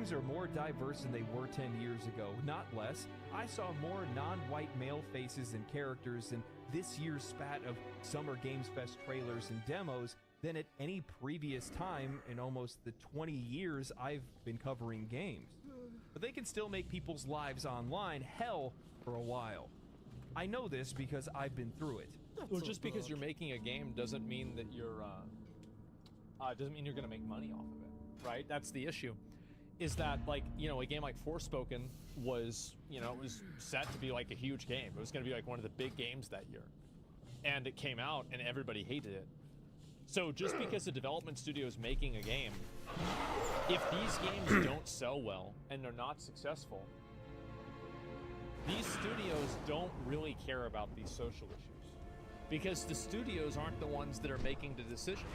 games are more diverse than they were 10 years ago, not less. I saw more non-white male faces and characters in this year's spat of Summer Games Fest trailers and demos than at any previous time in almost the 20 years I've been covering games. But they can still make people's lives online hell for a while. I know this because I've been through it. Well, just because you're making a game doesn't mean that you're gonna make money off of it, right? That's the issue. Is that, like, you know, a game like Forspoken was, you know, it was set to be like a huge game. It was gonna be like one of the big games that year, and it came out and everybody hated it. So just because the development studio is making a game, if these games don't sell well and they're not successful, these studios don't really care about these social issues, because the studios aren't the ones that are making the decisions.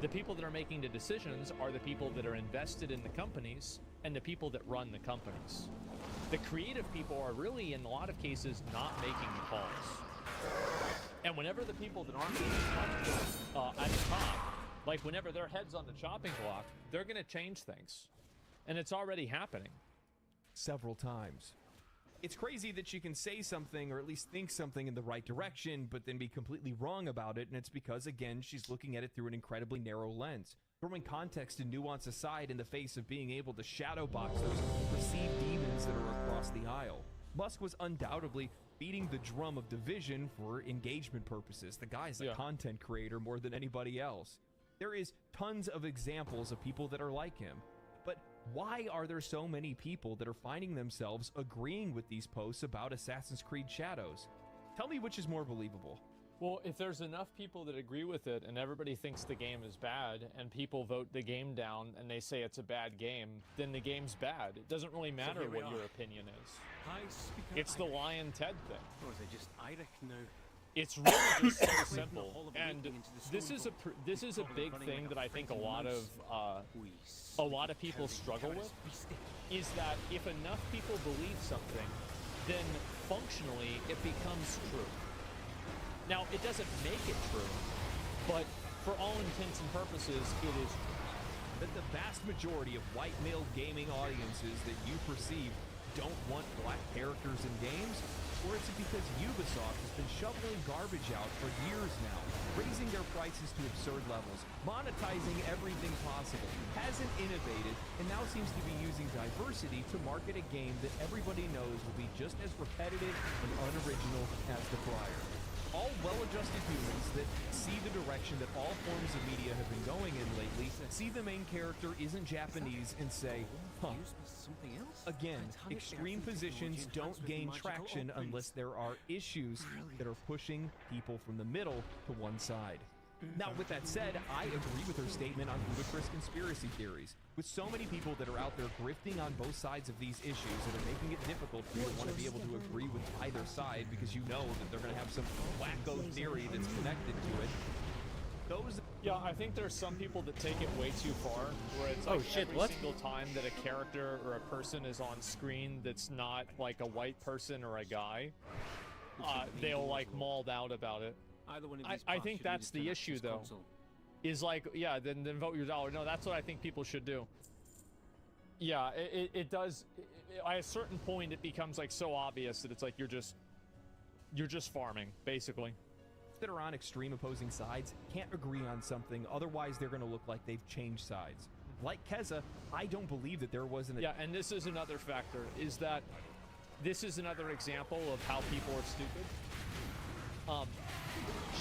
The people that are making the decisions are the people that are invested in the companies and the people that run the companies. The creative people are really, in a lot of cases, not making the calls. And whenever the people that aren't at the top, like whenever their head's on the chopping block, they're going to change things. And it's already happening. Several times. It's crazy that she can say something, or at least think something in the right direction, but then be completely wrong about it, and it's because, again, she's looking at it through an incredibly narrow lens. Throwing context and nuance aside in the face of being able to shadow box those perceived demons that are across the aisle. Musk was undoubtedly beating the drum of division for engagement purposes. The guy's a content creator more than anybody else. There is tons of examples of people that are like him. But why are there so many people that are finding themselves agreeing with these posts about Assassin's Creed Shadows? Tell me which is more believable. Well, if there's enough people that agree with it and everybody thinks the game is bad and people vote the game down and they say it's a bad game, then the game's bad. It doesn't really matter what your opinion is. It's the Lion Ted thing. Or is it just Iric now? It's really just so simple, and this is a big thing that I think a lot of people struggle with, is that if enough people believe something, then functionally it becomes true. Now, it doesn't make it true, but for all intents and purposes, it is true. That the vast majority of white male gaming audiences that you perceive don't want black characters in games? Or is it because Ubisoft has been shoveling garbage out for years now, raising their prices to absurd levels, monetizing everything possible, hasn't innovated, and now seems to be using diversity to market a game that everybody knows will be just as repetitive and unoriginal as the prior? All well-adjusted humans that see the direction that all forms of media have been going in lately, see the main character isn't Japanese and say, huh. Again, extreme positions don't gain traction unless there are issues that are pushing people from the middle to one side. Now, with that said, I agree with her statement on ludicrous conspiracy theories. With so many people that are out there grifting on both sides of these issues that are making it difficult for you to want to be able to agree with either side because you know that they're going to have some wacko theory that's connected to it. Yeah, I think there's some people that take it way too far, where it's like every single time that a character or a person is on screen that's not like a white person or a guy, they'll like mauled out about it. I think that's the issue, though. Is like, yeah, then vote your dollar. No, that's what I think people should do. Yeah, it does. At a certain point, it becomes like so obvious that it's like you're just farming, basically. That are on extreme opposing sides can't agree on something, otherwise they're going to look like they've changed sides. Like Keza, I don't believe that there wasn't. Yeah, and this is another factor. Is that this is another example of how people are stupid.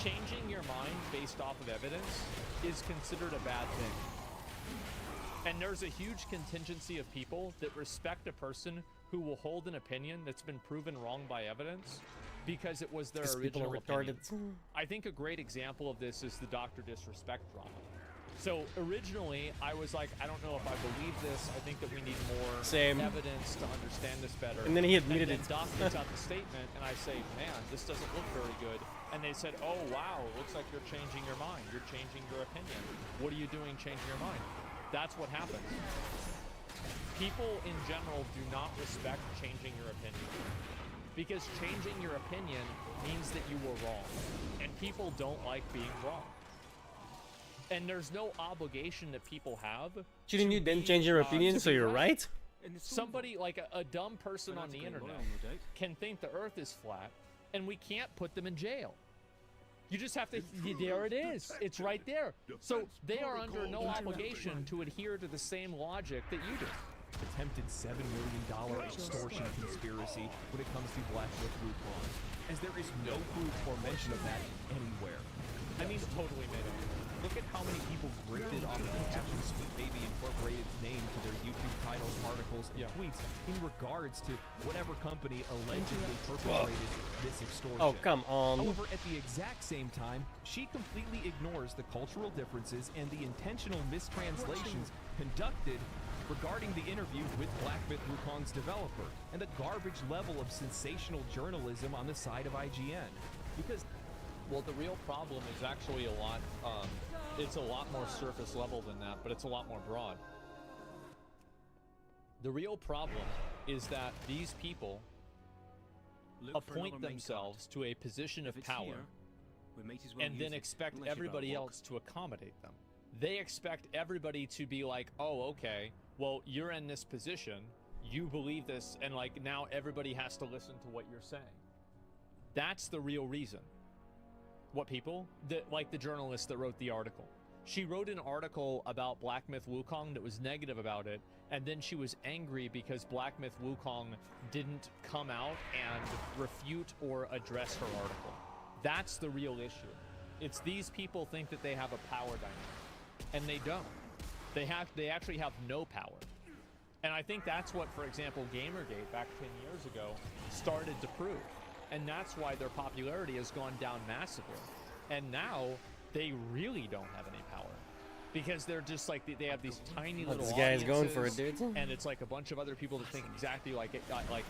Changing your mind based off of evidence is considered a bad thing. And there's a huge contingency of people that respect a person who will hold an opinion that's been proven wrong by evidence because it was their original opinion. I think a great example of this is the Dr. Disrespect drama. So originally, I was like, I don't know if I believe this. I think that we need more evidence to understand this better. And then he admitted it. And then Doc puts out the statement, and I say, man, this doesn't look very good. And they said, oh, wow, looks like you're changing your mind. You're changing your opinion. What are you doing changing your mind? That's what happens. People in general do not respect changing your opinion. Because changing your opinion means that you were wrong. And people don't like being wrong. And there's no obligation that people have. Shouldn't you to then be, change your to opinion be so you're right? Somebody like a dumb person on the internet can think the Earth is flat, and we can't put them in jail. You just have to. There it is. It's right there. So they are under no obligation to adhere to the same logic that you do. Attempted $7 million extortion conspiracy when it comes to Black Myth Wukong, as there is no proof or mention of that anywhere. I mean, Totally made up. look at how many people grifted off of Captain Sweet Baby Incorporated's name to their YouTube titles, articles, and tweets in regards to whatever company allegedly perpetrated this extortion. Oh, come on. However, at the exact same time, she completely ignores the cultural differences and the intentional mistranslations conducted regarding the interview with Black Myth Wukong's developer and the garbage level of sensational journalism on the side of IGN. Because Well, the real problem is actually a lot. It's a lot more surface level than that, but it's a lot more broad. The real problem is that these people appoint themselves to a position of power and then expect everybody else to accommodate them. They expect everybody to be like, oh, okay, well, you're in this position, you believe this, and like now everybody has to listen to what you're saying. That's the real reason. What people? Like the journalist that wrote the article. She wrote an article about Black Myth Wukong that was negative about it, and then she was angry because Black Myth Wukong didn't come out and refute or address her article. That's the real issue. It's these people think that they have a power dynamic, and they don't. They actually have no power. And I think that's what, for example, Gamergate back 10 years ago started to prove. And that's why their popularity has gone down massively. And now they really don't have any power. Because they're just like, they have these tiny little This guy's going for it, audiences, dude. and it's like a bunch of other people that think exactly like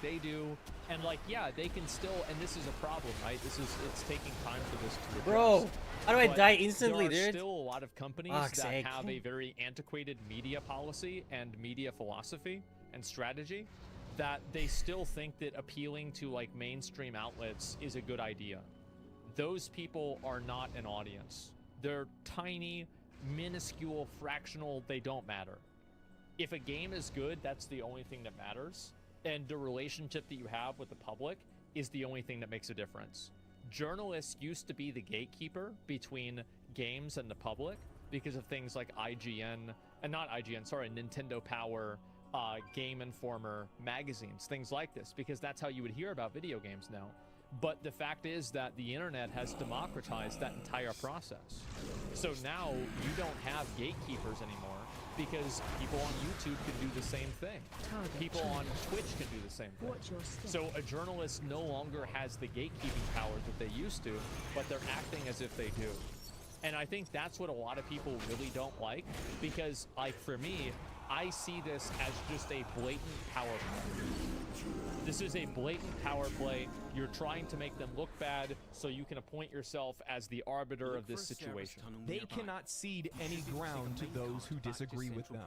they do. And like, yeah, they can still, and this is a problem, right? It's taking time for this to address. Bro, how do I But die instantly, there are dude? still a lot of companies Fuck's that sake. have a very antiquated media policy and media philosophy and strategy that they still think that appealing to like mainstream outlets is a good idea. Those people are not an audience. They're tiny, minuscule, fractional, they don't matter. If a game is good, that's the only thing that matters. And the relationship that you have with the public is the only thing that makes a difference. Journalists used to be the gatekeeper between games and the public because of things like IGN, and not IGN, sorry, Nintendo Power, Game Informer, magazines, things like this, because that's how you would hear about video games now. But the fact is that the internet has democratized that entire process. So now you don't have gatekeepers anymore because people on YouTube can do the same thing. People on Twitch can do the same thing. So a journalist no longer has the gatekeeping power that they used to, but they're acting as if they do. And I think that's what a lot of people really don't like, because like for me, I see this as just a blatant power play. This is a blatant power play. You're trying to make them look bad so you can appoint yourself as the arbiter of this situation. they cannot cede any ground to those who disagree with them.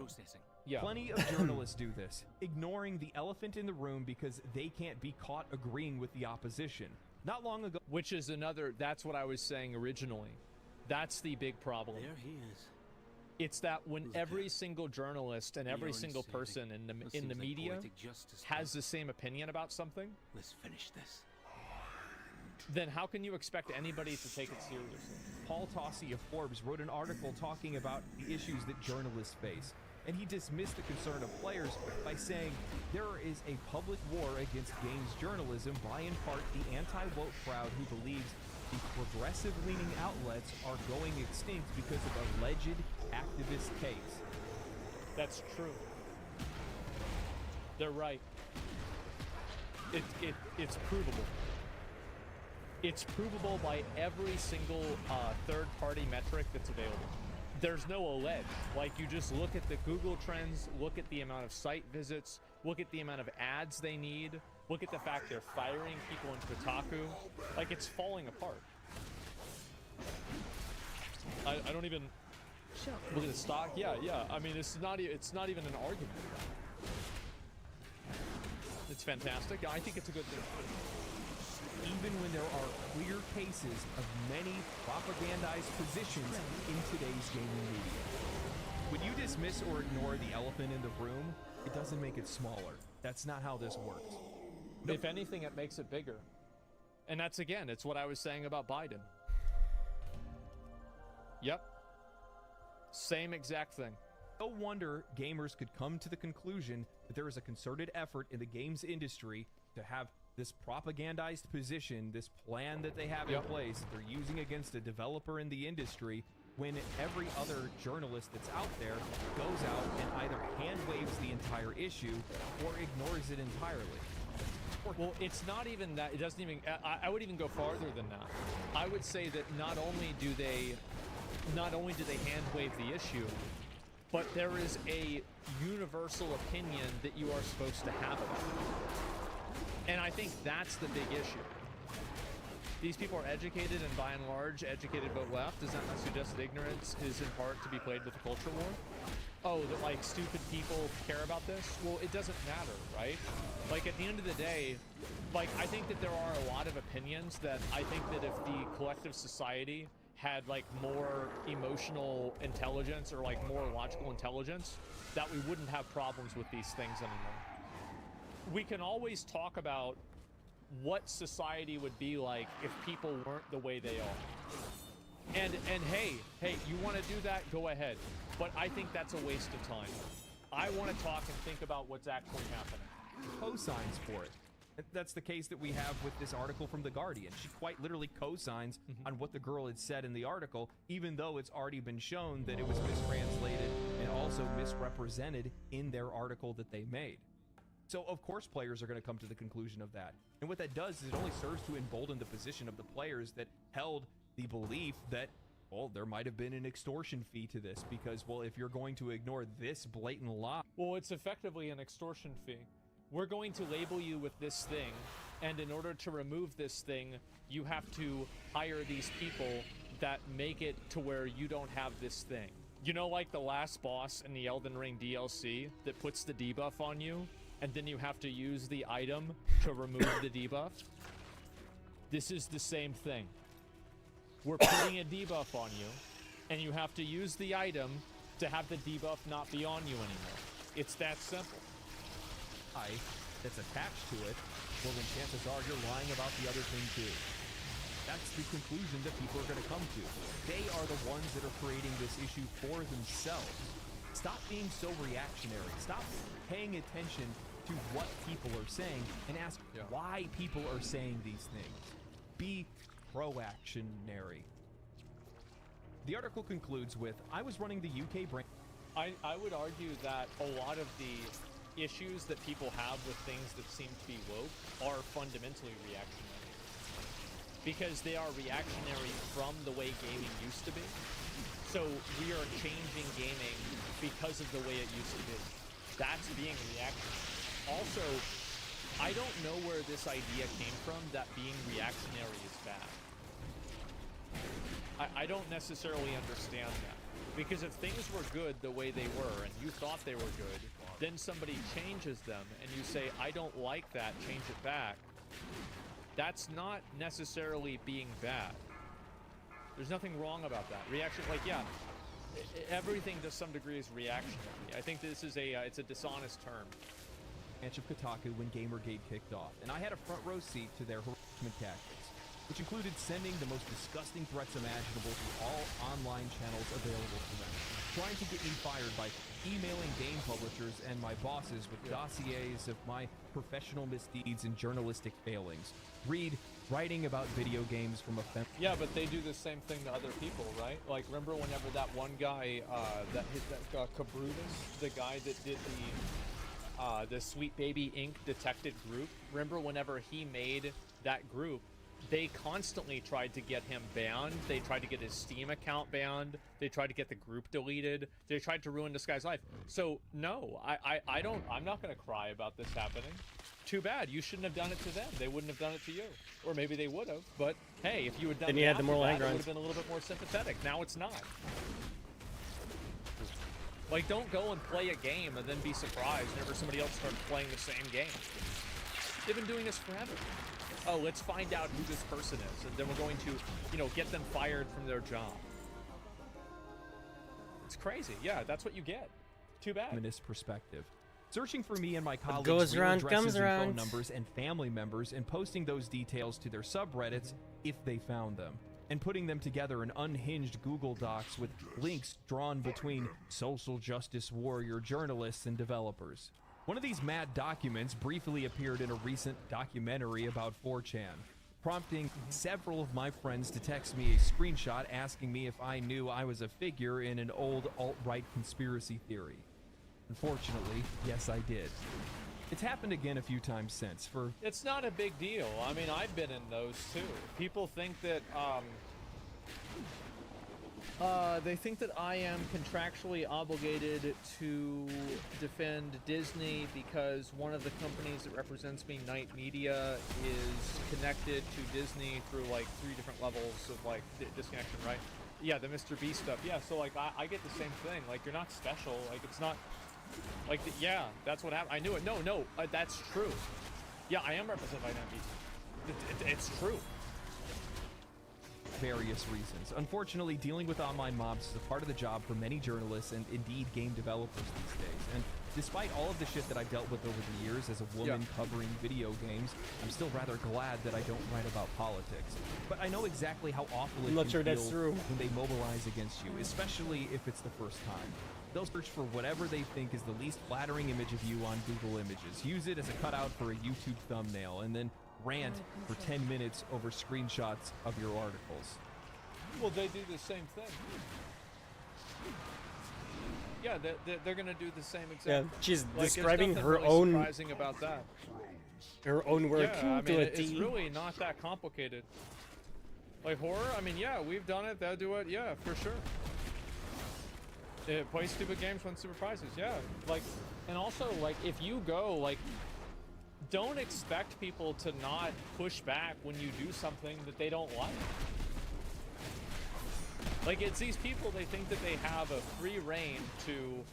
Yeah. Plenty of journalists do this, ignoring the elephant in the room because they can't be caught agreeing with the opposition. Not long ago, Which is another, that's what I was saying originally. That's the big problem. There he is. It's that when every single journalist and every single person in the media has the same opinion about something, Let's finish this. then how can you expect anybody to take it seriously? Paul Tossi of Forbes wrote an article talking about the issues that journalists face, and he dismissed the concern of players by saying there is a public war against games journalism by in part the anti-woke crowd who believes the progressive-leaning outlets are going extinct because of alleged activist takes. That's true. They're right. It's provable. It's provable by every single third-party metric that's available. There's no allege. Like, you just look at the Google trends, look at the amount of site visits, look at the amount of ads they need, look at the fact they're firing people in Kotaku. Like, it's falling apart. I don't even look at the stock. Yeah. I mean, it's not even an argument. It's fantastic. I think it's a good thing. even when there are clear cases of many propagandized positions in today's gaming media. When you dismiss or ignore the elephant in the room, it doesn't make it smaller. That's not how this works. If anything, it makes it bigger. And that's, again, it's what I was saying about Biden. Yep. Same exact thing. No wonder gamers could come to the conclusion that there is a concerted effort in the games industry to have this propagandized position, this plan that they have in place that they're using against a developer in the industry, when every other journalist that's out there goes out and either hand waves the entire issue or ignores it entirely. Well, it's not even that. It doesn't even. I would even go farther than that. I would say that not only do they hand wave the issue, but there is a universal opinion that you are supposed to have about it. And I think that's the big issue. These people are educated and by and large educated but left. Does that not suggest that ignorance is in part to be played with the culture war? Oh, that like stupid people care about this? Well, it doesn't matter, right? Like at the end of the day, like I think that there are a lot of opinions that I think that if the collective society had like more emotional intelligence or like more logical intelligence, that we wouldn't have problems with these things anymore. We can always talk about what society would be like if people weren't the way they are. And hey, you want to do that? Go ahead. But I think that's a waste of time. I want to talk and think about what's actually happening. Co-signs for it. That's the case that we have with this article from The Guardian. She quite literally co-signs on what the girl had said in the article, even though it's already been shown that it was mistranslated and also misrepresented in their article that they made. So of course players are going to come to the conclusion of that. And what that does is it only serves to embolden the position of the players that held the belief that, well, there might have been an extortion fee to this because, well, if you're going to ignore this blatant lie. Well, it's effectively an extortion fee. We're going to label you with this thing, and in order to remove this thing, you have to hire these people that make it to where you don't have this thing. You know, like the last boss in the Elden Ring DLC that puts the debuff on you, and then you have to use the item to remove the debuff? This is the same thing. We're putting a debuff on you, and you have to use the item to have the debuff not be on you anymore. It's that simple. That's attached to it, well then chances are you're lying about the other thing too. That's the conclusion that people are going to come to. They are the ones that are creating this issue for themselves. Stop being so reactionary. Stop paying attention to what people are saying and ask why people are saying these things. Be proactionary. The article concludes with, I was running the UK brand. I would argue that a lot of the issues that people have with things that seem to be woke are fundamentally reactionary. Because they are reactionary from the way gaming used to be. So we are changing gaming because of the way it used to be. That's being reactionary. Also, I don't know where this idea came from that being reactionary is bad. I don't necessarily understand that. Because if things were good the way they were and you thought they were good, then somebody changes them and you say, I don't like that, change it back. That's not necessarily being bad. There's nothing wrong about that. Reaction, like, yeah, everything to some degree is reactionary. I think this is it's a dishonest term. Branch of Kotaku when Gamergate kicked off, and I had a front row seat to their harassment tactics, which included sending the most disgusting threats imaginable to all online channels available to them, trying to get me fired by emailing game publishers and my bosses with dossiers of my professional misdeeds and journalistic failings. Read, writing about video games from a Yeah, but they do the same thing to other people, right? Like, remember whenever that one guy that hit that Cabrutus, the guy that did the Sweet Baby Inc. detected group, remember whenever he made that group, they constantly tried to get him banned. They tried to get his Steam account banned. They tried to get the group deleted. They tried to ruin this guy's life. So no, I'm not going to cry about this happening. Too bad. You shouldn't have done it to them. They wouldn't have done it to you. Or maybe they would have. But hey, if you had done it, had the moral high it ground. would have been a little bit more sympathetic. Now it's not. Like, don't go and play a game and then be surprised whenever somebody else starts playing the same game. They've been doing this forever. oh, let's find out who this person is, and then we're going to, you know, get them fired from their job. It's crazy. Yeah, that's what you get. Too bad. Feminist perspective. Searching for me and my colleagues' goes real around, addresses comes and phone around. numbers and family members and posting those details to their subreddits if they found them, and putting them together in unhinged Google Docs with links drawn between social justice warrior journalists and developers. One of these mad documents briefly appeared in a recent documentary about 4chan, prompting several of my friends to text me a screenshot asking me if I knew I was a figure in an old alt-right conspiracy theory. Unfortunately, yes, I did. It's happened again a few times since. It's not a big deal. I mean, I've been in those too. People think that they think that I am contractually obligated to defend Disney because one of the companies that represents me, Knight Media, is connected to Disney through like 3 different levels of like disconnection, right? Yeah, the Mr. Beast stuff. Yeah, so like I get the same thing. Like, you're not special. Like, it's not like yeah, that's what happened. I knew it. No, that's true. Yeah, I am represented by Knight Media. It's true. Various reasons. Unfortunately, dealing with online mobs is a part of the job for many journalists and indeed game developers these days. And despite all of the shit that I've dealt with over the years as a woman covering video games, I'm still rather glad that I don't write about politics. But I know exactly how awful it not can sure that's feel true. when they mobilize against you, especially if it's the first time. They'll search for whatever they think is the least flattering image of you on Google Images, use it as a cutout for a YouTube thumbnail, and then rant for 10 minutes over screenshots of your articles. Well, they do the same thing. Yeah, they're gonna do the same exact. Yeah, she's like, there's describing nothing her really own surprising about that. her own work Yeah, I to mean, a it's T. really not that complicated. Like horror, I mean, yeah, we've done it. They'll do it. Yeah, for sure. Play stupid games, win stupid prizes. Yeah, like, and also like if you go like, don't expect people to not push back when you do something that they don't like. Like, it's these people, they think that they have a free reign to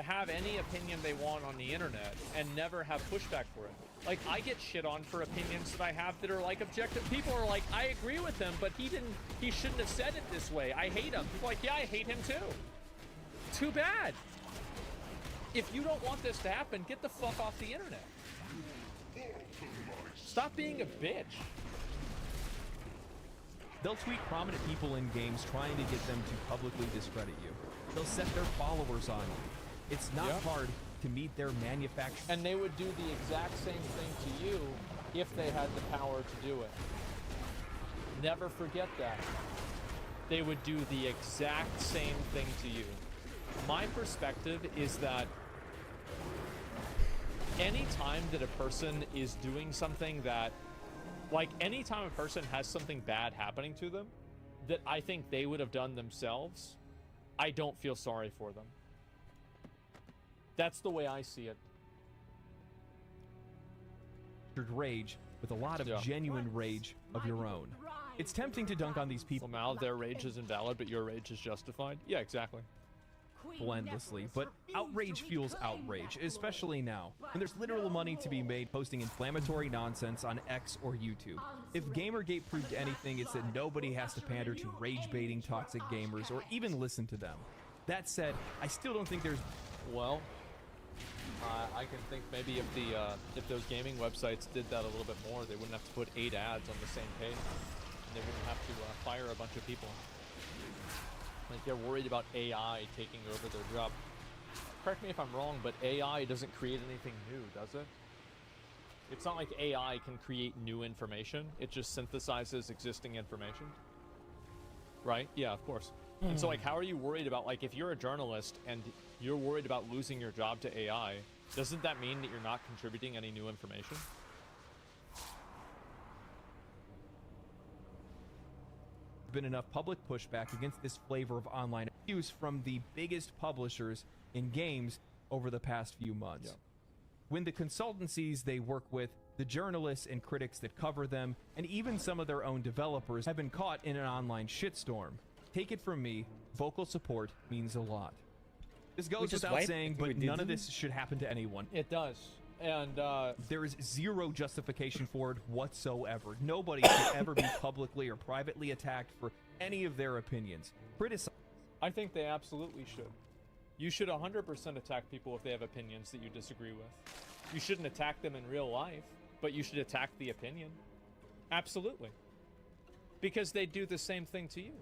have any opinion they want on the internet and never have pushback for it. Like, I get shit on for opinions that I have that are like objective. People are like, I agree with him, but he shouldn't have said it this way. I hate him. People are like, yeah, I hate him too. Too bad. If you don't want this to happen, get the fuck off the internet. Stop being a bitch. They'll tweet prominent people in games trying to get them to publicly discredit you. They'll set their followers on you. It's not hard to meet their manufacturer. And they would do the exact same thing to you if they had the power to do it. Never forget that. They would do the exact same thing to you. My perspective is that anytime that a person is doing something that, like, anytime a person has something bad happening to them that I think they would have done themselves, I don't feel sorry for them. That's the way I see it. Rage with a lot of genuine rage of your own. It's tempting to dunk on these people Well, now their rage is invalid, but your rage is justified. Yeah, exactly. endlessly, but outrage fuels outrage, especially now, when there's literal money to be made posting inflammatory nonsense on X or YouTube. If Gamergate proved anything, it's that nobody has to pander to rage-baiting toxic gamers or even listen to them. That said, I still don't think there's... Well, I can think maybe if those gaming websites did that a little bit more, they wouldn't have to put 8 ads on the same page. And they wouldn't have to fire a bunch of people. Like, they're worried about AI taking over their job. Correct me if I'm wrong, but AI doesn't create anything new, does it? It's not like AI can create new information. It just synthesizes existing information. Right? Yeah, of course. And so, like, how are you worried about, like, if you're a journalist and you're worried about losing your job to AI, doesn't that mean that you're not contributing any new information? been enough public pushback against this flavor of online abuse from the biggest publishers in games over the past few months. Yeah. When the consultancies they work with, the journalists and critics that cover them, and even some of their own developers have been caught in an online shitstorm. Take it from me, vocal support means a lot. This goes without saying, but none of this should happen to anyone. It does. And There is zero justification for it whatsoever. Nobody should ever be publicly or privately attacked for any of their opinions. I think they absolutely should. You should 100% attack people if they have opinions that you disagree with. You shouldn't attack them in real life, but you should attack the opinion. Absolutely. Because they do the same thing to you.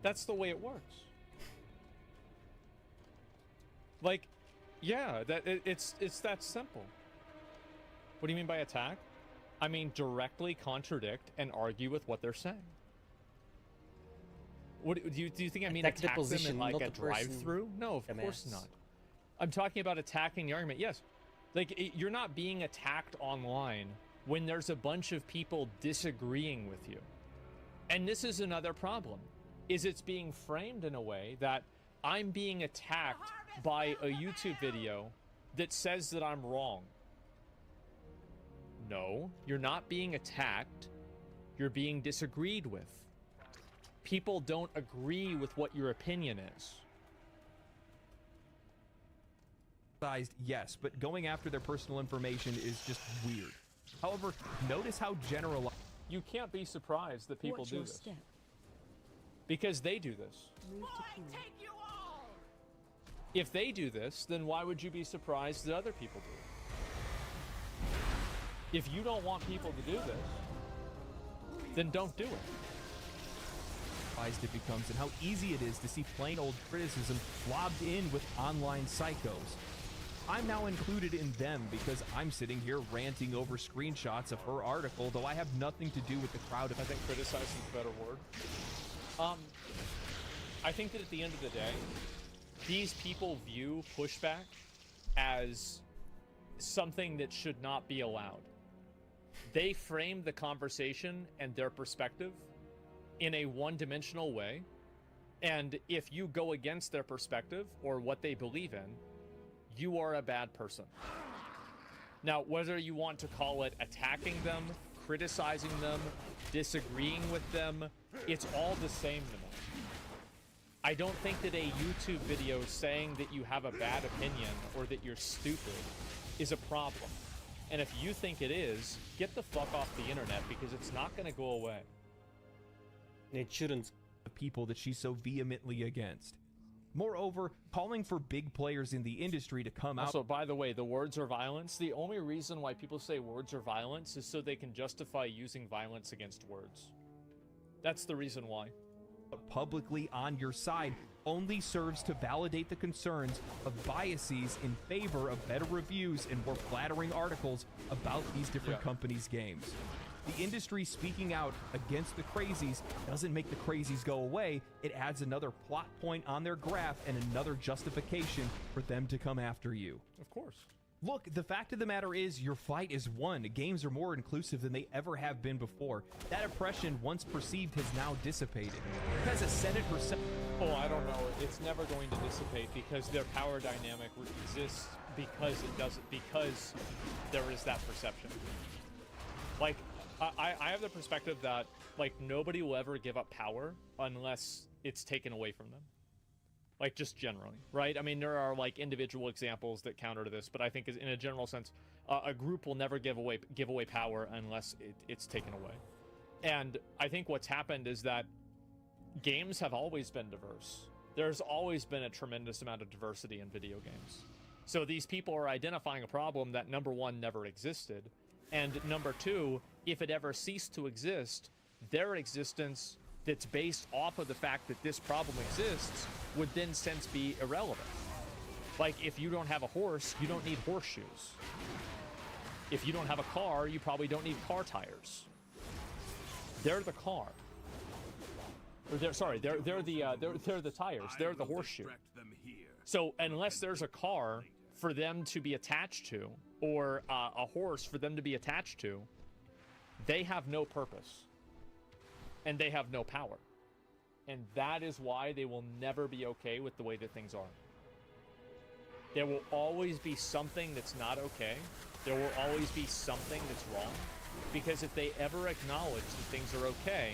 That's the way it works. Like, yeah, it's that simple. What do you mean by attack? I mean directly contradict and argue with what they're saying. What do you think I mean attack them in like a drive-through? No, of course not. I'm talking about attacking the argument. Yes. Like, you're not being attacked online when there's a bunch of people disagreeing with you. And this is another problem, is it's being framed in a way that I'm being attacked by a YouTube video that says that I'm wrong. No, you're not being attacked. You're being disagreed with. People don't agree with what your opinion is. Yes, but going after their personal information is just weird. However, notice how general. You can't be surprised that people do this. Because they do this. If they do this, then why would you be surprised that other people do it? If you don't want people to do this, then don't do it. It becomes and how easy it is to see plain old criticism lobbed in with online psychos. I'm now included in them because I'm sitting here ranting over screenshots of her article, though I have nothing to do with the crowd. I think criticize is a better word. I think that at the end of the day, these people view pushback as something that should not be allowed. They frame the conversation and their perspective in a one-dimensional way, and if you go against their perspective or what they believe in, you are a bad person. Now, whether you want to call it attacking them, criticizing them, disagreeing with them, it's all the same to me. I don't think that a YouTube video saying that you have a bad opinion or that you're stupid is a problem. And if you think it is, get the fuck off the internet, because it's not going to go away. It shouldn't. The people that she's so vehemently against. Moreover, calling for big players in the industry to come out. Also, by the way, the words are violence. The only reason why people say words are violence is so they can justify using violence against words. That's the reason why. Publicly on your side only serves to validate the concerns of biases in favor of better reviews and more flattering articles about these different companies' games. The industry speaking out against the crazies doesn't make the crazies go away. It adds another plot point on their graph and another justification for them to come after you. Of course. Look, the fact of the matter is your fight is won. Games are more inclusive than they ever have been before. That oppression, once perceived, has now dissipated. Because a Senate herself... Oh, I don't know. It's never going to dissipate because their power dynamic exists because it doesn't, because there is that perception. Like, I have the perspective that, like, nobody will ever give up power unless it's taken away from them. Like, just generally, right? I mean, there are, like, individual examples that counter to this, but I think in a general sense, a group will never give away power unless it's taken away. And I think what's happened is that games have always been diverse. There's always been a tremendous amount of diversity in video games. So these people are identifying a problem that, number one, never existed, and number two, if it ever ceased to exist, their existence that's based off of the fact that this problem exists would then since be irrelevant. Like, if you don't have a horse, you don't need horseshoes. If you don't have a car, you probably don't need car tires. They're the car. Or they're the tires. They're the horseshoe. So unless there's a car for them to be attached to, or a horse for them to be attached to, they have no purpose. And they have no power. And that is why they will never be okay with the way that things are. There will always be something that's not okay. There will always be something that's wrong. Because if they ever acknowledge that things are okay,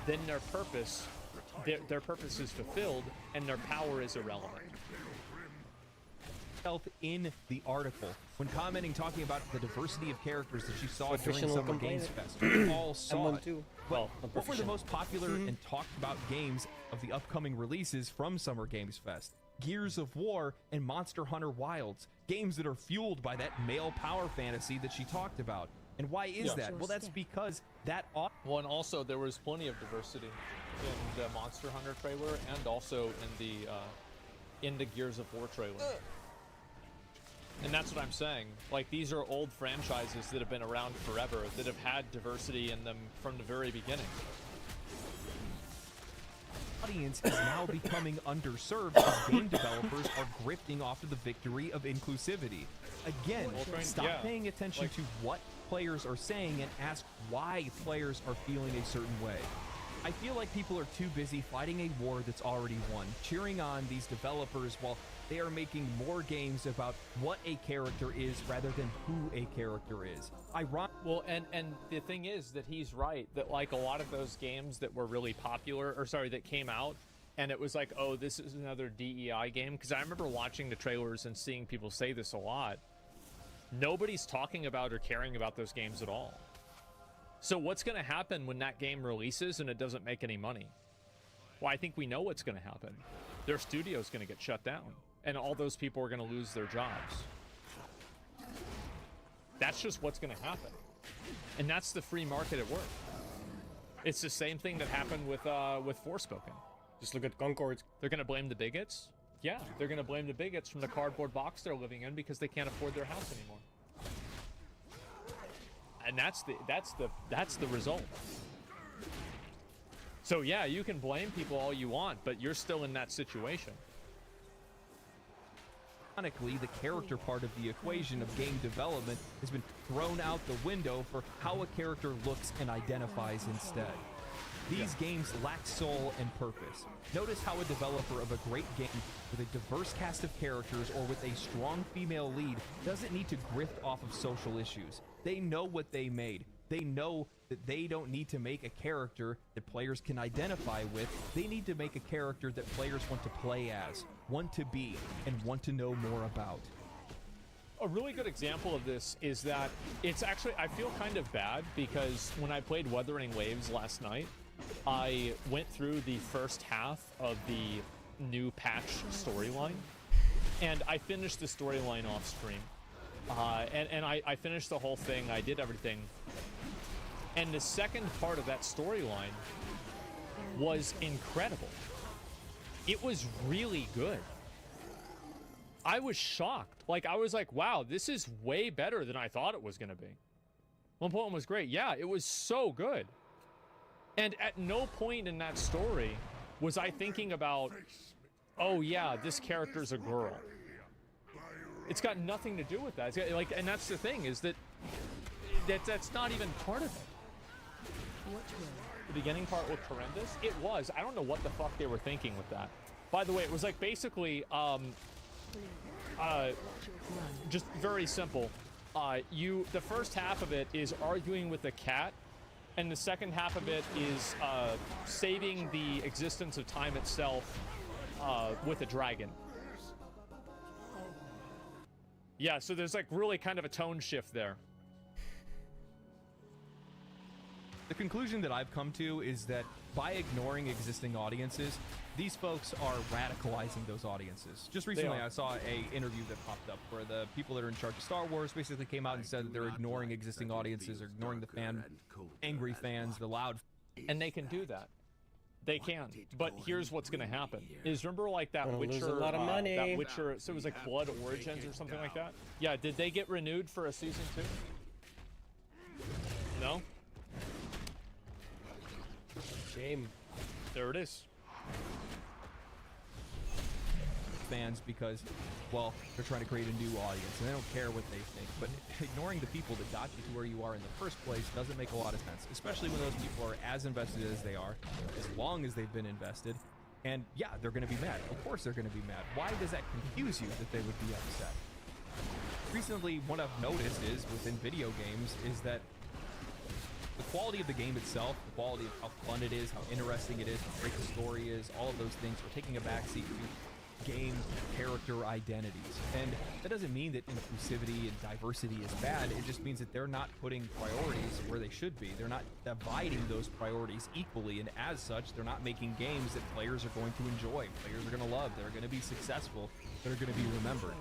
then their purpose is fulfilled and their power is irrelevant. in the article when commenting, talking about the diversity of characters that she saw during Professional Summer complainer. Games Fest. We all saw it. too. But I'm what were the professional. most popular and talked about games of the upcoming releases from Summer Games Fest? Gears of War and Monster Hunter Wilds, games that are fueled by that male power fantasy that she talked about. And why is that? Well, that's because that Well, and also there was plenty of diversity in the Monster Hunter trailer and also in the Gears of War trailer. And that's what I'm saying. Like, these are old franchises that have been around forever, that have had diversity in them from the very beginning. audience is now becoming underserved as game developers are grifting off of the victory of inclusivity. Again, stop paying attention to what players are saying and ask why players are feeling a certain way. I feel like people are too busy fighting a war that's already won, cheering on these developers while they are making more games about what a character is rather than who a character is. Well, and the thing is that he's right, that like a lot of those games that were really popular, or sorry, that came out, and it was like, oh, this is another DEI game, because I remember watching the trailers and seeing people say this a lot. Nobody's talking about or caring about those games at all. So what's going to happen when that game releases and it doesn't make any money? Well, I think we know what's going to happen. Their studio's going to get shut down, and all those people are going to lose their jobs. That's just what's going to happen. And that's the free market at work. It's the same thing that happened with Forspoken. Just look at Concord. They're going to blame the bigots? Yeah, they're going to blame the bigots from the cardboard box they're living in because they can't afford their house anymore. And that's the result. So yeah, you can blame people all you want, but you're still in that situation. Ironically, the character part of the equation of game development has been thrown out the window for how a character looks and identifies instead. These games lack soul and purpose. Notice how a developer of a great game with a diverse cast of characters or with a strong female lead doesn't need to grift off of social issues. They know what they made. They know that they don't need to make a character that players can identify with. They need to make a character that players want to play as, want to be, and want to know more about. A really good example of this is that it's actually, I feel kind of bad because when I played Wuthering Waves last night, I went through the first half of the new patch storyline, and I finished the storyline off stream. And I finished the whole thing, I did everything. And the second part of that storyline was incredible. It was really good. I was shocked. Like, I was like, wow, this is way better than I thought it was going to be. One point was great. Yeah, it was so good. And at no point in that story was I thinking about, oh yeah, this character's a girl. It's got nothing to do with that. It's got, like, and that's the thing, is that's not even part of it. The beginning part looked horrendous. It was. I don't know what the fuck they were thinking with that. By the way, it was like basically just very simple. The first half of it is arguing with a cat, and the second half of it is saving the existence of time itself with a dragon. Yeah, so there's like really kind of a tone shift there. The conclusion that I've come to is that by ignoring existing audiences, these folks are radicalizing those audiences. Just recently, I saw a interview that popped up where the people that are in charge of Star Wars basically came out and said that they're ignoring existing audiences, or ignoring the angry fans, the loud. And they can do that. They can. But here's what's going to happen. Is remember like that Gonna Witcher, lose a lot of money. that Witcher, so it was like Blood Origins or something like that? Yeah, did they get renewed for a season 2? No? Shame. There it is. Fans because, well, they're trying to create a new audience and they don't care what they think. But ignoring the people that got you to where you are in the first place doesn't make a lot of sense, especially when those people are as invested as they are, as long as they've been invested. And yeah, they're going to be mad. Of course they're going to be mad. Why does that confuse you that they would be upset? Recently, what I've noticed is within video games is that the quality of the game itself, the quality of how fun it is, how interesting it is, how great the story is, all of those things are taking a backseat to game character identities. And that doesn't mean that inclusivity and diversity is bad. It just means that they're not putting priorities where they should be. They're not dividing those priorities equally, and as such, they're not making games that players are going to enjoy, players are going to love, that are going to be successful, that are going to be remembered.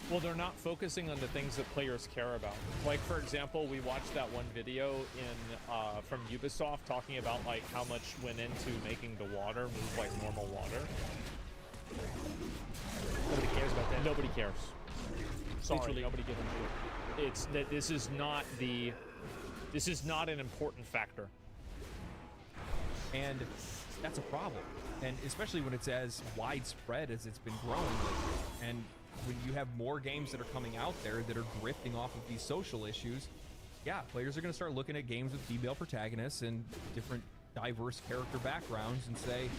Well, they're not focusing on the things that players care about. Like, for example, we watched that one video from Ubisoft talking about like how much went into making the water move like normal water. Nobody cares about that. Nobody cares. Sorry, Literally. nobody gives a shit. It's that this is not an important factor. And that's a problem. And especially when it's as widespread as it's been growing lately. And when you have more games that are coming out there that are drifting off of these social issues, yeah, players are going to start looking at games with female protagonists and different diverse character backgrounds and say,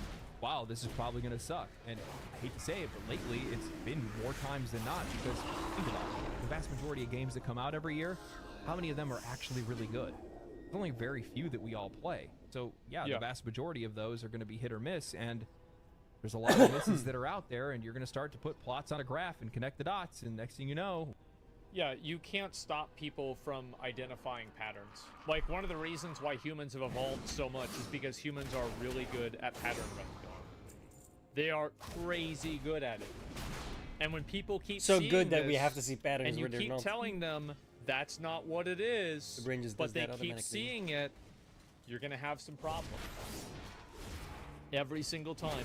wow, this is probably going to suck. And I hate to say it, but lately it's been more times than not, because think about it, the vast majority of games that come out every year, how many of them are actually really good? There's only very few that we all play. So yeah, the vast majority of those are going to be hit or miss, and there's a lot of misses that are out there, and you're going to start to put plots on a graph and connect the dots, and next thing you know... Yeah, you can't stop people from identifying patterns. Like, one of the reasons why humans have evolved so much is because humans are really good at pattern recognition. They are crazy good at it. And when people keep So seeing good that we this, have to see patterns and you where they're keep not. telling them that's not what it is, The brain just but does they that keep automatically. seeing it, you're going to have some problems. Every single time.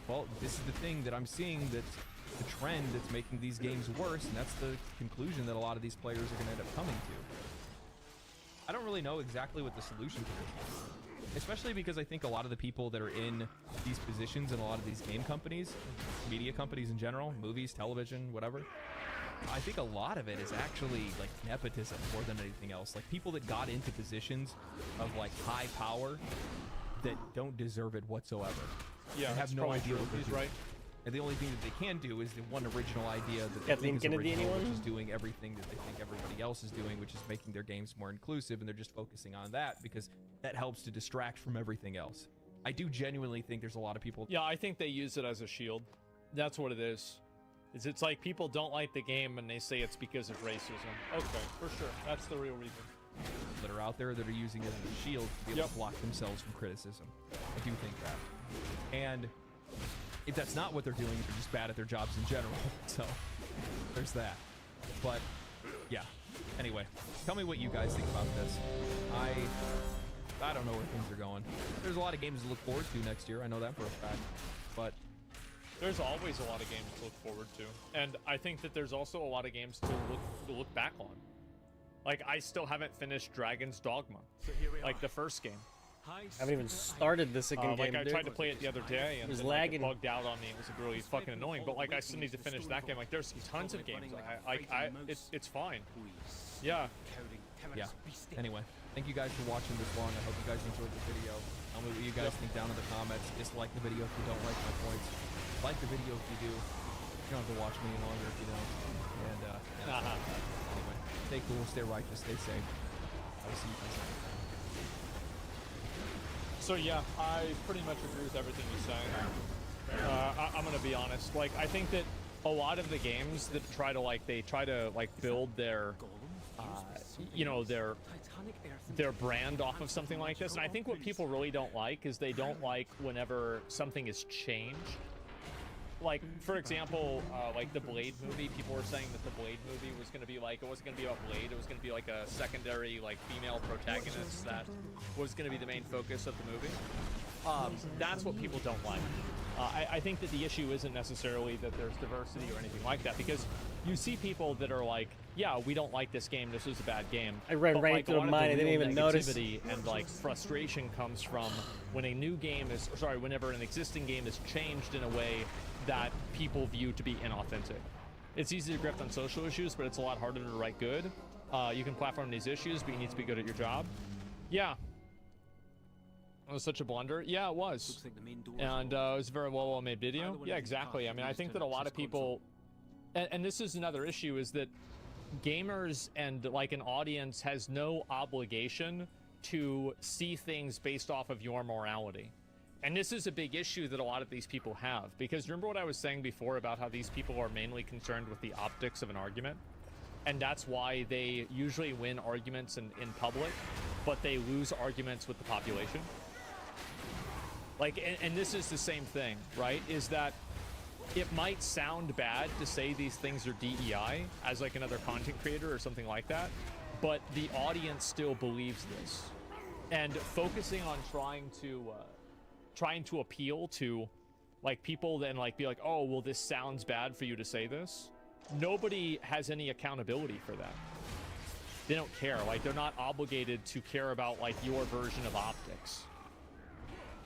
Well, this is the thing that I'm seeing, that's the trend that's making these games worse, and that's the conclusion that a lot of these players are going to end up coming to. I don't really know exactly what the solution to this is, especially because I think a lot of the people that are in these positions in a lot of these game companies, media companies in general, movies, television, whatever, I think a lot of it is actually like nepotism more than anything else. Like people that got into positions of like high power that don't deserve it whatsoever. Yeah, They have that's no probably idea true. what they're He's doing. right. And the only thing that they can do is the one original idea that they Kathleen think is Kennedy, original, anyone? which is doing everything that they think everybody else is doing, which is making their games more inclusive, and they're just focusing on that because that helps to distract from everything else. I do genuinely think there's a lot of people... Yeah, I think they use it as a shield. That's what it is. It's like people don't like the game and they say it's because of racism. Okay, for sure. That's the real reason. that are out there that are using it as a shield to be able to block themselves from criticism. I do think that. And if that's not what they're doing, they're just bad at their jobs in general. So there's that. But yeah. Anyway, tell me what you guys think about this. I don't know where things are going. There's a lot of games to look forward to next year. I know that for a fact. But there's always a lot of games to look forward to, and I think that there's also a lot of games to look back on. Like, I still haven't finished Dragon's Dogma, like the first game. I haven't even started the second game. Like, I tried to play it the other day, and It was then, like, lagging. it bugged out on me. It was really fucking annoying. But like, I still need to finish that game. Like, there's tons of games. It's fine. Yeah. yeah. Anyway, thank you guys for watching this long. I hope you guys enjoyed the video. Tell me what you guys think down in the comments. Dislike the video if you don't like my points. Like the video if you do. You don't have to watch me any longer if you don't. And anyway, stay cool, stay righteous, stay safe. I will see you guys later. So yeah, I pretty much agree with everything you're saying. I'm gonna be honest. Like, I think that a lot of the games that try to build their, you know, their brand off of something like this. And I think what people really don't like is they don't like whenever something is changed. Like, for example, like the Blade movie, people were saying that the Blade movie was going to be like, it wasn't going to be about Blade, it was going to be like a secondary, like, female protagonist that was going to be the main focus of the movie. That's what people don't like. I think that the issue isn't necessarily that there's diversity or anything like that, because you see people that are like, yeah, we don't like this game, this is a bad game. I read But, right like, through a lot of mine, the I didn't real even notice. negativity and like frustration comes from when a new game is, sorry, whenever an existing game is changed in a way that people view to be inauthentic. It's easy to grift on social issues, but it's a lot harder to write good. You can platform these issues, but you need to be good at your job. Yeah. It was such a blunder. Yeah, it was. And it was a very well made video. Yeah, exactly. I mean, I think that a lot of people, and this is another issue, is that gamers and like an audience has no obligation to see things based off of your morality. And this is a big issue that a lot of these people have, because remember what I was saying before about how these people are mainly concerned with the optics of an argument? And that's why they usually win arguments in public, but they lose arguments with the population. Like, and this is the same thing, right? Is that it might sound bad to say these things are DEI as like another content creator or something like that, but the audience still believes this. And focusing on trying to appeal to like people then like be like, oh, well, this sounds bad for you to say this. Nobody has any accountability for that. They don't care. Like, they're not obligated to care about like your version of optics.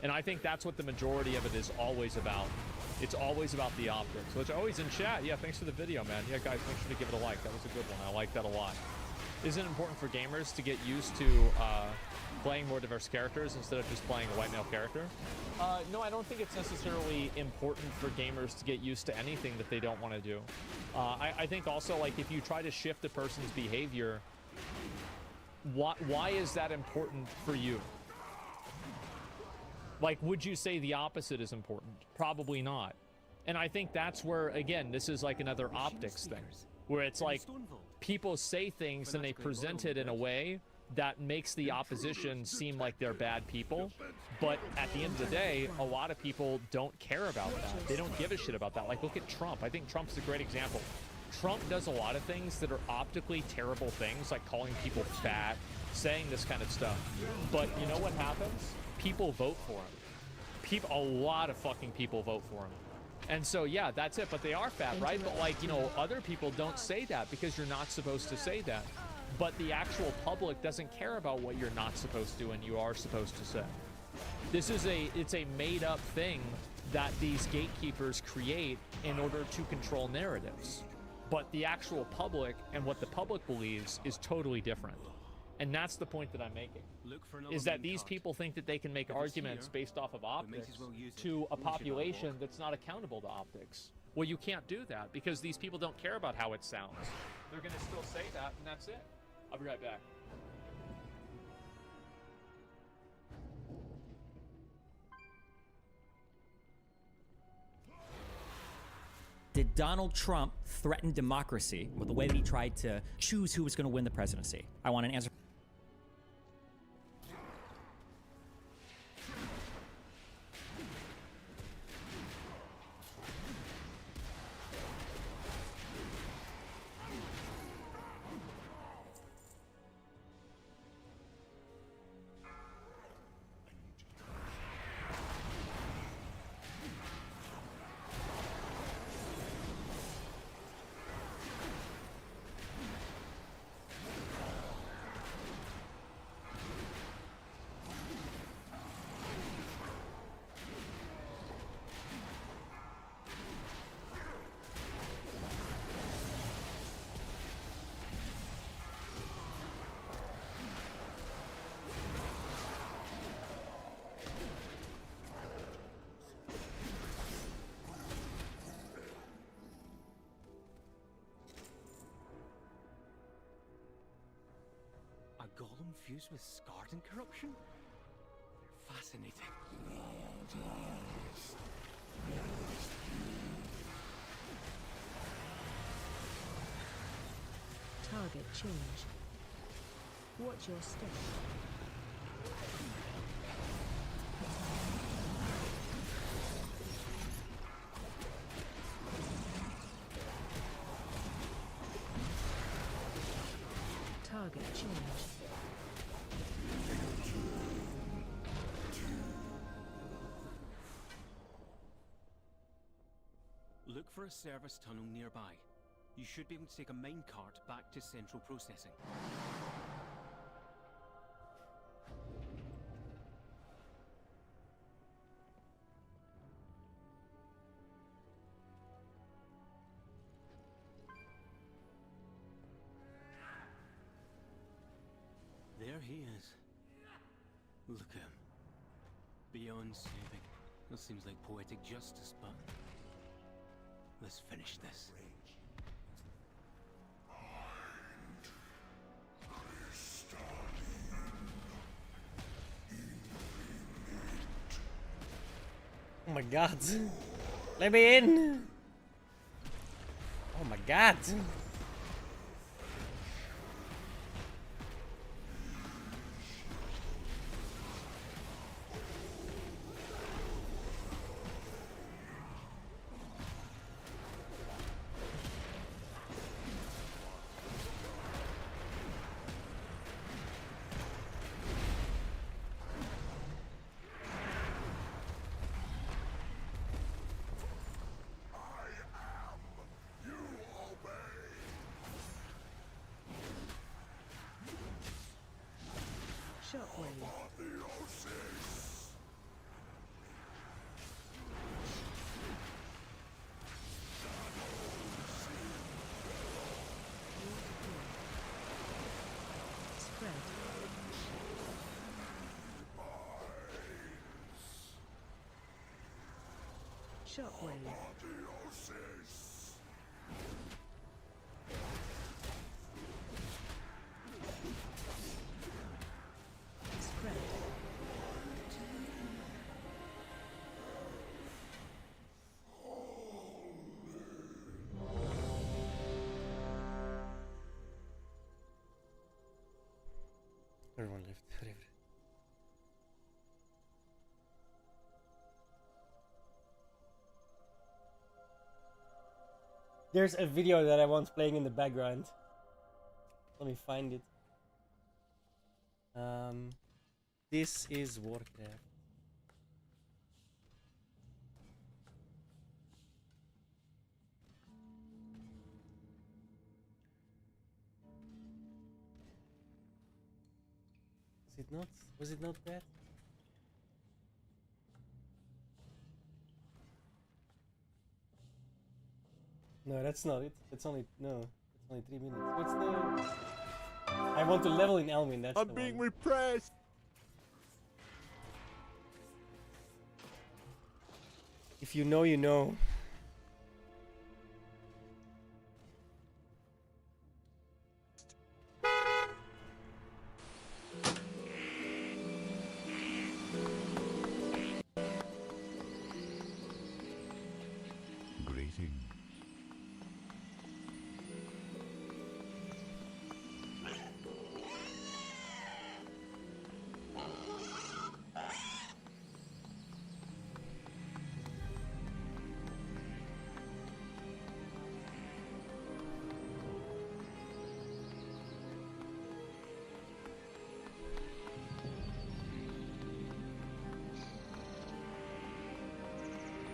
And I think that's what the majority of it is always about. It's always about the optics. Which always in chat. Yeah, thanks for the video, man. Yeah, guys, make sure to give it a like. That was a good one. I like that a lot. Isn't it important for gamers to get used to playing more diverse characters instead of just playing a white male character? No, I don't think it's necessarily important for gamers to get used to anything that they don't want to do. I think also, like, if you try to shift a person's behavior, why is that important for you? Like, would you say the opposite is important? Probably not. And I think that's where, again, this is like another optics thing, where it's like people say things and they present it in a way that makes the opposition seem like they're bad people. But at the end of the day, a lot of people don't care about that. They don't give a shit about that. Like, look at Trump. I think Trump's a great example. Trump does a lot of things that are optically terrible things, like calling people fat, saying this kind of stuff. But you know what happens? People vote for him. A lot of fucking people vote for him. And so, yeah, that's it. But they are fat, right? But, like, you know, other people don't say that because you're not supposed to say that. But the actual public doesn't care about what you're not supposed to and you are supposed to say. This is it's a made-up thing that these gatekeepers create in order to control narratives. But the actual public and what the public believes is totally different. And that's the point that I'm making, is that these people think that they can make arguments based off of optics to a population that's not accountable to optics. Well, you can't do that because these people don't care about how it sounds. They're going to still say that, and that's it. I'll be right back. Did Donald Trump threaten democracy with the way that he tried to choose who was going to win the presidency? I want an answer. Golem fused with scarred and corruption? Fascinating. Target change. Watch your step. Target change. Look for a service tunnel nearby. You should be able to take a minecart back to central processing. There he is. Look at him. Beyond soothing. That seems like poetic justice, but let's finish this. Oh my god. Let me in. Oh my god. Shockwave. Spread. Shockwave. Spread. Everyone left. Whatever. There's a video that I want playing in the background. Let me find it. This is Warcraft. Is it not? Was it not that? No, that's not it. It's only no. It's only 3 minutes. What's the? I want to level in Elmin. That's the one. repressed. If you know, you know. Greetings.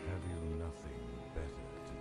Have you nothing better to do?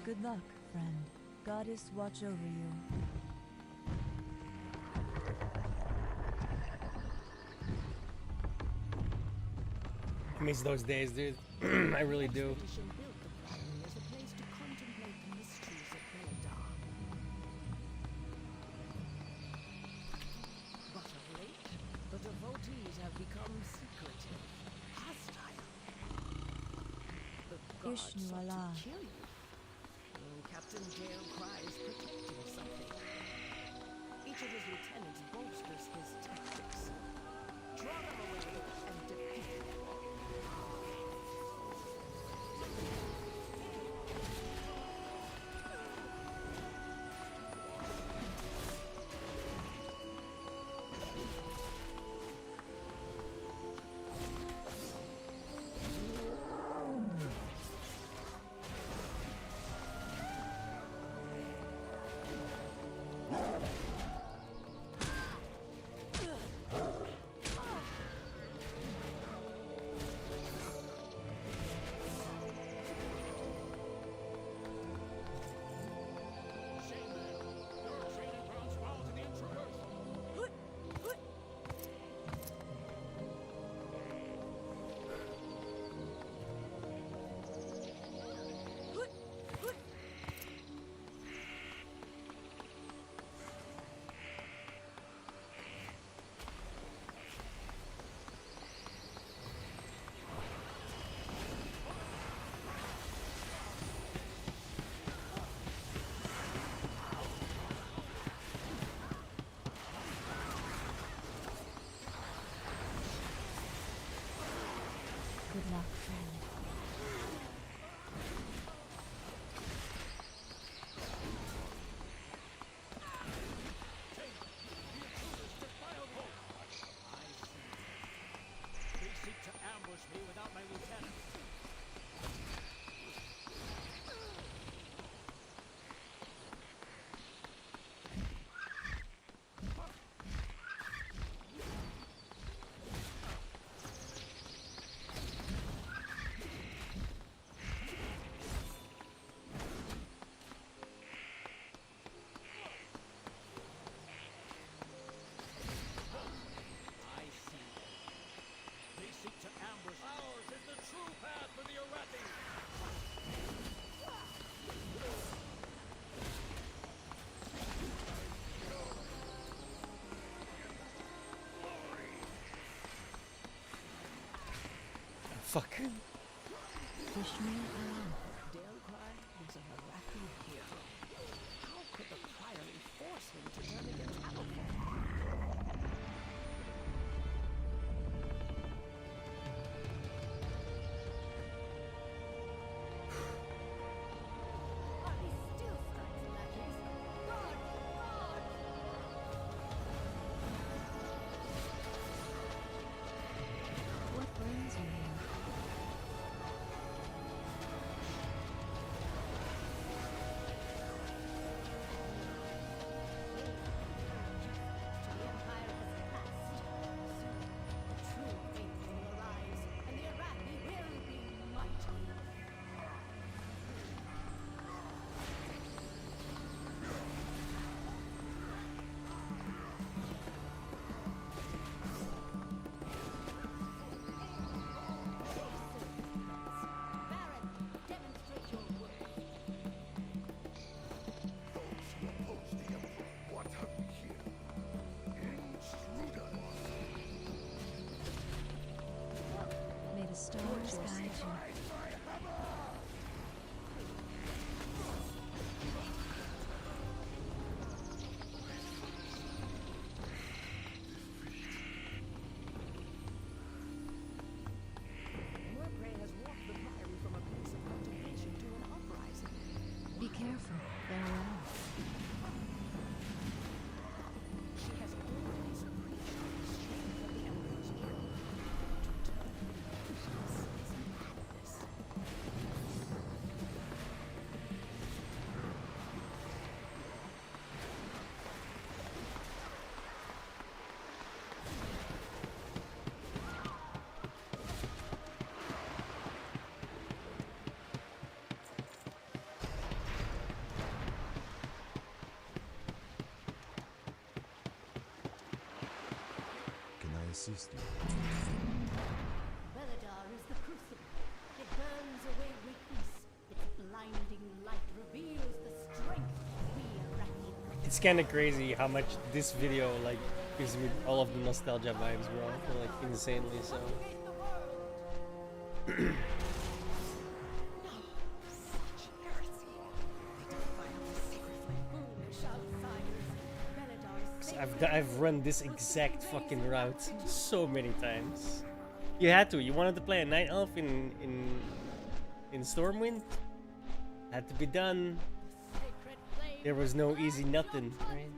Good luck, friend. Goddess watch over you. I miss those days, dude. I really do. Expedition built the Priory as a place to contemplate the mysteries of Eldar. But of late, Vishnu Allah. Kill you. Captain Gale cries protecting something. Each of his lieutenants bolsters his tactics. Draw them away and defeat them. Good luck, friend. They seek to ambush me without my lieutenant. I see them. They seek to ambush. Ours is the true path for the Arathi. Fuck. Vishnu Allah. Dalcry is an Arathi hero. How could the Priory force him to turn against Alpha? What brings you here? The Empire has passed. Soon, the true faith will arise, and the Arathi will be mighty. Baron, demonstrate your worth. What have we here? Intruders! May the stars guide you. Murphy has walked the Priory from a place of contemplation to an uprising. Be careful. They're around. She has always appreciated the strength of the Emperor's will. To turn illusions is madness. Can I assist you? Belladar is the crucible. It burns away weakness. Its blinding light reveals the strength we Arathi possess. It's kind of crazy how much this video like gives me all of the nostalgia vibes, bro. Like insanely so. Create the world. Now I've run this exact fucking route so many times. You had to. You wanted to play a night elf in Stormwind. Had to be done. There was no easy nothing, right?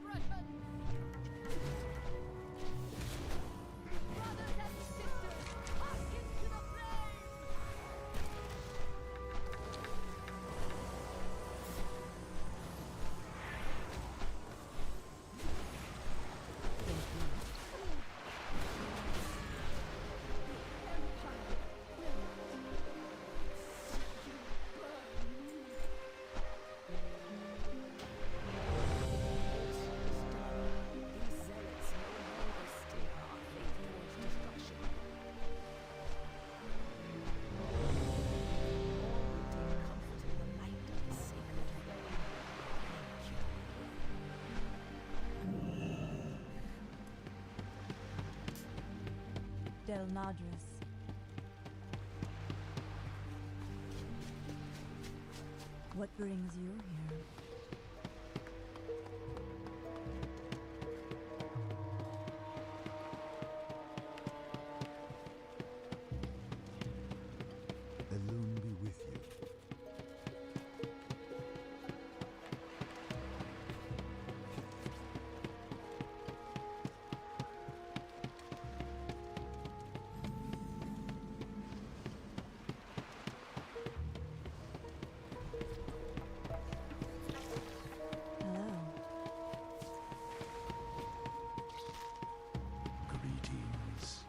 Del Nadris. What brings you here? Elune be with you. Hello. Greetings.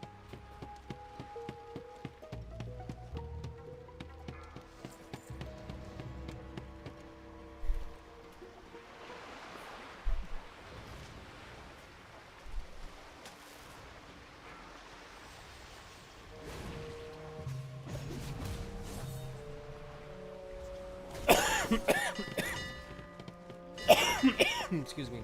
Excuse me.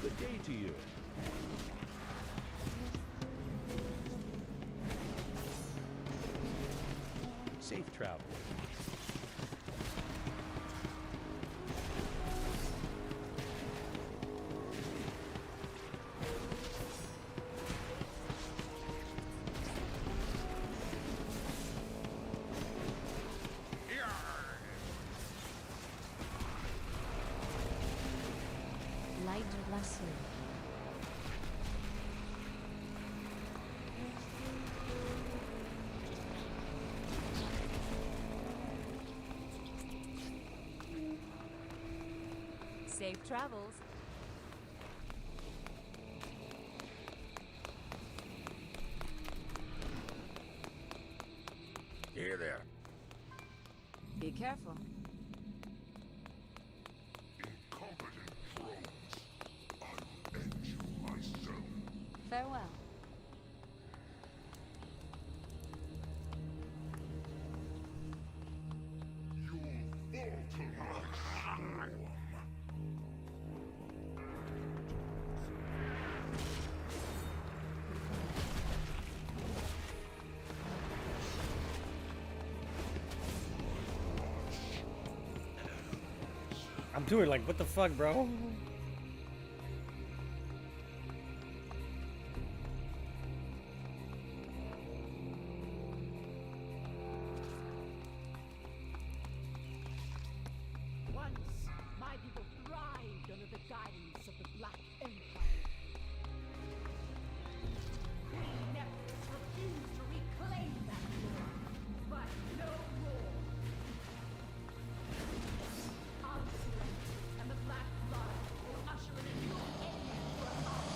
Good day to you. Safe travel. Light blessed. Safe travels. Here there. Be careful. Incompetent drones. I will end you myself. Farewell. You'll fall to my storm. I'm doing like, what the fuck, bro? Once, my people thrived under the guidance of the Black Empire. Queen Nephthys refused to reclaim that glory, but no more. Our surrender and the Black Blood will usher in a new age for us.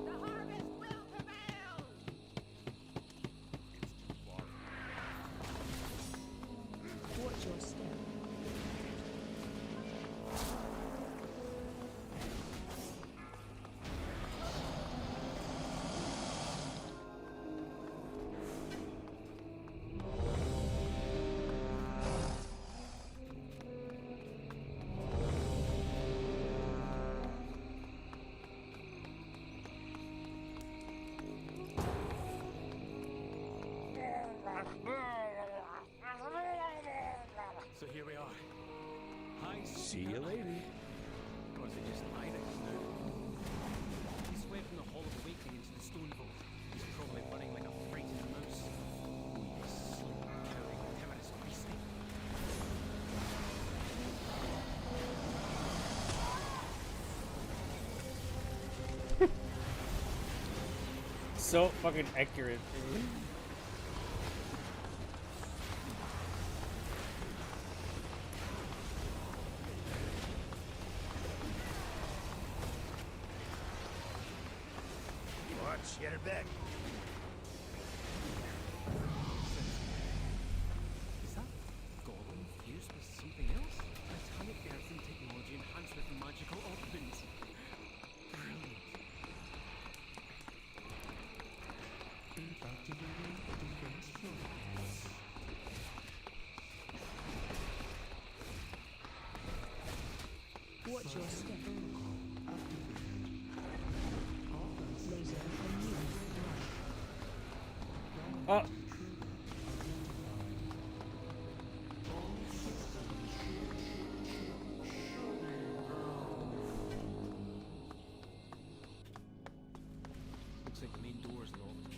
The harvest will prevail! Watch your step. So here we are. High See you later. Or is it just Irex now? He swept from the Hall of Awakening into the Stone Vault. He's probably running like a frightened mouse. Oh, you slow, cowering, timorous beastie. So fucking accurate. Watch your back. Is that Gollum fused with something else? Titanic earthing technology enhanced with magical occupants. Brilliant. Watch your step. Laser immune. Oh, Looks like the main door's locked.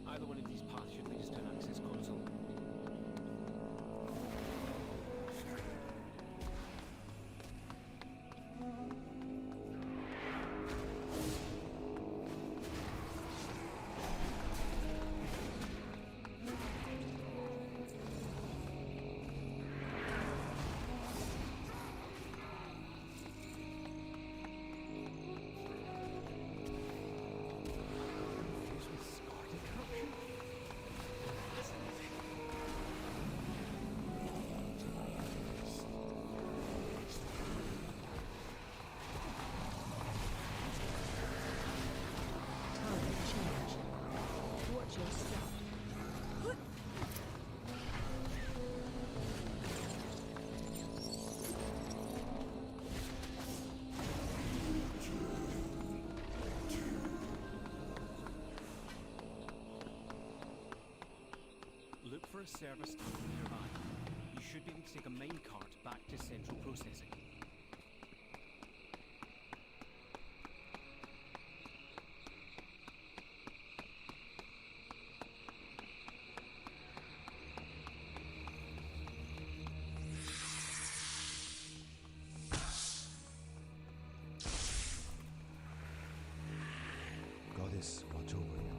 Either one of these paths should lead us to an access console. Fused with scar corruption? Fascinating. Target change. Watch your step. Look for a service tunnel nearby. You should be able to take a mine cart back to central processing. Goddess, watch over you.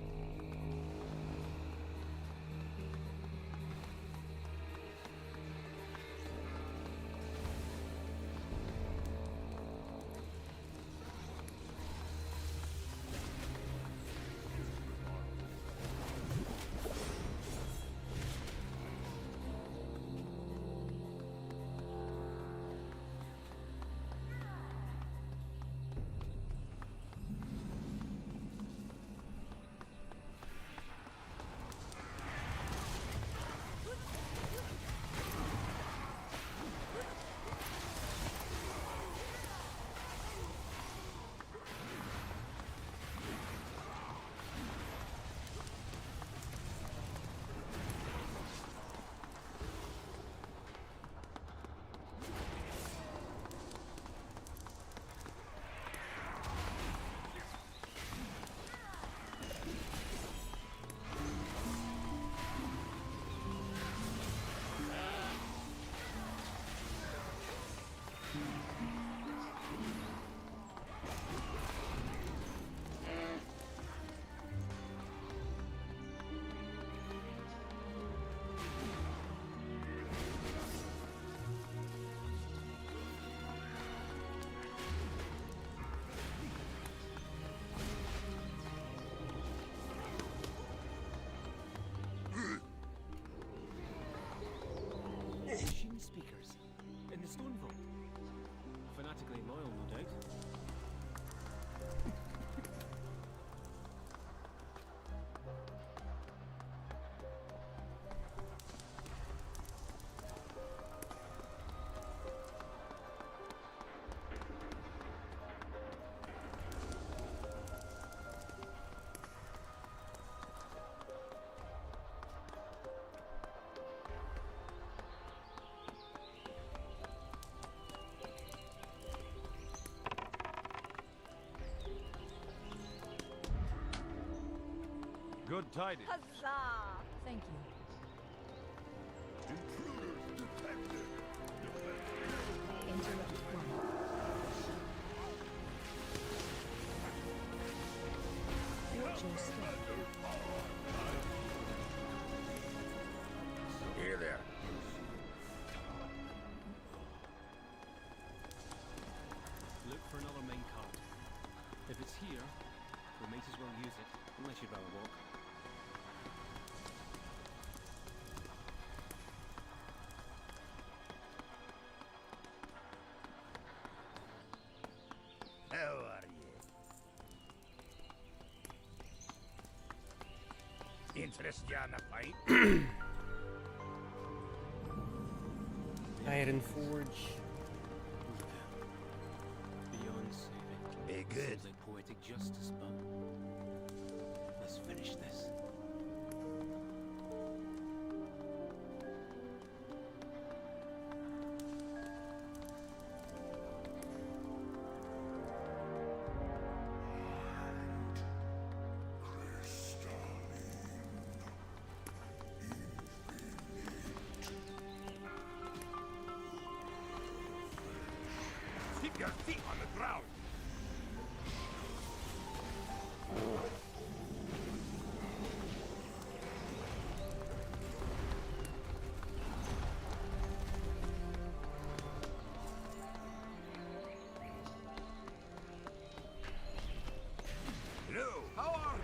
Machine speakers in the stone vault. Fanatically loyal, no doubt. Good tidings. Huzzah! Thank you. Interrupt one. Watch your step. Here there. Look for another main card. If it's here, we might as well use it, unless you'd rather walk. How are you? Interest you on the fight? Iron Forge. Beyond saving. Be good. Seems like poetic justice, but let's finish this. Keep your feet on the ground. Hello, how are you?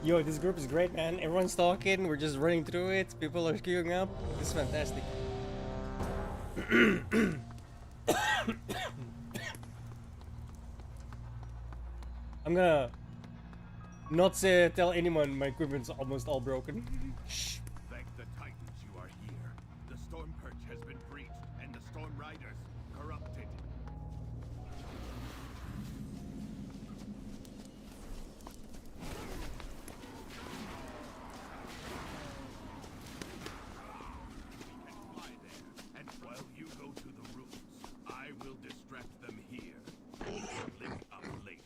Yo, this group is great, man. Everyone's talking. We're just running through it. People are queuing up. It's fantastic. I'm gonna not say tell anyone my equipment's almost all broken. Shh. Thank the Titans you are here. The Storm Perch has been breached, and the Storm Riders corrupted. We can fly there, and while you go to the rooms, I will distract them here. Lift up later.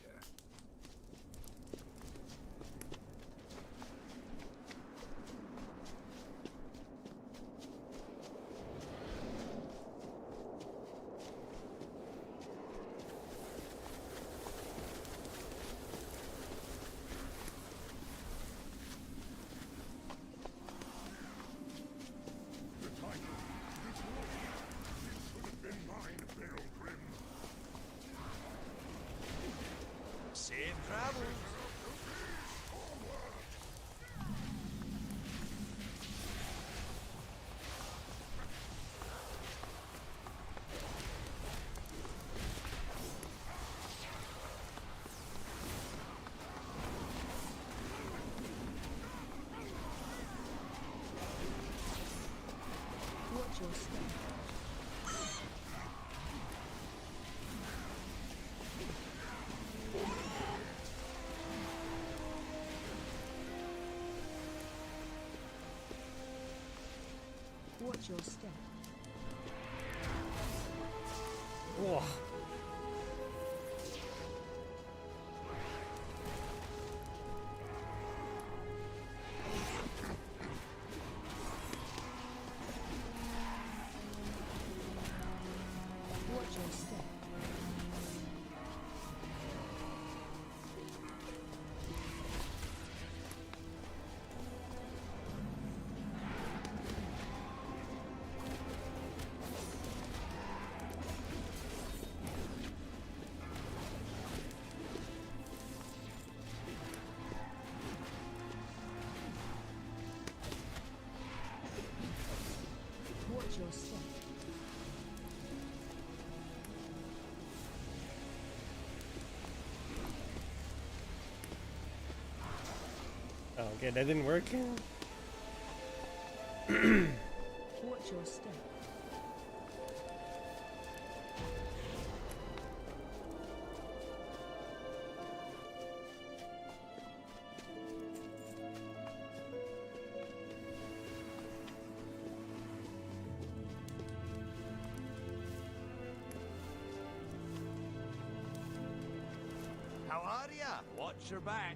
Watch your step. Watch your step. Whoa. Watch your step. Watch your step. Oh, okay, that didn't work. Watch your step. How are ya? Watch your back.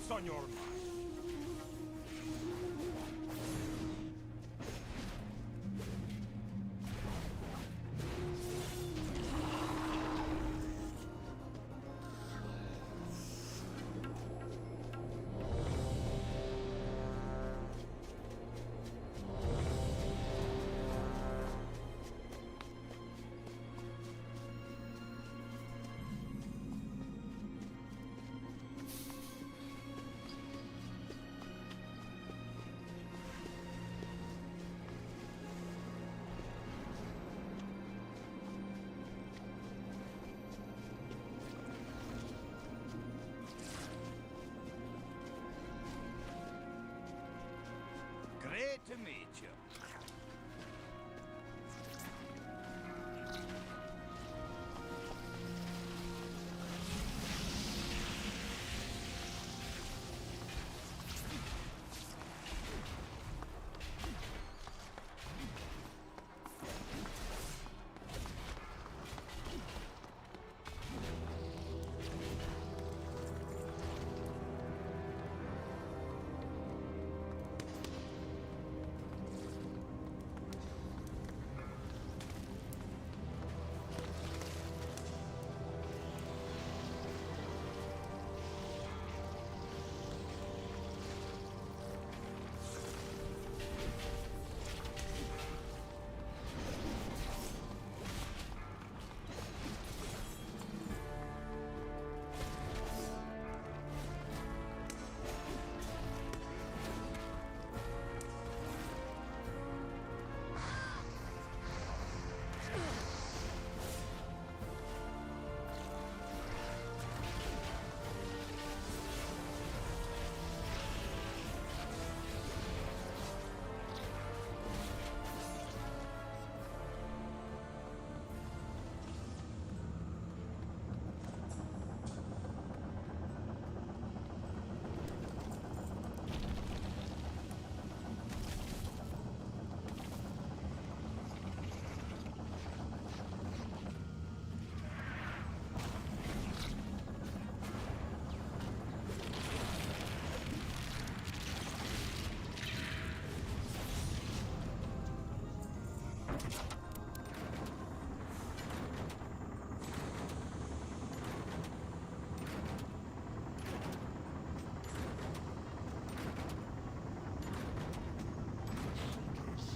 What's on your mind? Great to meet you.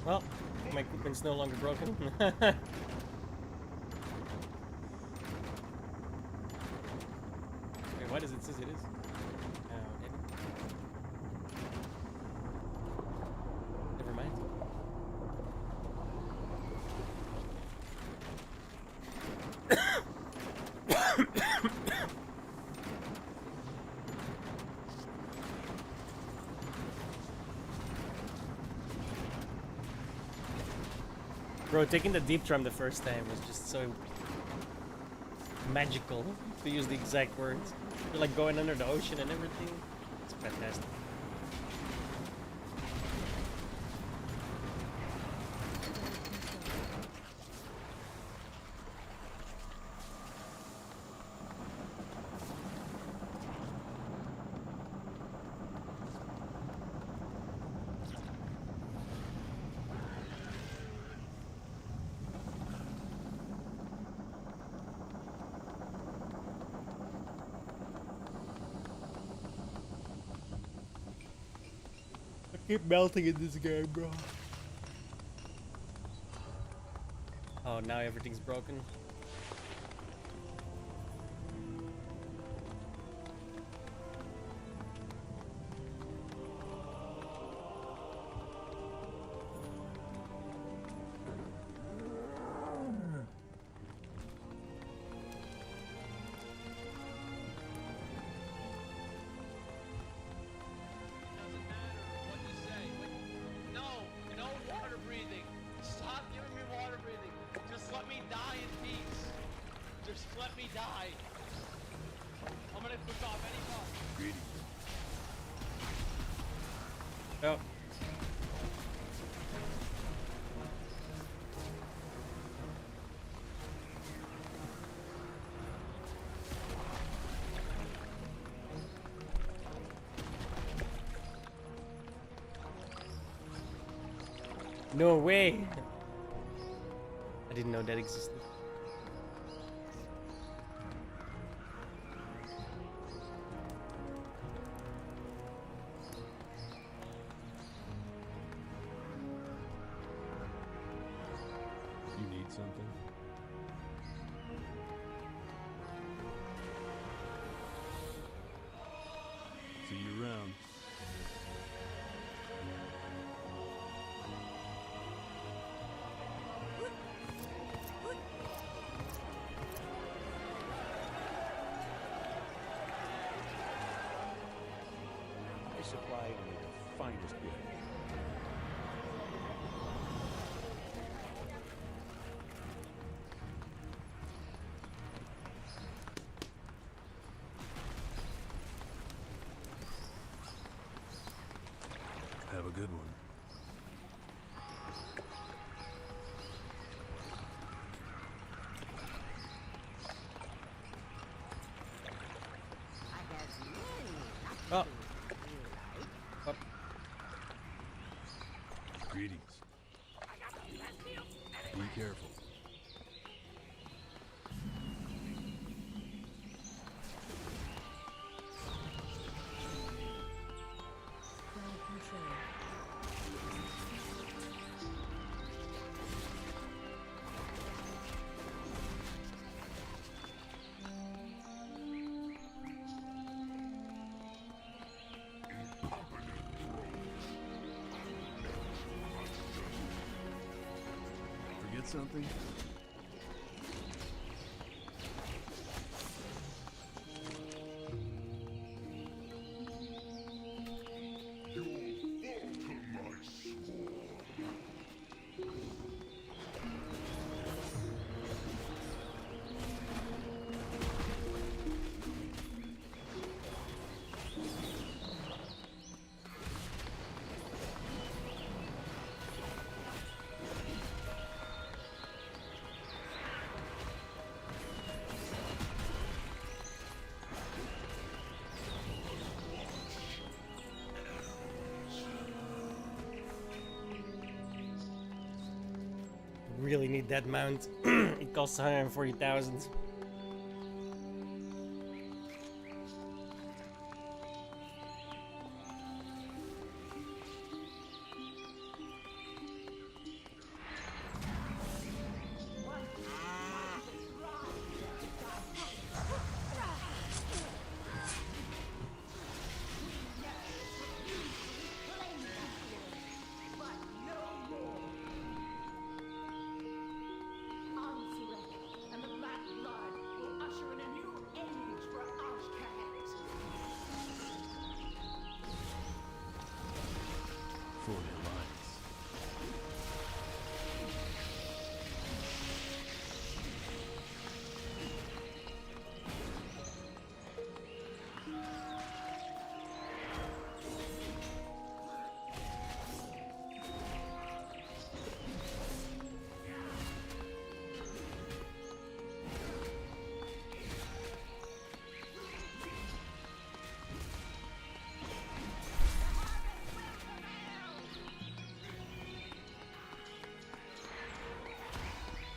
Well, my equipment's no longer broken. Wait, what does it say it is? Never mind. Bro, taking the deep drum the first time was just so magical, to use the exact words. You're like going under the ocean and everything. It's fantastic. Keep melting in this game, bro. Oh, now everything's broken. No water breathing. Stop giving me water breathing. Just let me die in peace. No way! I didn't know that existed. You need something? See you around. I supply only the finest goods. Have a good one. Oh. Greetings. Be careful. Crowd control. Forget something? Really need that mount. It costs 140,000. And the Black Blood will usher in a new age for Ashcat. For the Alliance.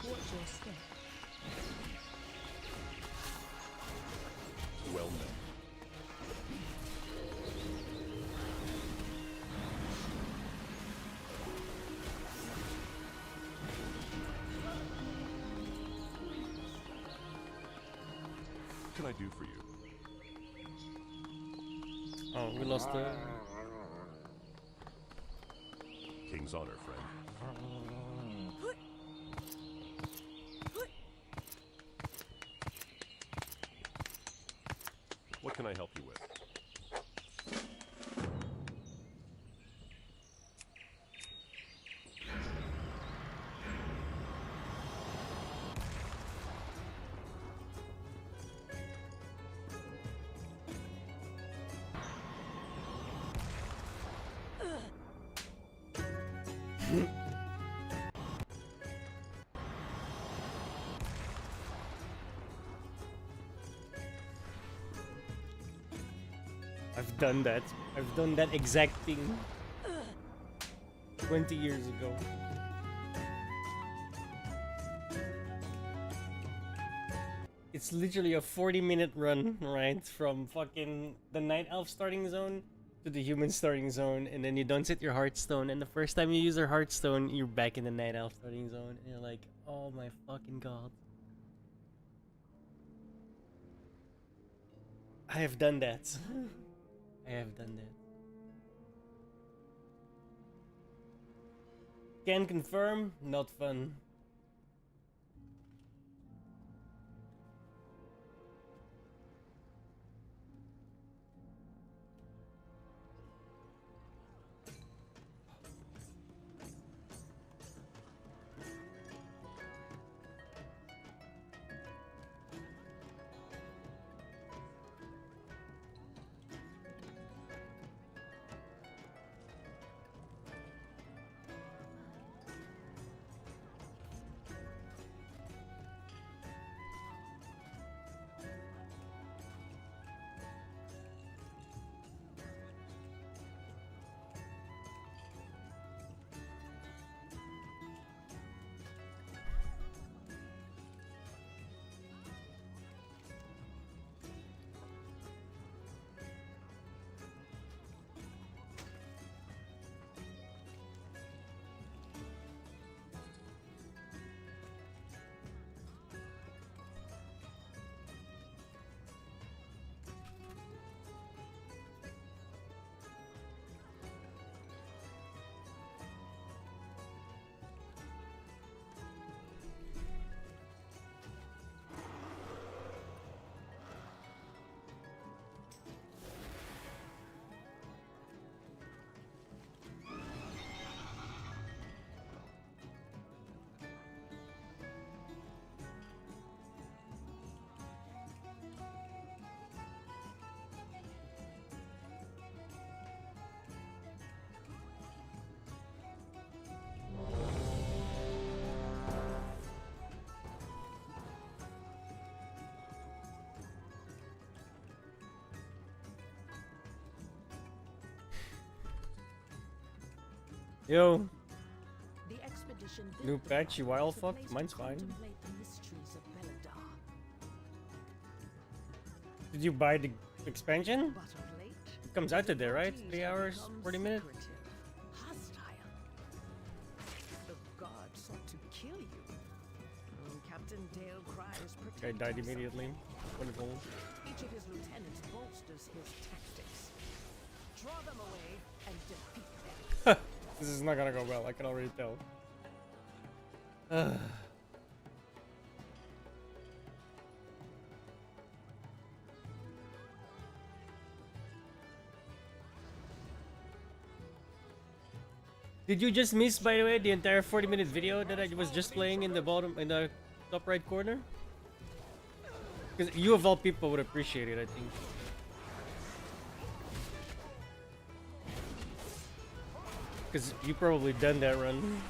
Watch your step. Well met. What can I do for you? Oh, we lost the... King's honor, friend. What can I help you with? I've done that. I've done that exact thing 20 years ago. It's literally a 40-minute run, right? From fucking the Night Elf starting zone to the human starting zone, and then you don't set your Hearthstone, and the first time you use your Hearthstone, you're back in the Night Elf starting zone, and you're like, oh my fucking god. I have done that. I have done that. Can confirm, not fun. Yo, The expedition new built the patch, you bridge wild to fuck? place to Mine's fine. contemplate the mysteries of Beledar. Did you buy the expansion? But of late, It comes out today, right? devotees 3 have hours, become 40 minutes? secretive, hostile. The gods sought to kill you. Captain Dale cries Guy protect died himself. immediately. Wonderful. Each of his lieutenants bolsters his tactics. Draw them away and defeat them. This is not gonna go well, I can already tell. Did you just miss, by the way, the entire 40-minute video that I was just playing in the bottom, in the top right corner? Because you of all people would appreciate it, I think. Because you probably done that run.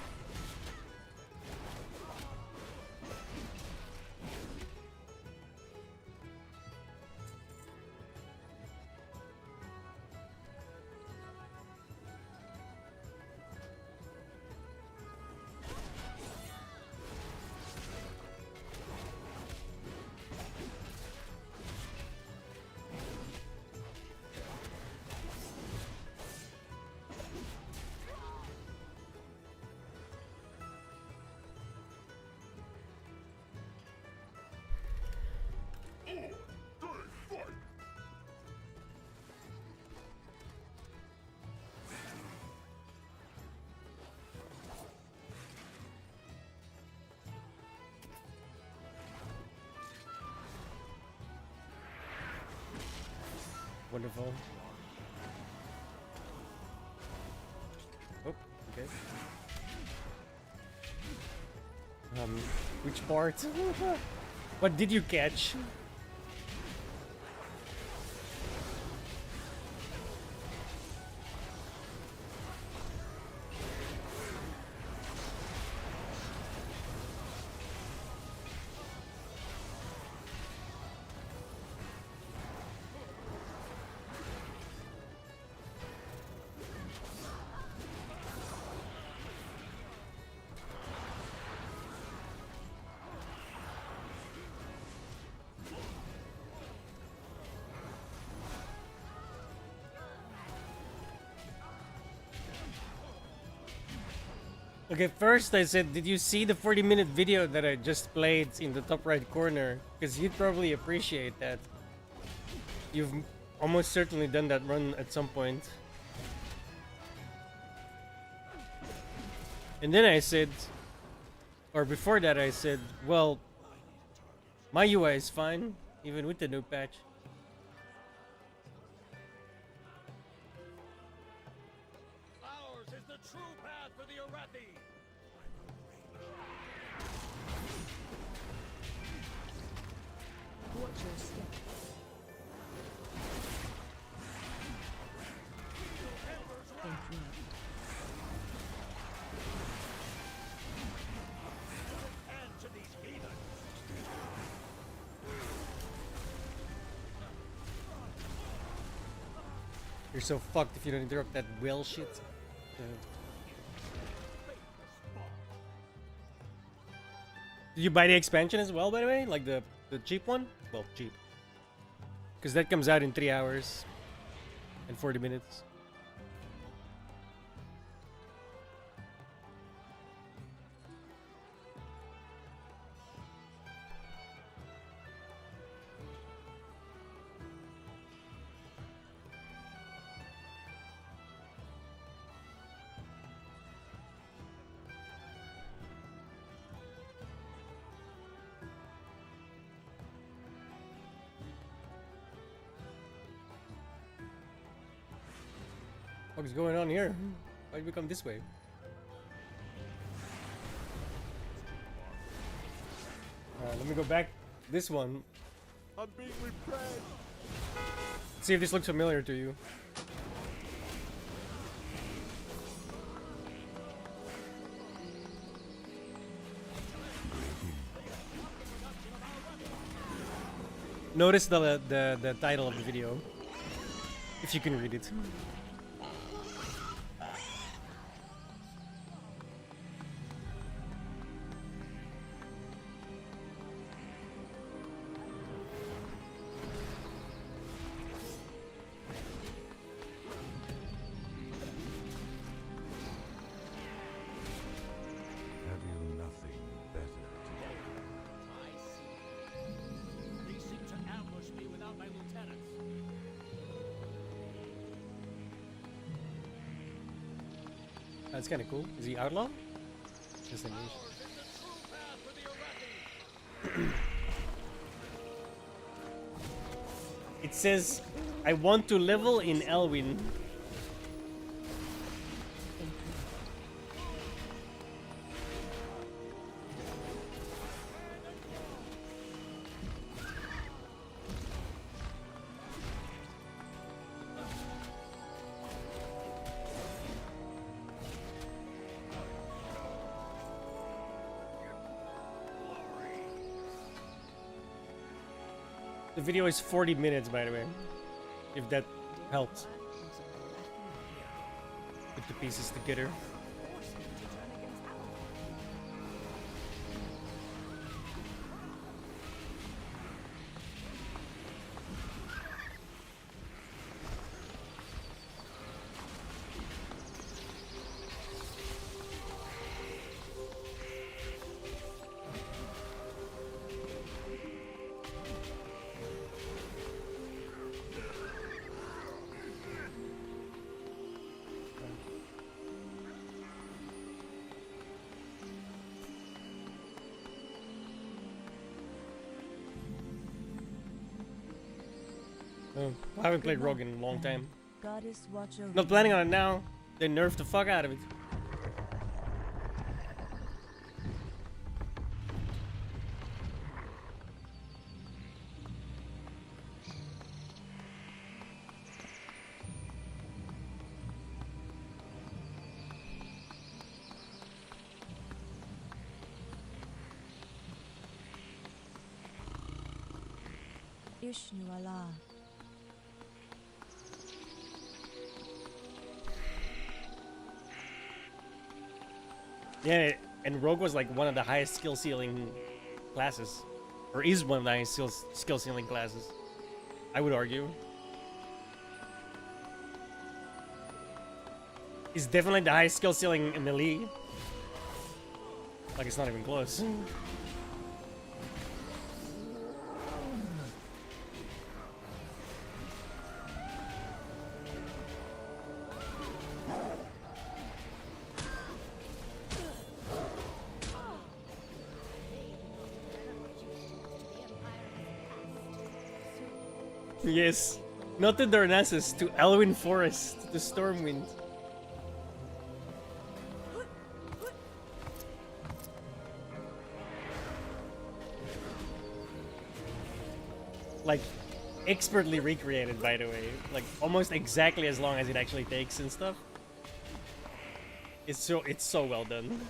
Wonderful. Oh, okay. Which part? What did you catch? Okay, first I said, did you see the 40-minute video that I just played in the top right corner? Because you'd probably appreciate that. You've almost certainly done that run at some point. And then I said, or before that I said, well, my UI is fine, even with the new patch. Ours is the true path for the Arathi. Watch your step. Thank you. And to these heathens. You're so fucked if you don't interrupt that whale shit. Did you buy the expansion as well, by the way? Like the cheap one? Well, cheap. Because that comes out in 3 hours and 40 minutes. What's going on here? Why'd we come this way? Let me go back this one. I'm being repressed. See if this looks familiar to you. Notice the title of the video, if you can read it. Have you nothing better to do? I see. They seem to ambush me without my lieutenants. That's kind of cool. Is he outlaw? Just like Ours is the true path for the Arathi. It says, I want to level in Elwyn. The video is 40 minutes, by the way. If that helps. Put the pieces together. I haven't played Rogue in a long time. Goddess watch over Not planning on it now. They nerfed the fuck out of it. Ishnu Allah. Yeah, and Rogue was like one of the highest skill ceiling classes. Or is one of the highest skill ceiling classes. I would argue. He's definitely the highest skill ceiling in the league. Like it's not even close. Yes. Not to Darnassus, to Elwyn Forest, to Stormwind. Like, expertly recreated, by the way. Like, almost exactly as long as it actually takes and stuff. It's so well done.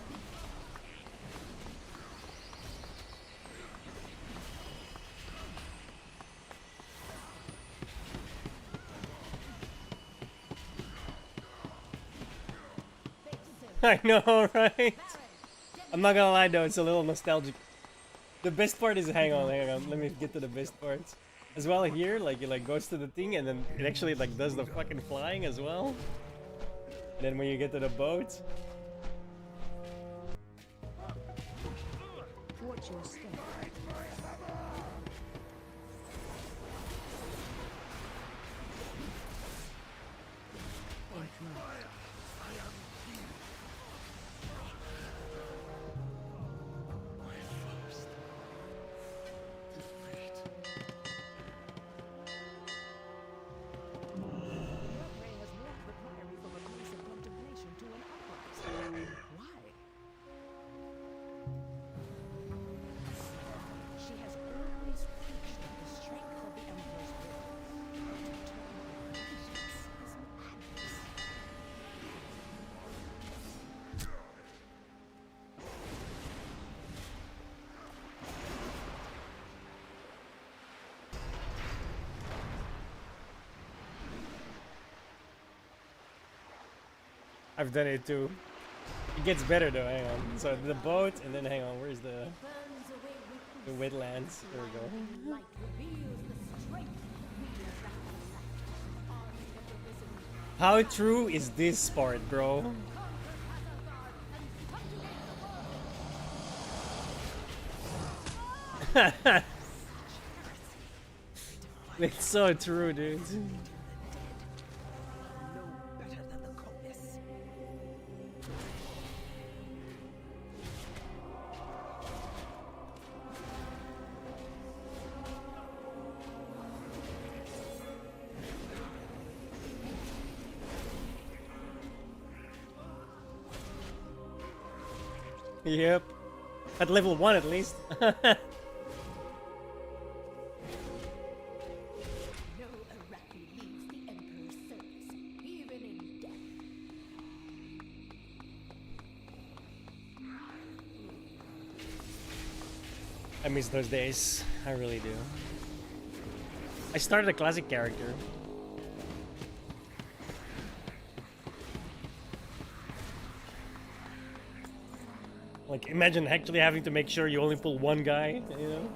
I know, right? I'm not gonna lie though, it's a little nostalgic. The best part is, hang on, let me get to the best parts. As well here, like, it like goes to the thing and then it actually like does the fucking flying as well. And then when you get to the boat. Watch your step. I've done it too. It gets better though, hang on. So the boat, and then hang on, where's the wetlands? There we go. How true is this part, bro? It's so true, dude. Yep. At level 1 at least. No Iraqi leaves the Emperor's service, even in death. I miss those days. I really do. I started a classic character. Like, imagine actually having to make sure you only pull one guy, you know?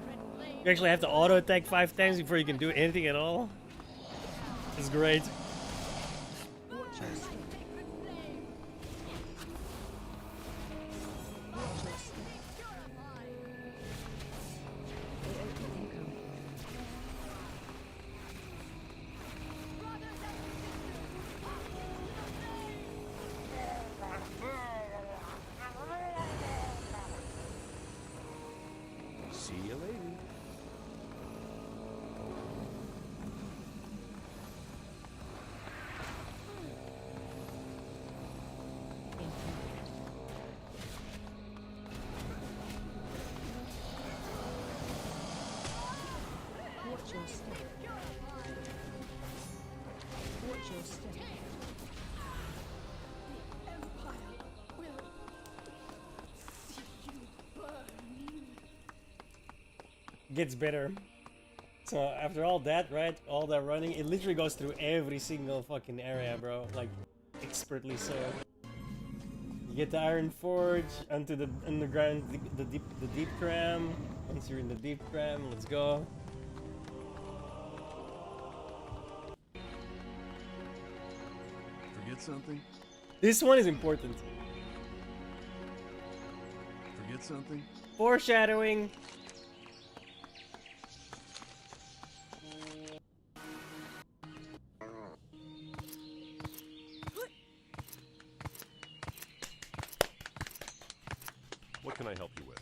You actually have to auto attack 5 times before you can do anything at all. It's great. See you later. Watch your step. Watch your step. The Empire will see you burn. Gets better. So after all that, right? All that running, it literally goes through every single fucking area, bro. Like, expertly so. You get the Iron Forge, onto the underground, the deep tram. Once you're in the deep tram, let's go. Forget something? This one is important. Forget get something? Foreshadowing. What can I help you with?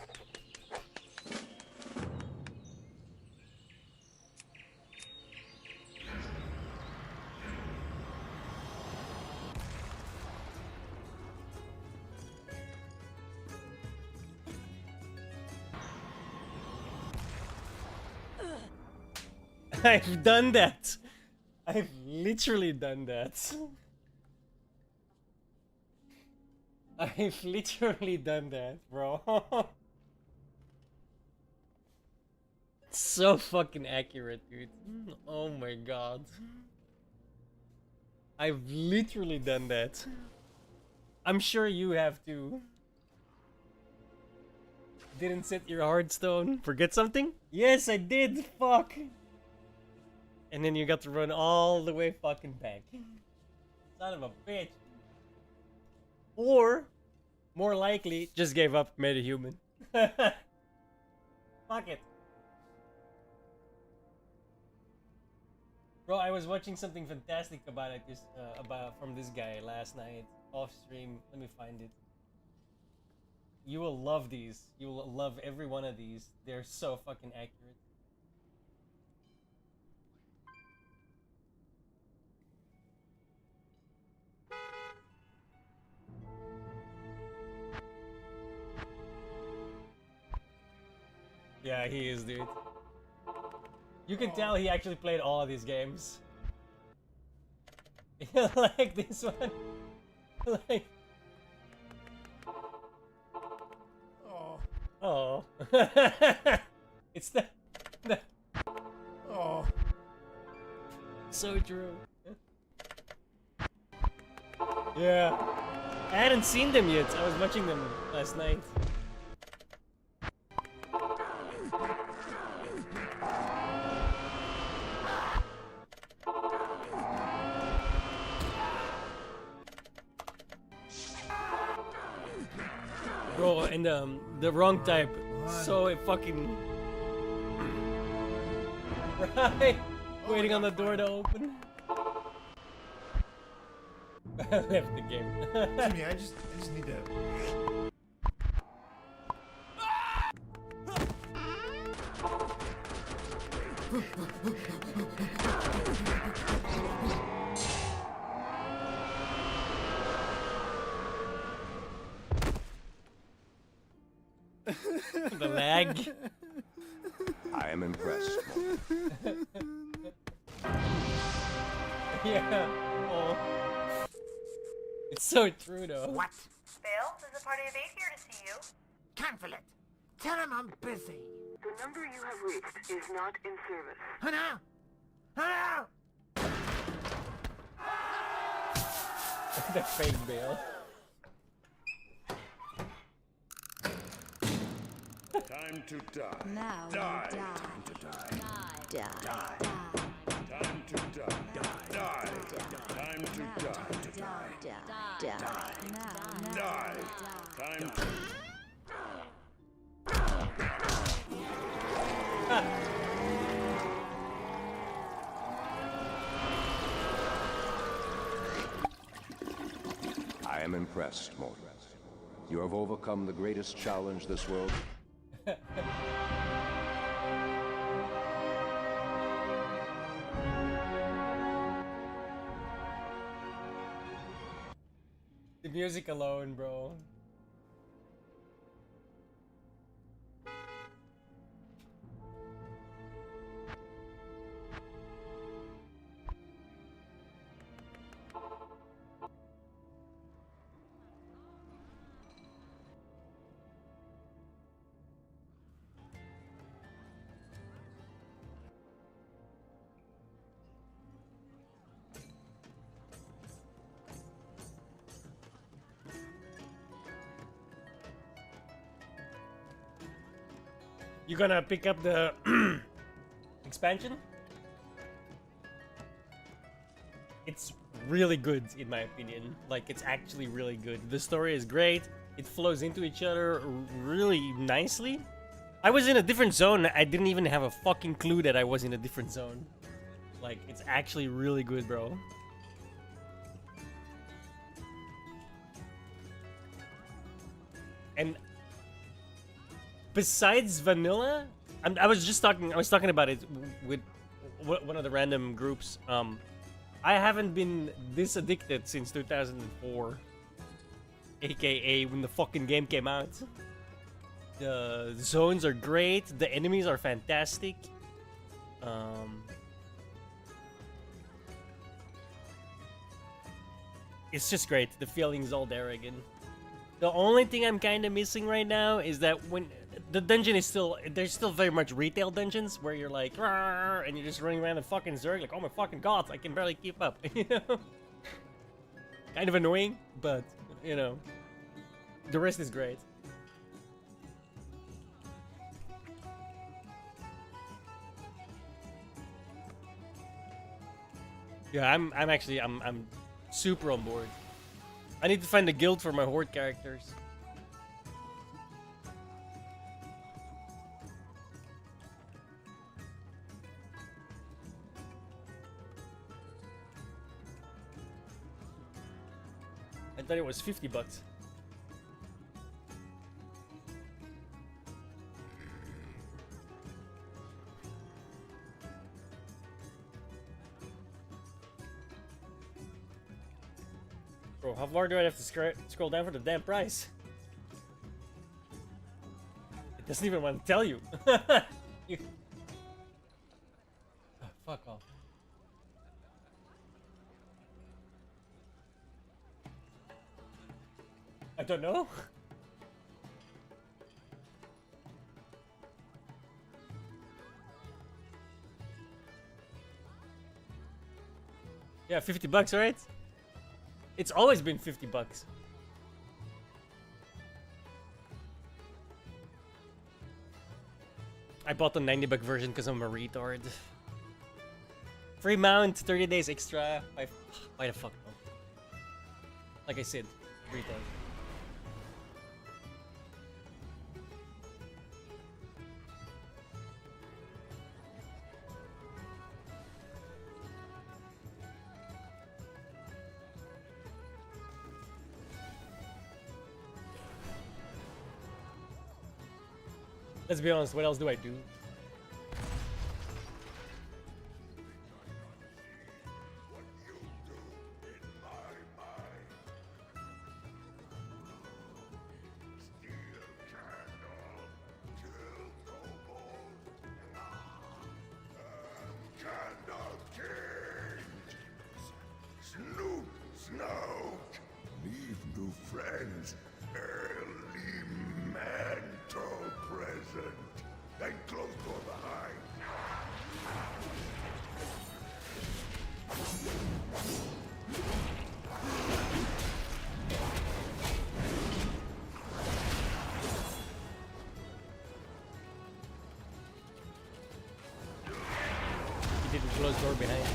I've done that. I've literally done that. I've literally done that, bro. So fucking accurate, dude. Oh my god. I've literally done that. I'm sure you have too. Didn't set your hardstone. Forget something? Yes, I did. Fuck. And then you got to run all the way fucking back. Son of a bitch. Or, more likely, just gave up, made a human. Fuck it. Bro, I was watching something fantastic about it from this guy last night off stream. Let me find it. You will love these. You will love every one of these. They're so fucking accurate. Yeah, he is, dude. You can tell he actually played all of these games. Like this one. Like. Oh. It's the. Oh. So true. Yeah. I hadn't seen them yet. I was watching them last night. Bro, and the wrong type. So it fucking right. Waiting on the door to open. I left the game. Jimmy, I just need to. The lag. I am impressed. Yeah. Oh. It's so true though. What? Bill, there's a party of 8 here to see you. Cancel it. Tell him I'm busy. The number you have reached is not in service. Hello? Hello? The fake bail. Time to die. Now Die. you die. Time to die. Die. Die. Time to die. Die. Time to die. Die. Die. Time to. I am impressed, mortal. You have overcome the greatest challenge this world. The music alone, bro. You gonna pick up the expansion? It's really good in my opinion. Like, it's actually really good. The story is great. it flows into each other really nicely. I was in a different zone. I didn't even have a fucking clue that I was in a different zone. Like, it's actually really good, bro. And besides vanilla, I was talking about it with one of the random groups. I haven't been this addicted since 2004, aka when the fucking game came out. The zones are great. The enemies are fantastic. It's just great. The feeling's all there again. The only thing I'm kind of missing right now is that when the dungeon is still, there's still very much retail dungeons where you're like, "Rawr," and you're just running around the fucking Zerg like, oh my fucking god, I can barely keep up. You know, kind of annoying, but you know, the rest is great. Yeah, I'm super on board. I need to find a guild for my horde characters. I thought it was $50. Bro, how far do I have to scroll down for the damn price? It doesn't even want to tell you. You... Oh, fuck off. I don't know. Yeah, $50, right? It's always been $50. I bought the $90 version because I'm a retard. Free mount, 30 days extra. Why the fuck no? Like I said, retard. Let's be honest, what else do I do? Snoop, Snout, leave new friends. Early mantle present. And close door behind. He didn't close door behind.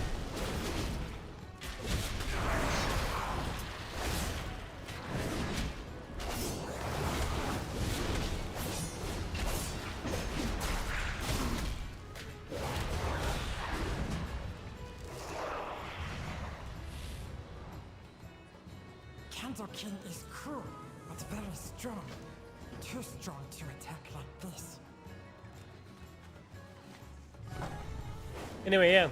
Candle King is cruel, but very strong. Too strong to attack like this. Anyway, yeah.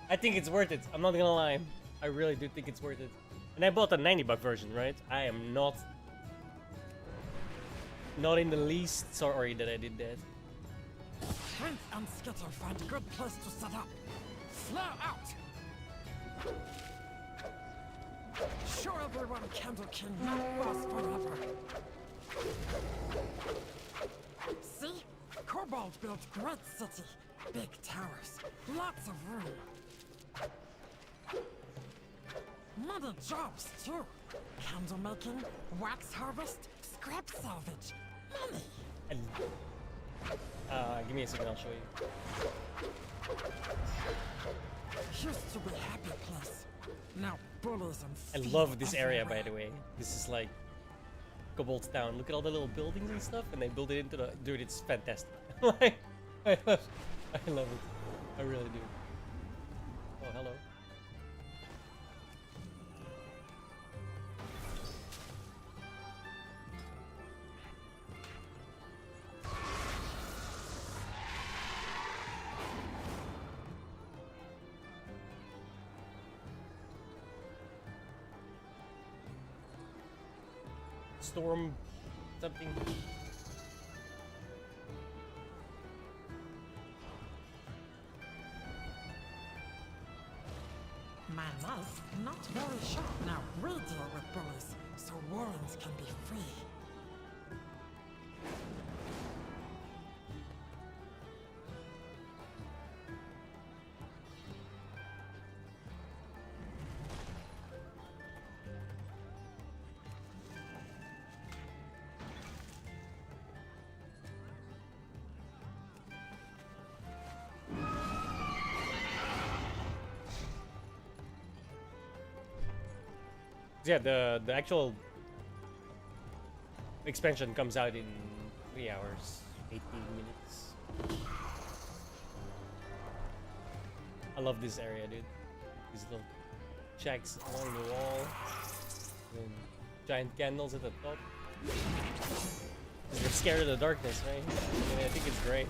I think it's worth it. I'm not gonna lie. I really do think it's worth it. And I bought the $90 version, right? I am not in the least sorry that I did that. Prince and Skitter find a good place to set up. Flare out! Show everyone Candle King not lost forever. See? Kobold built great city. Big towers. Lots of room. Many jobs, too. Candle making, wax harvest, scrap salvage. Money! And, give me a second, I'll show you. Used to be a happy place. Now bullies and I thieves love this area, everywhere. by the way. This is like Cobalt's town. Look at all the little buildings and stuff, and they build it into the. Dude, it's fantastic. Like, I love it. I really do. Oh, hello. Storm something. My knife, not very sharp. Now we deal with bullies, so warrens can be free. Yeah, the actual expansion comes out in 3 hours, 18 minutes. I love this area, dude. These little shacks along the wall, and giant candles at the top. 'Cause you're scared of the darkness, right? I mean, I think it's great.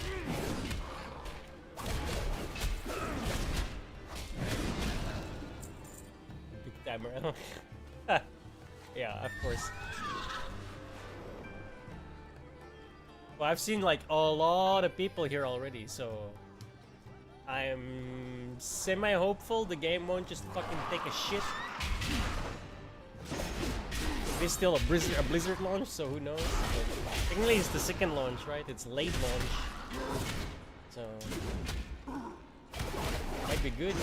Big timer. Yeah, of course. Well, I've seen like a lot of people here already, so I'm semi-hopeful the game won't just fucking take a shit. It is still a Blizzard launch, so who knows? But technically it's the second launch, right? It's late launch. So might be good.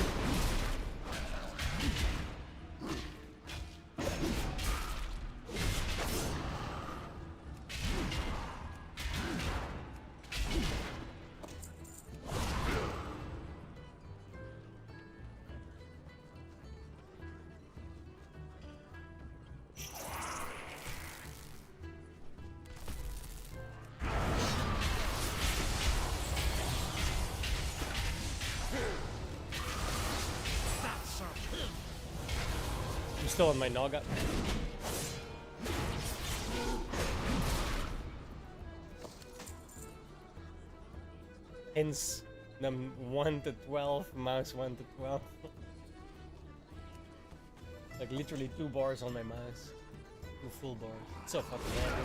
I'm still on my Naga. Hence, num 1 to 12, mouse 1 to 12. Like literally 2 bars on my mouse. 2 full bars. It's so fucking handy.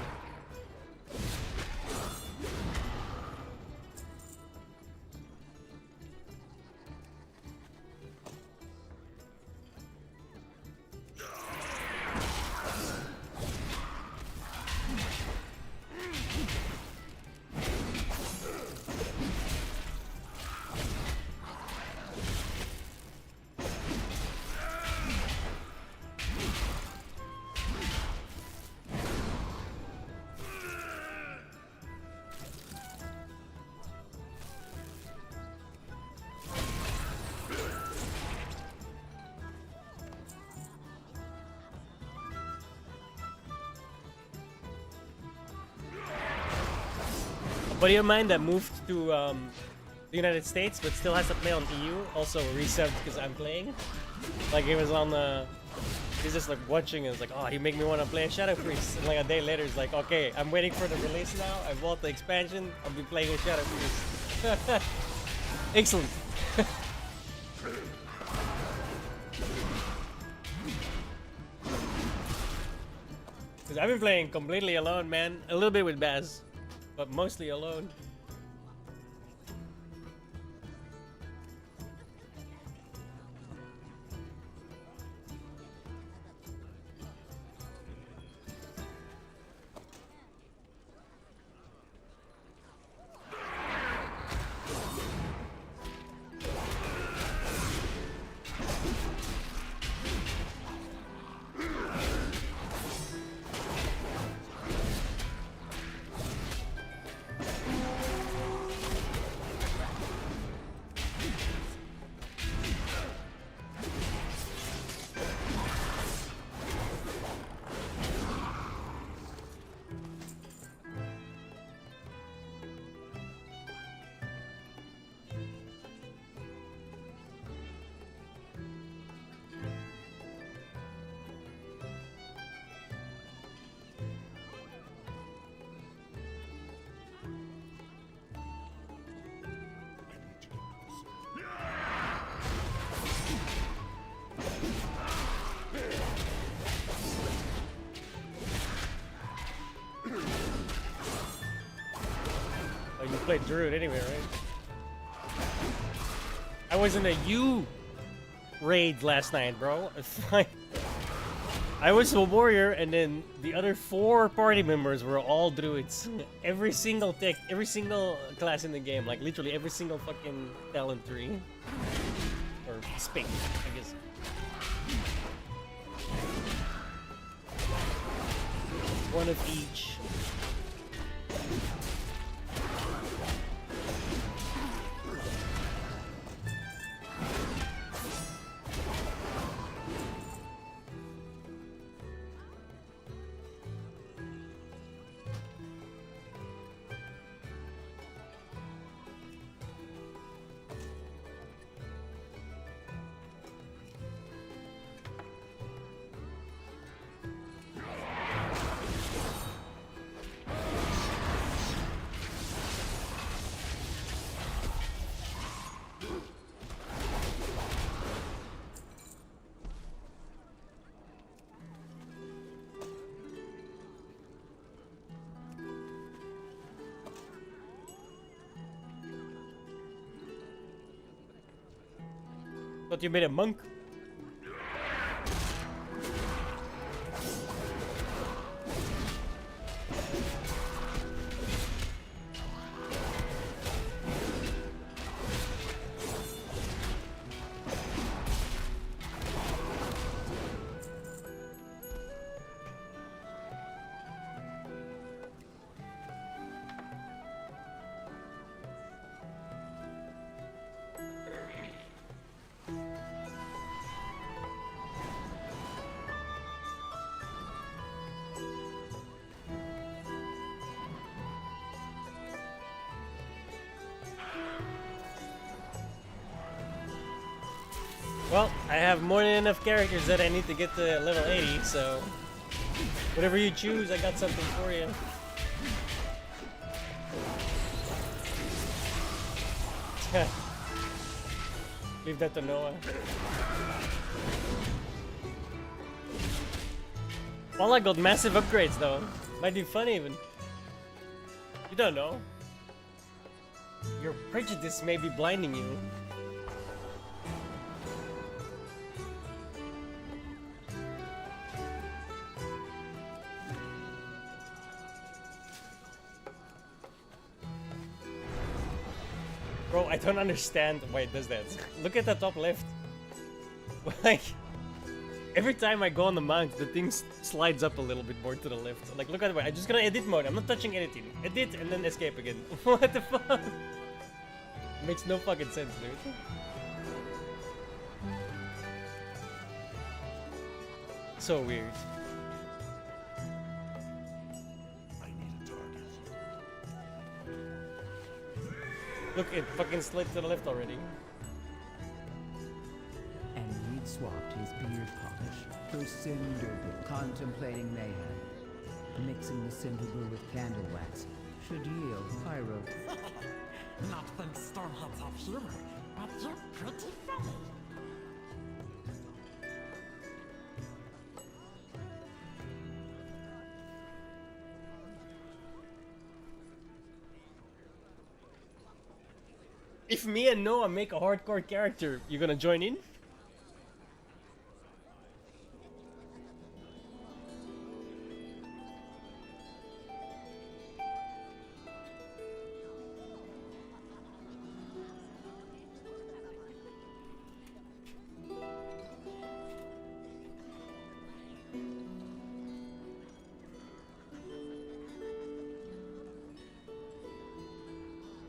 A buddy of mine that moved to the United States but still has to play on EU also resubbed because I'm playing. Like he was on the, he's just like watching and it's like, oh, you make me want to play a Shadow Priest. And like a day later, it's like, okay, I'm waiting for the release now. I bought the expansion. I'll be playing a Shadow Priest. Excellent. Because I've been playing completely alone, man. A little bit with Baz, but mostly alone. played Druid anyway, right? I was in a U raid last night, bro. It's like I was a warrior, and then the other 4 party members were all druids. Every single class in the game, like literally every single fucking talent tree or spec, I guess. One of each. Thought you made a monk. Well, I have more than enough characters that I need to get to level 80, so whatever you choose, I got something for you. Leave that to Noah. Well, I got massive upgrades though. Might be fun even. You don't know. Your prejudice may be blinding you. Bro, I don't understand why it does that. Look at the top left. Like, every time I go on the mount, the thing slides up a little bit more to the left. Like, look at the way. I'm just gonna edit mode. I'm not touching editing. Edit and then escape again. What the fuck? Makes no fucking sense, dude. So weird. Look, it fucking slid to the left already. And he'd swapped his beard polish for cinder contemplating mayhem. Mixing the cinder with candle wax should yield pyro. Not think Stormhead's have humor, but you're pretty funny. If me and Noah make a hardcore character, you gonna join in?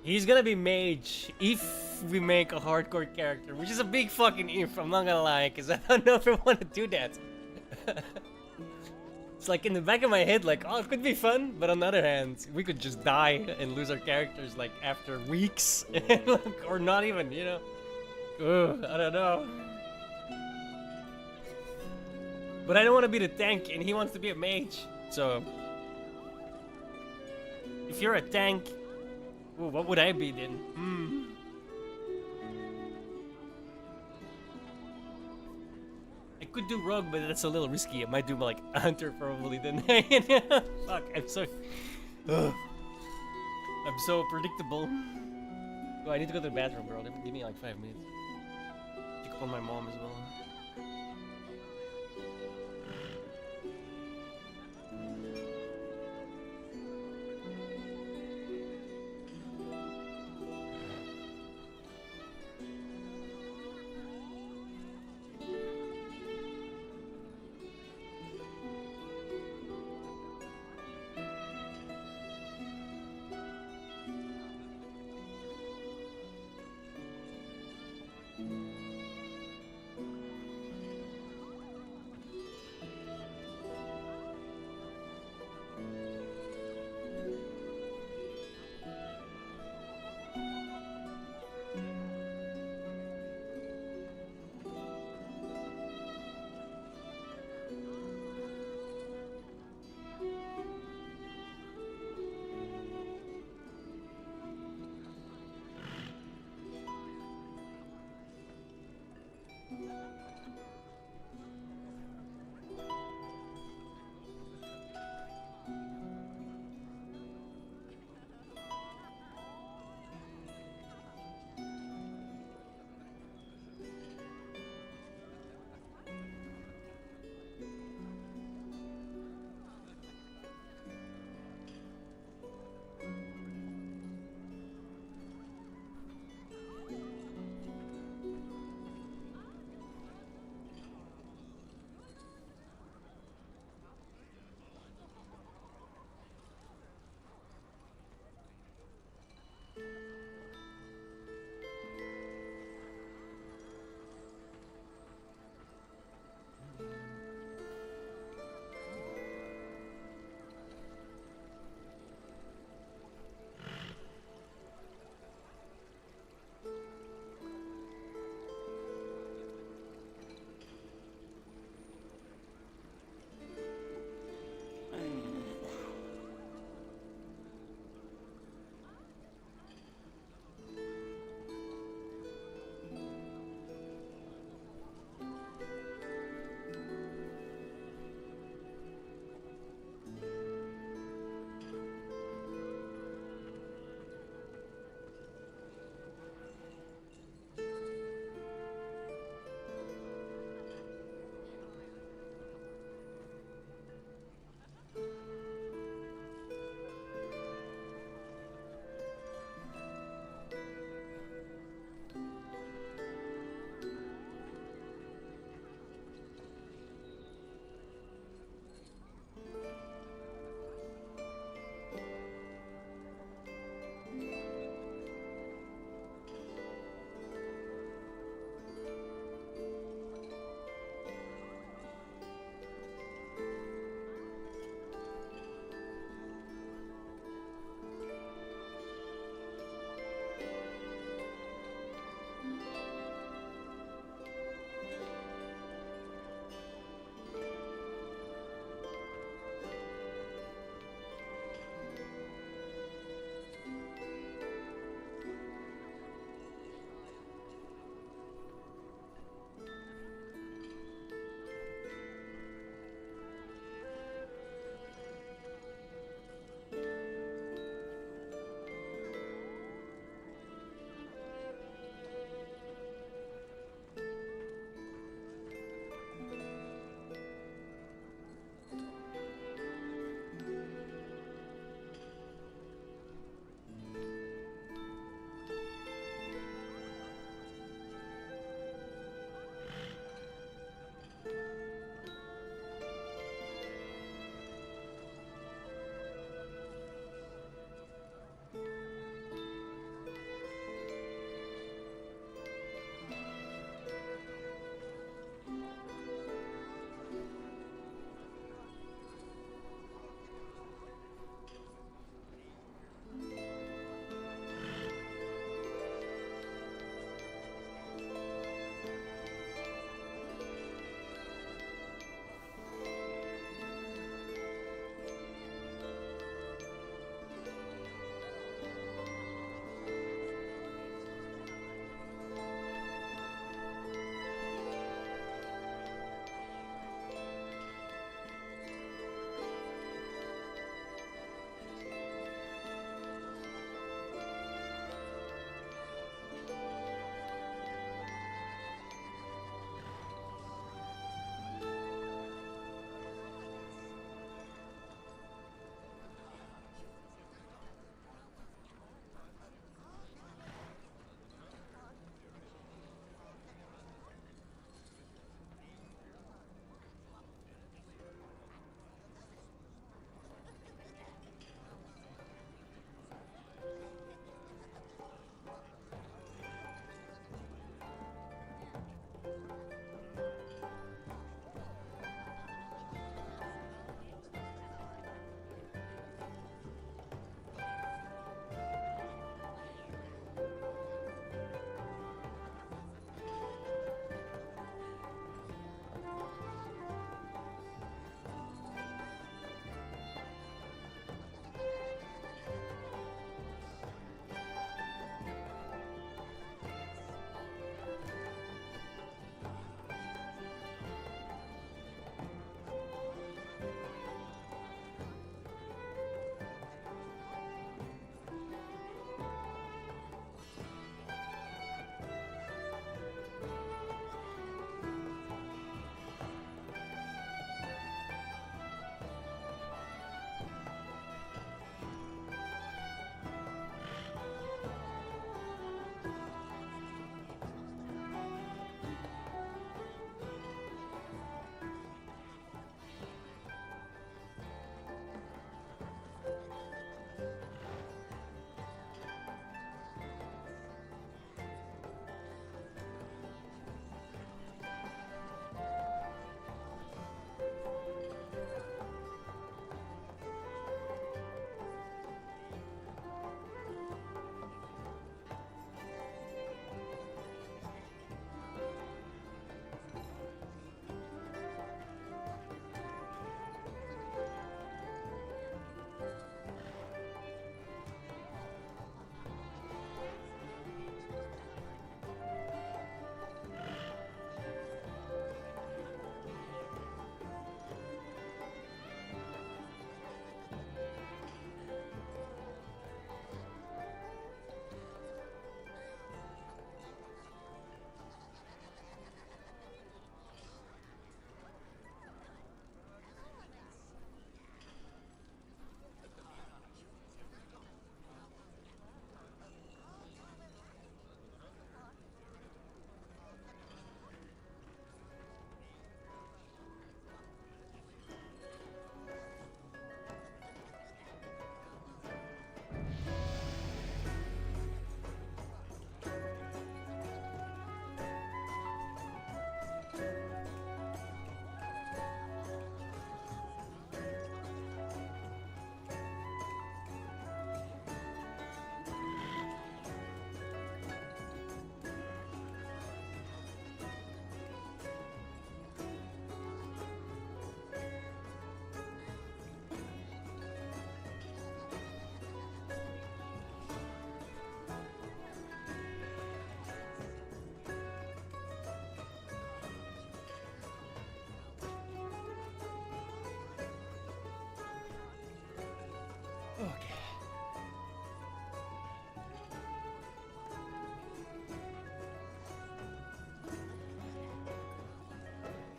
He's gonna be mage if we make a hardcore character, which is a big fucking if, I'm not gonna lie, because I don't know if I want to do that. It's like in the back of my head, like, oh, it could be fun, but on the other hand, we could just die and lose our characters like after weeks, or not even, you know? Ugh, I don't know. But I don't want to be the tank, and he wants to be a mage, so... If you're a tank... Ooh, what would I be then? I could do rogue, but that's a little risky. I might do like a hunter probably then. Fuck, I'm sorry. Ugh. I'm so predictable. Oh, I need to go to the bathroom, bro. Give me like 5 minutes. Check up on my mom as well.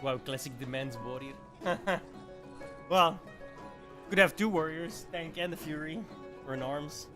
Wow, classic demands warrior. Well, could have two warriors, tank and the fury, or an arms.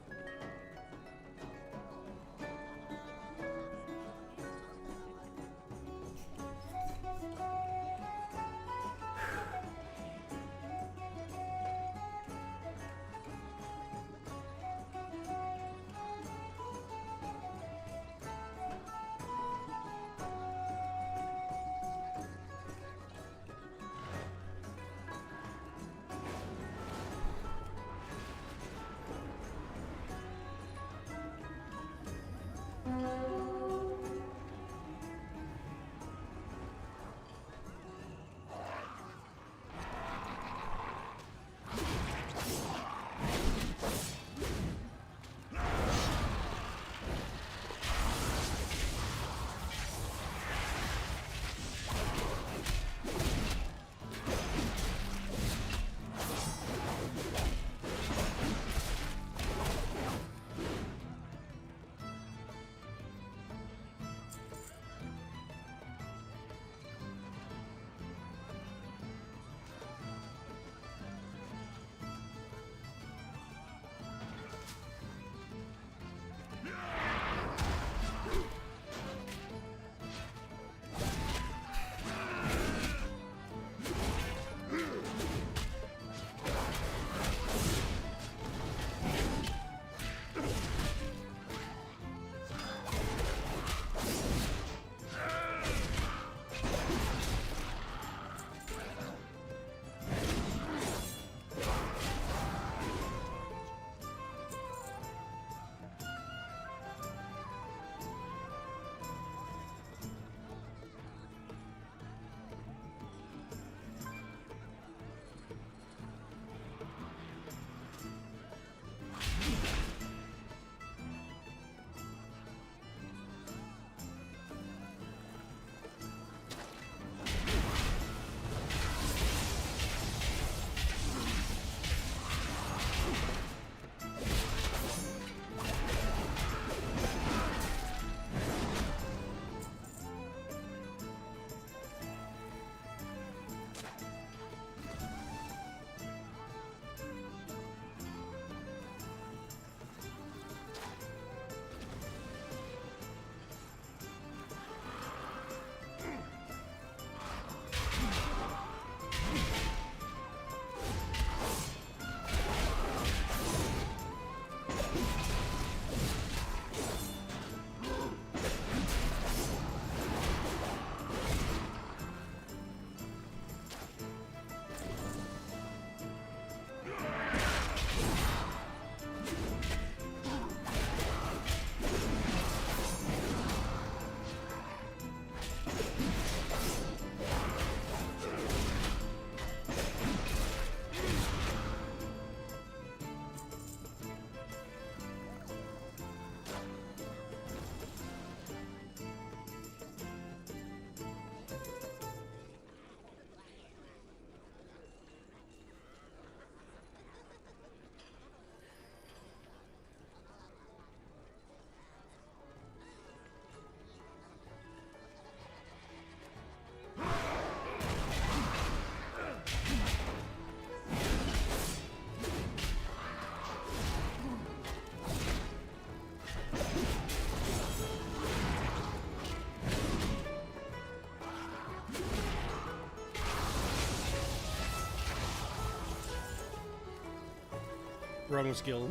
Wrong skill,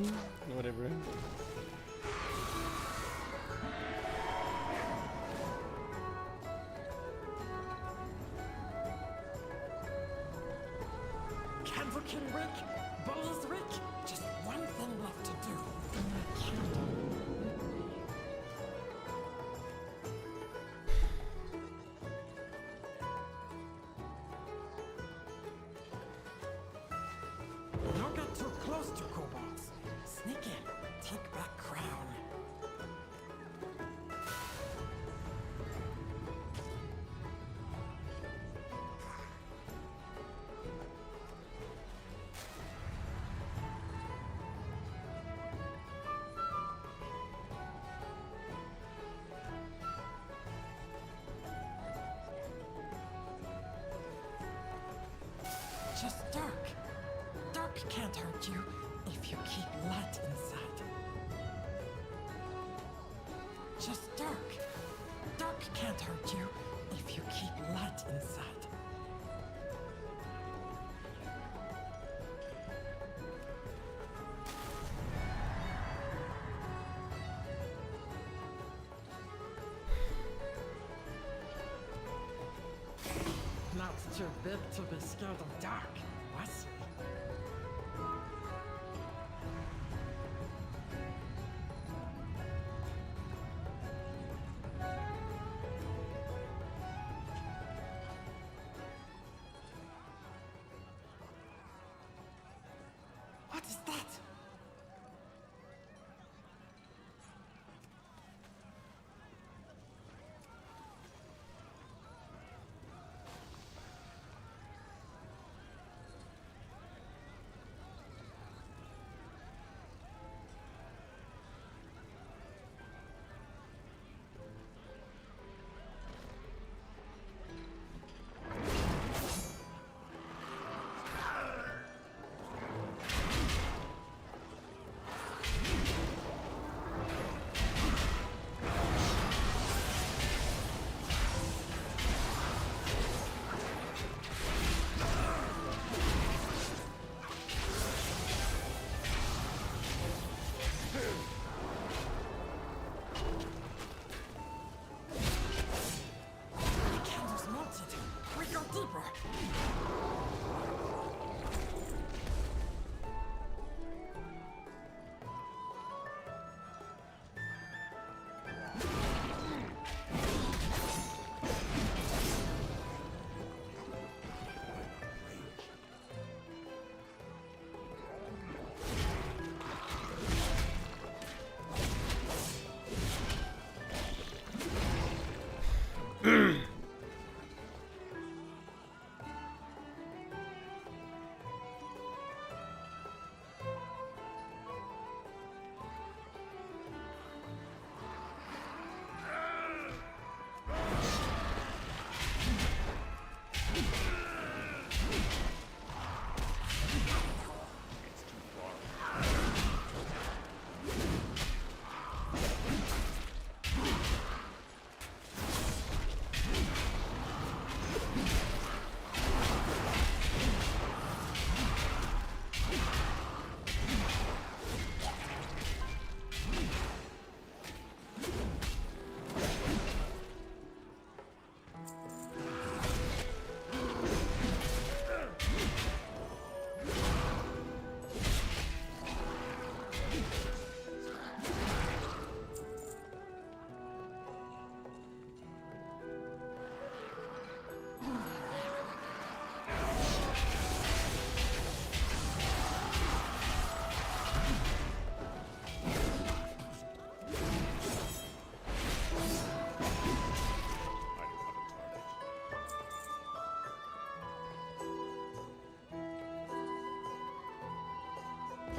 whatever. Candle King Rick, Bowls Rick, just one thing left to do. Don't get too close to kobolds. Sneak in, take back crown. Just dark. Dark can't hurt you if you keep light inside. Just dark. Dark can't hurt you if you keep light inside. Not too big to be scared of dark, was What is that?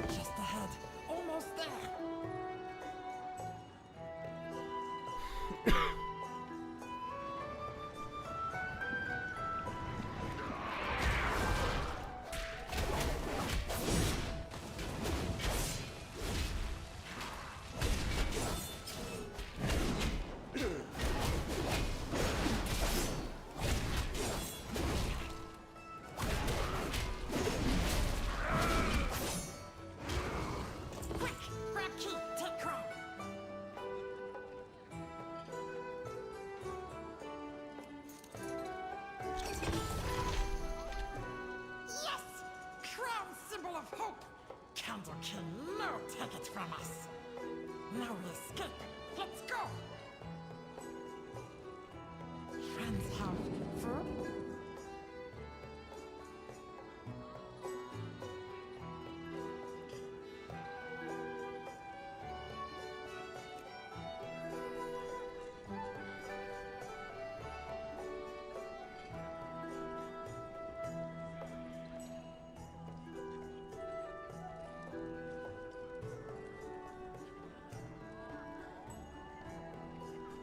Just ahead. Almost there. Candle can no take it from us. Now we escape. Let's go. Friends have food?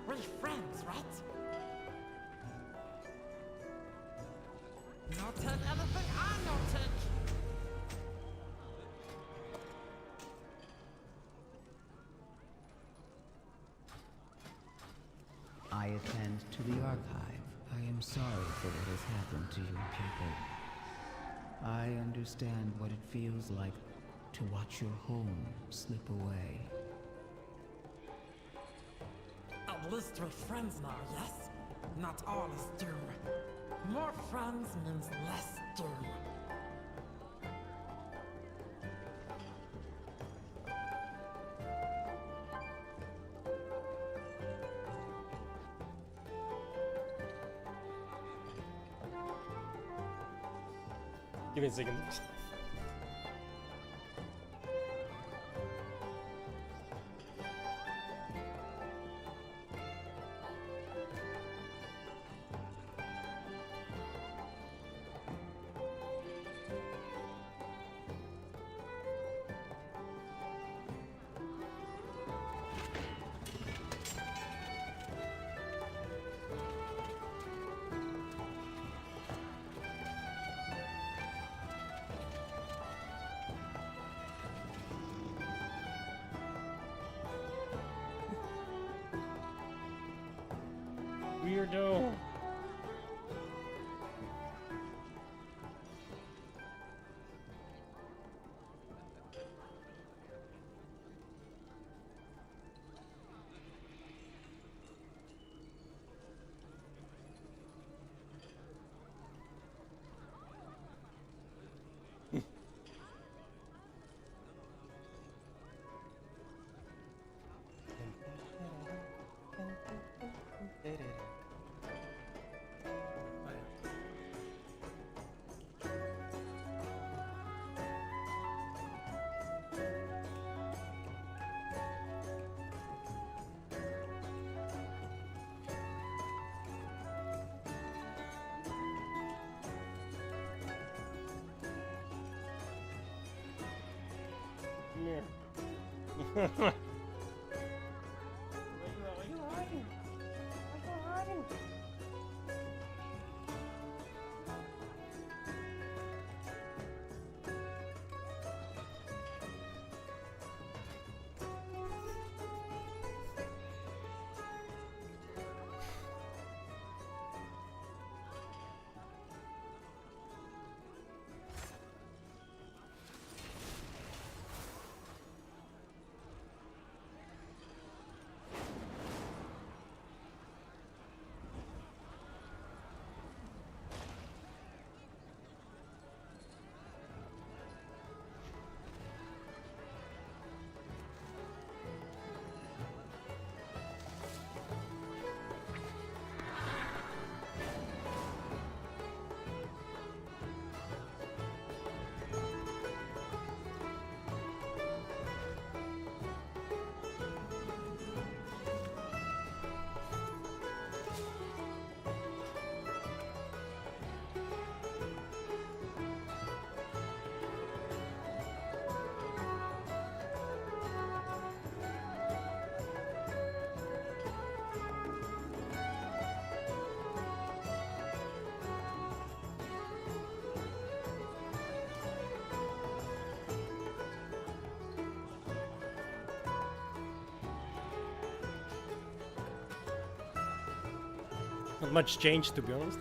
We're friends, right? No take anything, I no take to the archive. I am sorry for what has happened to your people. I understand what it feels like to watch your home slip away. At least we're friends now, yes? Not all is doom. More friends means less doom. Give me a second. Weirdo. Come Not much change, to be honest.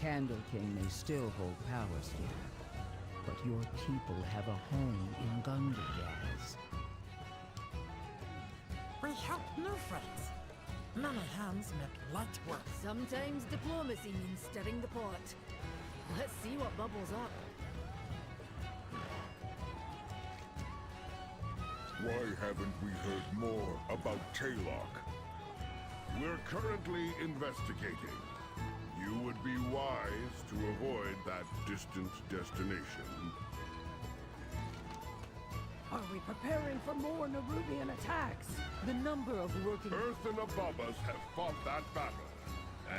Candle King may still hold powers here, but your people have a home in Gundergaz. We help new friends. Many hands make light work. Sometimes diplomacy means stirring the pot. Let's see what bubbles up. Why haven't we heard more about Taylock? We're currently investigating. You You would be wise to avoid that distant destination. Are we preparing for more Nerubian attacks? The number of working... Earth and above us have fought that battle,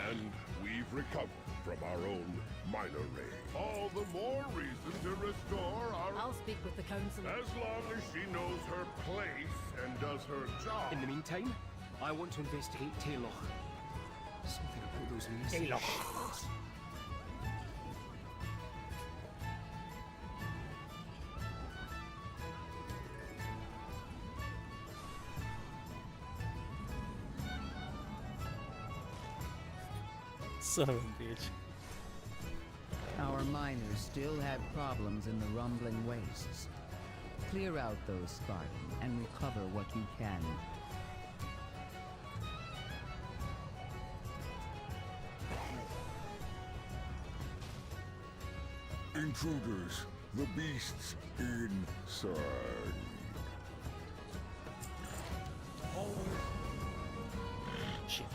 and we've recovered from our own minor raid. All the more reason to restore our... I'll speak with the council. As long as she knows her place and does her job. In the meantime, I want to investigate Taylor. Something about those missing ships. Son of a bitch. Our miners still had problems in the rumbling wastes. Clear out those Spartan and recover what you can. Intruders, the beasts inside. Shit.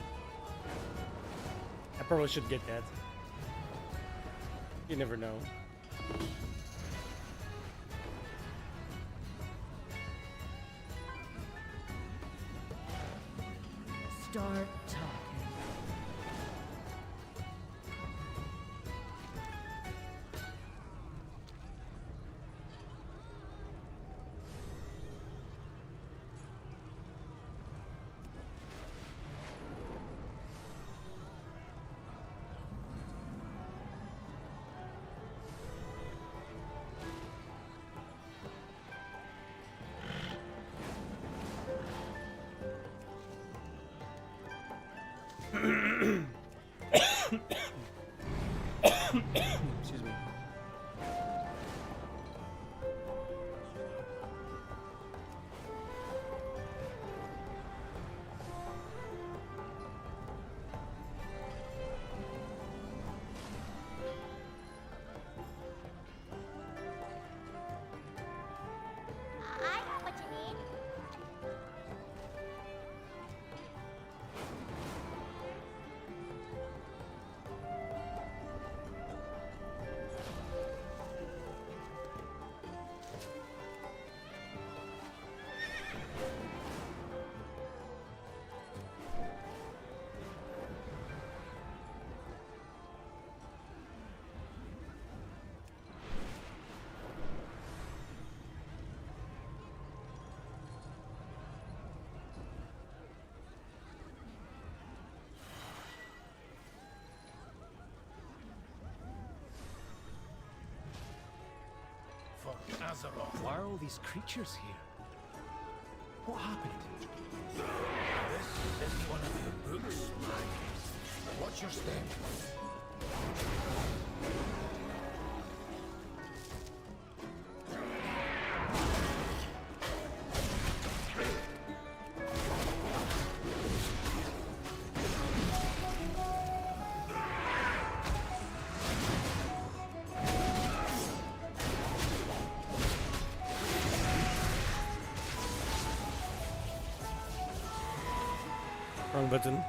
I probably should get that. You never know. Start talking. Excuse me. I know what you mean. Azeroth. Why are all these creatures here? What happened? This is one of your books, man. Watch your step. Wrong button.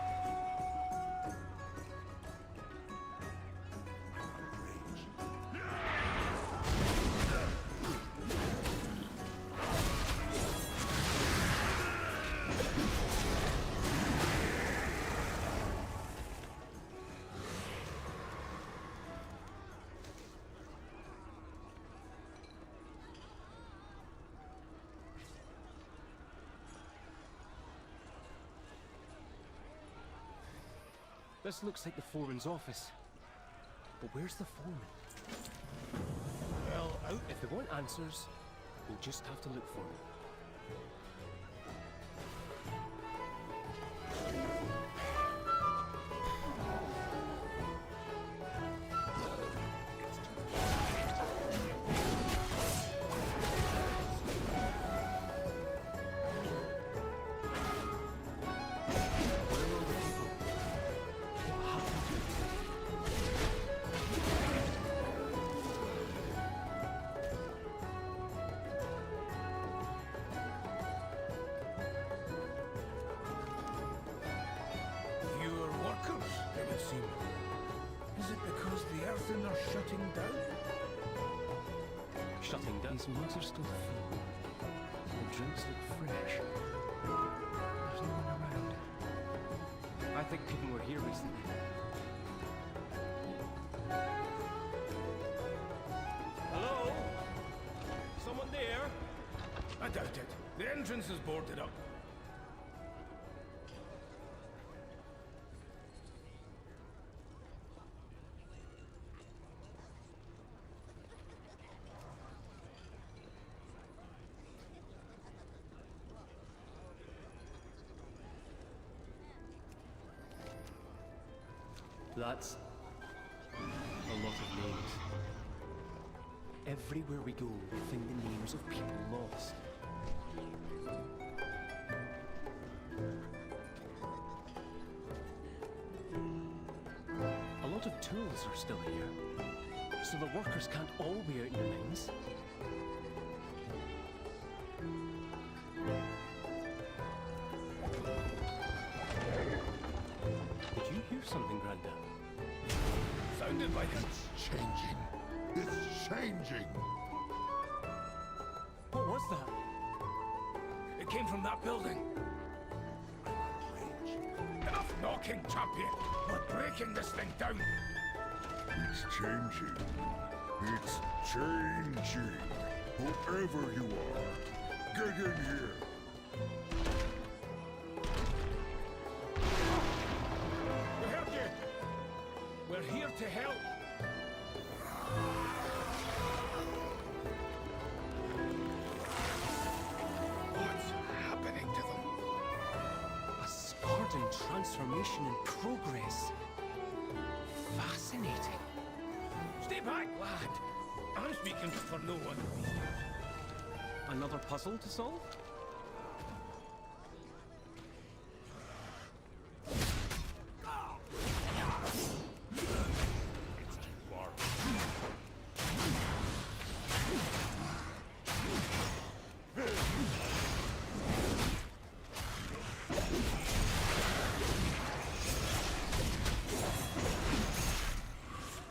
This looks like the foreman's office. But where's the foreman? Well, out. If they want answers, we'll just have to look for them. something they're shutting down? Shutting down? These mugs are still full. The drinks look fresh. There's no one around. I think people were here recently. Hello? Someone there? I doubt it. The entrance is boarded up. That's a lot of names. Everywhere we go, we find the names of people lost. A lot of tools are still here, so the workers can't all be out in the mines. Did you hear something, Granda? Sounded like It's changing. It's changing. What was that? It came from that building. Enough knocking, champion. We're breaking this thing down. It's changing. It's changing. Whoever you are, get in here. We heard you. We're here to help. What's happening to them? A Spartan transformation in progress. Fascinating. Stay back, lad. I'm speaking for no one. Another puzzle to solve?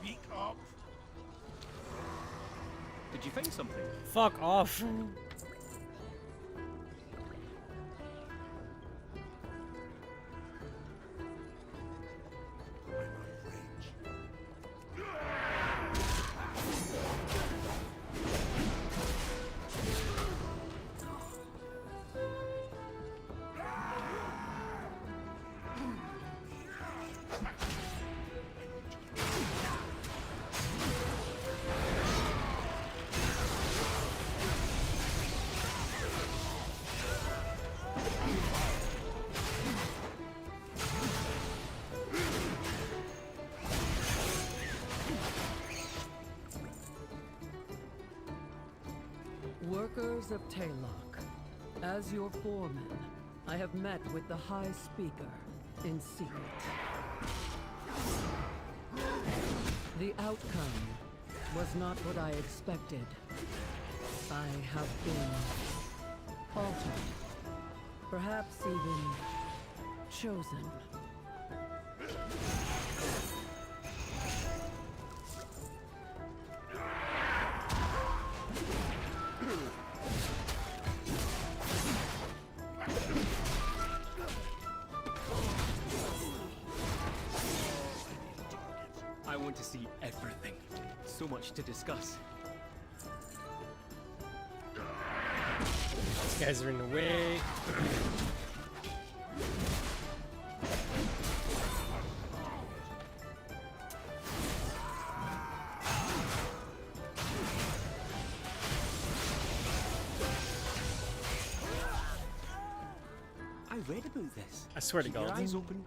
Speak up. Did you find something? Fuck off. Workers of Taylok, as your foreman, I have met with the High Speaker in secret. The outcome was not what I expected. I have been altered, perhaps even chosen. I want to see everything. So much to discuss. These guys are in the way. I read about this. I swear to Keep your God. eyes open.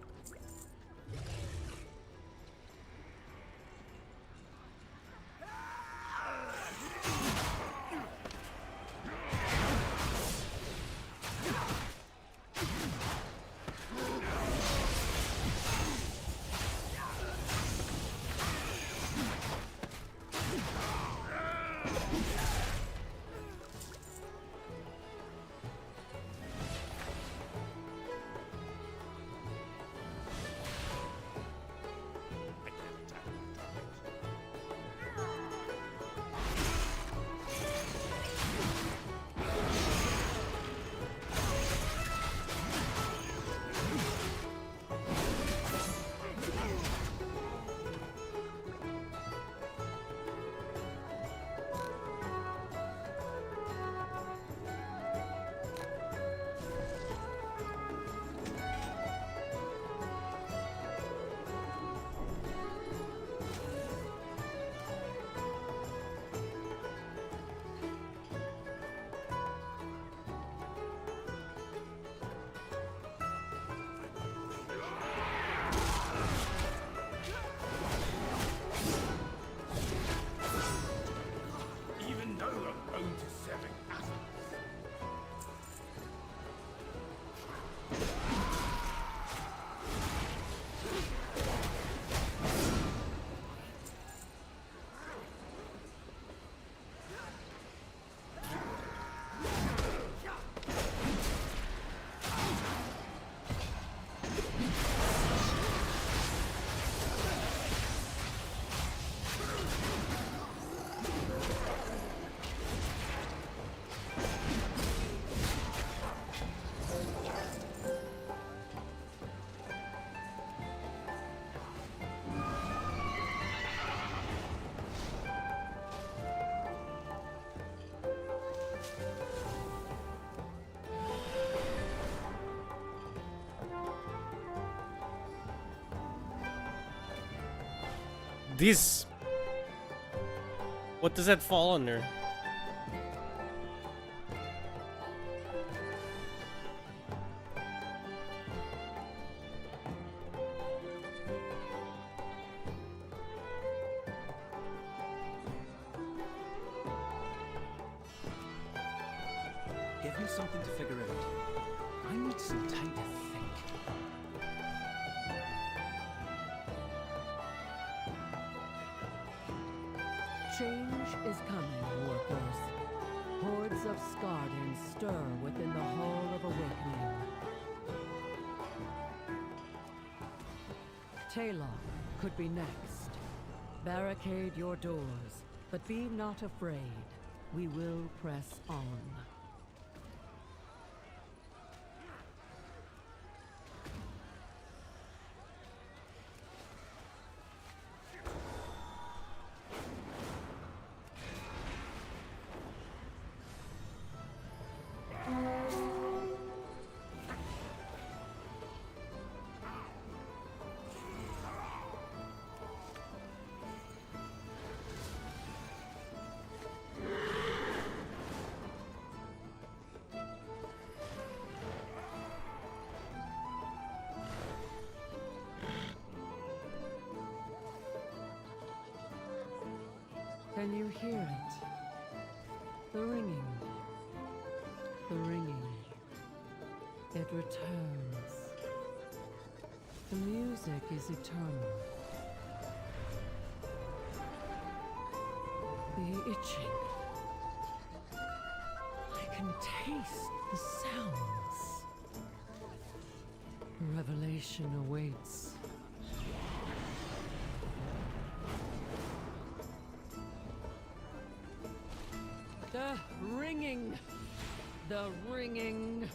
this? What does that fall under? Give me something to figure out. I need some time to think. Change is coming, workers. Hordes of Skardens stir within the Hall of Awakening. Taylor could be next. Barricade your doors, but be not afraid. We will press on. Can you hear it? The ringing. The ringing. It returns. The music is eternal. The itching. I can taste the sounds. Revelation awaits. The ringing. The ringing.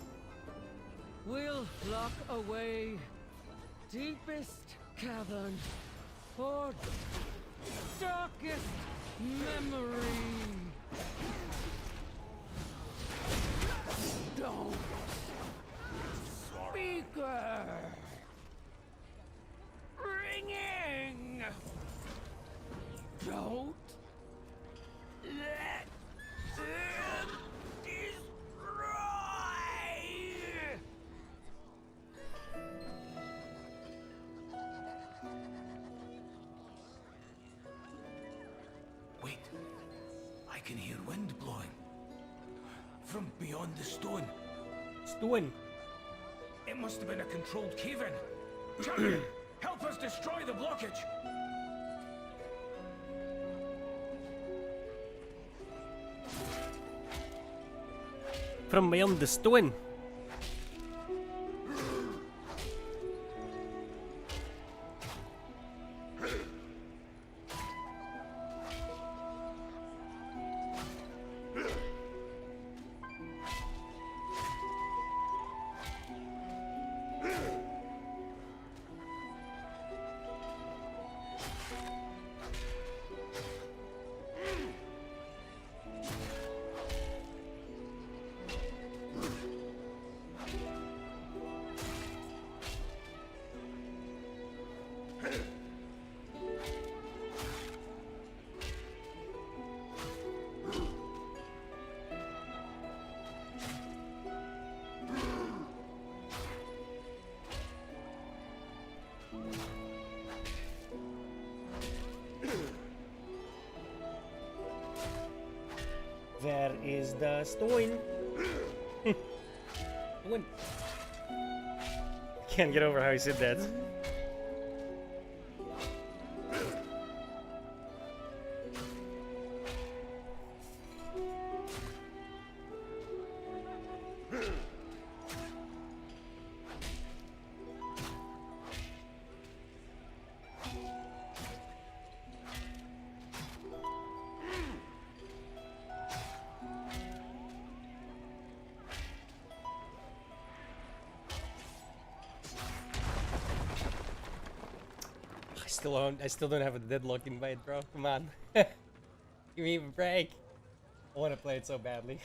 We'll lock away deepest cavern for darkest memory. Don't. Speaker. Ringing. Don't let them destroy. Wait. I can hear wind blowing. From beyond the stone. Stone? It must have been a controlled cave-in. Champion, help us destroy the blockage. From beyond the stone. There is the stone. Stone. Can't get over how he said that. I still don't have a deadlock invite, bro. Come on. Give me a break. I want to play it so badly.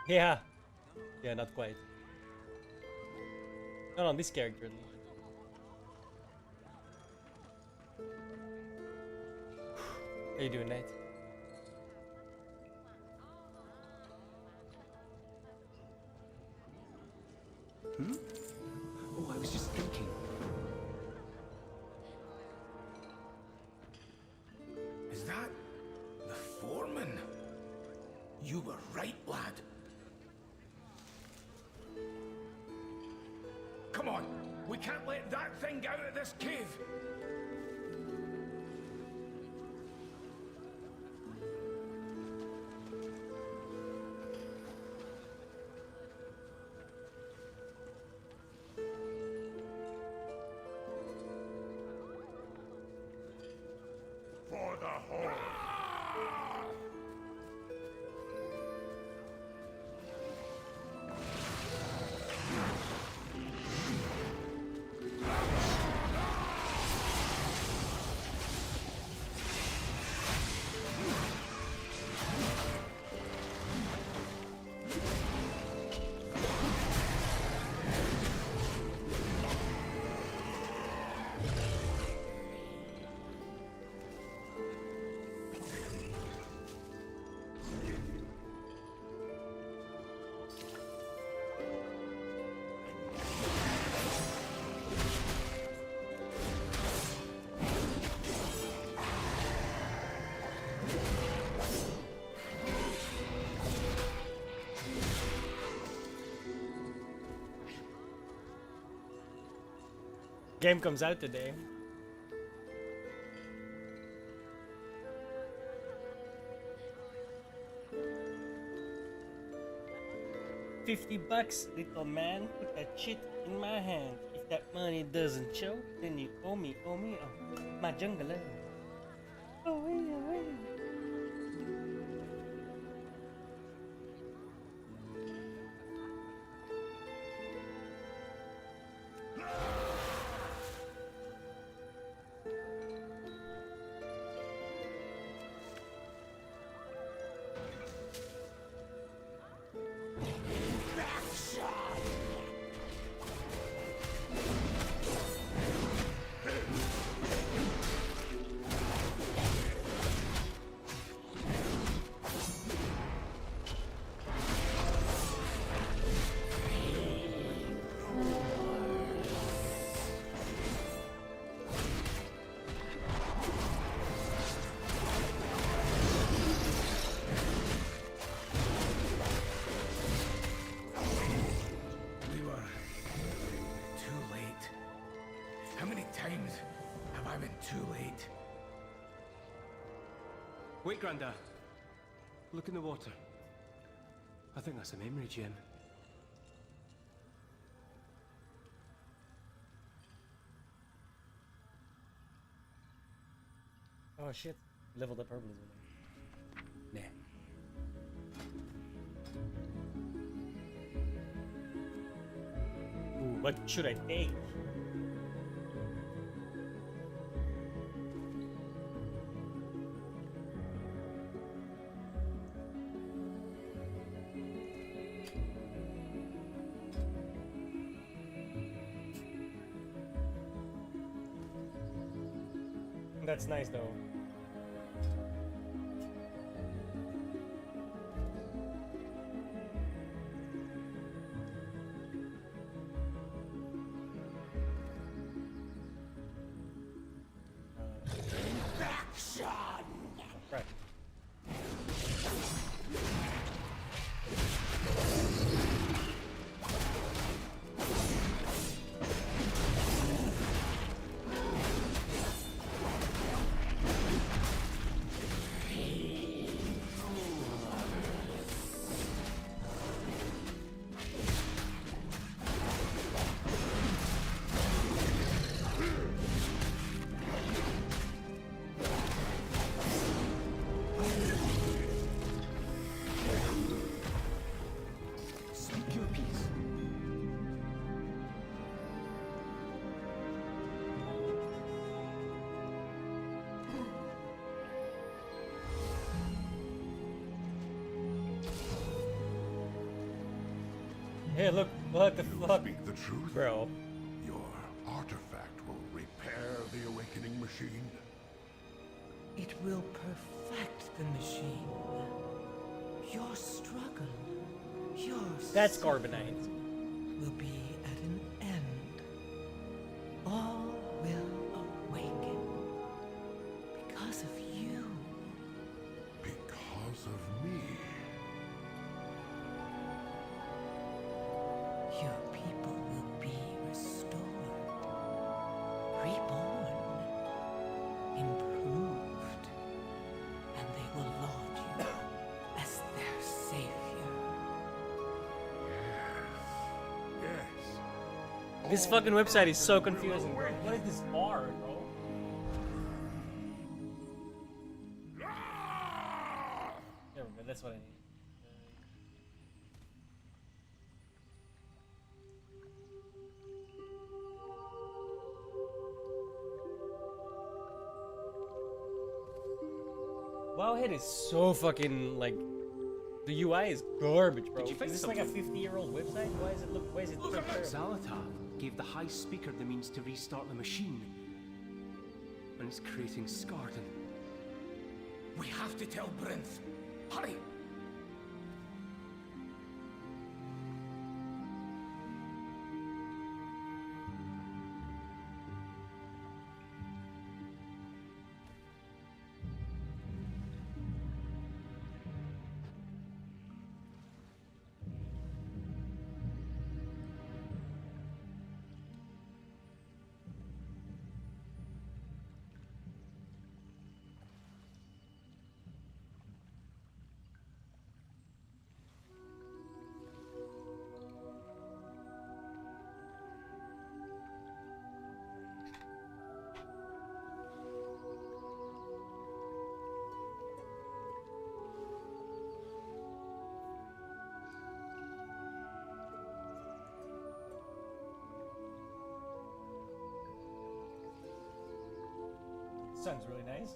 Yeah. Yeah, not quite. No, no, this character. How you doing, Knight? Hmm? Oh, I was just thinking. Is that the foreman? You were right, lad. Come on, we can't let that thing out of this cave. For the whole. Game comes out today. $50, little man. Put that shit in my hand. If that money doesn't show, then you owe me, oh, my jungler. Oh, yeah. Too late. Wait, Grandad. Look in the water. I think that's a memory gem. Oh shit. Leveled up herbalism. Nah. Ooh, what should I take? That's nice though. Right. Hey, look, what the fuck? Speak the truth. Bro. artifact will repair the awakening machine? It will perfect the machine. Your struggle, your That's suffering carbonite. will be at an end. All will awaken because of you. Because of me? Your people will be restored, reborn, improved, and they will laud you as their savior. Yes. This fucking website is so confusing. What is this bar, bro? There we go. That's what I need. Wowhead is so fucking like the UI is garbage, bro. Did you Is find this like a something? 50-year-old website? Why is it so terrible? Zalatar gave the High Speaker the means to restart the machine. And it's creating Skarden. We have to tell Brinth. Hurry! Sounds really nice.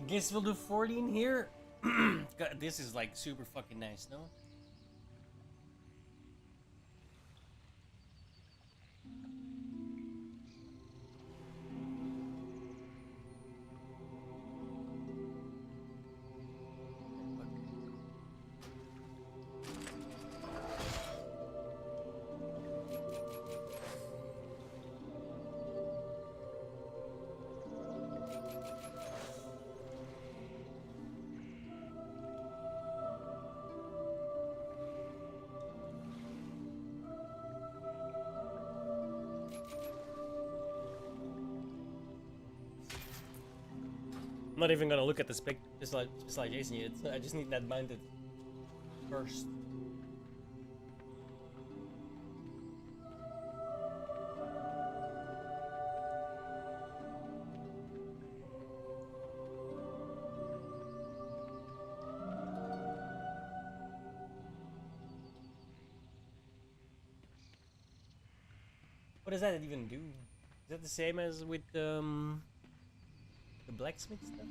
Guess we'll do 40 in here. God, this is like super fucking nice, no? I'm not even gonna look at the spec, just like Jason. I just need that mounted first. What does that even do? Is that the same as with the blacksmith stuff?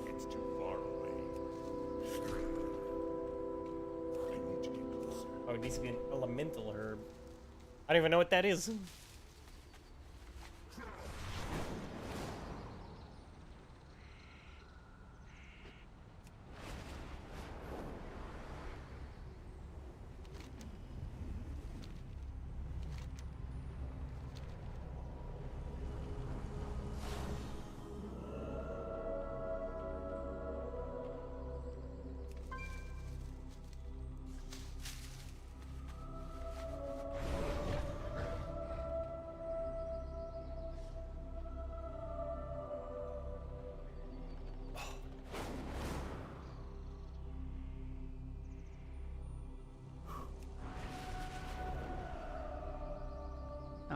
It's too far away. I need to get closer. Oh, it needs to be an elemental herb. I don't even know what that is.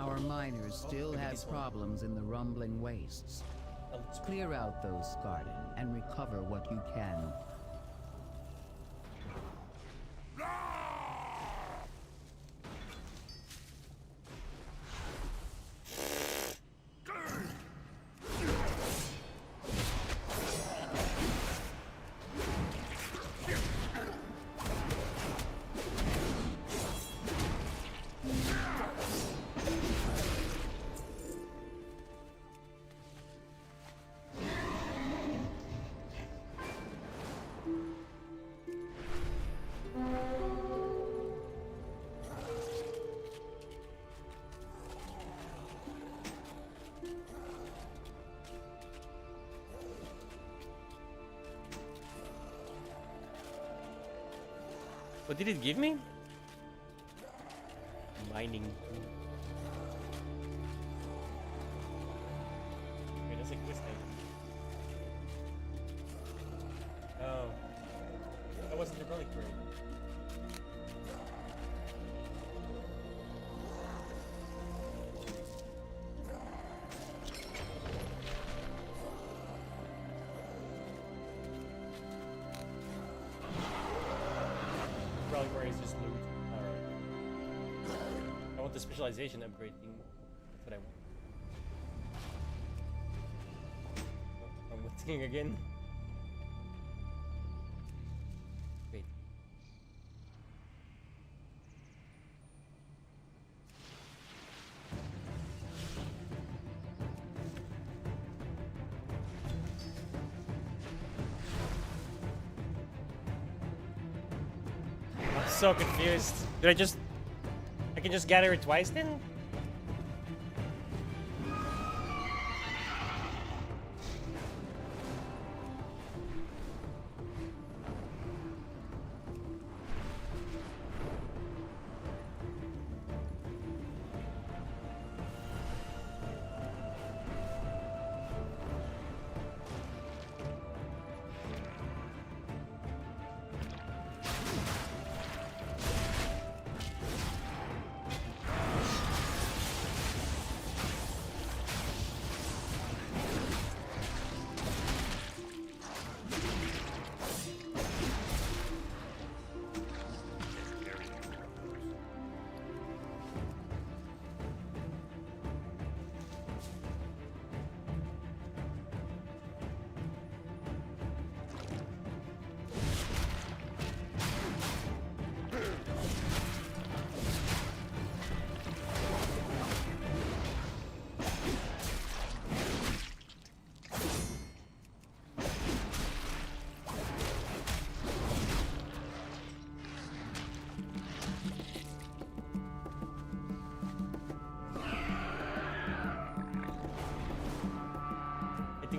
Our miners still have problems in the rumbling wastes. Clear out those Garden and recover what you can. What did it give me? Mining. Wait, that's like this thing. Oh. That wasn't the relic bird. Relic bird is just loot. Alright. I want the specialization upgrade thing. That's what I want. I'm looking again. Wait. I'm so confused. I can just gather it twice then?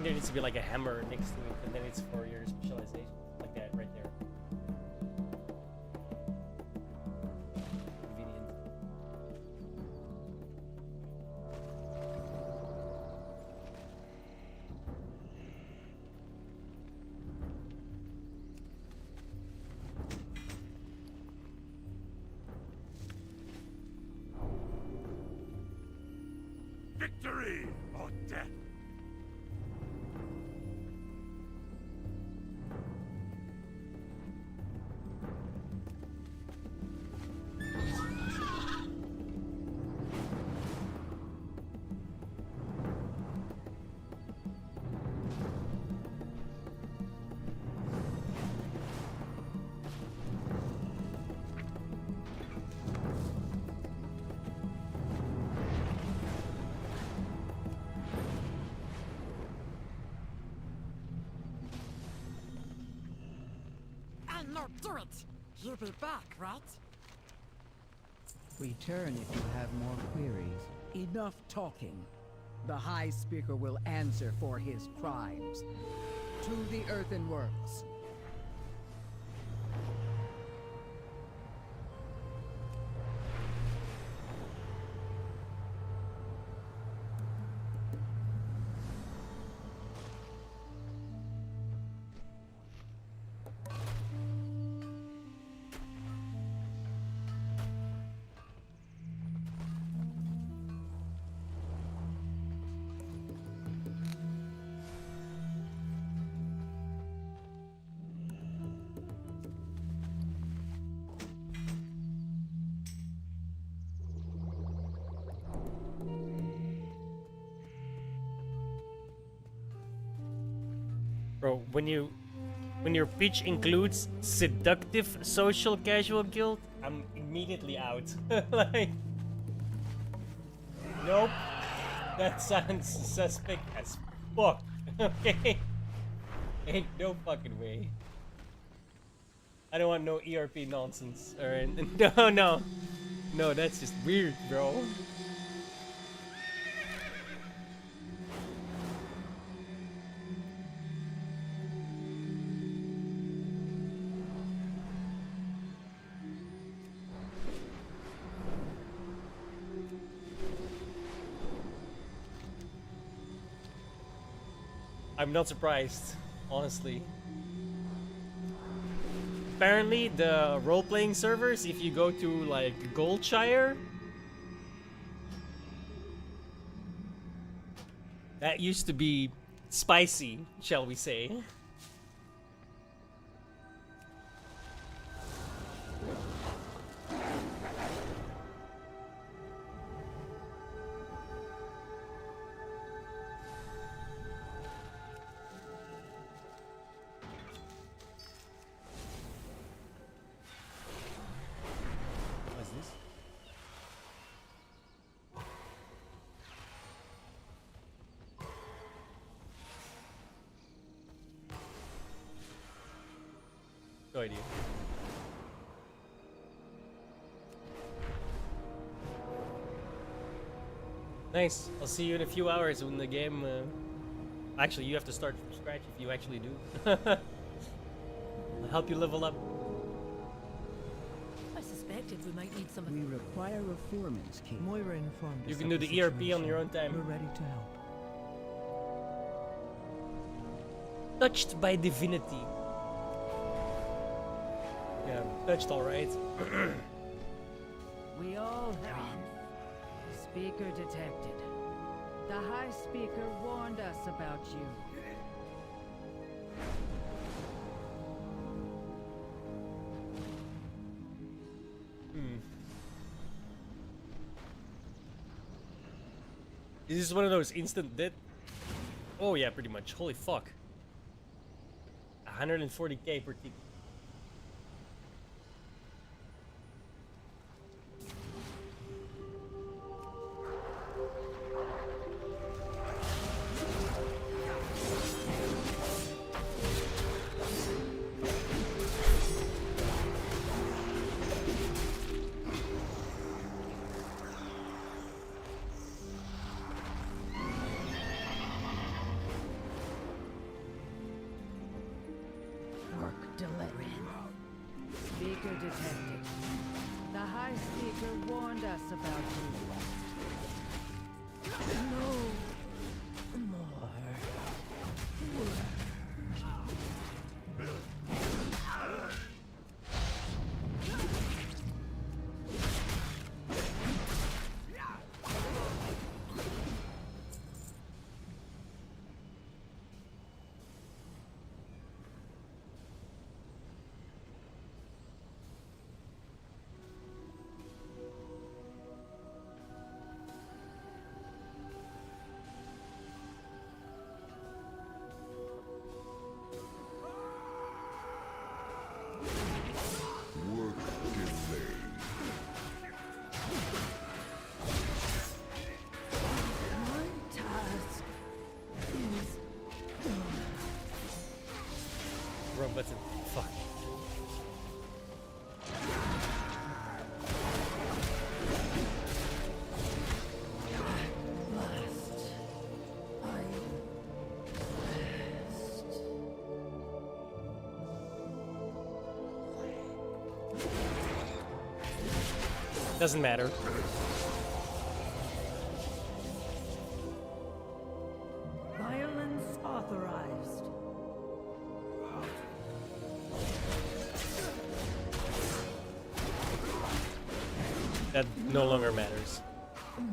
There needs to be like a hammer next to it, and then it's for your specialization, like that right there. Convenient. Victory or death! And not do it! You'll be back, right? Return if you have more queries. Enough talking. The High Speaker will answer for his crimes. To the Earthen Worlds. Bro, when your pitch includes seductive social casual guild, I'm immediately out. Like, nope. That sounds suspect as fuck. Okay. Ain't no fucking way. I don't want no ERP nonsense. Alright. No. No, that's just weird, bro. I'm not surprised, honestly. Apparently, the role-playing servers, if you go to like Goldshire, that used to be spicy, shall we say. What's this? No idea. Nice. I'll see you in a few hours when the game. Actually, you have to start from scratch if you actually do. I'll help you level up. I suspected we might need some. We require a foreman's key. Moira informed us You can of do the the ERP on situation. your own time. We're ready to help. Touched by divinity. Yeah, touched alright. We all have. Speaker detected. The High Speaker warned us about you. Is this one of those instant death? Oh yeah, pretty much. Holy fuck. 140k per tick. Work delayed. Speaker detected. The High Speaker warned us about you. No more. Work delayed. My task is Wrong button. Fuck. Doesn't matter. violence authorized. That no longer matters. Battle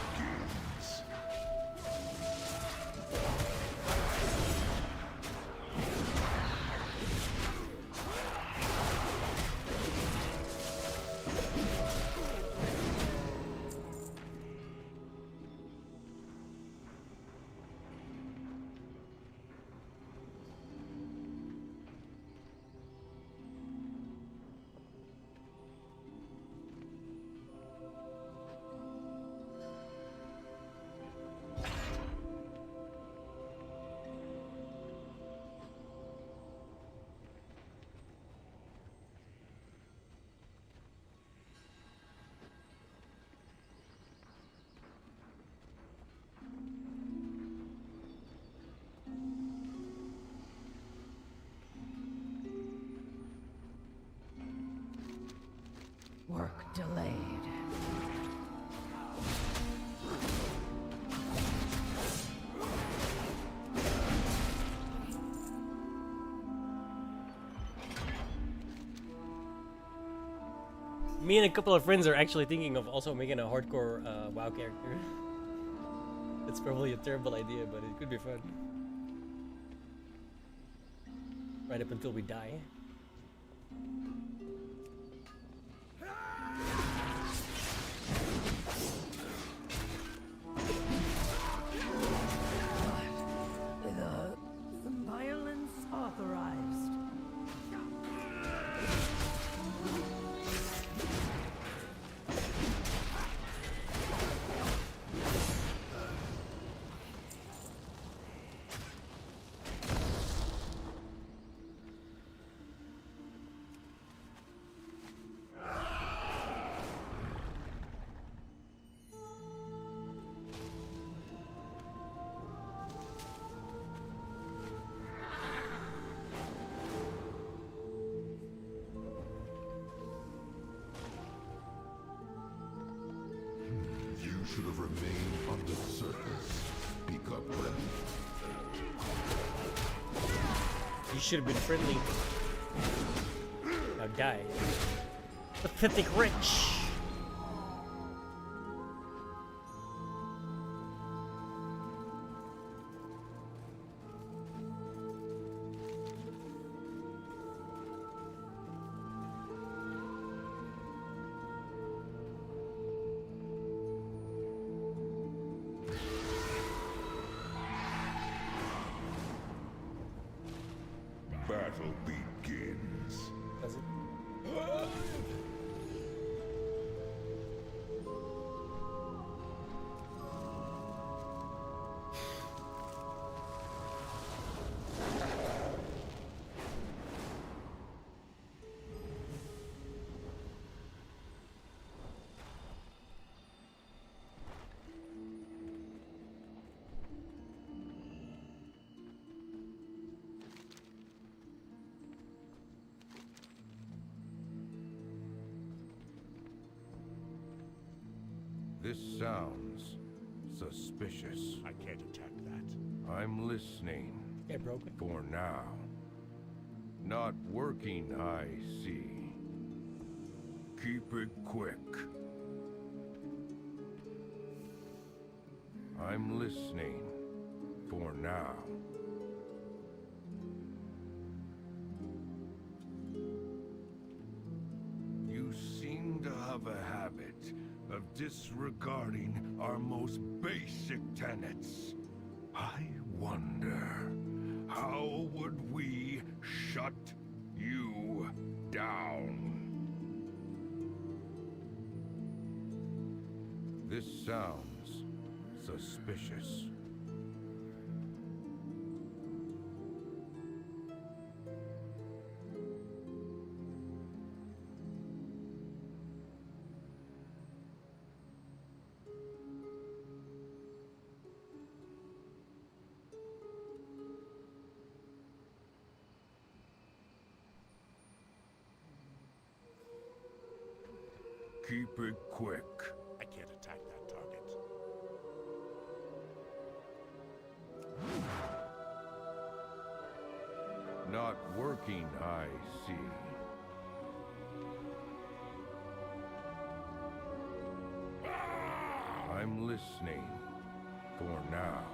begins. Me and a couple of friends are actually thinking of also making a hardcore WoW character. It's probably a terrible idea, but it could be fun. Right up until we die. The violence authorized. You should have remained on the surface. Speak up, friend. You should have been friendly. Now die. Pathetic rich. Battle begins. Does it? This sounds suspicious. I can't attack that. I'm listening. Yeah, broken. For now. Not working, I see. Keep it quick. I'm listening. For now. You seem to have a habit of disregarding our most basic tenets. I wonder, how would we shut you down? This sounds suspicious. Keep it quick. I can't attack that target. Not working, I see. I'm listening. For now.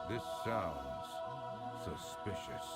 This sounds suspicious.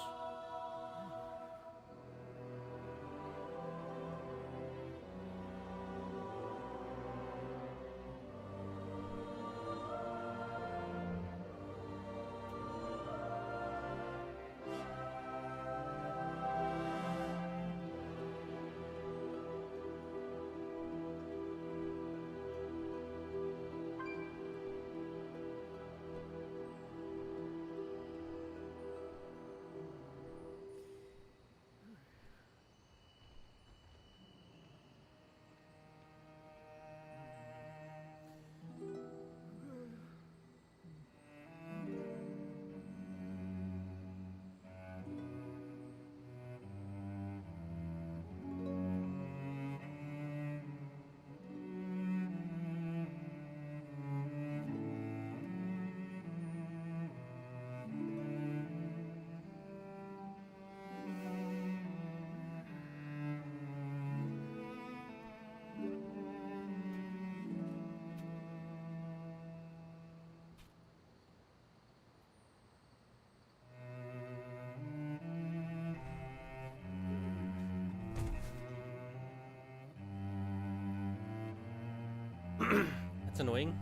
That's annoying.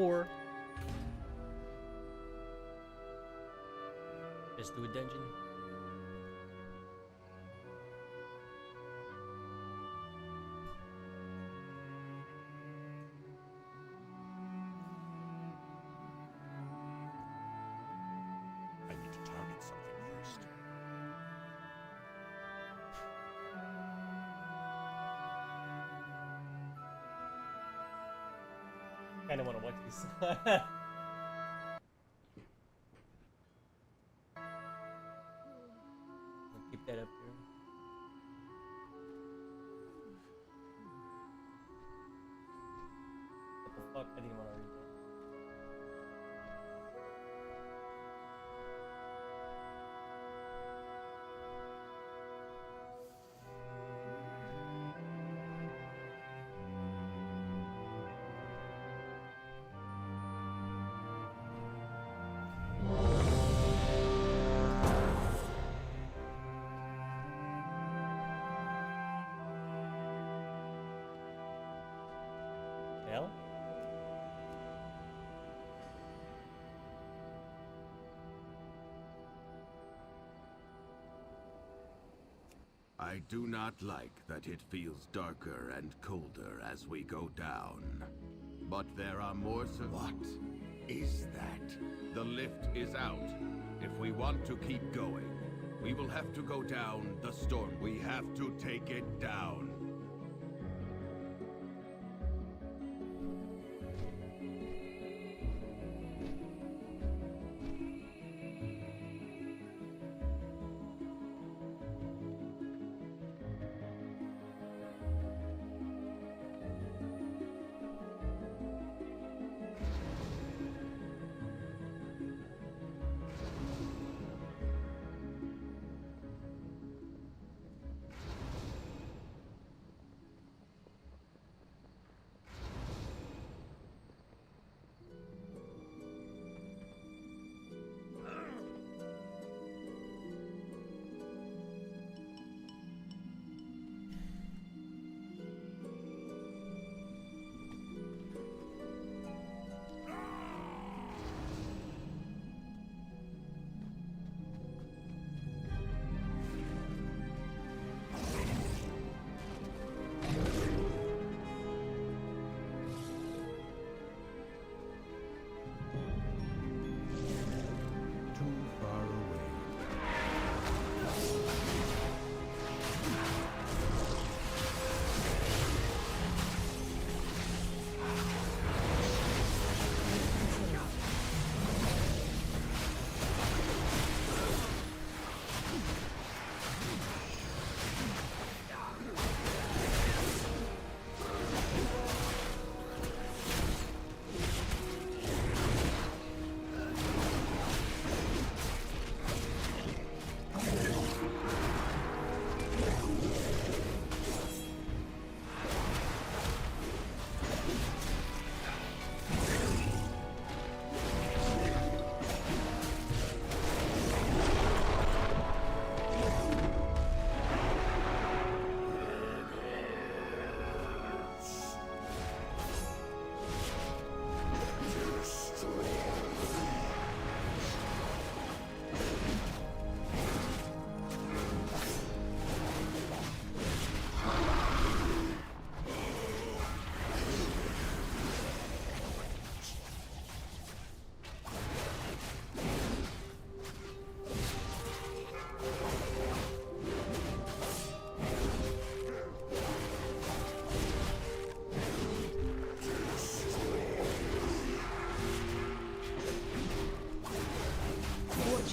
Or just do a dungeon. I need to target something first. Kinda wanna watch this. I'll keep that up here. What the fuck? I didn't wanna read that. Hell? I do not like that it feels darker and colder as we go down. But there are more What is that? The lift is out. If we want to keep going, we will have to go down the storm. We have to take it down.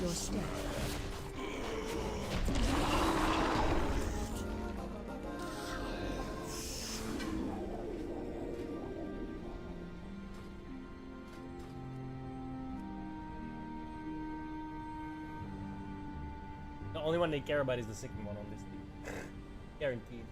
your step. only one they care about is the second one on this team. Guaranteed.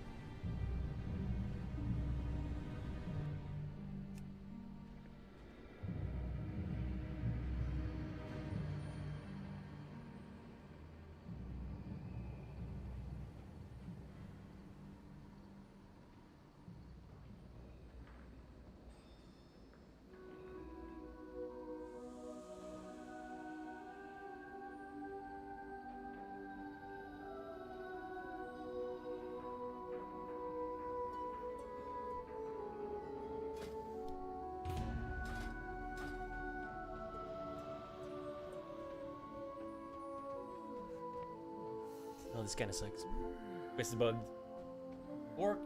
Oh, this kind of sucks. Quest is bugged. Or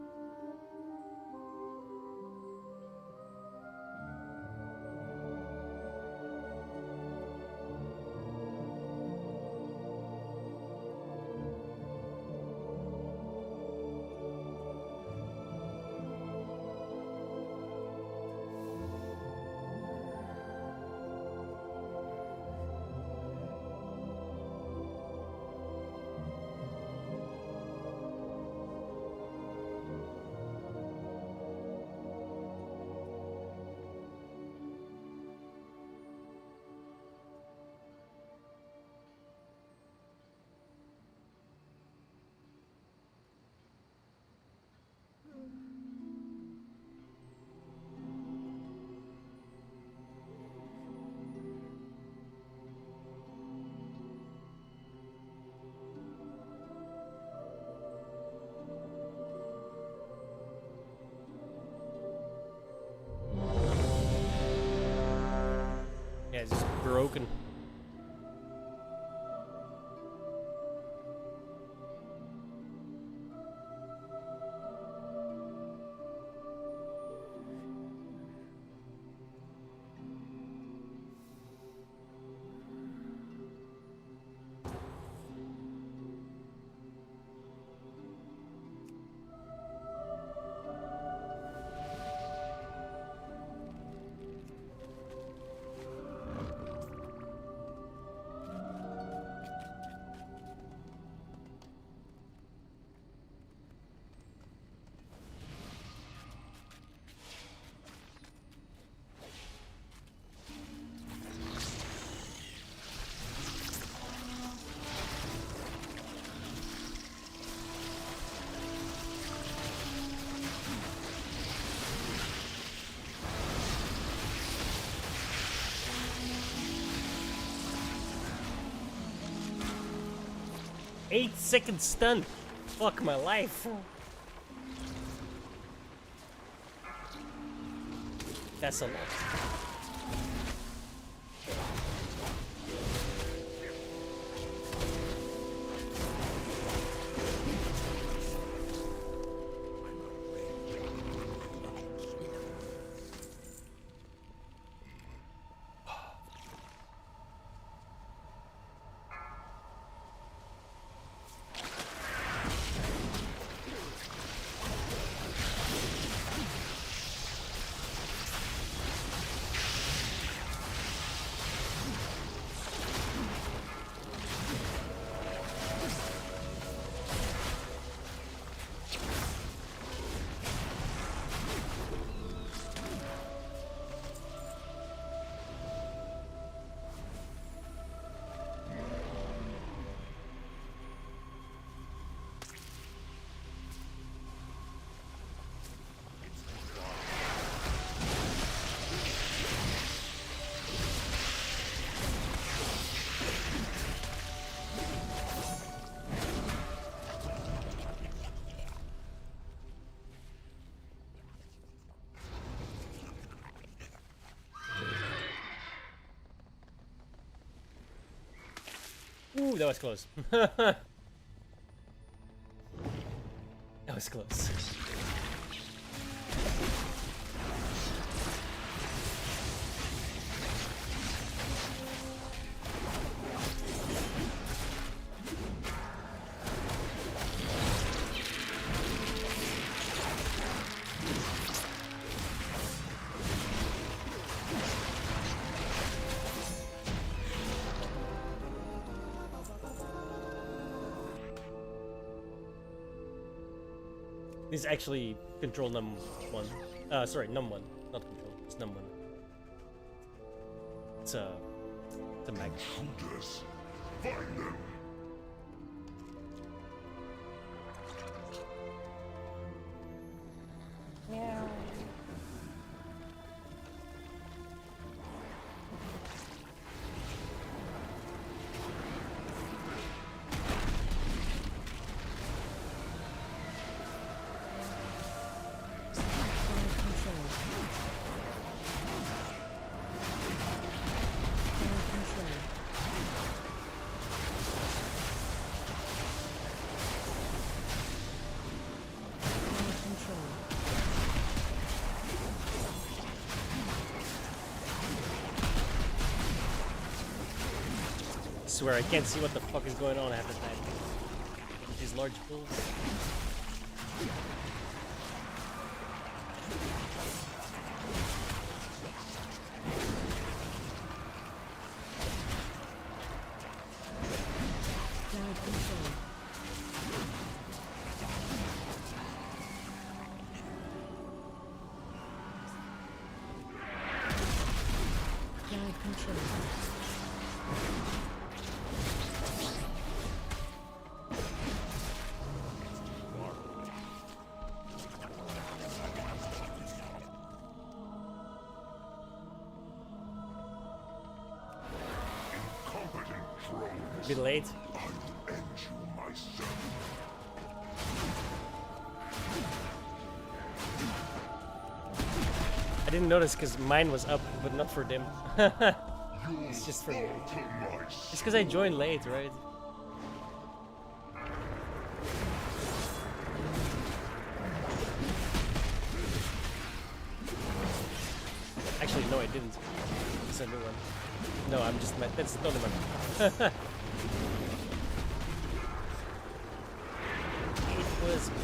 yeah, it's just broken. Eight-second stun. Fuck my life. That's a lot. Ooh, that was close. That was close. This is actually control num 1. Sorry, num 1. Not control, it's num 1. It's a mag. Intruders, find them. Meow. I swear I can't see what the fuck is going on half the time. These large bulls. Be late. I didn't notice because mine was up, but not for them. It's just for me. It's because I joined late, right? Actually, no, I didn't. It's a new one. No, I'm just mad. That's totally my fault. It was me.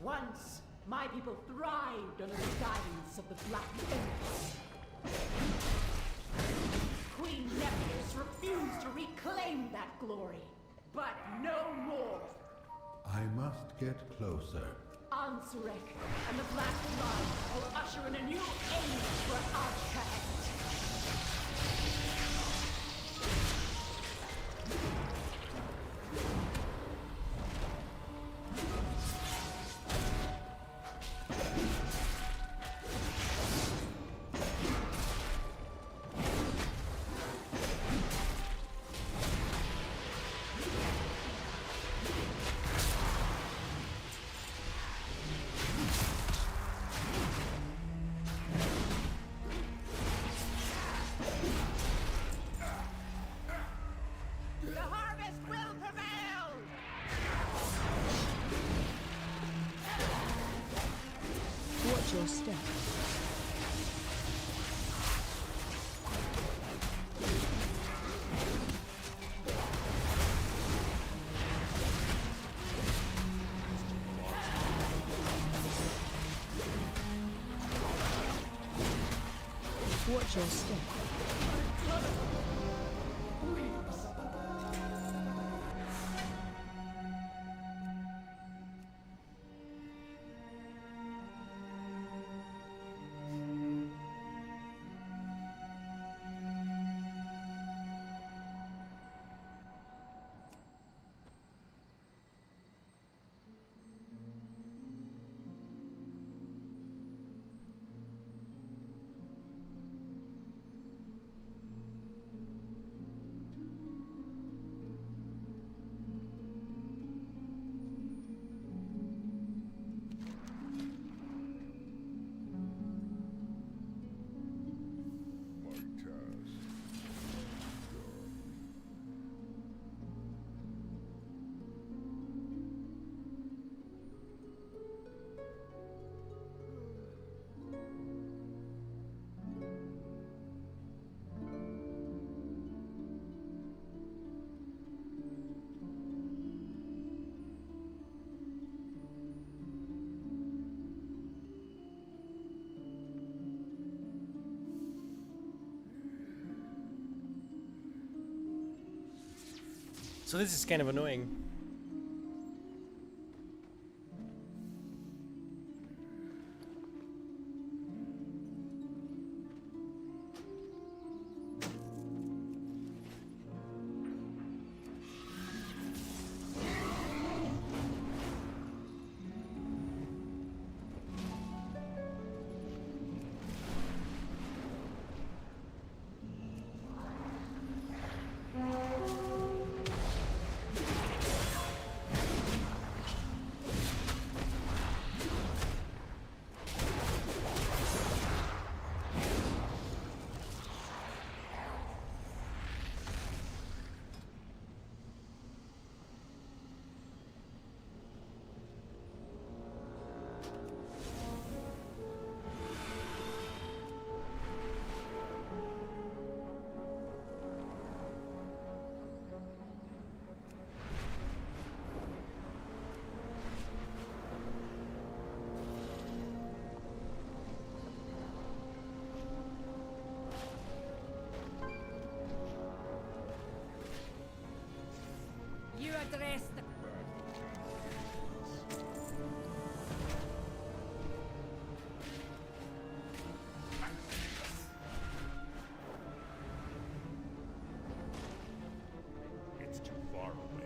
Once, my people thrived under the guidance of the Black Empress. Queen Nephthys refused to reclaim that glory, but no more. I must get closer. Ansurek and the Black Blood will usher in a new age for Outcast. The harvest will prevail! Watch your step. Watch your step. So this is kind of annoying. You address the... It's too far away.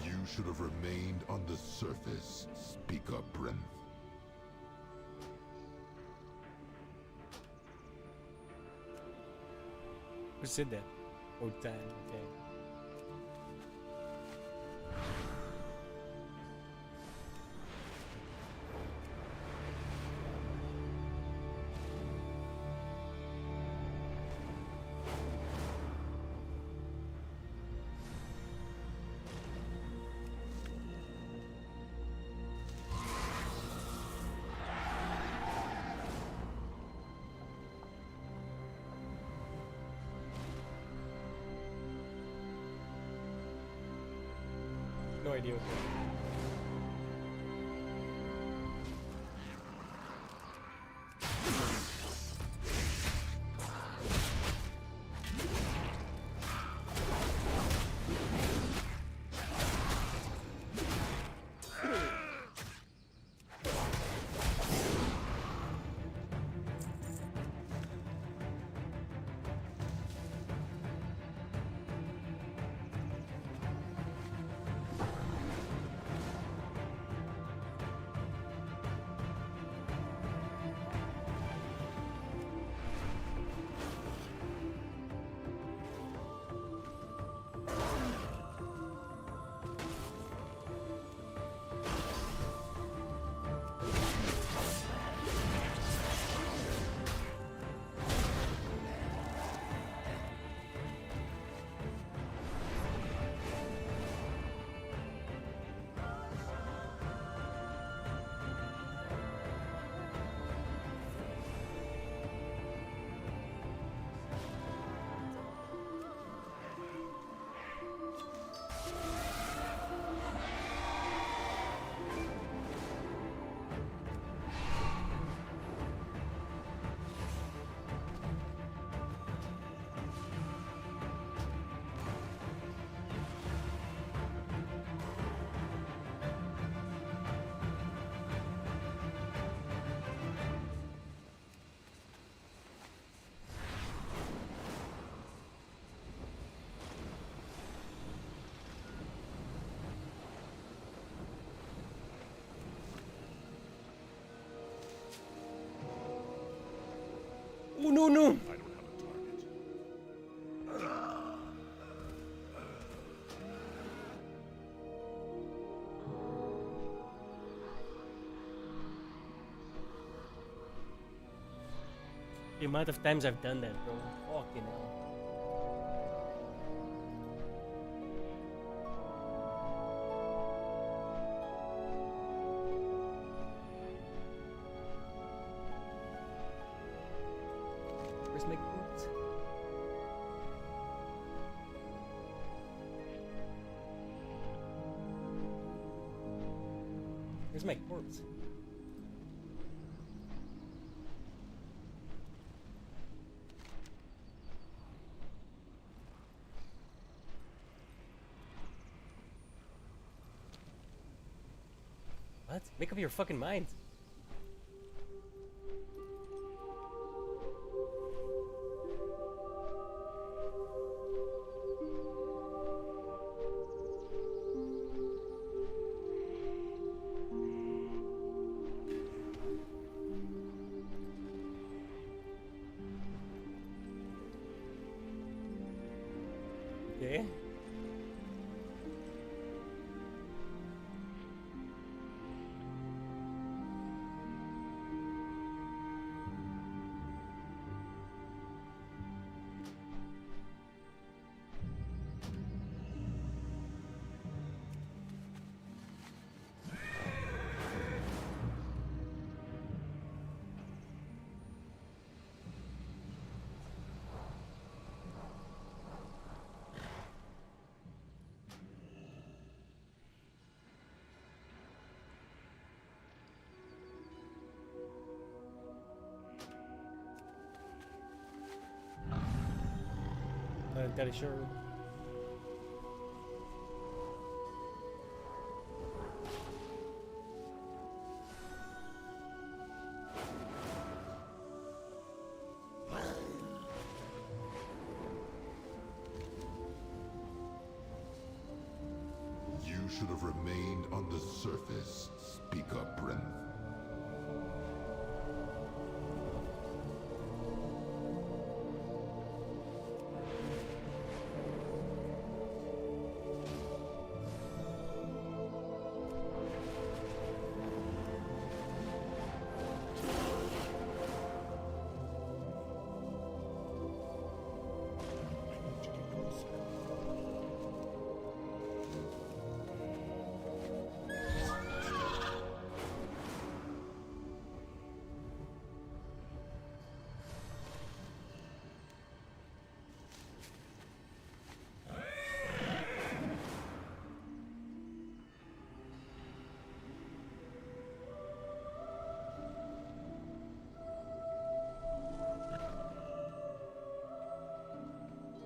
You should have remained on the surface, Speaker Brenth. Who said that? Oh, time. Okay. No idea. no, no! I don't have a target. The amount of times I've done that, bro. Fucking hell. Where's my corpse? Where's my corpse? What? Make up your fucking mind. Okay. Not entirely sure. You should have remained on the surface. Speak up, Bren.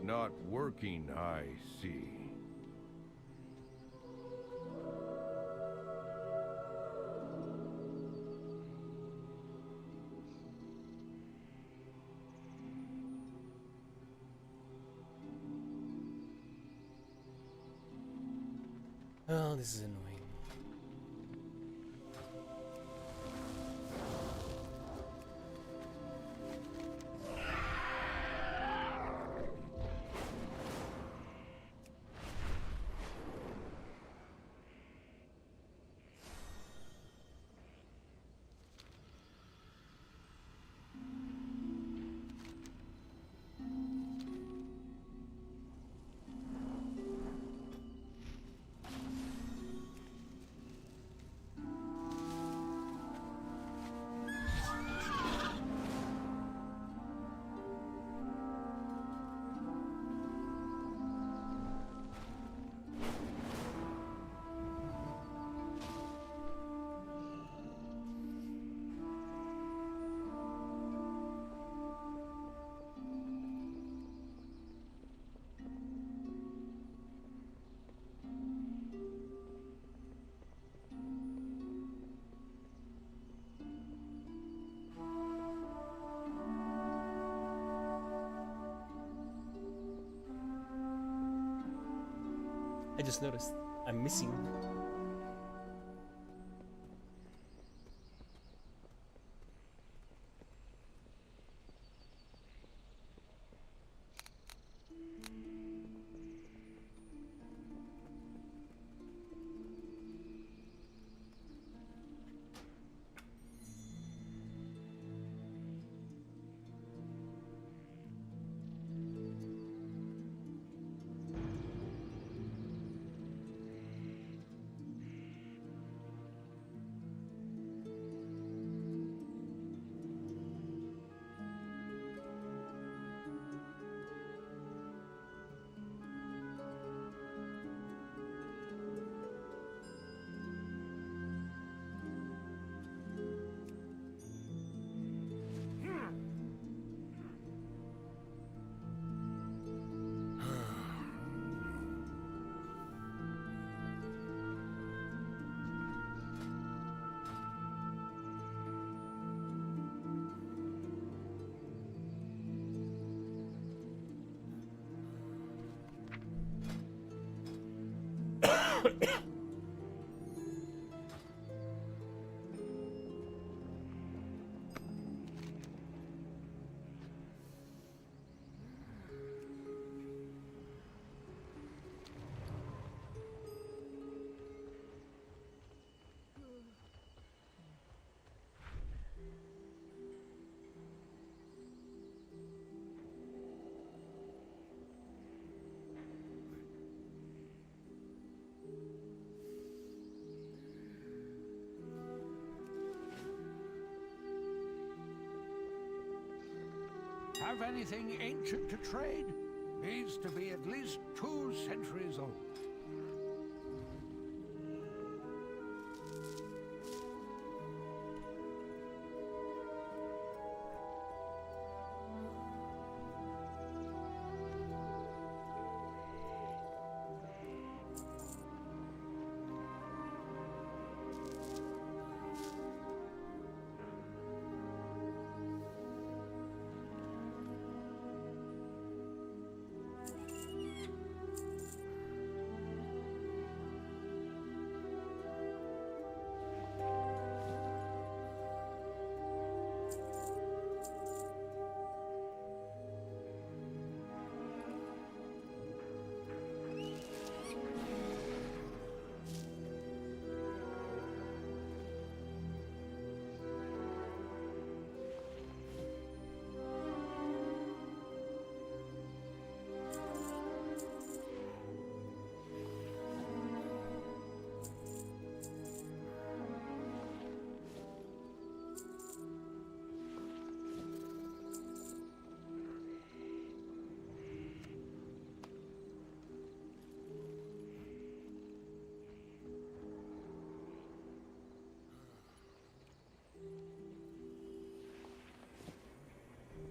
Not working, I see. Oh, this is annoying. I just noticed I'm missing. Have anything ancient to trade? Needs to be at least 2 centuries old.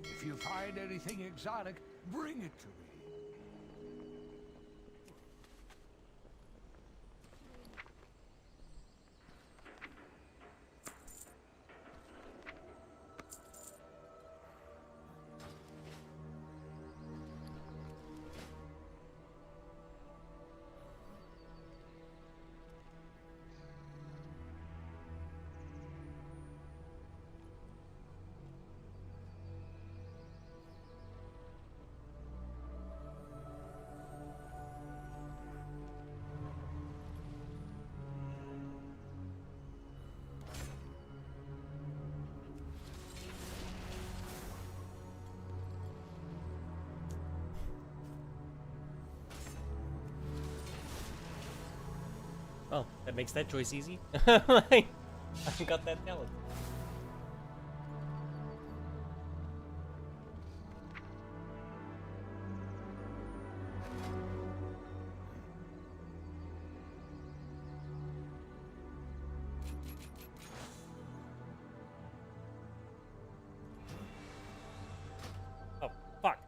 If you find anything exotic, bring it to me. Well, that makes that choice easy. Like, I got that talent. Oh, fuck.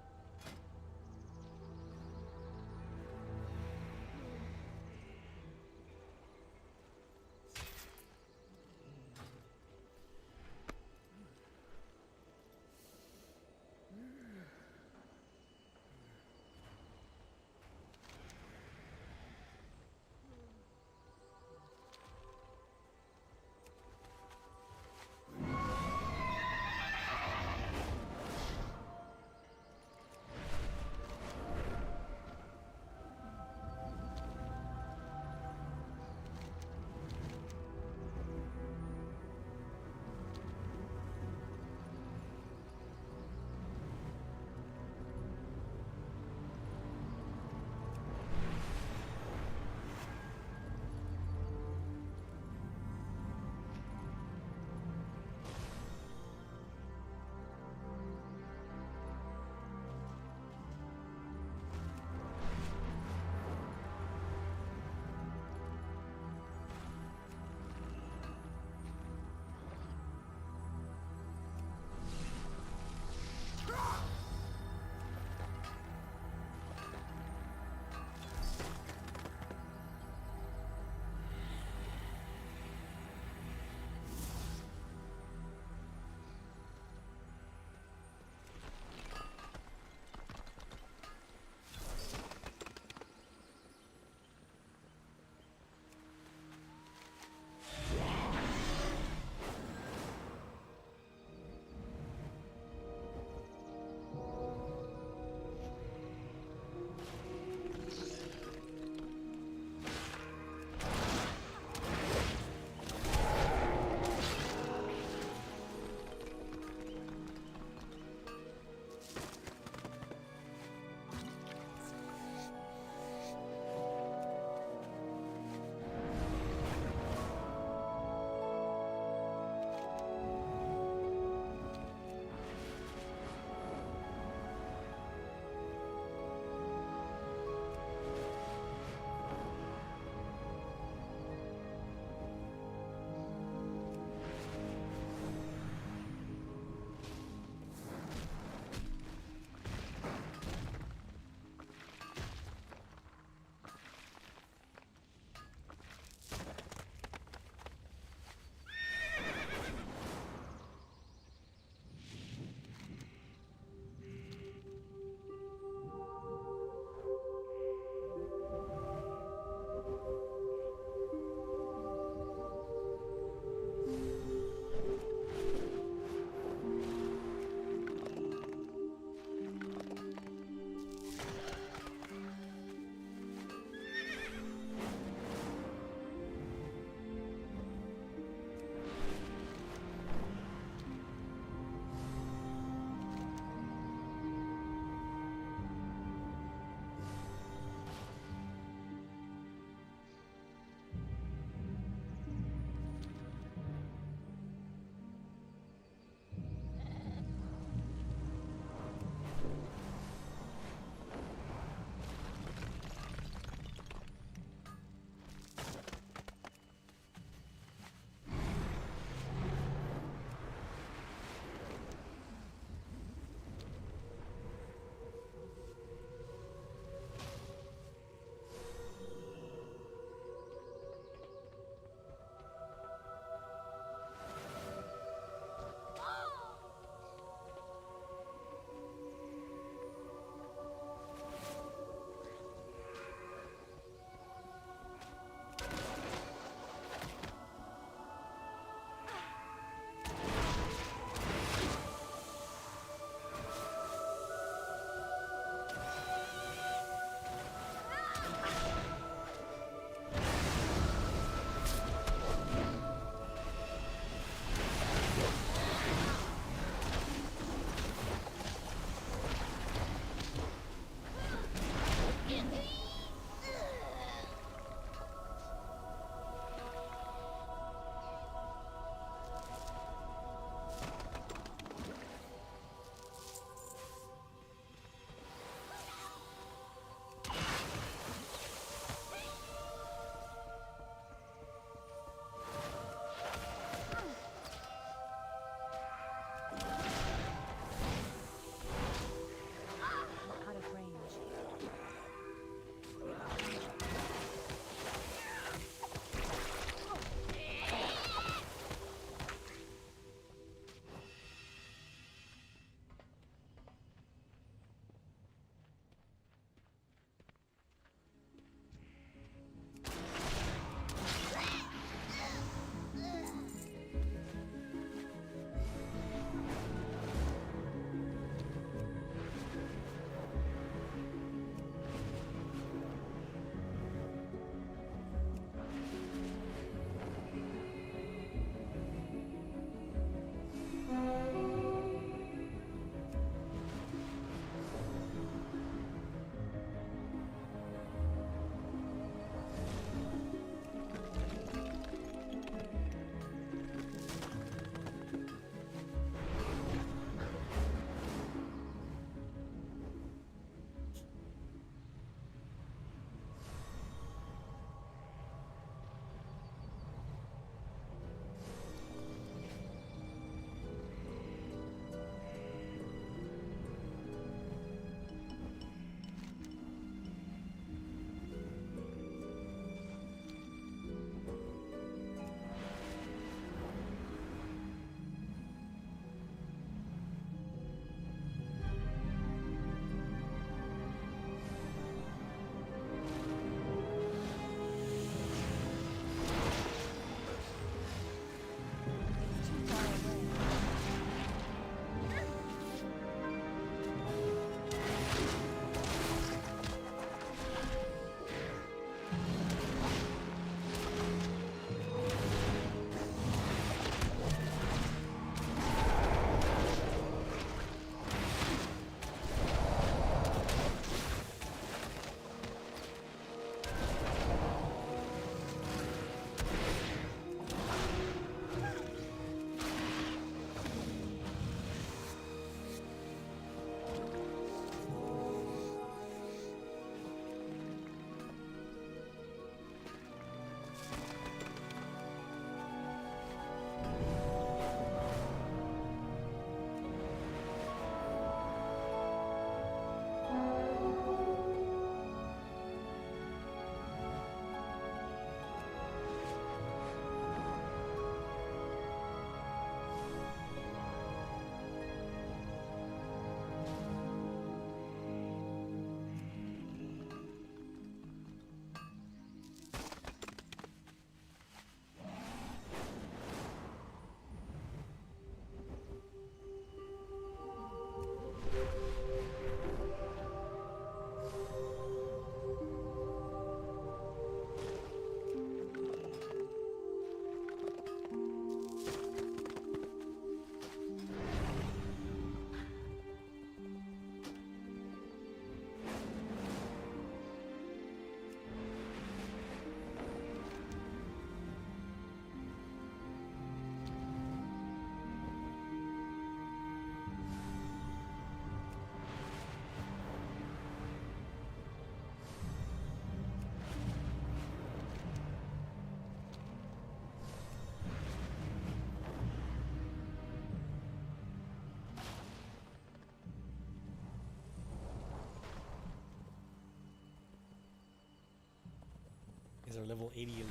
Because they're level 80 elite.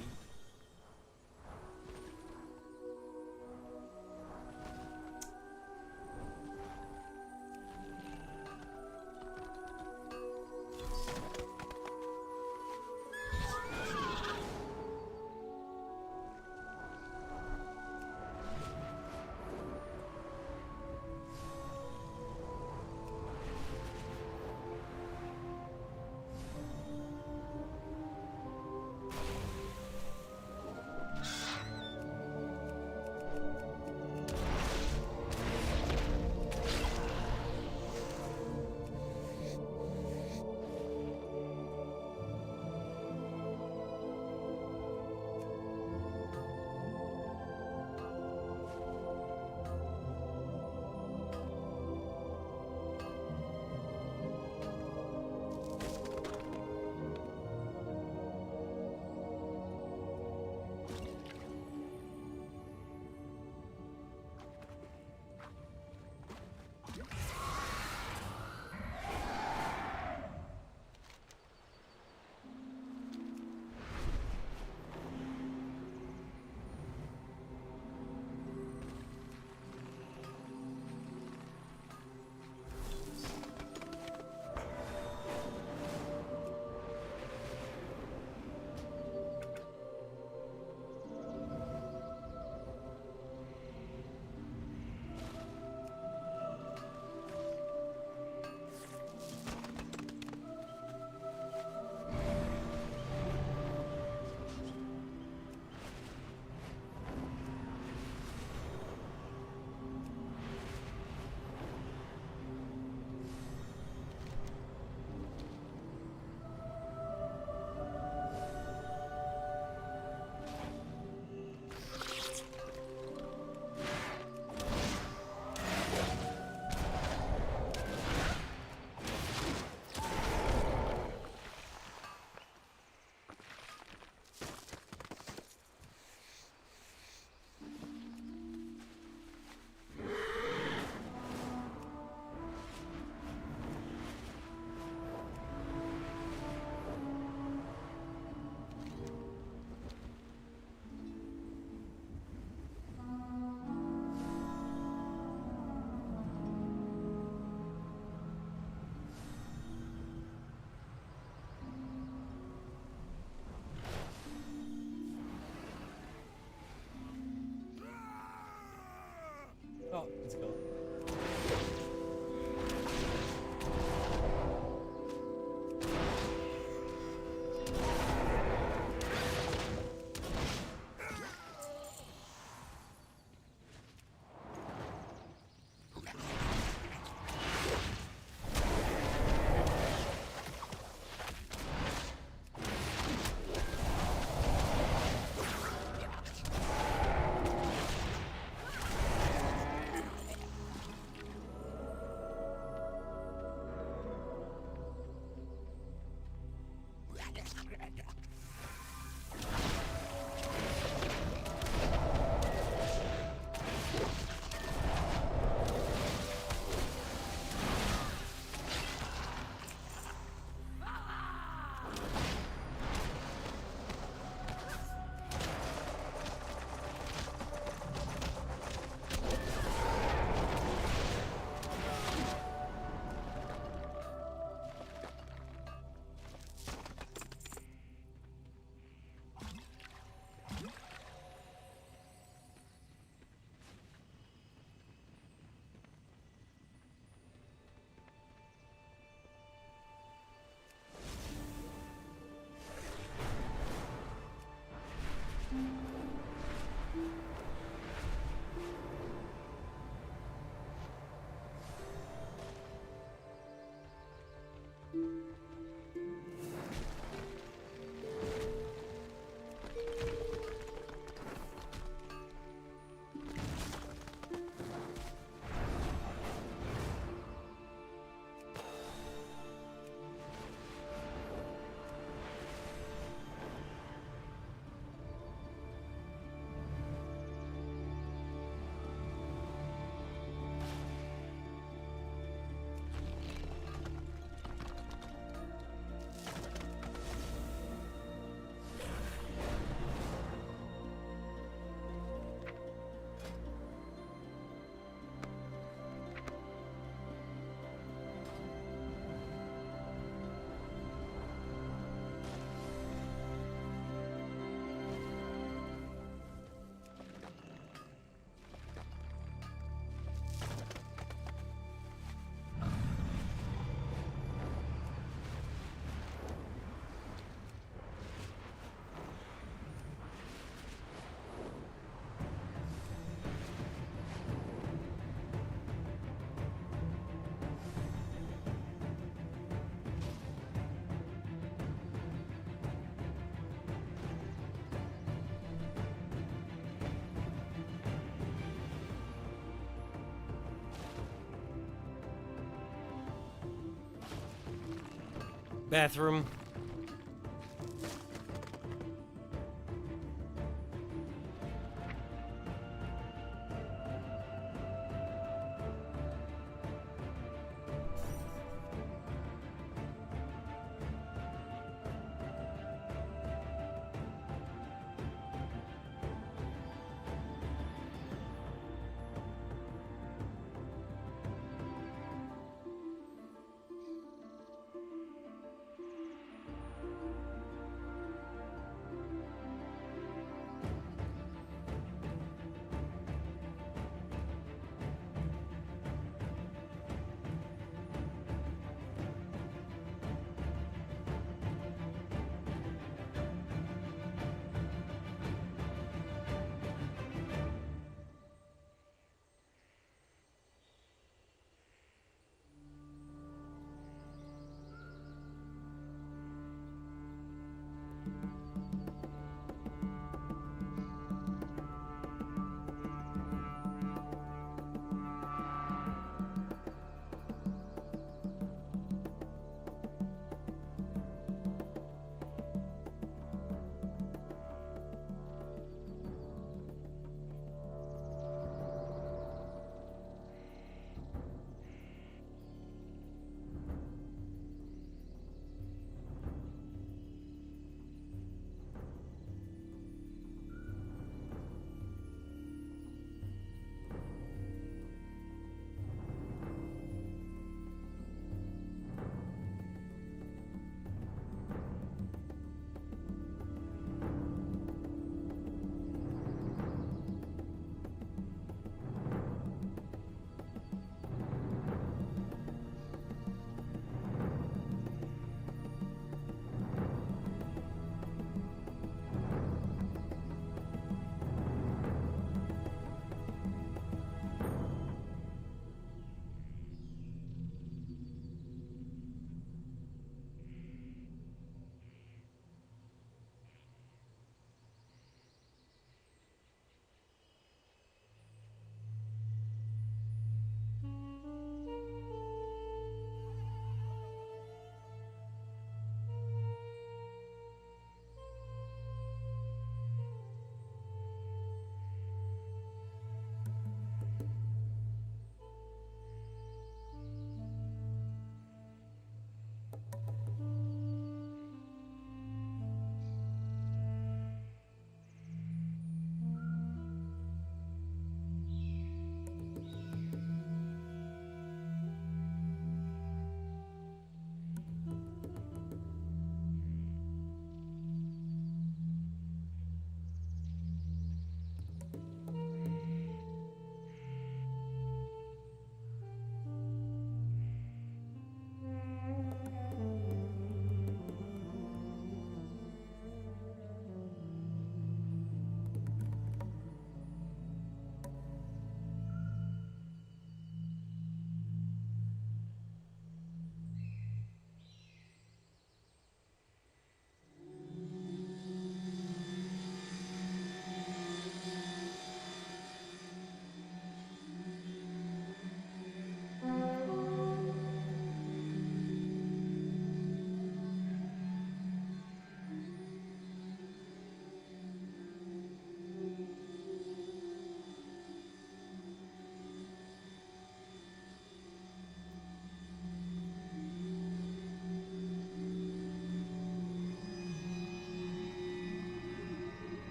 Bathroom.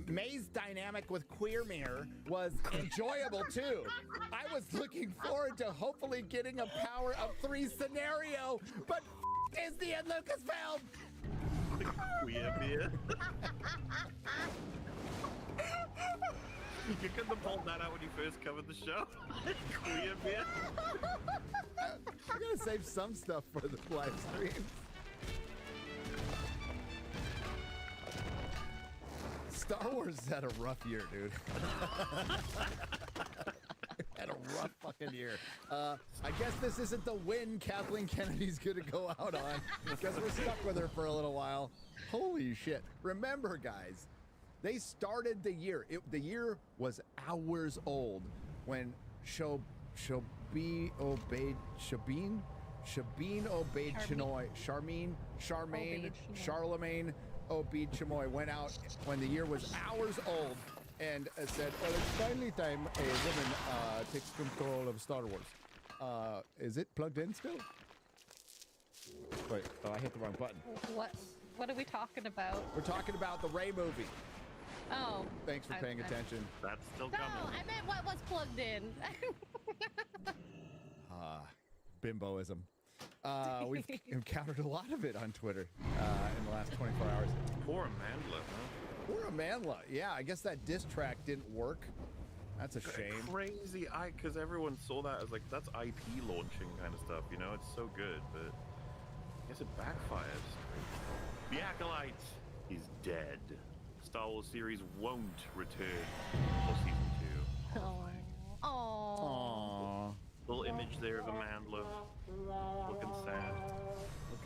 May's dynamic with Queermere was enjoyable too. I was looking forward to hopefully getting a power of 3 scenario, but Disney and Lucasfilm. Queermere. You couldn't have pulled that out when you first covered the show. Queermere. I'm gonna save some stuff for the live stream. Star Wars had a rough year, dude. Had a rough fucking year. I guess this isn't the win Kathleen Kennedy's gonna go out on because we're stuck with her for a little while. Holy shit. Remember, guys, they started the year. The year was hours old when Shabine obeyed Charlemagne Obed Chamoy went out when the year was hours old and said, well, it's finally time a woman takes control of Star Wars. Is it plugged in still? Wait, oh, I hit the wrong button. What are we talking about? We're talking about the Rey movie. Oh. Thanks for paying attention. That's still No, coming. I meant what was plugged in. Bimboism. We've encountered a lot of it on Twitter in the last 24 hours. Poor Amandla, huh? Poor Amandla. Yeah, I guess that diss track didn't work. That's a shame. Crazy, because everyone saw that as like, that's IP launching kind of stuff, you know? It's so good, but I guess it backfires. The Acolyte is dead. Star Wars series won't return for season 2. Aww. Little image there of Amandla looking sad.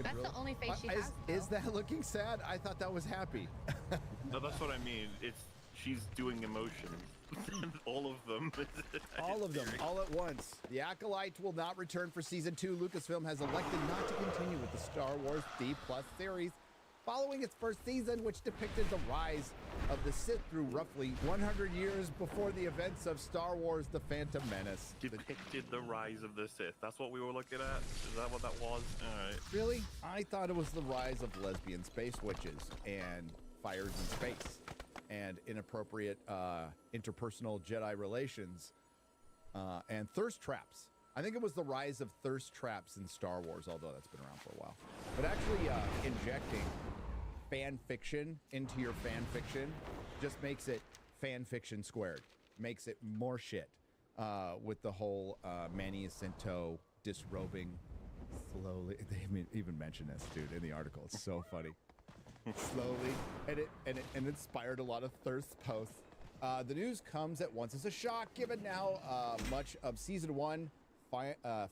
That's the only face she has. Is that looking sad? I thought that was happy. No, that's what I mean. She's doing emotions. All of them. All of them, all at once. The Acolyte will not return for season 2. Lucasfilm has elected not to continue with the Star Wars D+ series following its first season, which depicted the rise of the Sith through roughly 100 years before the events of Star Wars The Phantom Menace. Depicted the rise of the Sith. That's what we were looking at? Is that what that was? Alright. Really? I thought it was the rise of lesbian space witches and fires in space and inappropriate interpersonal Jedi relations and thirst traps. I think it was the rise of thirst traps in Star Wars, although that's been around for a while. But actually injecting fan fiction into your fan fiction just makes it fan fiction squared. Makes it more shit with the whole Manny Jacinto disrobing slowly. They even mention this, dude, in the article. It's so funny. Slowly, and it inspired a lot of thirst posts. The news comes at once as a shock, given now much of season 1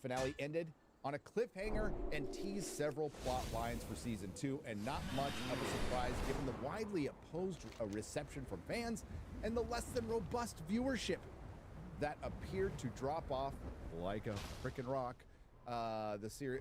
finale ended on a cliffhanger and teased several plot lines for season 2, and not much of a surprise given the widely opposed reception from fans and the less than robust viewership that appeared to drop off like a freaking rock the series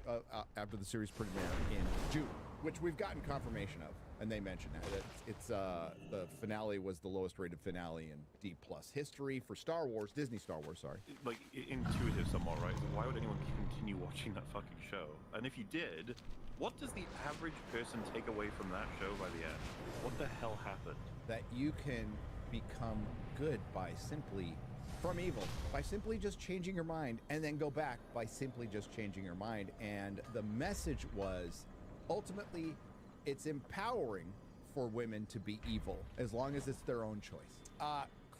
after the series premiere in June, which we've gotten confirmation of, and they mentioned that it's the finale was the lowest rated finale in D+ history for Star Wars, Disney Star Wars, sorry. Like, intuitive somewhat, right? So why would anyone continue watching that fucking show? And if you did, what does the average person take away from that show by the end? What the hell happened? That you can become good by simply from evil by simply just changing your mind, and then go back by simply just changing your mind. And the message was ultimately it's empowering for women to be evil as long as it's their own choice.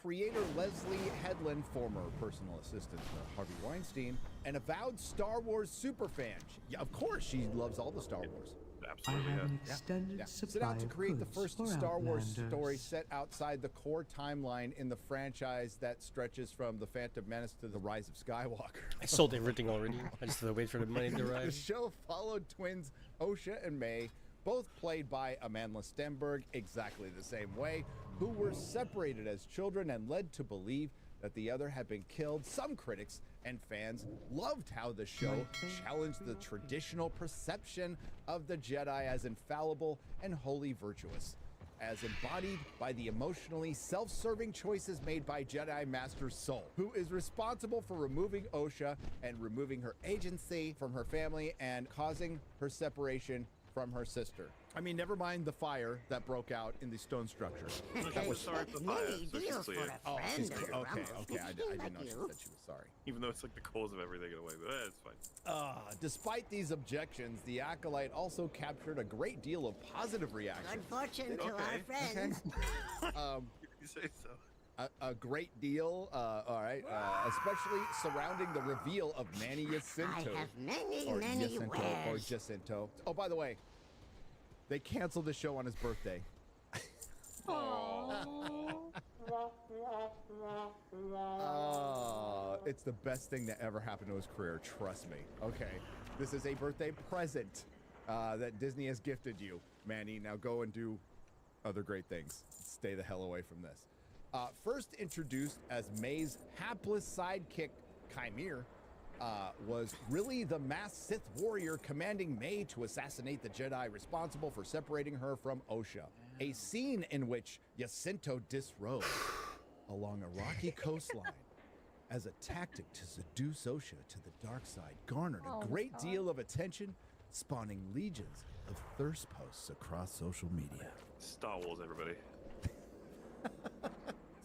Creator Leslie Headland, former personal assistant to Harvey Weinstein, an avowed Star Wars superfan. Yeah, of course, she loves all the Star Wars. Absolutely. I have an extended supply Set out to create the of first goods for Star Wars Outlanders. story set outside the core timeline in the franchise that stretches from The Phantom Menace to The Rise of Skywalker. I sold everything already. I just have to wait for the money to The arrive. show followed twins Osha and May, both played by Amandla Stenberg exactly the same way, who were separated as children and led to believe that the other had been killed. Some critics and fans loved how the show challenged the traditional perception of the Jedi as infallible and wholly virtuous, as embodied by the emotionally self-serving choices made by Jedi Master Soul, who is responsible for removing Osha and removing her agency from her family and causing her separation from her sister. I mean, never mind the fire that broke out in the stone structure. That was sorry for the fire. So she's clear. Oh, she's clear. Okay. I didn't know she said she was sorry. Even though it's like the cause of everything in a way, but it's fine. Despite these objections, the Acolyte also captured a great deal of positive reaction. Good fortune to our friends. You say so. A great deal, all right, especially surrounding the reveal of Manny Jacinto. I have many or wares. Or Jacinto. Oh, by the way, they canceled the show on his birthday. It's the best thing that ever happened to his career, trust me. Okay, this is a birthday present that Disney has gifted you, Manny. Now go and do other great things. Stay the hell away from this. First introduced as May's hapless sidekick, Chimere, was really the masked Sith warrior commanding May to assassinate the Jedi responsible for separating her from Osha. A scene in which Jacinto disrobed along a rocky coastline as a tactic to seduce Osha to the dark side garnered a great deal of attention, spawning legions of thirst posts across social media. Star Wars, everybody.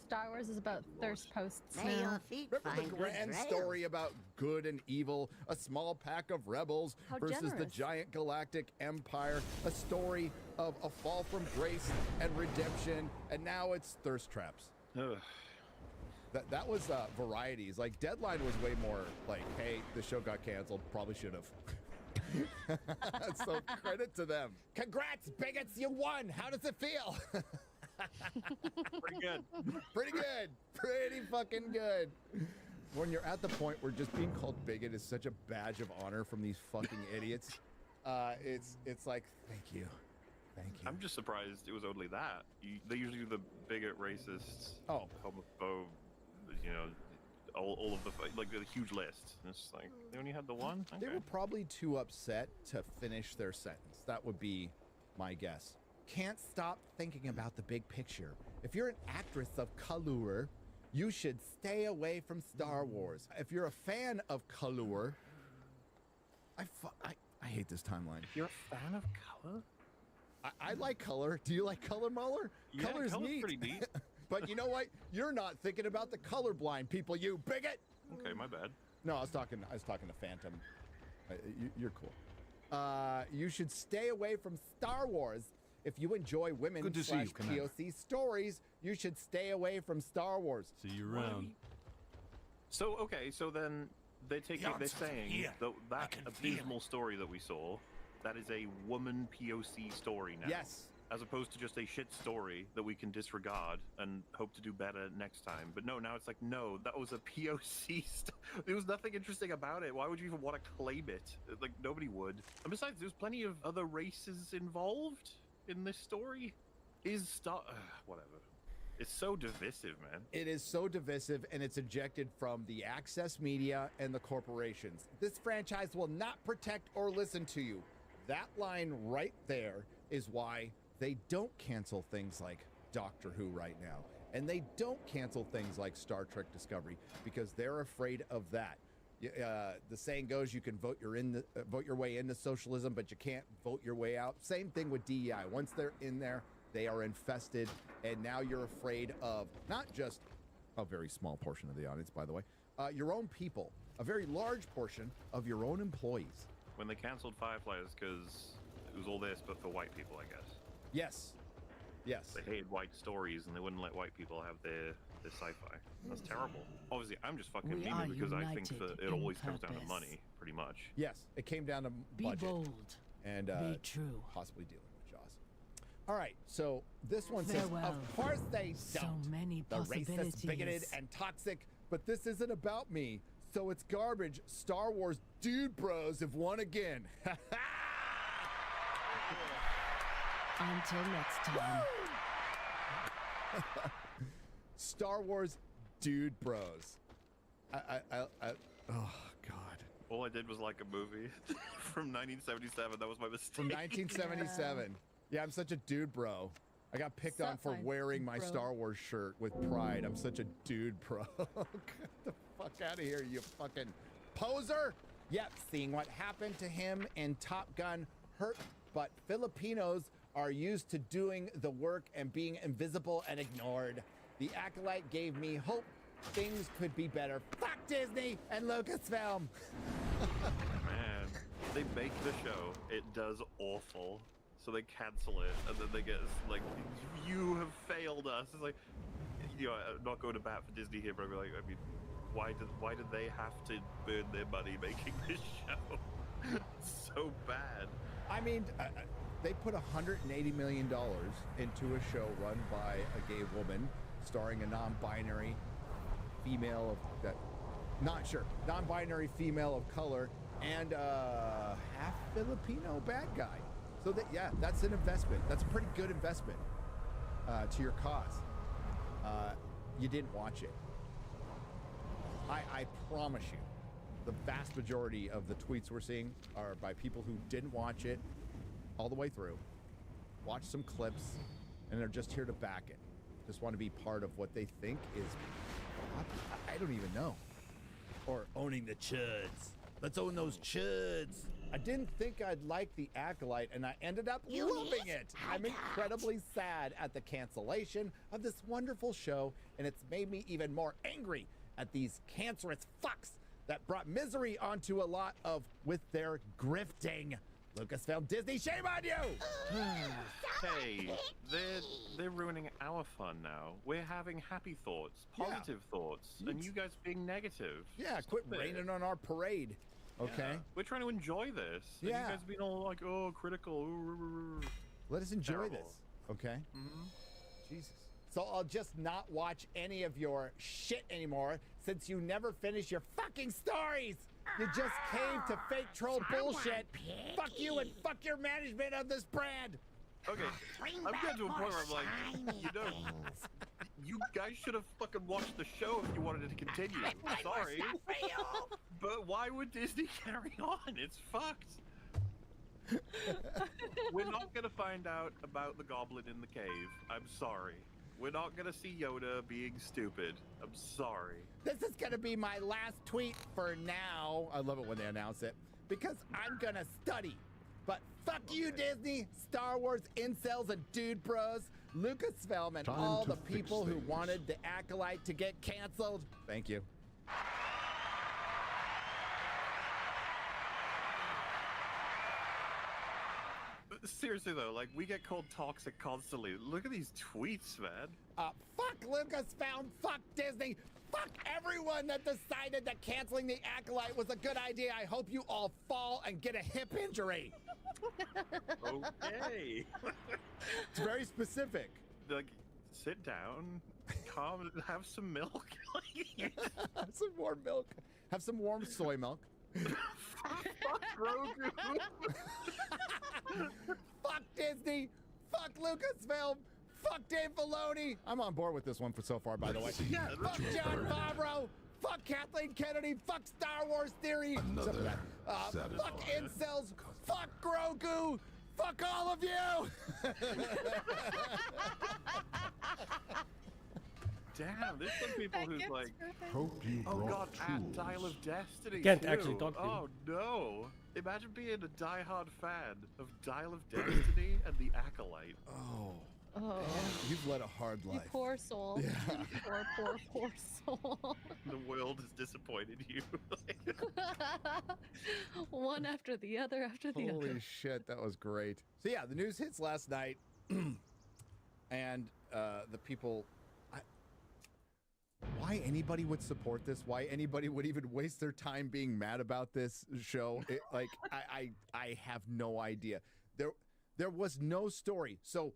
Star Wars is about thirst posts May now. your feet Remember find the good grand trails. story about good and evil, a small pack of rebels How versus the generous. giant galactic empire, a story of a fall from grace and redemption, and now it's thirst traps. Ugh. That was varieties. Like Deadline was way more like, hey, the show got canceled, probably should have. So credit to them. Congrats, bigots, you won. How does it feel? Pretty good. Pretty good. Pretty fucking good. When you're at the point where just being called bigot is such a badge of honor from these fucking idiots, it's like, thank you. Thank you. I'm just surprised it was only that. They usually do the bigot, racist, homophobe, you know, all of the, like, the huge list. And it's just like, they only had the one? They Okay. were probably too upset to finish their sentence. That would be my guess. Can't stop thinking about the big picture. If you're an actress of color, you should stay away from Star Wars. If you're a fan of color, I hate this timeline. You're a fan of color? I like color. Do you like color, Muller? Yeah, Color's color's neat. pretty neat. But you know what? You're not thinking about the colorblind people, you bigot. Okay, my bad. No, I was talking to Phantom. You're cool. You should stay away from Star Wars. If you enjoy women Good to see you, Commander. POC stories, you should stay away from Star Wars. See you around. So, okay, so then they're The answer's saying here. that abysmal story that we saw, that is a woman POC story now. Yes. As opposed to just a shit story that we can disregard and hope to do better next time. But no, now it's like, no, that was a POC there was nothing interesting about it. Why would you even want to claim it? Like, nobody would. And besides, there's plenty of other races involved in this story. Whatever. It's so divisive, man. It is so divisive, and it's ejected from the access media and the corporations. This franchise will not protect or listen to you. That line right there is why they don't cancel things like Doctor Who right now. And they don't cancel things like Star Trek Discovery because they're afraid of that. The saying goes, you can vote your way into socialism, but you can't vote your way out. Same thing with DEI. Once they're in there, they are infested, and now you're afraid of not just a very small portion of the audience, by the way, your own people, a very large portion of your own employees. When they canceled Fireflies because it was all this, but for white people, I guess. Yes. Yes. They hated white stories, and they wouldn't let white people have their sci-fi. That's terrible. Obviously, I'm just fucking We are memeing because I think united that it in always comes down to purpose. money, pretty much. Yes, it came down to Be budget. bold. And Be true. possibly dealing with Jaws. All right, so this one says, Farewell. of course they So don't. many The racist, bigoted, possibilities. and toxic, but this isn't about me, so it's garbage. Star Wars dude bros have won again. Until next time. Star Wars dude bros. Oh, God. All I did was like a movie from 1977. That was my mistake. From 1977. Yeah, I'm such a dude bro. I got picked on for Fine, wearing my bro. Star Wars shirt with pride. I'm such a dude bro. Get the fuck out of here, you fucking poser. Yep, seeing what happened to him in Top Gun hurt but Filipinos are used to doing the work and being invisible and ignored. The Acolyte gave me hope things could be better. Fuck Disney and Lucasfilm. Man, they make the show, it does awful, so they cancel it, and then they get like, you have failed us. It's like, you know, I'm not going to bat for Disney here, but I'd be like, I mean, why did they have to burn their money making this show? It's so bad. I mean, they put $180 million into a show run by a gay woman, starring a non-binary female of that, non-binary female of color, and half Filipino bad guy. So that, yeah, that's an investment. That's a pretty good investment to your cause. You didn't watch it. I promise you, the vast majority of the tweets we're seeing are by people who didn't watch it all the way through, watch some clips, and they're just here to back it. Just want to be part of what they think is, I don't even know. Or owning the chuds. Let's own those chuds. I didn't think I'd like the Acolyte, and I ended up loving it. I'm incredibly sad at the cancellation of this wonderful show, and it's made me even more angry at these cancerous fucks that brought misery onto a lot of with their grifting. Lucasfilm, Disney, shame on you! Hey, they're ruining our fun now. We're having happy thoughts, positive thoughts, and you guys being negative. Yeah, quit raining on our parade. Okay. Yeah. We're trying to enjoy this. And Yeah. you guys being all like, oh, critical. Let us enjoy Terrible. this, okay? Mm-hmm. Jesus. So I'll just not watch any of your shit anymore since you never finish your fucking stories. You just came to fake troll bullshit. Fuck you and fuck your management of this brand. Okay, I'm getting to a point where I'm like, you know, you guys should have fucking watched the show if you wanted it to continue. Sorry. But why would Disney carry on? It's fucked. We're not gonna find out about the goblin in the cave. I'm sorry. We're not gonna see Yoda being stupid. I'm sorry. This is gonna be my last tweet for now. I love it when they announce it because I'm gonna study. But fuck you, Disney, Star Wars incels and dude bros, Lucasfilm, and Time all to the fix people who things. wanted the Acolyte to get canceled. Thank you. Seriously though, like, we get called toxic constantly. Look at these tweets, man. Fuck Lucasfilm, fuck Disney, fuck everyone that decided that canceling the Acolyte was a good idea. I hope you all fall and get a hip injury. Okay. It's very specific. Like, sit down, calm, have some milk. Have some warm milk. Have some warm soy milk. Fuck Grogu. Fuck Disney. Fuck Lucasfilm. Fuck Dave Filoni. I'm on board with this one for so far, by the way. Yeah, Fuck John Favreau. Fuck Kathleen Kennedy. Fuck Star Wars Theory. Except for that. Fuck incels. Fuck Grogu. Fuck all of you. Damn, there's some people who's like, Hope you oh brought god, at tools. Dial of Destiny. Can't too. actually talk to him. Oh no. Imagine being a diehard fan of Dial of Destiny and the Acolyte. Oh. Oh, You've led a hard you life. poor soul. Yeah. Poor soul. The world has disappointed you. One after the other after the Holy other. shit, that was great. So yeah, the news hits last night, and the people. Why anybody would support this? Why anybody would even waste their time being mad about this show? I have no idea. There was no story. So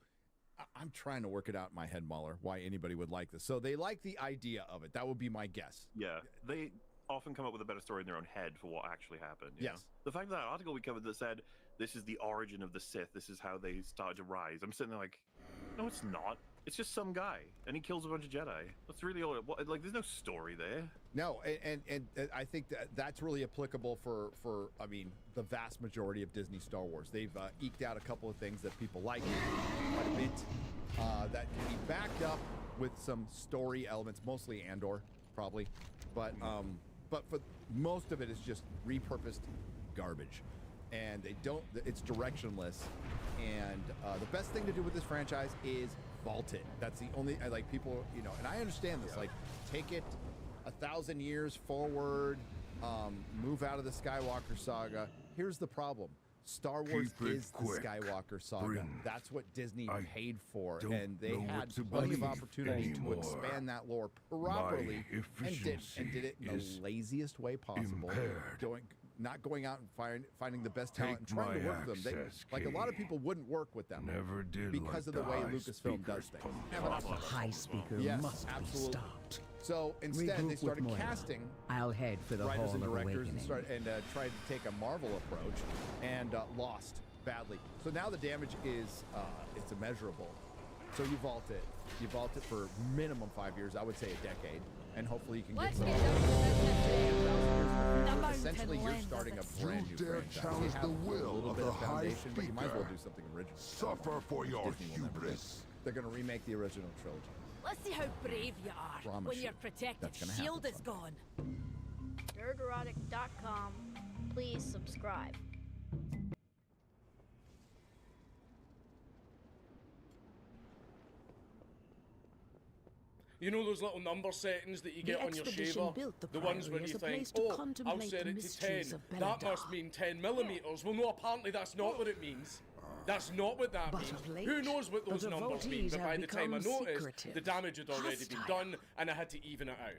I'm trying to work it out in my head, Mahler, why anybody would like this. So they like the idea of it. That would be my guess. Yeah, they often come up with a better story in their own head for what actually happened. Yes. The fact that article we covered that said this is the origin of the Sith, this is how they started to rise. I'm sitting there like, no, it's not. It's just some guy, and he kills a bunch of Jedi. That's really all. Like, there's no story there. No, and I think that's really applicable for I mean, the vast majority of Disney Star Wars. They've eked out a couple of things that people like quite a bit that can be backed up with some story elements, mostly Andor, probably. But for most of it is just repurposed garbage. and they don't. It's directionless, and the best thing to do with this franchise is vault it. That's the only. I like people, you know, and I understand this. Like, take it 1,000 years forward, move out of the Skywalker saga. Here's the problem. Star Wars is the Skywalker saga. That's what Disney paid for, and they had plenty of opportunity to expand that lore properly, and did it in the laziest way possible. Not going out and finding the best talent and trying to work with them. Like, a lot of people wouldn't work with them because of the way Lucasfilm does things. The high speaker must be stopped. So instead, they started casting I'll head for the writers Hall and of directors Awakening. and tried to take a Marvel approach, and lost badly. So now the damage is it's immeasurable. So you vault it. You vault it for minimum 5 years. I would say a decade, and hopefully you can get some. Essentially, you're starting a brand new franchise. Challenge you the have will a little of bit the of High foundation, but you might as well Speaker. do something original. Suffer for your Disney will never do. hubris. They're going to remake the original trilogy. Let's see how brave you are Promise when you, your protective that's gonna shield happen is gone. Nerdrotic.com. Please subscribe. You know those little number settings that you get on your shaver? The ones where you think, oh, I'll set it to 10. That must mean 10 millimeters. Well, no, apparently that's not what it means. That's not what that means. Who knows what those numbers mean? But by the time I noticed, the damage had already been done, and I had to even it out.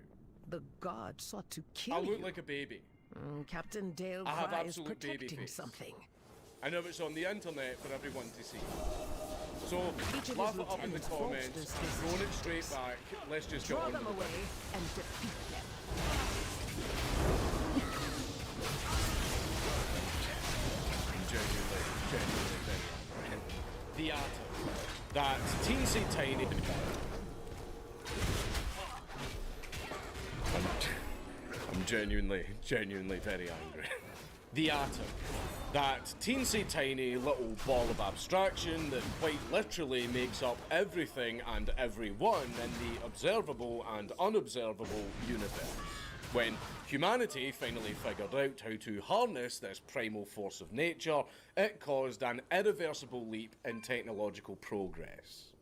The god sought to kill I you. look like a baby. Captain Dale I have Fry is absolute baby protecting face. something. I know it's on the internet for everyone to see. So, Each of laugh his it up in the lieutenants comments, bolsters his throwing it straight back, let's just get Draw on them with away it. and defeat them. Genuinely. The atom. That teensy tiny... I'm genuinely very angry. The atom. That teensy tiny little ball of abstraction that quite literally makes up everything and everyone in the observable and unobservable universe. When humanity finally figured out how to harness this primal force of nature, it caused an irreversible leap in technological progress.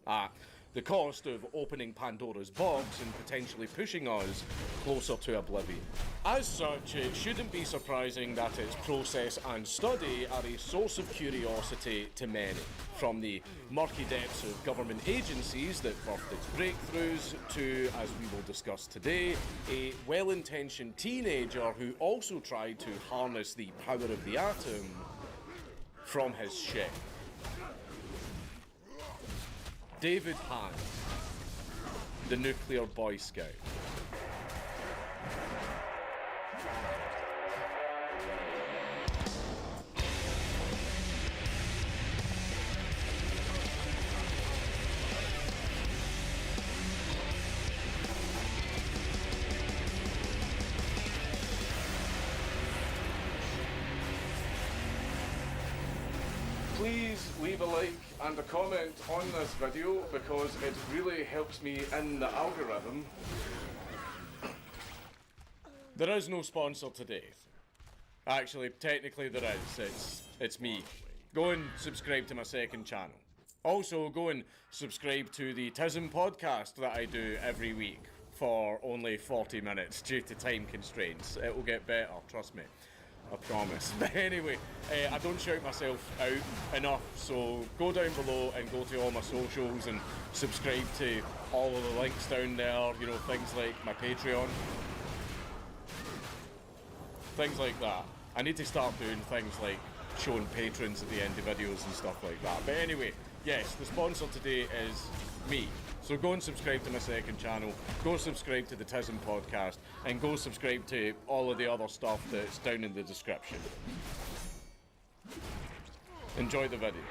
The cost of opening Pandora's box and potentially pushing us closer to oblivion. As such, it shouldn't be surprising that its process and study are a source of curiosity to many. From the murky depths of government agencies that birthed its breakthroughs to, as we will discuss today, a well-intentioned teenager who also tried to harness the power of the atom from his ship. David Hand, the Nuclear Boy Scout. Please leave a like and a comment on this video because it really helps me in the algorithm. There is no sponsor today. Actually, technically there is. It's me. Go and subscribe to my second channel. Also, go and subscribe to the TWW podcast that I do every week for only 40 minutes due to time constraints. It will get better, trust me. I promise. But anyway, I don't shout myself out enough, so go down below and go to all my socials and subscribe to all of the links down there, you know, things like my Patreon. Things like that. I need to start doing things like showing patrons at the end of videos and stuff like that. But anyway, yes, the sponsor today is me. So go and subscribe to my second channel, go subscribe to the TWW podcast, and go subscribe to all of the other stuff that's down in the description. Enjoy the video.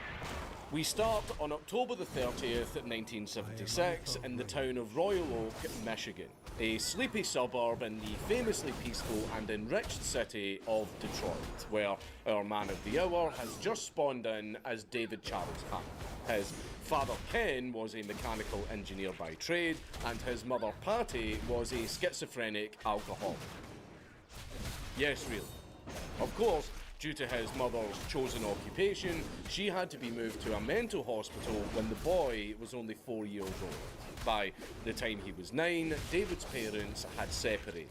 We start on October the 30th, 1976, in the town of Royal Oak, Michigan, a sleepy suburb in the famously peaceful and enriched city of Detroit, where our man of the hour has just spawned in as David Charles Hunt. His father Ken was a mechanical engineer by trade, and his mother Patty was a schizophrenic alcoholic. Yes, really. Of course, due to his mother's chosen occupation, she had to be moved to a mental hospital when the boy was only 4 years old. By the time he was 9, David's parents had separated,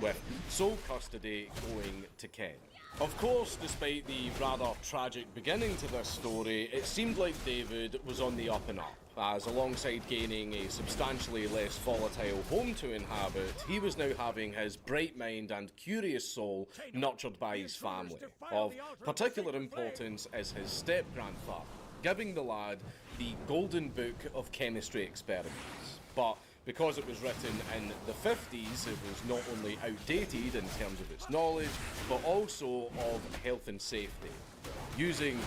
with sole custody going to Ken. Of course, despite the rather tragic beginning to this story, it seemed like David was on the up and up, as alongside gaining a substantially less volatile home to inhabit, he was now having his bright mind and curious soul nurtured by his family. Of particular importance is his step-grandfather, giving the lad the Golden Book of Chemistry Experiments. But because it was written in the 50s, it was not only outdated in terms of its knowledge, but also of health and safety. Using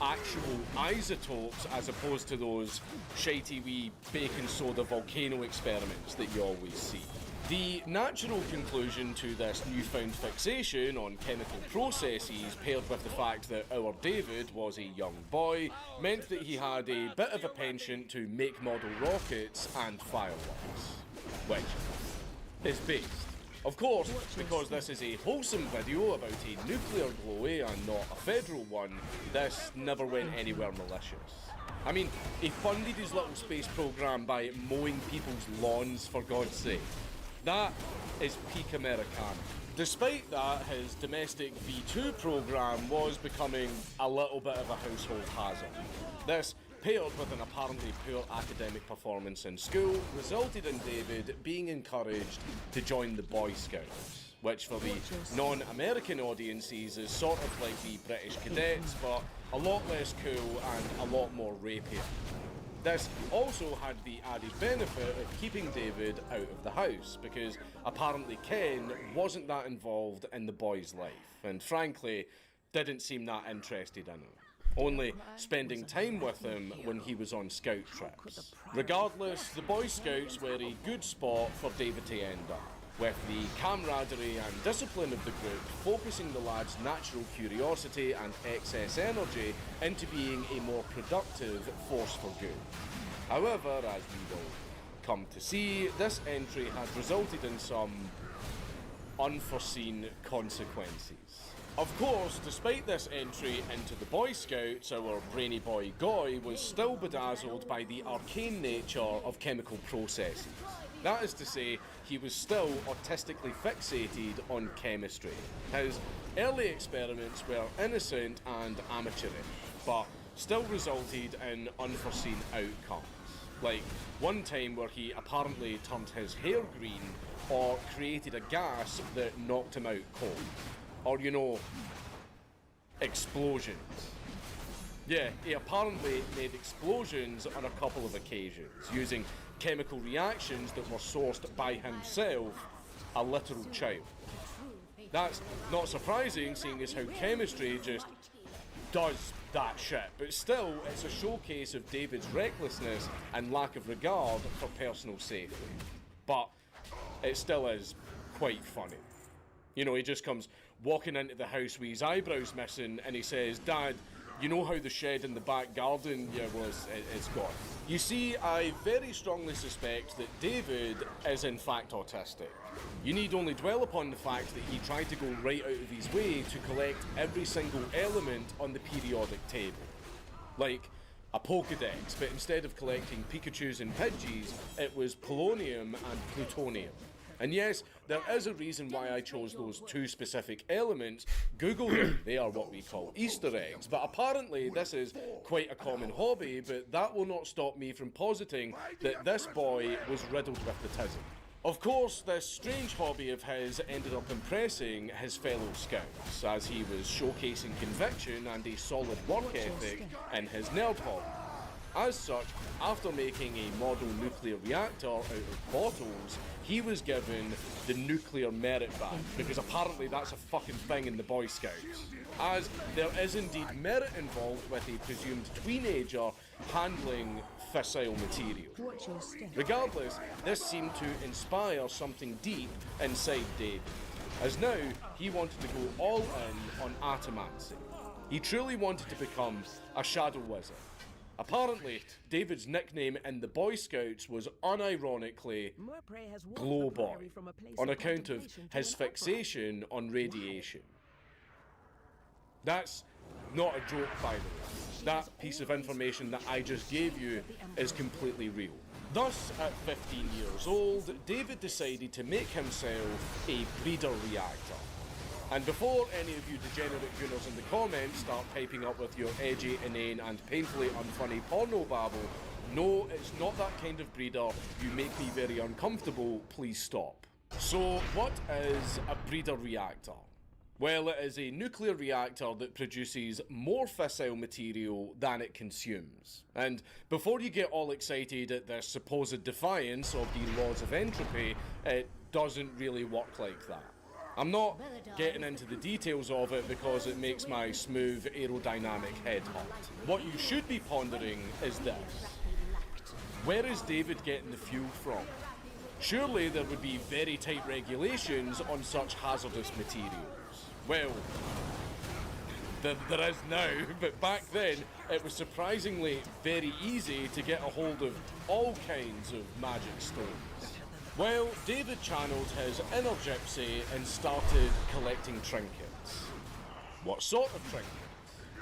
actual isotopes as opposed to those shitey wee baking soda volcano experiments that you always see. The natural conclusion to this newfound fixation on chemical processes, paired with the fact that our David was a young boy, meant that he had a bit of a penchant to make model rockets and fireworks. Which is based, of course, because this is a wholesome video about a nuclear glowy and not a federal one, this never went anywhere malicious. I mean, he funded his little space program by mowing people's lawns, for God's sake. That is peak Americana. Despite that, his domestic V2 program was becoming a little bit of a household hazard. This, paired with an apparently poor academic performance in school, resulted in David being encouraged to join the Boy Scouts, which for the non-American audiences is sort of like the British Cadets, but a lot less cool and a lot more rapier. This also had the added benefit of keeping David out of the house, because apparently Ken wasn't that involved in the boy's life, and frankly, didn't seem that interested in him, only spending time with him when he was on scout trips. Regardless, the Boy Scouts were a good spot for David to end up, with the camaraderie and discipline of the group focusing the lad's natural curiosity and excess energy into being a more productive force for good. However, as we will come to see, this entry had resulted in some unforeseen consequences. Of course, despite this entry into the Boy Scouts, our brainy boy Goy was still bedazzled by the arcane nature of chemical processes. That is to say, he was still autistically fixated on chemistry. His early experiments were innocent and amateurish, but still resulted in unforeseen outcomes. Like one time where he apparently turned his hair green or created a gas that knocked him out cold. Or, you know, explosions. Yeah, he apparently made explosions on a couple of occasions, using chemical reactions that were sourced by himself, a literal child. That's not surprising, seeing as how chemistry just does that shit, but still, it's a showcase of David's recklessness and lack of regard for personal safety. But it still is quite funny. You know, he just comes walking into the house with his eyebrows missing and he says, "Dad, you know how the shed in the back garden, yeah, well, it's gone." You see, I very strongly suspect that David is in fact autistic. You need only dwell upon the fact that he tried to go right out of his way to collect every single element on the periodic table. Like a Pokedex, but instead of collecting Pikachus and Pidgeys, it was polonium and plutonium. And yes, there is a reason why I chose those two specific elements. Google them, they are what we call Easter eggs. But apparently this is quite a common hobby, but that will not stop me from positing that this boy was riddled with the tism. Of course, this strange hobby of his ended up impressing his fellow scouts, as he was showcasing conviction and a solid work ethic in his nerd hobby. As such, after making a model nuclear reactor out of bottles, he was given the nuclear merit badge, because apparently that's a fucking thing in the Boy Scouts. As there is indeed merit involved with a presumed teenager handling fissile material. Regardless, this seemed to inspire something deep inside David, as now he wanted to go all in on atomancy. He truly wanted to become a shadow wizard. Apparently, David's nickname in the Boy Scouts was unironically Glow Boy, on account of his fixation on radiation. That's not a joke, by the way. That piece of information that I just gave you is completely real. Thus, at 15 years old, David decided to make himself a breeder reactor. And before any of you degenerate gooners in the comments start piping up with your edgy, inane, and painfully unfunny porno babble, no, it's not that kind of breeder. You make me very uncomfortable. Please stop. So, what is a breeder reactor? Well, it is a nuclear reactor that produces more fissile material than it consumes. And before you get all excited at their supposed defiance of the laws of entropy, it doesn't really work like that. I'm not getting into the details of it because it makes my smooth aerodynamic head hurt. What you should be pondering is this. Where is David getting the fuel from? Surely there would be very tight regulations on such hazardous materials. Well, there is now, but back then it was surprisingly very easy to get a hold of all kinds of magic stones. Well, David channeled his inner gypsy and started collecting trinkets. What sort of trinkets?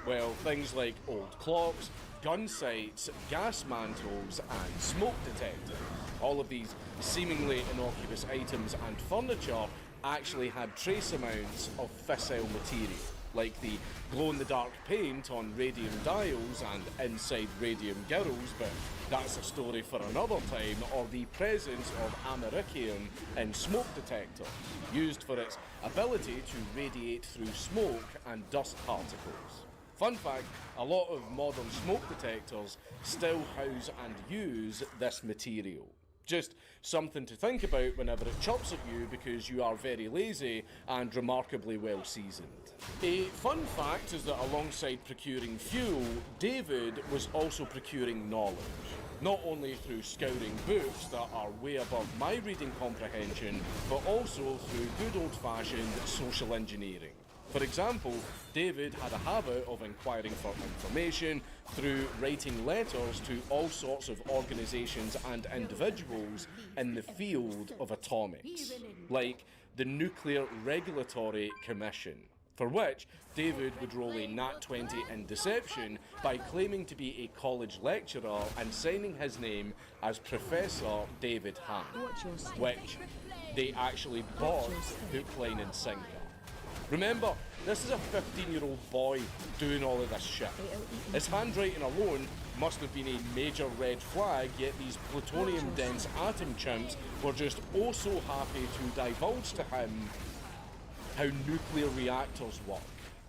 Well, things like old clocks, gun sights, gas mantles, and smoke detectors. All of these seemingly innocuous items and furniture actually had trace amounts of fissile material, like the glow-in-the-dark paint on radium dials and inside radium girls, but that's a story for another time, or the presence of americium in smoke detectors, used for its ability to radiate through smoke and dust particles. Fun fact, a lot of modern smoke detectors still house and use this material. Just something to think about whenever it chops at you because you are very lazy and remarkably well seasoned. A fun fact is that alongside procuring fuel, David was also procuring knowledge. Not only through scouring books that are way above my reading comprehension, but also through good old-fashioned social engineering. For example, David had a habit of inquiring for information through writing letters to all sorts of organisations and individuals in the field of atomics, like the Nuclear Regulatory Commission, for which David would roll a Nat 20 in deception by claiming to be a college lecturer and signing his name as Professor David Ham, which they actually bought hook, line and sinker. Remember, this is a 15-year-old boy doing all of this shit. His handwriting alone must have been a major red flag, yet these plutonium-dense atom chimps were just oh so happy to divulge to him how nuclear reactors work.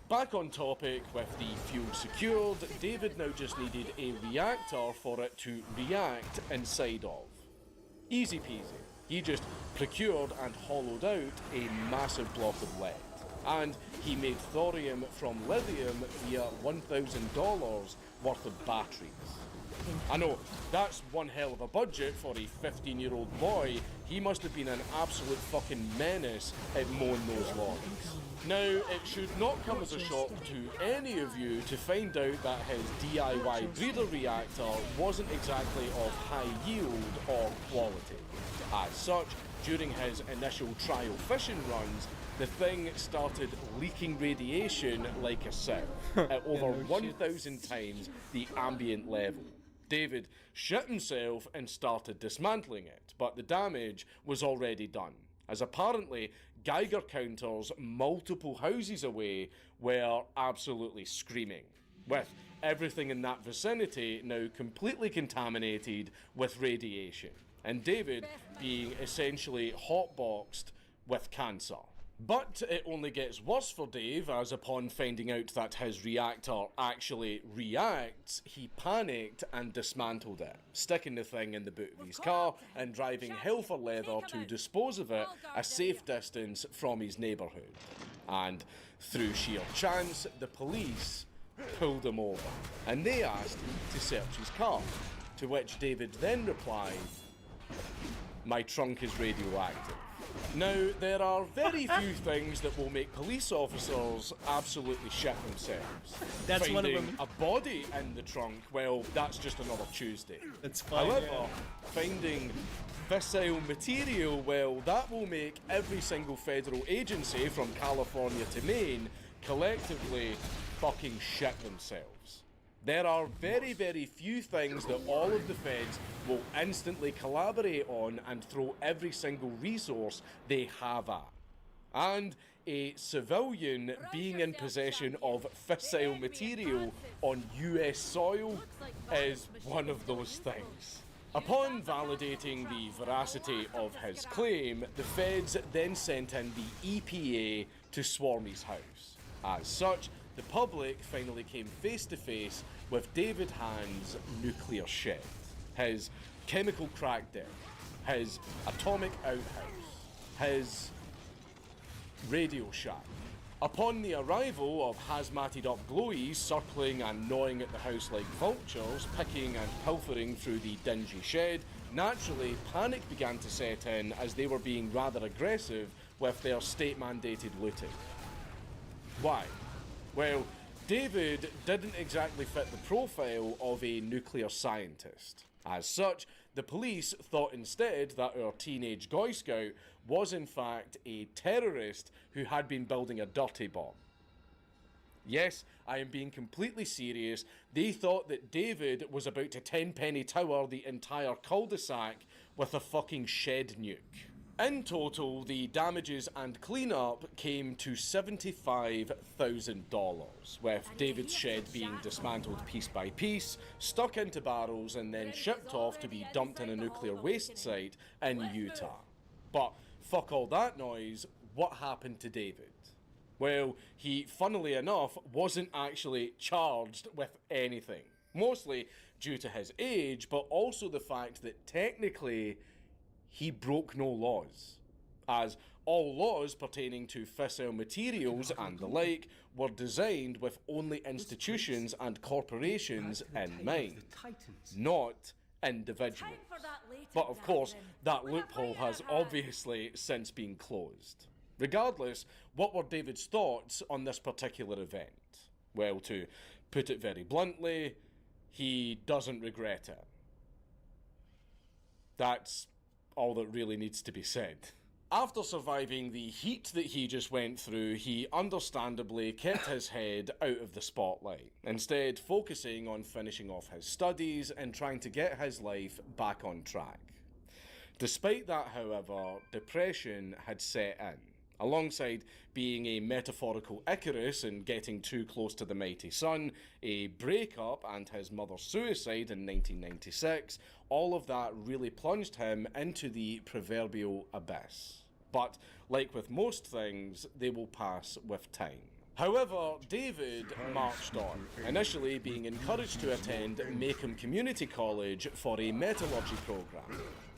Back on topic, with the fuel secured, David now just needed a reactor for it to react inside of. Easy peasy. He just procured and hollowed out a massive block of lead. And he made thorium from lithium via $1,000 worth of batteries. I know, that's one hell of a budget for a 15-year-old boy. He must have been an absolute fucking menace at mowing those lawns. Now, it should not come as a shock to any of you to find out that his DIY breeder reactor wasn't exactly of high yield or quality. As such, during his initial trial fission runs, the thing started leaking radiation like a sieve at over 1,000 times the ambient level. David shit himself and started dismantling it, but the damage was already done, as apparently Geiger counters multiple houses away were absolutely screaming, with everything in that vicinity now completely contaminated with radiation, and David being essentially hotboxed with cancer. But it only gets worse for Dave, as upon finding out that his reactor actually reacts, he panicked and dismantled it, sticking the thing in the boot of his car and driving hell for leather to dispose of it a safe distance from his neighbourhood. And through sheer chance, the police pulled him over, and they asked to search his car, to which David then replied, "My trunk is radioactive." Now, there are very few things that will make police officers absolutely shit themselves. That's Finding one of them. a body in the trunk, well, that's just another Tuesday. That's fine. However, Yeah. finding fissile material, well, that will make every single federal agency from California to Maine collectively fucking shit themselves. There are very, very few things that all of the feds will instantly collaborate on and throw every single resource they have at. And a civilian being in possession of fissile material on US soil is one of those things. Upon validating the veracity of his claim, the feds then sent in the EPA to swarm his house. As such, the public finally came face to face with David Hand's nuclear shit, his chemical crack den, his atomic outhouse, his radio shack. Upon the arrival of hazmated up glowies circling and gnawing at the house like vultures, picking and pilfering through the dingy shed, naturally panic began to set in as they were being rather aggressive with their state-mandated looting. Why? Well, David didn't exactly fit the profile of a nuclear scientist. As such, the police thought instead that our teenage Boy Scout was in fact a terrorist who had been building a dirty bomb. Yes, I am being completely serious. They thought that David was about to 10-penny tower the entire cul-de-sac with a fucking shed nuke. In total, the damages and cleanup came to $75,000, with David's shed being dismantled piece by piece, stuck into barrels, and then shipped off to be dumped in a nuclear waste site in Utah. But fuck all that noise, what happened to David? Well, he, funnily enough, wasn't actually charged with anything. Mostly due to his age, but also the fact that technically he broke no laws, as all laws pertaining to fissile materials and the like were designed with only institutions and corporations in mind, not individuals. But of course, that loophole has obviously since been closed. Regardless, what were David's thoughts on this particular event? Well, to put it very bluntly, he doesn't regret it. That's all that really needs to be said. After surviving the heat that he just went through, he understandably kept his head out of the spotlight, instead focusing on finishing off his studies and trying to get his life back on track. Despite that, however, depression had set in. Alongside being a metaphorical Icarus and getting too close to the mighty sun, a breakup and his mother's suicide in 1996, all of that really plunged him into the proverbial abyss. But, like with most things, they will pass with time. However, David marched on, initially being encouraged to attend Macomb Community College for a metallurgy program.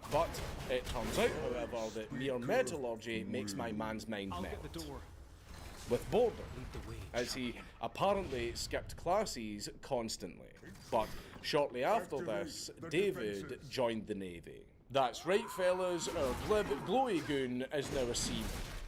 But it turns out, however, that mere metallurgy makes my man's mind melt with boredom, as he apparently skipped classes constantly. But shortly after this, David joined the Navy. That's right, fellas, our glib glowy goon is now a seaman.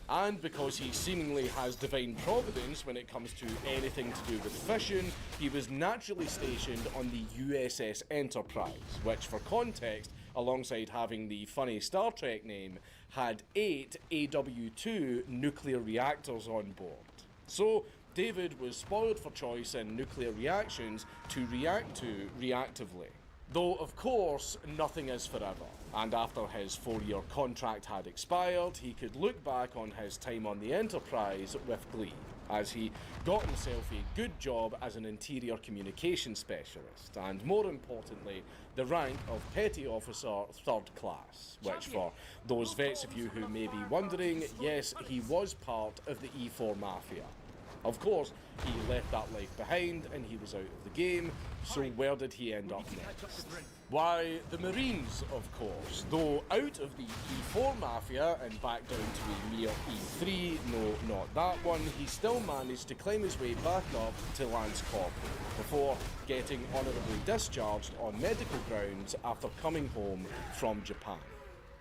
And because he seemingly has divine providence when it comes to anything to do with fishing, he was naturally stationed on the USS Enterprise, which, for context, alongside having the funny Star Trek name, had 8 AW2 nuclear reactors on board. So, David was spoiled for choice in nuclear reactions to react to reactively. Though, of course, nothing is forever, and after his 4-year contract had expired, he could look back on his time on the Enterprise with glee, as he got himself a good job as an interior communications specialist, and more importantly, the rank of Petty Officer 3rd Class, which for those vets of you who may be wondering, yes, he was part of the E4 Mafia. Of course, he left that life behind and he was out of the game, so where did he end up next? Why, the Marines, of course, though out of the E4 Mafia and back down to a mere E3, no, not that one, he still managed to climb his way back up to Lance Corporal, before getting honourably discharged on medical grounds after coming home from Japan.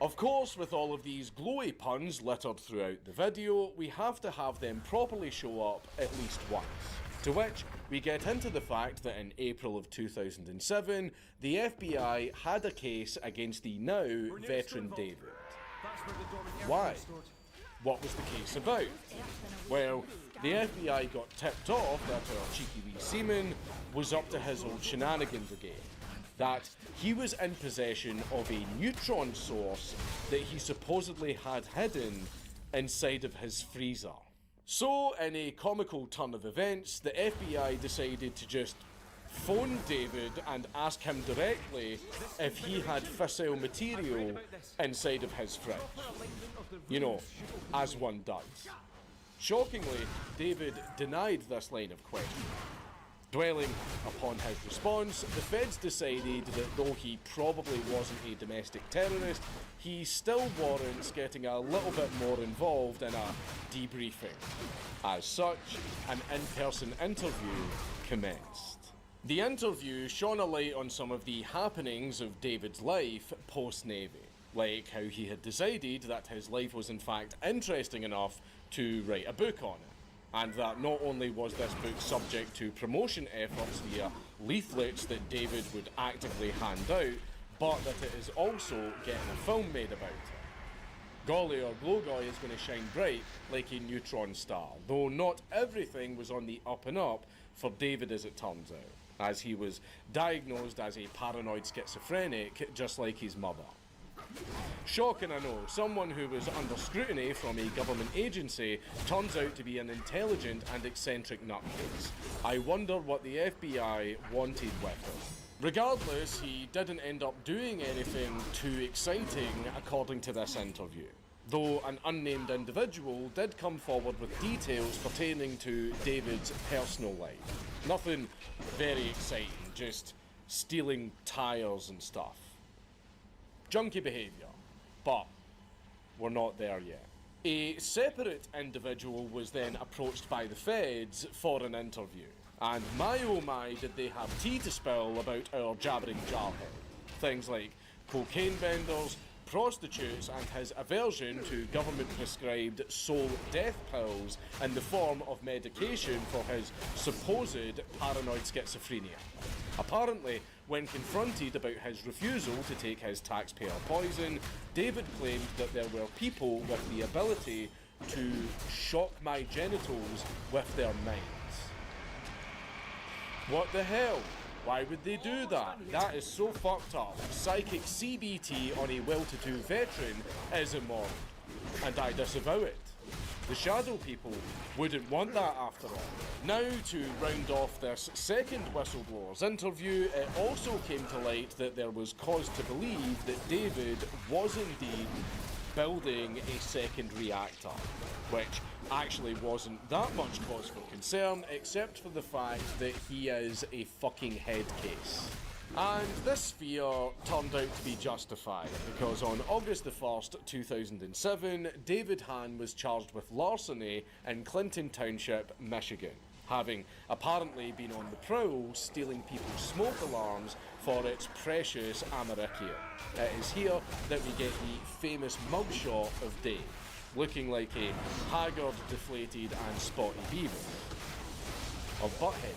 Of course, with all of these glowy puns littered throughout the video, we have to have them properly show up at least once. To which, we get into the fact that in April of 2007, the FBI had a case against the now veteran David. Why? What was the case about? Well, the FBI got tipped off that our cheeky wee seaman was up to his old shenanigans again. That he was in possession of a neutron source that he supposedly had hidden inside of his freezer. So, in a comical turn of events, the FBI decided to just phone David and ask him directly if he had fissile material inside of his fridge. You know, as one does. Shockingly, David denied this line of questioning. Dwelling upon his response, the feds decided that though he probably wasn't a domestic terrorist, he still warrants getting a little bit more involved in a debriefing. As such, an in-person interview commenced. The interview shone a light on some of the happenings of David's life post-Navy, like how he had decided that his life was in fact interesting enough to write a book on it, and that not only was this book subject to promotion efforts via leaflets that David would actively hand out, but that it is also getting a film made about it. Golly, our Blowguy is going to shine bright like a neutron star, though not everything was on the up and up for David as it turns out, as he was diagnosed as a paranoid schizophrenic just like his mother. Shocking, I know, someone who was under scrutiny from a government agency turns out to be an intelligent and eccentric nutcase. I wonder what the FBI wanted with him. Regardless, he didn't end up doing anything too exciting according to this interview, though an unnamed individual did come forward with details pertaining to David's personal life. Nothing very exciting, just stealing tires and stuff. Junky behaviour, but we're not there yet. A separate individual was then approached by the feds for an interview, and my oh my did they have tea to spill about our jabbering jarhead. Things like cocaine vendors, prostitutes, and his aversion to government-prescribed soul death pills in the form of medication for his supposed paranoid schizophrenia. Apparently, when confronted about his refusal to take his taxpayer poison, David claimed that there were people with the ability to shock my genitals with their minds. What the hell? Why would they do that? That is so fucked up. Psychic CBT on a well-to-do veteran is immoral, and I disavow it. The shadow people wouldn't want that after all. Now, to round off this second whistleblower's interview, it also came to light that there was cause to believe that David was indeed building a second reactor, which actually wasn't that much cause for concern, except for the fact that he is a fucking head case. And this fear turned out to be justified, because on August the 1st, 2007, David Hahn was charged with larceny in Clinton Township, Michigan, having apparently been on the prowl stealing people's smoke alarms for its precious Americium. It is here that we get the famous mugshot of Dave, looking like a haggard, deflated and spotty beaver. Of Butthead,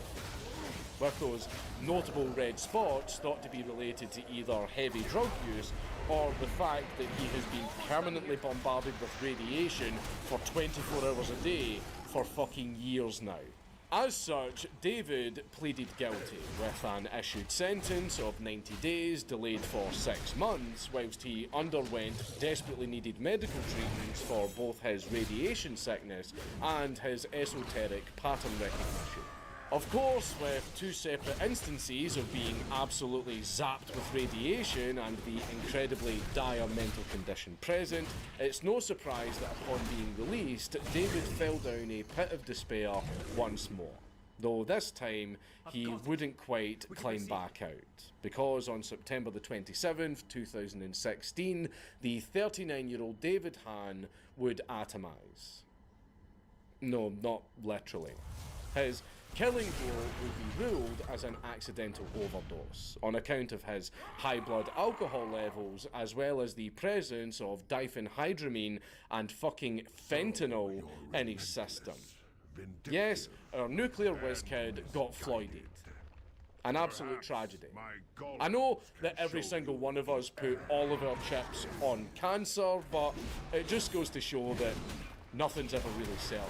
with those notable red spots thought to be related to either heavy drug use or the fact that he has been permanently bombarded with radiation for 24 hours a day for fucking years now. As such, David pleaded guilty with an issued sentence of 90 days delayed for 6 months whilst he underwent desperately needed medical treatments for both his radiation sickness and his esoteric pattern recognition. Of course, with 2 separate instances of being absolutely zapped with radiation and the incredibly dire mental condition present, it's no surprise that upon being released, David fell down a pit of despair once more. Though this time, he wouldn't quite climb back out, because on September the 27th, 2016, the 39-year-old David Hahn would atomize. No, not literally. His killing blow would be ruled as an accidental overdose on account of his high blood alcohol levels as well as the presence of diphenhydramine and fucking fentanyl in his system. Yes, our nuclear whiz kid got Floyded. An absolute tragedy. I know that every single one of us put all of our chips on cancer, but it just goes to show that nothing's ever really certain.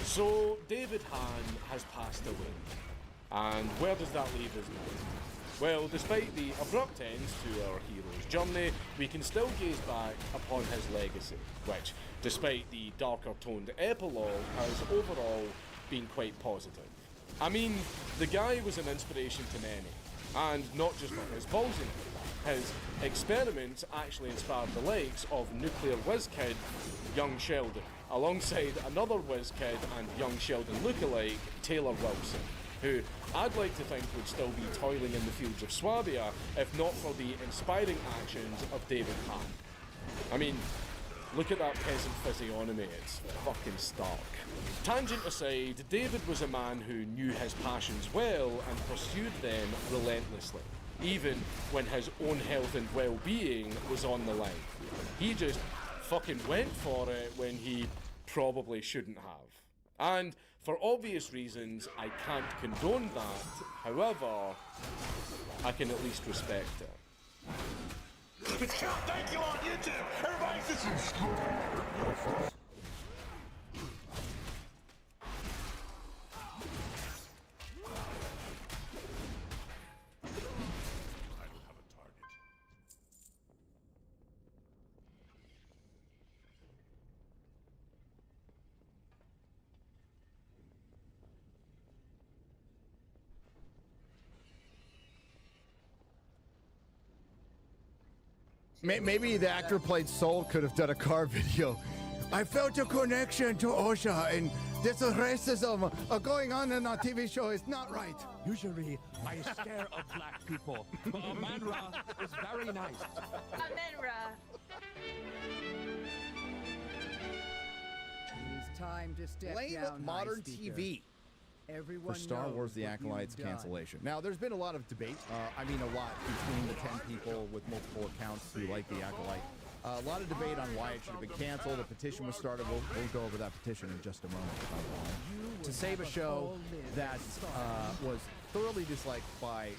So, David Hahn has passed away. And where does that leave us now? Well, despite the abrupt end to our hero's journey, we can still gaze back upon his legacy, which, despite the darker toned epilogue, has overall been quite positive. I mean, the guy was an inspiration to many, and not just for his ballsiness. His experiments actually inspired the likes of nuclear whiz kid young Sheldon, alongside another whiz kid and young Sheldon lookalike, Taylor Wilson, who I'd like to think would still be toiling in the fields of Swabia if not for the inspiring actions of David Hahn. I mean, look at that peasant physiognomy, it's fucking stark. Tangent aside, David was a man who knew his passions well and pursued them relentlessly, even when his own health and well-being was on the line. He just fucking went for it when he probably shouldn't have. And for obvious reasons, I can't condone that. However, I can at least respect it. Thank you on YouTube. Everybody's just Maybe the actor played Soul could have done a car video. I felt a connection to OSHA, and this racism going on in our TV show is not right. Usually, I scare of black people, but Amanra is very nice. Amenra. It is time to step Blame down, modern High Speaker. TV Everyone for Star knows Wars The what Acolyte's you've done. cancellation. Now, there's been a lot of debate. I mean, a lot between the 10 people with multiple accounts who like The Acolyte. A lot of debate on why it should have been canceled. A petition was started. We'll go over that petition in just a moment. To save a show that was thoroughly disliked by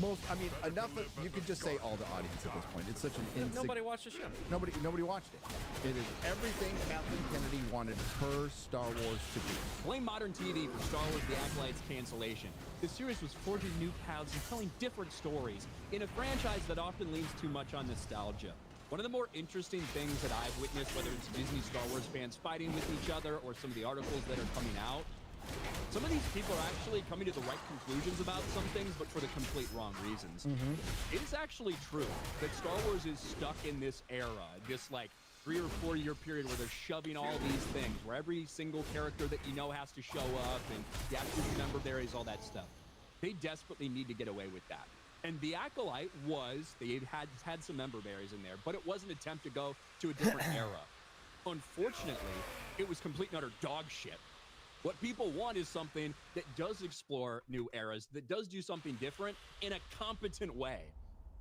most, I mean, enough of, you could just say all the audience at this point. It's such an Nobody watched the show. Nobody watched it. It is everything Kathleen Kennedy wanted her Star Wars to be. Blame modern TV for Star Wars The Acolyte's cancellation. The series was forging new paths and telling different stories in a franchise that often leans too much on nostalgia. One of the more interesting things that I've witnessed, whether it's Disney Star Wars fans fighting with each other or some of the articles that are coming out, some of these people are actually coming to the right conclusions about some things, but for the complete wrong reasons. It's actually true that Star Wars is stuck in this era, this like 3 or 4 year period where they're shoving all these things, where every single character that you know has to show up, and you have to remember berries, all that stuff. They desperately need to get away with that. And The Acolyte was, they had some member berries in there, but it was an attempt to go to a different era. Unfortunately, it was complete and utter dog shit. What people want is something that does explore new eras, that does do something different in a competent way.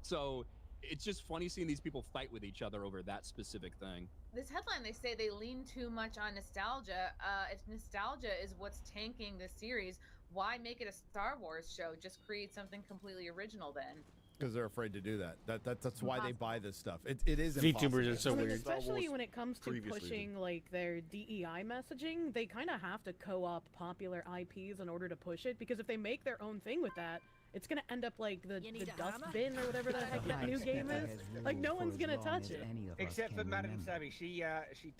So it's just funny seeing these people fight with each other over that specific thing. This headline, they say they lean too much on nostalgia. If nostalgia is what's tanking this series, why make it a Star Wars show? Just create something completely original then. Because they're afraid to do that. That's why they buy this stuff. It is VTubers are so weird. Especially when it comes to pushing like their DEI messaging, they kind of have to co-opt popular IPs in order to push it. Because if they make their own thing with that, it's gonna end up like the dustbin or whatever the heck that new game is. Like no one's gonna touch it. Except for Madame Sabi, she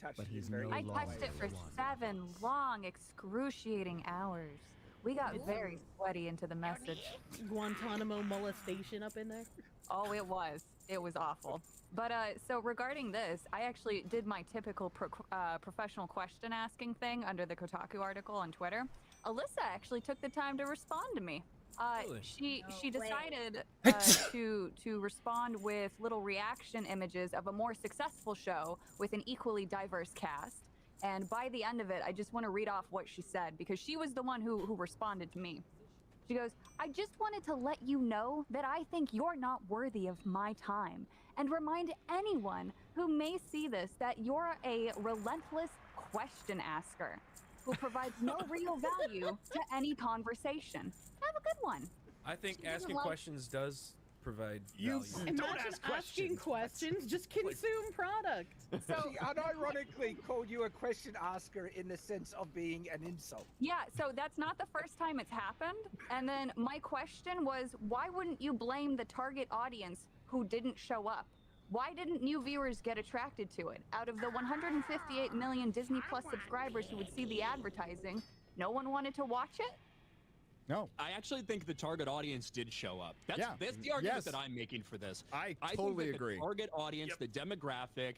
touched it very I touched it for 7 long, excruciating hours. We got very sweaty into the message. Guantanamo molestation up in there? Oh, it was. It was awful. But so regarding this, I actually did my typical professional question asking thing under the Kotaku article on Twitter. Alyssa actually took the time to respond to me. She decided to respond with little reaction images of a more successful show with an equally diverse cast. And by the end of it, I just want to read off what she said, because she was the one who responded to me. She goes, "I just wanted to let you know that I think you're not worthy of my time, and remind anyone who may see this that you're a relentless question asker who provides no real value to any conversation. Have a good one." I think She doesn't asking like- questions does provide You value. Imagine asking questions, just consume product. She unironically called you a question asker in the sense of being an insult. Yeah, so that's not the first time it's happened. And then my question was, why wouldn't you blame the target audience who didn't show up? Why didn't new viewers get attracted to it? Out of the 158 million Disney Plus subscribers who would see the advertising, no one wanted to watch it? No. I actually think the target audience did show up. That's the argument that I'm making for this. I think totally that agree. The target audience, the demographic,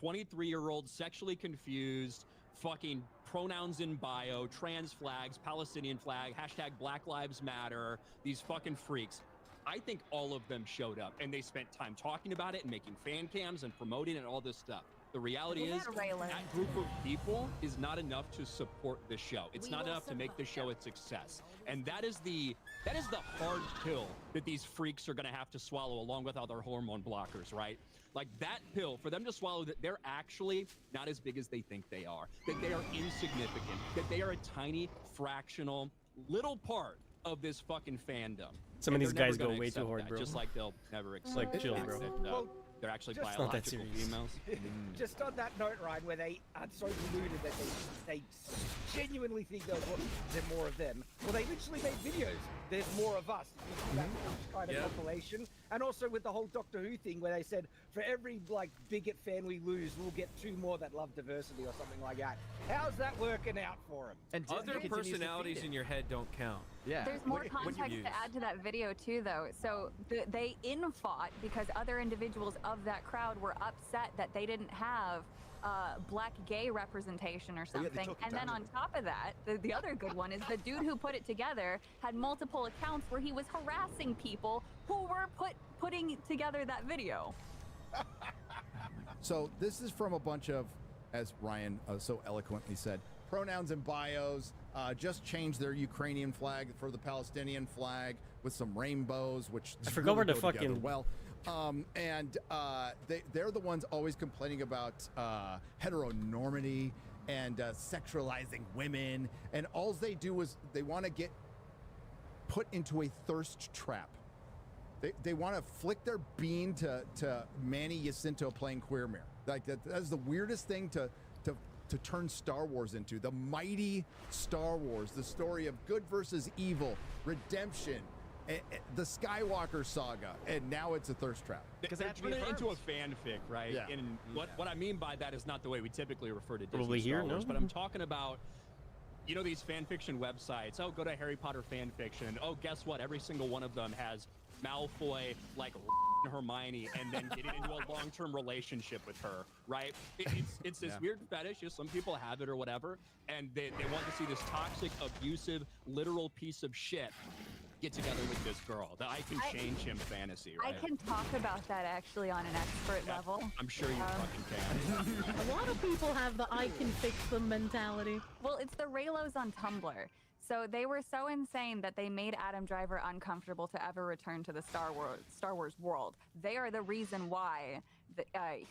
23-year-old, sexually confused, fucking pronouns in bio, trans flags, Palestinian flag, hashtag Black Lives Matter, these fucking freaks. I think all of them showed up and they spent time talking about it and making fan cams and promoting it and all this stuff. The reality is that group of people is not enough to support the show. It's not enough to make the show a success. And that is the hard pill that these freaks are going to have to swallow along with other hormone blockers, right? Like that pill, for them to swallow that they're actually not as big as they think they are, that they are insignificant, that they are a tiny, fractional, little part of this fucking fandom. Some of these guys go gonna way too accept hard, that, bro. Just like they'll never accept Like, chill, the bro. fact that, Well, they're actually just- biological It's not that serious. females. Just on that note, Ryan, where they are so deluded that they genuinely think there's more of them. Well, they literally made videos. There's more of us. That kind of compilation. And also with the whole Doctor Who thing, where they said for every like bigot fan we lose, we'll get 2 more that love diversity or something like that. How's that working out for them? And other personalities in your head don't count. Yeah. There's more context to add to that video too, though. So they in-fought because other individuals of that crowd were upset that they didn't have black gay representation or something. And then on top of that, the other good one is the dude who put it together had multiple accounts where he was harassing people who were putting together that video. So this is from a bunch of, as Ryan so eloquently said, pronouns and bios. Just changed their Ukrainian flag for the Palestinian flag with some rainbows, which I forgot where the go together fucking well. They're the ones always complaining about heteronormity and sexualizing women, and all they do is they want to get put into a thirst trap. They want to flick their bean to Manny Jacinto playing Queer Mirror. Like that is the weirdest thing to turn Star Wars into. The mighty Star Wars, the story of good versus evil, redemption, the Skywalker saga, and now it's a thirst trap. Because they turn it into a fanfic, right? Yeah. And what I mean by that is not the way we typically refer to Disney Probably Star here, Wars, no? but I'm talking about, you know, these fan fiction websites. Oh, go to Harry Potter fan fiction. Oh, guess what? Every single one of them has Malfoy like Hermione and then getting into a long-term relationship with her, right? It's this weird fetish. You know, some people have it or whatever, and they want to see this toxic, abusive, literal piece of shit get together with this girl. That I can change him fantasy, right? I can talk about that actually on an expert level. I'm sure you fucking can. A lot of people have the I can fix them mentality. Well, it's the Raylos on Tumblr. So they were so insane that they made Adam Driver uncomfortable to ever return to the Star Wars world. They are the reason why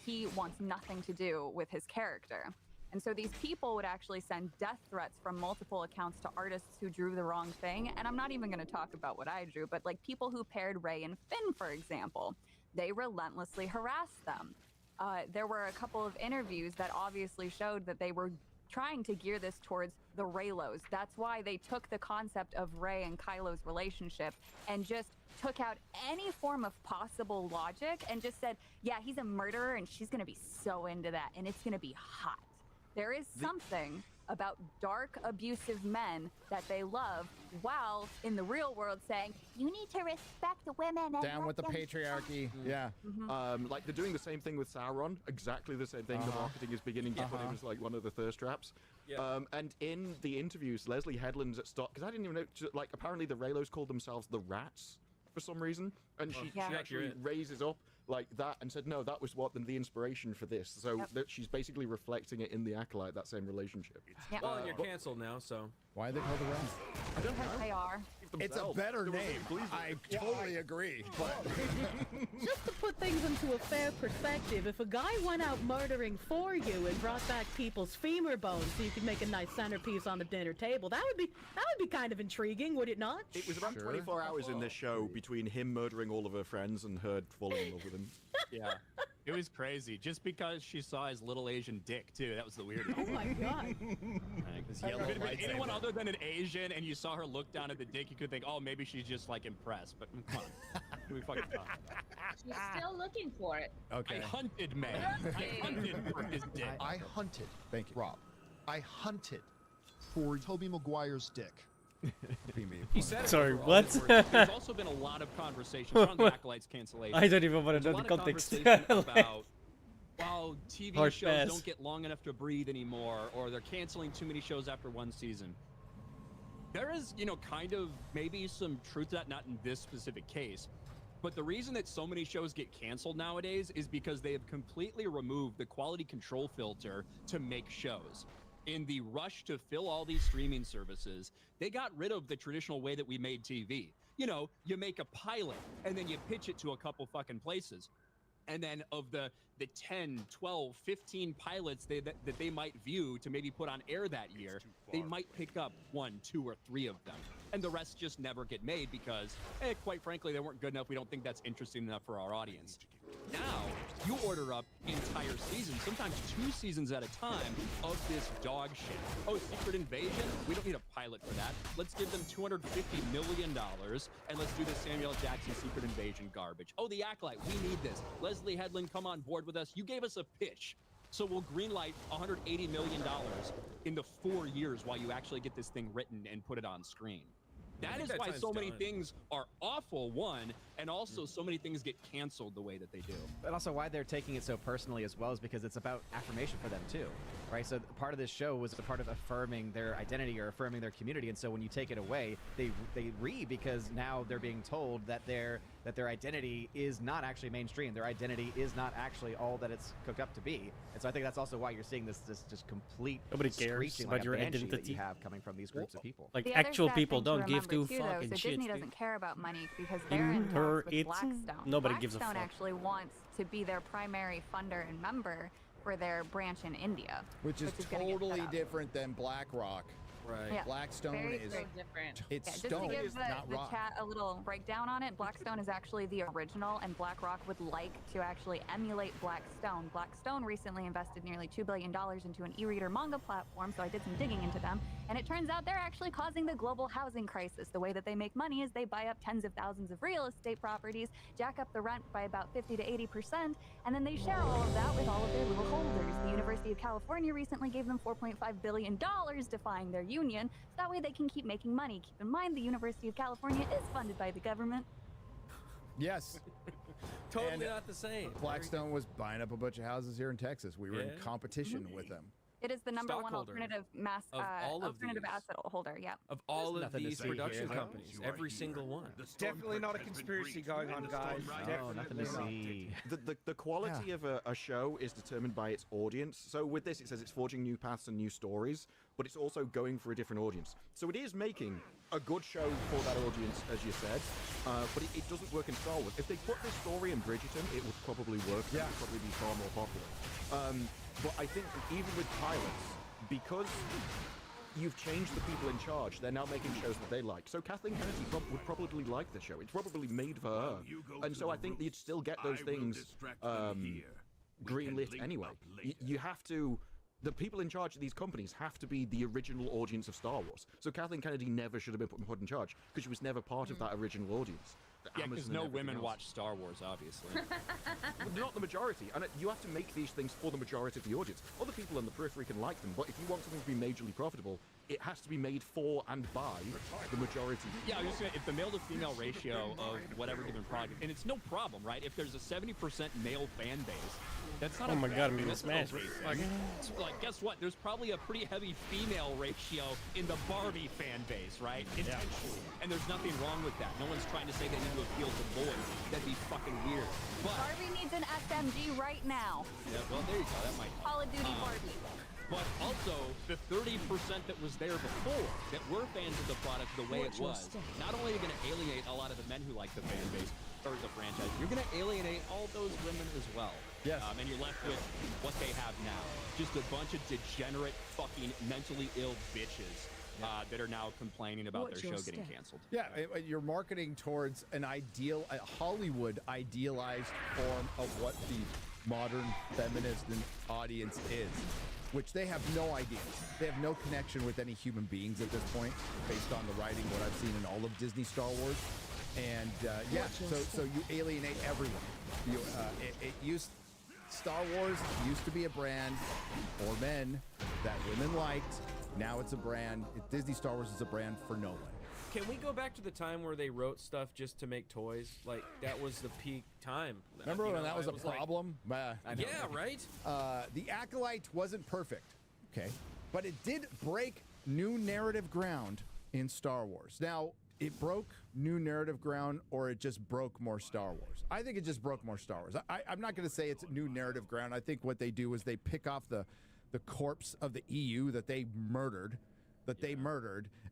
he wants nothing to do with his character. And so these people would actually send death threats from multiple accounts to artists who drew the wrong thing. And I'm not even going to talk about what I drew, but like people who paired Rey and Finn, for example, they relentlessly harassed them. There were a couple of interviews that obviously showed that they were trying to gear this towards the Raylos. That's why they took the concept of Rey and Kylo's relationship and just took out any form of possible logic and just said, yeah, he's a murderer and she's gonna be so into that and it's gonna be hot. There is something about dark, abusive men that they love, while in the real world saying, you need to respect women. And Down with the patriarchy. Yeah. Like they're doing the same thing with Sauron. Exactly the same thing. The marketing is beginning to put him as like one of the thirst traps. And in the interviews, Leslie Headland's at start, because I didn't even know, like apparently the Raylos called themselves the Rats for some reason, and she actually raises up like that and said, no, that was what the inspiration for this. So that she's basically reflecting it in the Acolyte, that same relationship. Well, and you're canceled now, so. Why are they called the Rats? I don't know. They are. It's a better name. I totally agree. But Just to put things into a fair perspective, if a guy went out murdering for you and brought back people's femur bones so you could make a nice centerpiece on the dinner table, that would be kind of intriguing, would it not? It was about 24 hours in this show between him murdering all of her friends and her falling in love with him. Yeah, it was crazy. Just because she saw his little Asian dick too, that was the weirdest. Oh my god! This yellow anyone other than an Asian, and you saw her look down at the dick, you could think, oh, maybe she's just like impressed. But come on, do we fucking talk? She's still looking for it. Okay. I hunted May. I hunted for his dick. I hunted. Thank you, Rob. I hunted for Tobey Maguire's dick. He said Sorry, it what? There's also been a lot of conversations around the Acolytes cancellation. I don't even want to There's know a the lot of context. conversation about, well, TV Hard shows pass. don't get long enough to breathe anymore, or they're canceling too many shows after one season. There is, kind of maybe some truth to that, not in this specific case. But the reason that so many shows get canceled nowadays is because they have completely removed the quality control filter to make shows. In the rush to fill all these streaming services, they got rid of the traditional way that we made TV. You make a pilot and then you pitch it to a couple fucking places. And then of the 10, 12, 15 pilots that they might view to maybe put on air that year, they might pick up 1, 2, or 3 of them. And the rest just never get made because, quite frankly, they weren't good enough. We don't think that's interesting enough for our audience. Now, you order up entire seasons, sometimes 2 seasons at a time, of this dog shit. Oh, Secret Invasion? We don't need a pilot for that. Let's give them $250 million, and let's do the Samuel L. Jackson Secret Invasion garbage. Oh, The Acolyte, we need this. Leslie Headland, come on board with us. You gave us a pitch. So we'll greenlight $180 million in the 4 years while you actually get this thing written and put it on screen. That is why so many things are awful, one, and also so many things get canceled the way that they do. But also why they're taking it so personally as well is because it's about affirmation for them too, right? So part of this show was a part of affirming their identity or affirming their community, and so when you take it away, they because now they're being told that their identity is not actually mainstream. Their identity is not actually all that it's cooked up to be. And so I think that's also why you're seeing this just complete Nobody cares screeching about like your a banshee identity that you have coming from these groups of people. Like The actual other sad people thing don't give remember, two too, fucking so shit. Disney doesn't care about money because they're in talks with Blackstone. Nobody gives a Blackstone fuck. actually wants to be their primary funder and member for their branch in India, Which is gonna get totally set up. different than BlackRock. Right. Yeah, Blackstone very, is very different. It's just stone, to give not the rock. chat a little breakdown on it, Blackstone is actually the original, and BlackRock would like to actually emulate Blackstone. Blackstone recently invested nearly $2 billion into an e-reader manga platform, so I did some digging into them, and it turns out they're actually causing the global housing crisis. The way that they make money is they buy up tens of thousands of real estate properties, jack up the rent by about 50 to 80%, and then they share all of that with all of their little holders. The University of California recently gave them $4.5 billion defying their union, so that way they can keep making money. Keep in mind, the University of California is funded by the government. Yes. Totally not the same. Blackstone was buying up a bunch of houses here in Texas. We were in competition with them. It is the number one Stockholder alternative alternative asset holder. Yeah. Of all of nothing to these see production here. companies, every single one. Definitely not a conspiracy going on, guys. nothing to see. The quality of a show is determined by its audience. So with this, it says it's forging new paths and new stories, but it's also going for a different audience. So it is making a good show for that audience, as you said, but it doesn't work in Star Wars. If they put this story in Bridgerton, it would probably work. Yeah. It would probably be far more popular. But I think even with pilots, because you've changed the people in charge, they're now making shows that they like. So Kathleen Kennedy would probably like the show. It's probably made for her. And so I think you'd still get those things greenlit anyway. You have to... The people in charge of these companies have to be the original audience of Star Wars. So Kathleen Kennedy never should have been put in charge because she was never part of that original audience. Yeah, because Amazon no and everything women else. watch Star Wars, obviously. But not the majority, and you have to make these things for the majority of the audience. Other people on the periphery can like them, but if you want something to be majorly profitable, it has to be made for and by the majority. Yeah, I was just saying, if the male to female ratio of whatever given product, and it's no problem, right? If there's a 70% male fan base, that's not Oh a my bad God, I'm thing. gonna That's smash. not a great thing. Like, guess what? There's probably a pretty heavy female ratio in the Barbie fan base, right? Intentionally. And there's nothing wrong with that. No one's trying to say they need to appeal to boys. That'd be fucking weird. But Barbie needs an SMG right now. yeah, well, there you go. That might Call of Duty Barbie. But also, the 30% that was there before, that were fans of the product the way it was, not only are they going to alienate a lot of the men who like the fan base, or the franchise, you're going to alienate all those women as well. Yes. And you're left with what they have now. Just a bunch of degenerate, fucking mentally ill bitches that are now complaining about their show getting canceled. Yeah, you're marketing towards a Hollywood idealized form of what the modern feminist audience is, which they have no idea. They have no connection with any human beings at this point, based on the writing, what I've seen in all of Disney Star Wars. And so you alienate everyone. Star Wars used to be a brand for men that women liked. Now it's a brand. Disney Star Wars is a brand for no one. Can we go back to the time where they wrote stuff just to make toys? Like, that was the peak time. Remember when that was a problem? Yeah, right? The Acolyte wasn't perfect, okay? But it did break new narrative ground in Star Wars. Now, it broke new narrative ground, or it just broke more Star Wars. I think it just broke more Star Wars. I'm not going to say it's new narrative ground. I think what they do is they pick off the corpse of the EU that they murdered,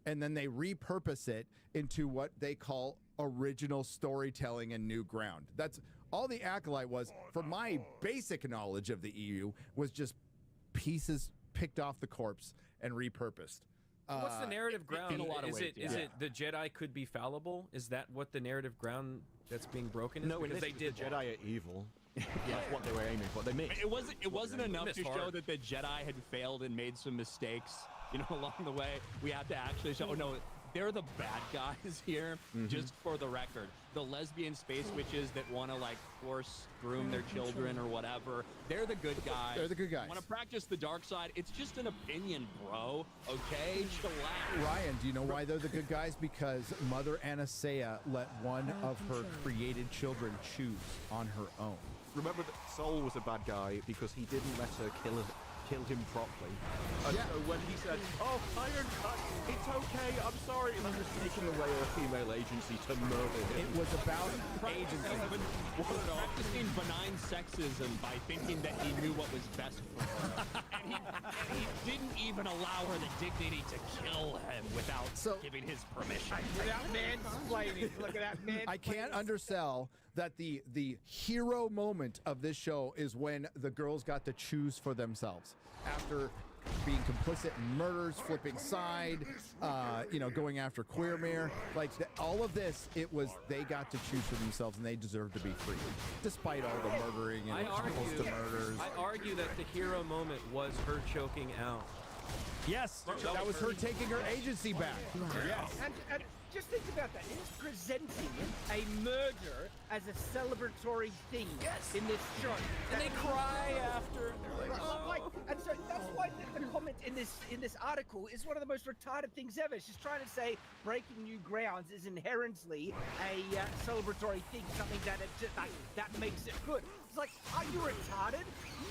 and then they repurpose it into what they call original storytelling and new ground. That's all the Acolyte was, from my basic knowledge of the EU, was just pieces picked off the corpse and repurposed. What's the narrative ground? In a lot of ways, Is it the Jedi could be fallible? Is that what the narrative ground that's being broken is? No, because they did the Jedi are evil. That's what they were aiming for. They missed. It wasn't enough to show that the Jedi had failed and made some mistakes, along the way. We have to actually show, no, they're the bad guys here, just for the record. The lesbian space witches that want to, force groom their children or whatever, they're the good guys. They're the good guys. Want to practice the dark side? It's just an opinion, bro. Okay? Chillax. Ryan, do you know why they're the good guys? Because Mother Anastasia let one of her created children choose on her own. Remember that Sol was a bad guy because he didn't let her kill him properly. And so when he said, "Oh, Iron Cut, it's okay, I'm sorry," and I'm just taking away a female agency to murder him. It was about agency. Practicing benign sexism by thinking that he knew what was best for her. and he didn't even allow her the dignity to kill him without giving his permission. Without mansplaining. Look at that man. I can't undersell that the hero moment of this show is when the girls got to choose for themselves after being complicit in murders, flipping side, going after Queermere. All of this, it was they got to choose for themselves and they deserve to be free, despite all the murdering and attempts to murders. I argue that the hero moment was her choking out. Yes, that was her taking her agency back. Yes. And just think about that. It's presenting a murder as a celebratory thing in this show. And they cry after. And so that's why the comment in this article is one of the most retarded things ever. She's trying to say breaking new grounds is inherently a celebratory thing, something that makes it good. It's like, are you retarded?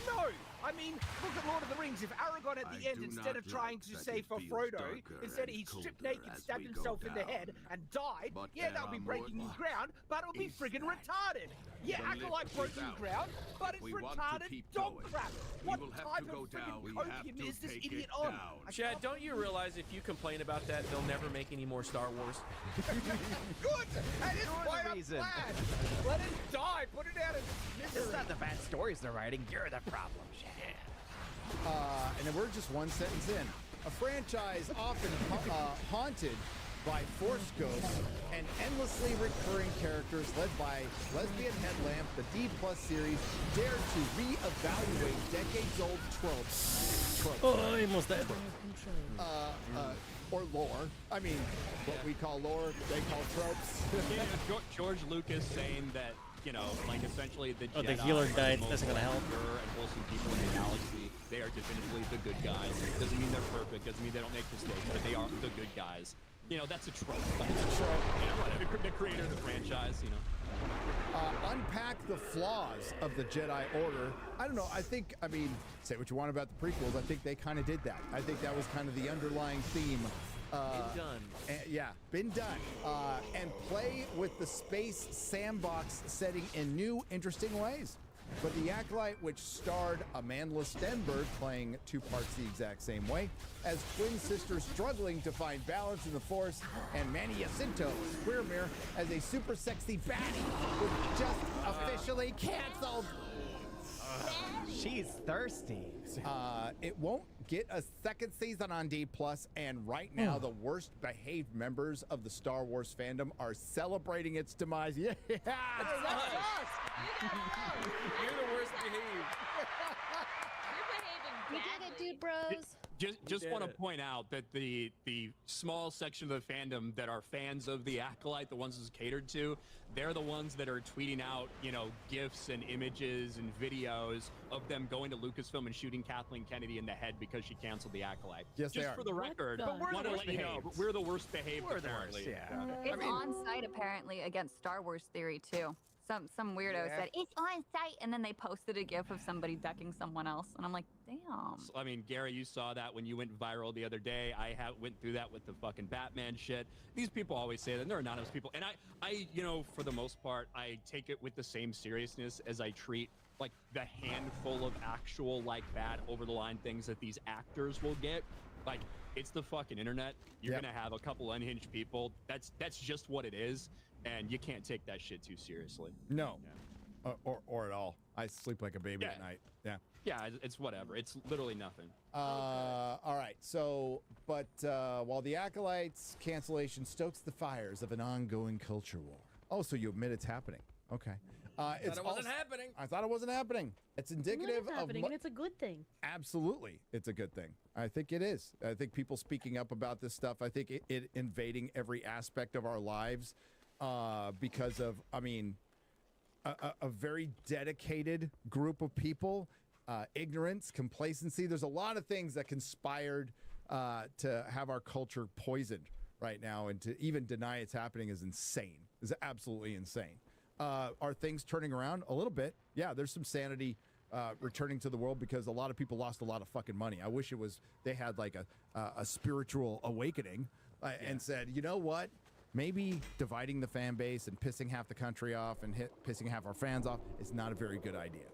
No. I mean, look at Lord of the Rings. If Aragorn at the end, instead of trying to save for Frodo, instead he stripped naked, stabbed himself in the head, and died, that would be breaking new ground, but it would be friggin' retarded. Yeah, Acolyte broke new ground, but it's retarded dog crap. What type of friggin' copium is this idiot on? Chad, don't you realize if you complain about that, they'll never make any more Star Wars? Good! That is why I'm glad! Let it die! Put it out of misery! It's not the bad stories they're writing, you're the problem, Chad. And then we're just one sentence in. A franchise often haunted by force ghosts and endlessly recurring characters led by Lesbian Headlamp, the D+ series dared to re-evaluate decades-old tropes. Oh, I almost died. Or lore. I mean, what we call lore, they call tropes. George Lucas saying that, essentially the Jedi the healer died. That's not gonna help. And wholesome people in the galaxy. They are definitively the good guys. Doesn't mean they're perfect. Doesn't mean they don't make mistakes. But they are the good guys. That's a trope. It's a trope. The creator of the franchise. Unpack the flaws of the Jedi Order. I don't know. Say what you want about the prequels. I think they kind of did that. I think that was kind of the underlying theme. Been done. Been done. And play with the space sandbox setting in new, interesting ways. But The Acolyte, which starred Amandla Stenberg playing two parts the exact same way, as twin sisters struggling to find balance in the Force, and Manny Jacinto, Queermere, as a super sexy baddie, was just officially canceled. She's thirsty. It won't get a second season on D+, and right now the worst behaved members of the Star Wars fandom are celebrating its demise. Yeah! You're the worst behaved. We did it, dude, bros. Just want to point out that the small section of the fandom that are fans of the Acolyte, the ones it's catered to, they're the ones that are tweeting out, you know, GIFs and images and videos of them going to Lucasfilm and shooting Kathleen Kennedy in the head because she canceled the Acolyte. Yes, they just are. for the record, But we're the want to worst let you know, behaved. we're the worst behaved. We're the apparently. worst, yeah. It's on site apparently against Star Wars theory too. Some weirdo Yeah. said it's on site, and then they posted a GIF of somebody decking someone else, and I'm like, damn. I mean, Gary, you saw that when you went viral the other day. I went through that with the fucking Batman shit. These people always say that, and they're anonymous people. And I, you know, for the most part, I take it with the same seriousness as I treat like the handful of actual like bad over the line things that these actors will get. Like, it's the fucking internet. You're gonna have a couple unhinged people. That's just what it is, and you can't take that shit too seriously. No. Or at all. I sleep like a baby at night. Yeah. Yeah, it's whatever. It's literally nothing. All right. So, but while the Acolyte's cancellation stokes the fires of an ongoing culture war. Oh, so you admit it's happening. Okay. It wasn't happening. I thought it wasn't happening. It's indicative It is happening, and it's a good thing. Absolutely, it's a good thing. I think it is. I think people speaking up about this stuff, I think it invading every aspect of our lives because of, I mean, a very dedicated group of people, ignorance, complacency. There's a lot of things that conspired to have our culture poisoned right now, and to even deny it's happening is insane. Is absolutely insane. Are things turning around a little bit? Yeah, there's some sanity returning to the world because a lot of people lost a lot of fucking money. I wish it was they had like a spiritual awakening and said, you know what? Maybe dividing the fan base and pissing half the country off and pissing half our fans off is not a very good idea.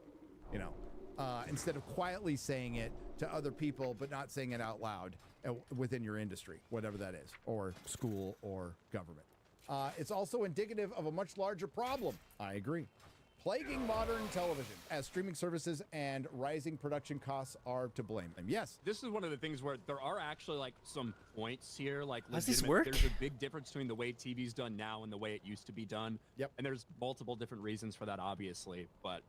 You know, instead of quietly saying it to other people but not saying it out loud within your industry, whatever that is, or school or government. It's also indicative of a much larger problem. I agree. Plaguing modern television, as streaming services and rising production costs are to blame. And yes, this is one of the things where there are actually like some points here. Like, does this legitimate- work? There's a big difference between the way TV's done now and the way it used to be done. Yep. And there's multiple different reasons for that, obviously. But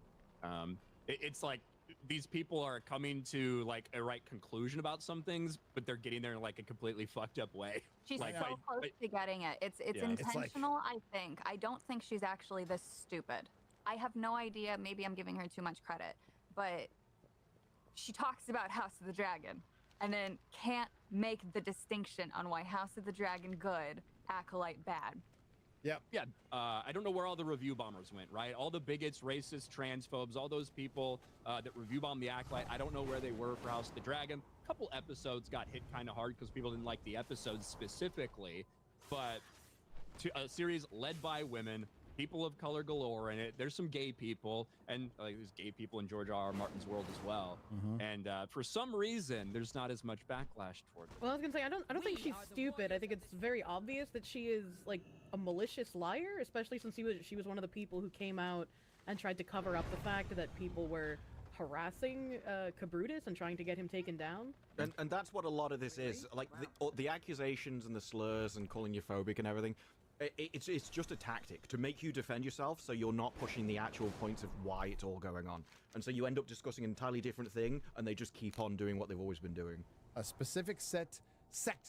it's like these people are coming to like a right conclusion about some things, but they're getting there in like a completely fucked up way. She's like, so close to getting it. It's Yeah. It's like- intentional, I think. I don't think she's actually this stupid. I have no idea. Maybe I'm giving her too much credit, but she talks about House of the Dragon and then can't make the distinction on why House of the Dragon good, Acolyte bad. Yep. Yeah. I don't know where all the review bombers went, right? All the bigots, racists, transphobes, all those people that review bombed the Acolyte. I don't know where they were for House of the Dragon. A couple episodes got hit kind of hard because people didn't like the episodes specifically, but a series led by women, people of color galore in it. There's some gay people, and there's gay people in George R.R. Martin's world as well. And for some reason, there's not as much backlash toward it. Well, I was gonna say I don't think she's stupid. I think it's very obvious that she is like a malicious liar, especially since she was one of the people who came out and tried to cover up the fact that people were harassing Cabrutus and trying to get him taken down. And that's what a lot of this is. Like the accusations and the slurs and calling you phobic and everything. It's just a tactic to make you defend yourself, so you're not pushing the actual points of why it's all going on. And so you end up discussing an entirely different thing, and they just keep on doing what they've always been doing. A specific sect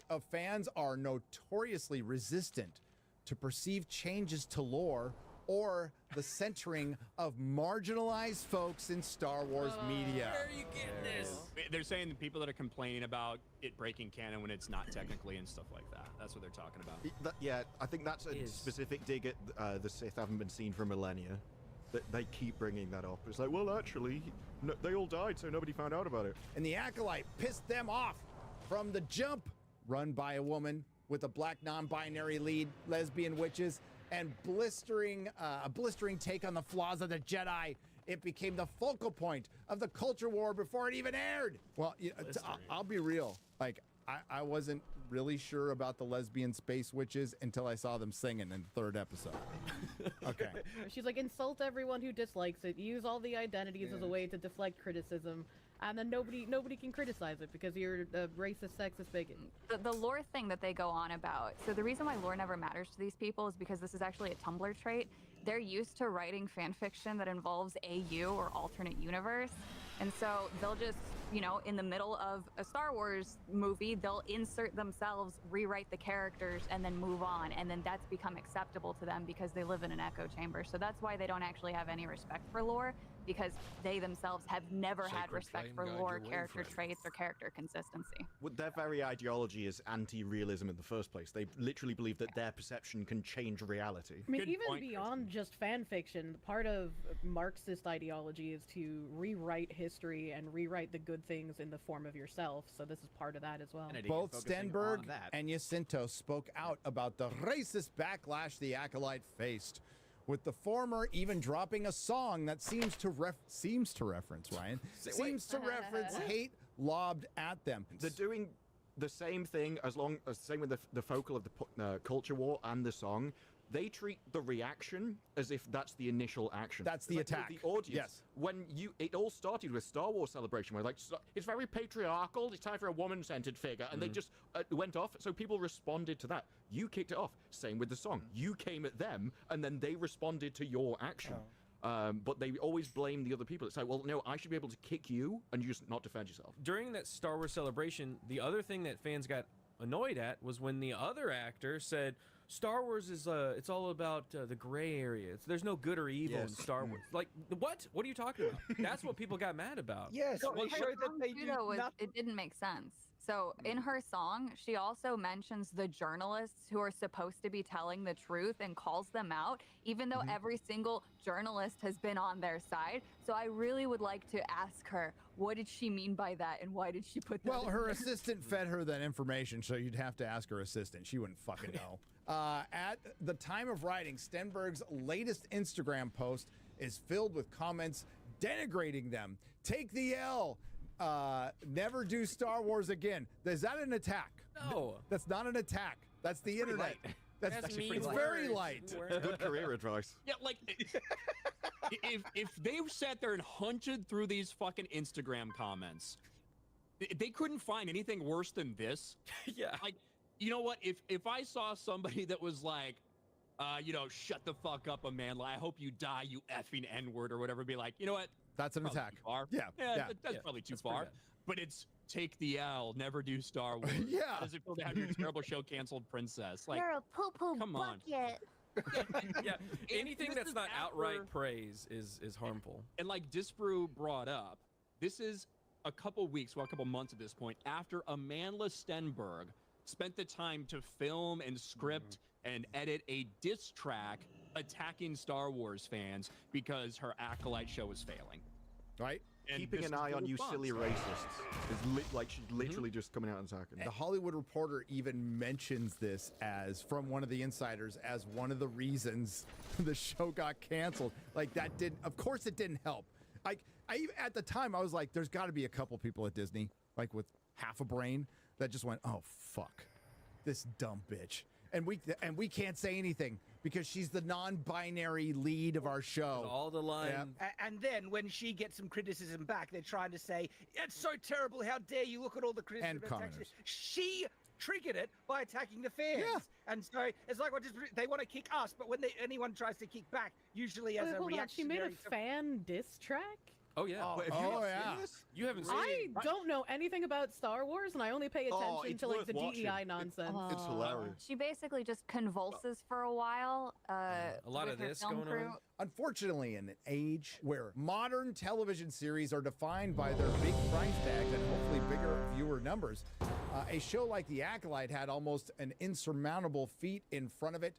of fans are notoriously resistant to perceived changes to lore or the centering of marginalized folks in Star Wars media. Where are you getting this? They're saying the people that are complaining about it breaking canon when it's not technically and stuff like that. That's what they're talking about. Yeah, I think that's a specific dig at the Sith haven't been seen for millennia. They keep bringing that up. It's like, well, actually, no, they all died, so nobody found out about it. And the Acolyte pissed them off from the jump, run by a woman with a black non-binary lead, lesbian witches, and a blistering take on the flaws of the Jedi It became the focal point of the culture war before it even aired. Well, I'll be real. Like, I wasn't really sure about the lesbian space witches until I saw them singing in the 3rd episode. Okay. She's like, insult everyone who dislikes it. Use all the identities as a way to deflect criticism. And then nobody can criticize it because you're a racist, sexist bigot. The lore thing that they go on about. So the reason why lore never matters to these people is because this is actually a Tumblr trait. They're used to writing fan fiction that involves AU or alternate universe. And so they'll just, you know, in the middle of a Star Wars movie, they'll insert themselves, rewrite the characters, and then move on. And then that's become acceptable to them because they live in an echo chamber. So that's why they don't actually have any respect for lore, because they themselves have never had respect for lore, character traits, or character consistency. Well, their very ideology is anti-realism in the first place. They literally believe that their perception can change reality. I mean, even beyond just fan fiction, part of Marxist ideology is to rewrite history and rewrite the good things in the form of yourself. So this is part of that as well. Both Stenberg and Jacinto spoke out about the racist backlash the Acolyte faced, with the former even dropping a song that seems to reference hate lobbed at them. They're doing the same thing same with the focal of the culture war and the song. They treat the reaction as if that's the initial action. That's the attack. The audience. Yes. When it all started with Star Wars Celebration, where like it's very patriarchal. It's time for a woman-centered figure, and they just went off. So people responded to that. You kicked it off. Same with the song. You came at them, and then they responded to your action. But they always blame the other people. It's like, well, no, I should be able to kick you, and you just not defend yourself. During that Star Wars Celebration, the other thing that fans got annoyed at was when the other actor said, Star Wars is it's all about the gray area. There's no good or evil in Star Wars. Like, what? What are you talking about? That's what people got mad about. Yes, Her song, too, though, it didn't make sense. So in her song, she also mentions the journalists who are supposed to be telling the truth and calls them out, even though every single journalist has been on their side. So I really would like to ask her, what did she mean by that, and why did she put that? Well, her assistant fed her that information, so you'd have to ask her assistant. She wouldn't fucking know. At the time of writing, Stenberg's latest Instagram post is filled with comments denigrating them. Take the L. Never do Star Wars again. Is that an attack? No. That's not an attack. That's the internet. That's actually pretty very light. Good career advice. Yeah, like if they sat there and hunted through these fucking Instagram comments, they couldn't find anything worse than this. Yeah. Like, you know what? If I saw somebody that was like, you know, shut the fuck up, Amanda, I hope you die, you effing N-word or whatever, be like, you know what? That's an attack. Too far. Yeah. That's probably too far. But it's take the L, never do Star Wars. Yeah. How does it feel to have your terrible show canceled, princess? Like, You're a poo-poo come on. bucket. Yeah, anything that's not outright praise is harmful. And like Disbrew brought up, this is a couple weeks, well, a couple months at this point, after Amanda Stenberg spent the time to film and script and edit a diss track attacking Star Wars fans because her Acolyte show was failing. Right? And Keeping an eye on you silly racists is like she's literally just coming out and attacking. The Hollywood Reporter even mentions this as, from one of the insiders, as one of the reasons the show got canceled. Like, that didn't, of course it didn't help. Like, at the time, I was like, there's got to be a couple people at Disney, like with half a brain, that just went, oh, fuck, this dumb bitch. And we can't say anything because she's the non-binary lead of our show. All the lines. And then when she gets some criticism back, they're trying to say, it's so terrible, how dare you, look at all the criticism. And commenters. She triggered it by attacking the fans. Yeah. And so it's like, they want to kick us, but when anyone tries to kick back, usually as a reaction. She made a fan diss track? Oh, yeah. You haven't seen I don't know anything about Star Wars, and I only pay attention to like the DEI nonsense. It's hilarious. She basically just convulses for a while. A lot with of her this film going crew. on. Unfortunately, in an age where modern television series are defined by their big price tags and hopefully bigger viewer numbers, a show like The Acolyte had almost an insurmountable feat in front of it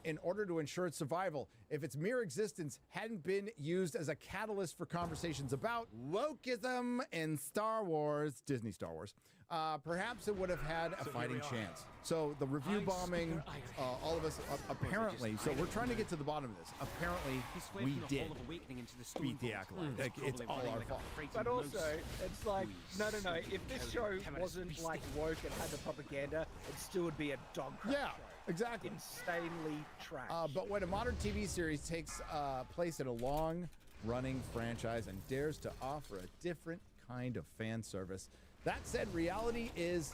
in order to ensure its survival. If its mere existence hadn't been used as a catalyst for conversations about wokeism in Star Wars, Disney Star Wars, perhaps it would have had a fighting chance. So the review bombing, all of us apparently. So we're trying to get to the bottom of this. Apparently, we did beat the Acolyte. Like, it's all our fault. But also, it's like, no. If this show wasn't like woke and had the propaganda, it still would be a dog crap show. Exactly. Insanely trash. But when a modern TV series takes place in a long-running franchise and dares to offer a different kind of fan service, that said, reality is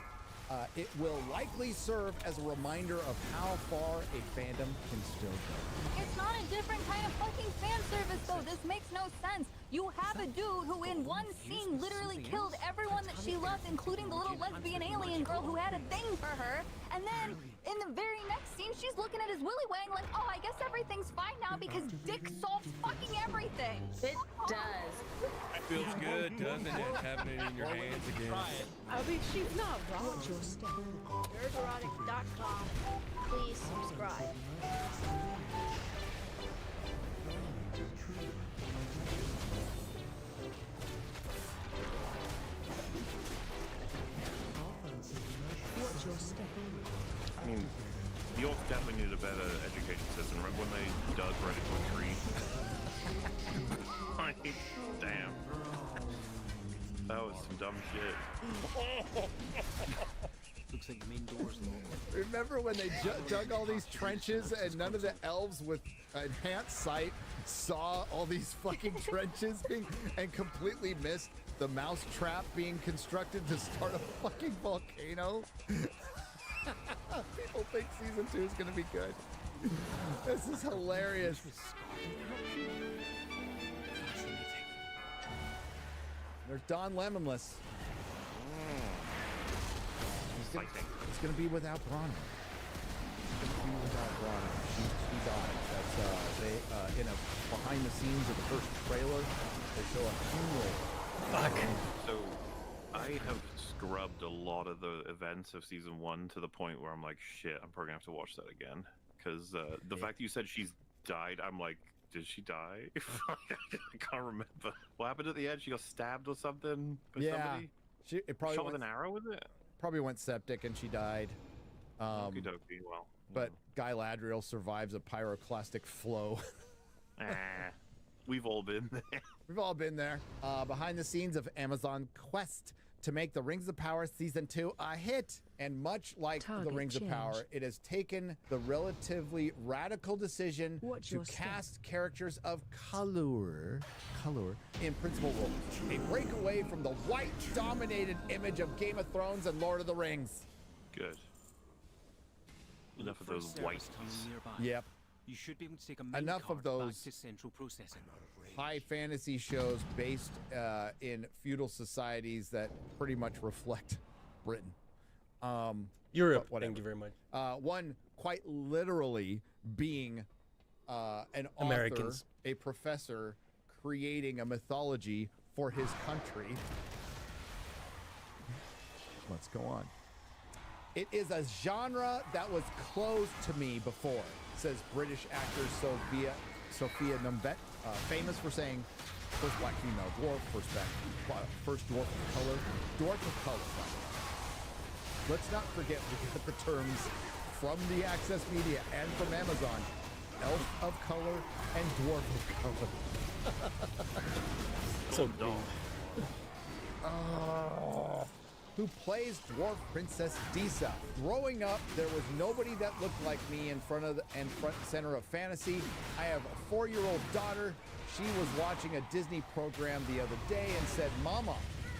it will likely serve as a reminder of how far a fandom can still go. It's not a different kind of fucking fan service, though. This makes no sense. You have a dude who in one scene literally killed everyone that she loved, including the little lesbian alien girl who had a thing for her. And then in the very next scene, she's looking at his willy wang like, oh, I guess everything's fine now because dick solves fucking everything. It does. It feels good, doesn't it? Having it in your hands again. I mean, she's not wrong. Watch your step. Nerderotic.com. Please subscribe. Watch your step. I mean, the orcs definitely needed a better education system. Remember when they dug right into a tree? Like, damn. That was some dumb shit. Looks like the main door's locked. Remember when they dug all these trenches and none of the elves with enhanced sight saw all these fucking trenches and completely missed the mouse trap being constructed to start a fucking volcano? People think season 2 is going to be good. This is hilarious. There's Don Lemonless. He's going to be without Brana. He's going to be without Brana. She died. That's in a behind the scenes of the first trailer. They show a funeral. Fuck. So I have scrubbed a lot of the events of season 1 to the point where I'm like, shit, I'm probably gonna have to watch that again. Because the fact that you said she's died, I'm like, did she die? I can't remember. What happened at the end? She got stabbed or something by somebody? It probably shot with an arrow, was it? Probably went septic and she died. Okie dokie, well. But Guy Ladriel survives a pyroclastic flow. We've all been there. We've all been there. Behind the scenes of Amazon Quest to make the Rings of Power Season 2 a hit. And much like the Rings of Power, it has taken the relatively radical decision to cast characters of color in principal roles. A breakaway from the white-dominated image of Game of Thrones and Lord of the Rings. Good. Enough of those whites. Yep. You should be able to take a main Enough card of those back to central processing. high fantasy shows based in feudal societies that pretty much reflect Britain. Europe, thank you very much. One quite literally being an author, Americans. a professor creating a mythology for his country. Let's go on. It is a genre that was closed to me before, says British actor Sophia Numbet, famous for saying first black female dwarf, first dwarf of color. Let's not forget we got the terms from the Access Media and from Amazon: elf of color and dwarf of color. So dumb. Who plays dwarf princess Disa. Growing up, there was nobody that looked like me in front and center of fantasy. I have a 4-year-old daughter. She was watching a Disney program the other day and said, "Mama,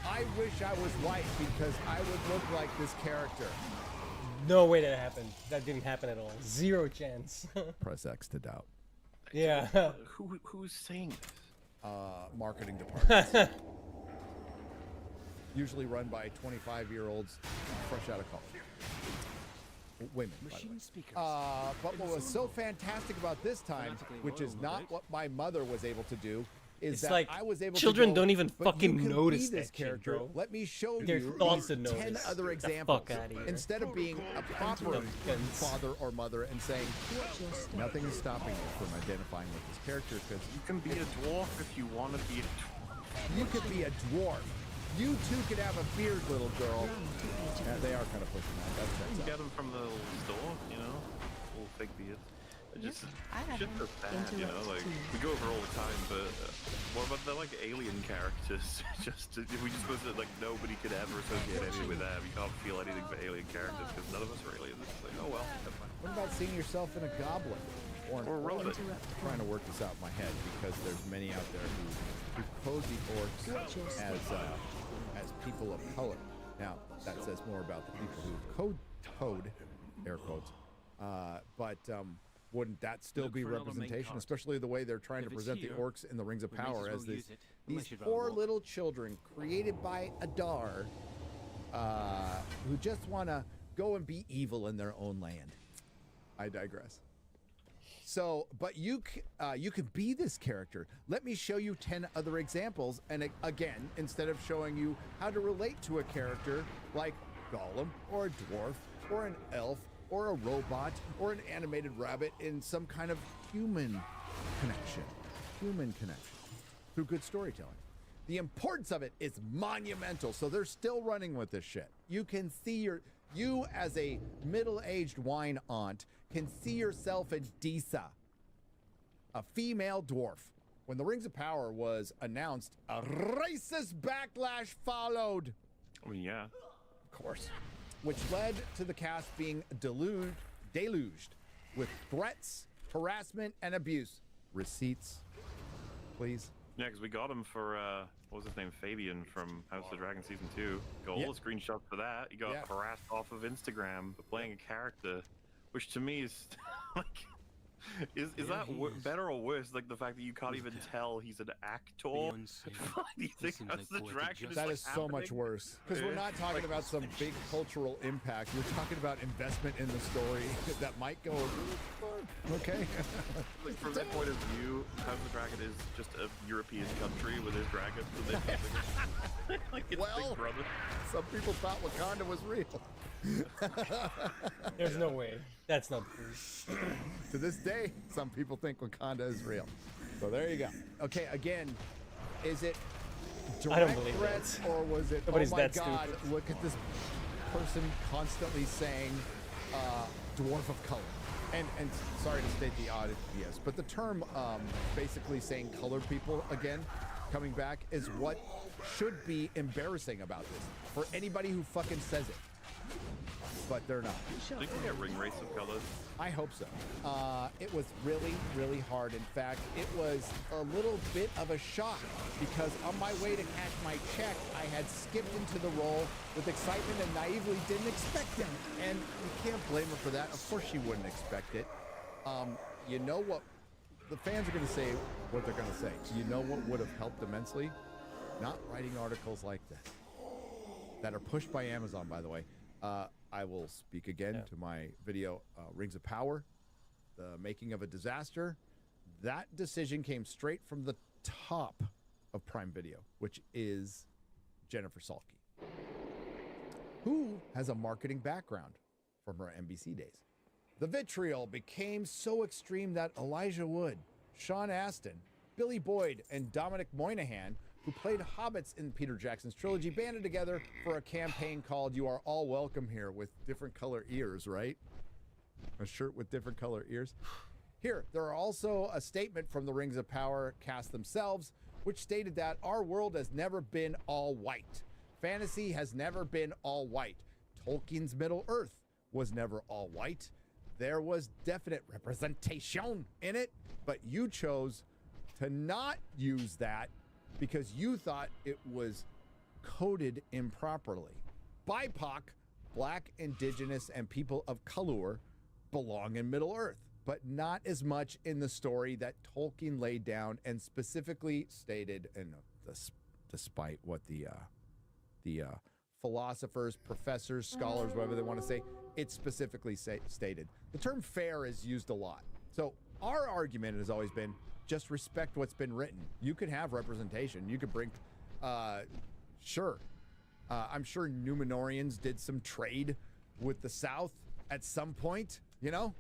I wish I was white because I would look like this character." No way that happened. That didn't happen at all. Zero chance. Press X to doubt. Yeah. Who's saying this? Marketing department. Usually run by 25-year-olds fresh out of college. Women, by the way. But what was so fantastic about this time, which is not what my mother was able to do, is It's that like I was able children to go, don't even "But fucking you can notice be this that shit, character. bro. Let me show They're you thoughts to 10 notice. other Get the examples." fuck outta here. Instead of being a proper father or mother and saying, "Nothing is stopping you from identifying with this character," because you can be a dwarf if you want to be a dwarf. You could be a dwarf You too could have a beard, little girl. Yeah, they are kind of pushing that. You That's can get them from the store, you know, little fake beards. Just shit so bad, you know. Like we go over all the time, but what about the like alien characters? We just supposed to like nobody could ever associate anything with them. You can't feel anything for alien characters because none of us are aliens. It's like, oh well. What about seeing yourself in a goblin or an orc? I'm trying to work this out in my head because there's many out there who code the orcs as people of color. Now that says more about the people who code air quotes, but wouldn't that still be representation, especially the way they're trying to present the orcs in the Rings of Power as these poor little children created by Adar who just want to go and be evil in their own land. I digress. So, but you can be this character. Let me show you 10 other examples. And again, instead of showing you how to relate to a character like Gollum or a dwarf or an elf or a robot or an animated rabbit in some kind of human connection through good storytelling. The importance of it is monumental. So they're still running with this shit. You can see you as a middle-aged wine aunt can see yourself in Disa, a female dwarf. When the Rings of Power was announced, a racist backlash followed. I mean, yeah. Of course. Which led to the cast being deluged with threats, harassment, and abuse. Receipts, please. Yeah, because we got him for, what was his name, Fabian from House of the Dragon Season 2. Got all the screenshots for that. He got harassed off of Instagram for playing a character, which to me is, like, is that better or worse? Like, the fact that you can't even tell he's an actor? Why do you think that's the dragon? That is so much worse. Because we're not talking about some big cultural impact. We're talking about investment in the story that might go really far. Okay? Like, from that point of view, House of the Dragon is just a European country with his dragons. So like it's Big Brother. Some people thought Wakanda was real. There's no way. That's not true. To this day, some people think Wakanda is real. So there you go. Okay, again, is it direct I don't believe threats that. or was it, Nobody's oh my that God, stupid. look at this person constantly saying dwarf of color. And sorry to state the obvious, but the term basically saying colored people again, coming back, is what should be embarrassing about this for anybody who fucking says it. But they're not. Do you think get ring race of colors? I hope so. It was really, really hard. In fact, it was a little bit of a shock because on my way to cash my check, I had skipped into the role with excitement and naively didn't expect it. And you can't blame her for that. Of course she wouldn't expect it. You know what? The fans are going to say what they're going to say. You know what would have helped immensely? Not writing articles like this that are pushed by Amazon, by the way. I will speak again to my video, Rings of Power, the making of a disaster. That decision came straight from the top of Prime Video, which is Jennifer Salke, who has a marketing background from her NBC days. The vitriol became so extreme that Elijah Wood, Sean Astin, Billy Boyd, and Dominic Moynihan, who played hobbits in Peter Jackson's trilogy, banded together for a campaign called You Are All Welcome Here, with different color ears, right? A shirt with different color ears. Here, there are also a statement from the Rings of Power cast themselves, which stated that our world has never been all white. Fantasy has never been all white. Tolkien's Middle Earth was never all white. There was definite representation in it, but you chose to not use that because you thought it was coded improperly. BIPOC, Black, Indigenous, and people of color belong in Middle-earth, but not as much in the story that Tolkien laid down and specifically stated, and despite what the philosophers, professors, scholars, whatever they want to say, it specifically stated. The term fair is used a lot. So our argument has always been, just respect what's been written. You could have representation. You could bring, sure. I'm sure Numenorians did some trade with the South at some point, you know?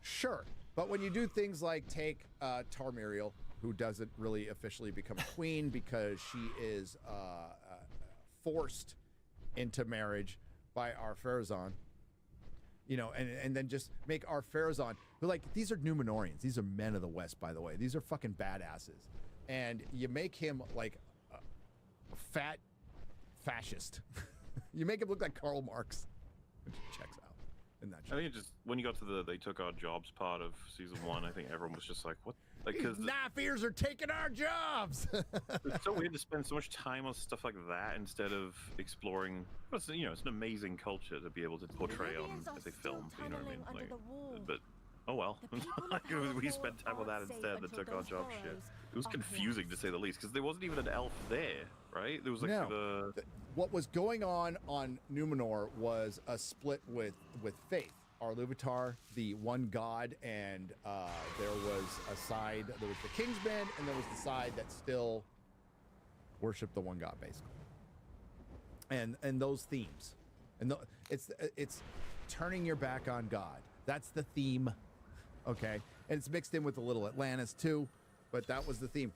Sure. But when you do things like take Tarmiriel, who doesn't really officially become a queen because she is forced into marriage by our Farazan. You know, and then just make our Farazan, who, like, these are Numenorians. These are men of the West, by the way. These are fucking badasses. And you make him like a fat fascist. You make him look like Karl Marx, which checks out in that show. I think it just, when you got to the they took our jobs part of season 1, I think everyone was just like, what? Like, These knife ears are taking our jobs. It's so weird to spend so much time on stuff like that instead of exploring. Well, you know, it's an amazing culture to be able to portray on as a film. You know what I mean? Like, but oh well, we spent time on that instead. That took our job shit. It was confusing to say the least because there wasn't even an elf there, right? There was like what was going on Numenor was a split with faith. Arluvatar, the one god, and there was a side, there was the Kingsmen, and there was the side that still worshiped the one god, basically. And those themes, and it's turning your back on God. That's the theme, okay? And it's mixed in with a little Atlantis too, but that was the theme.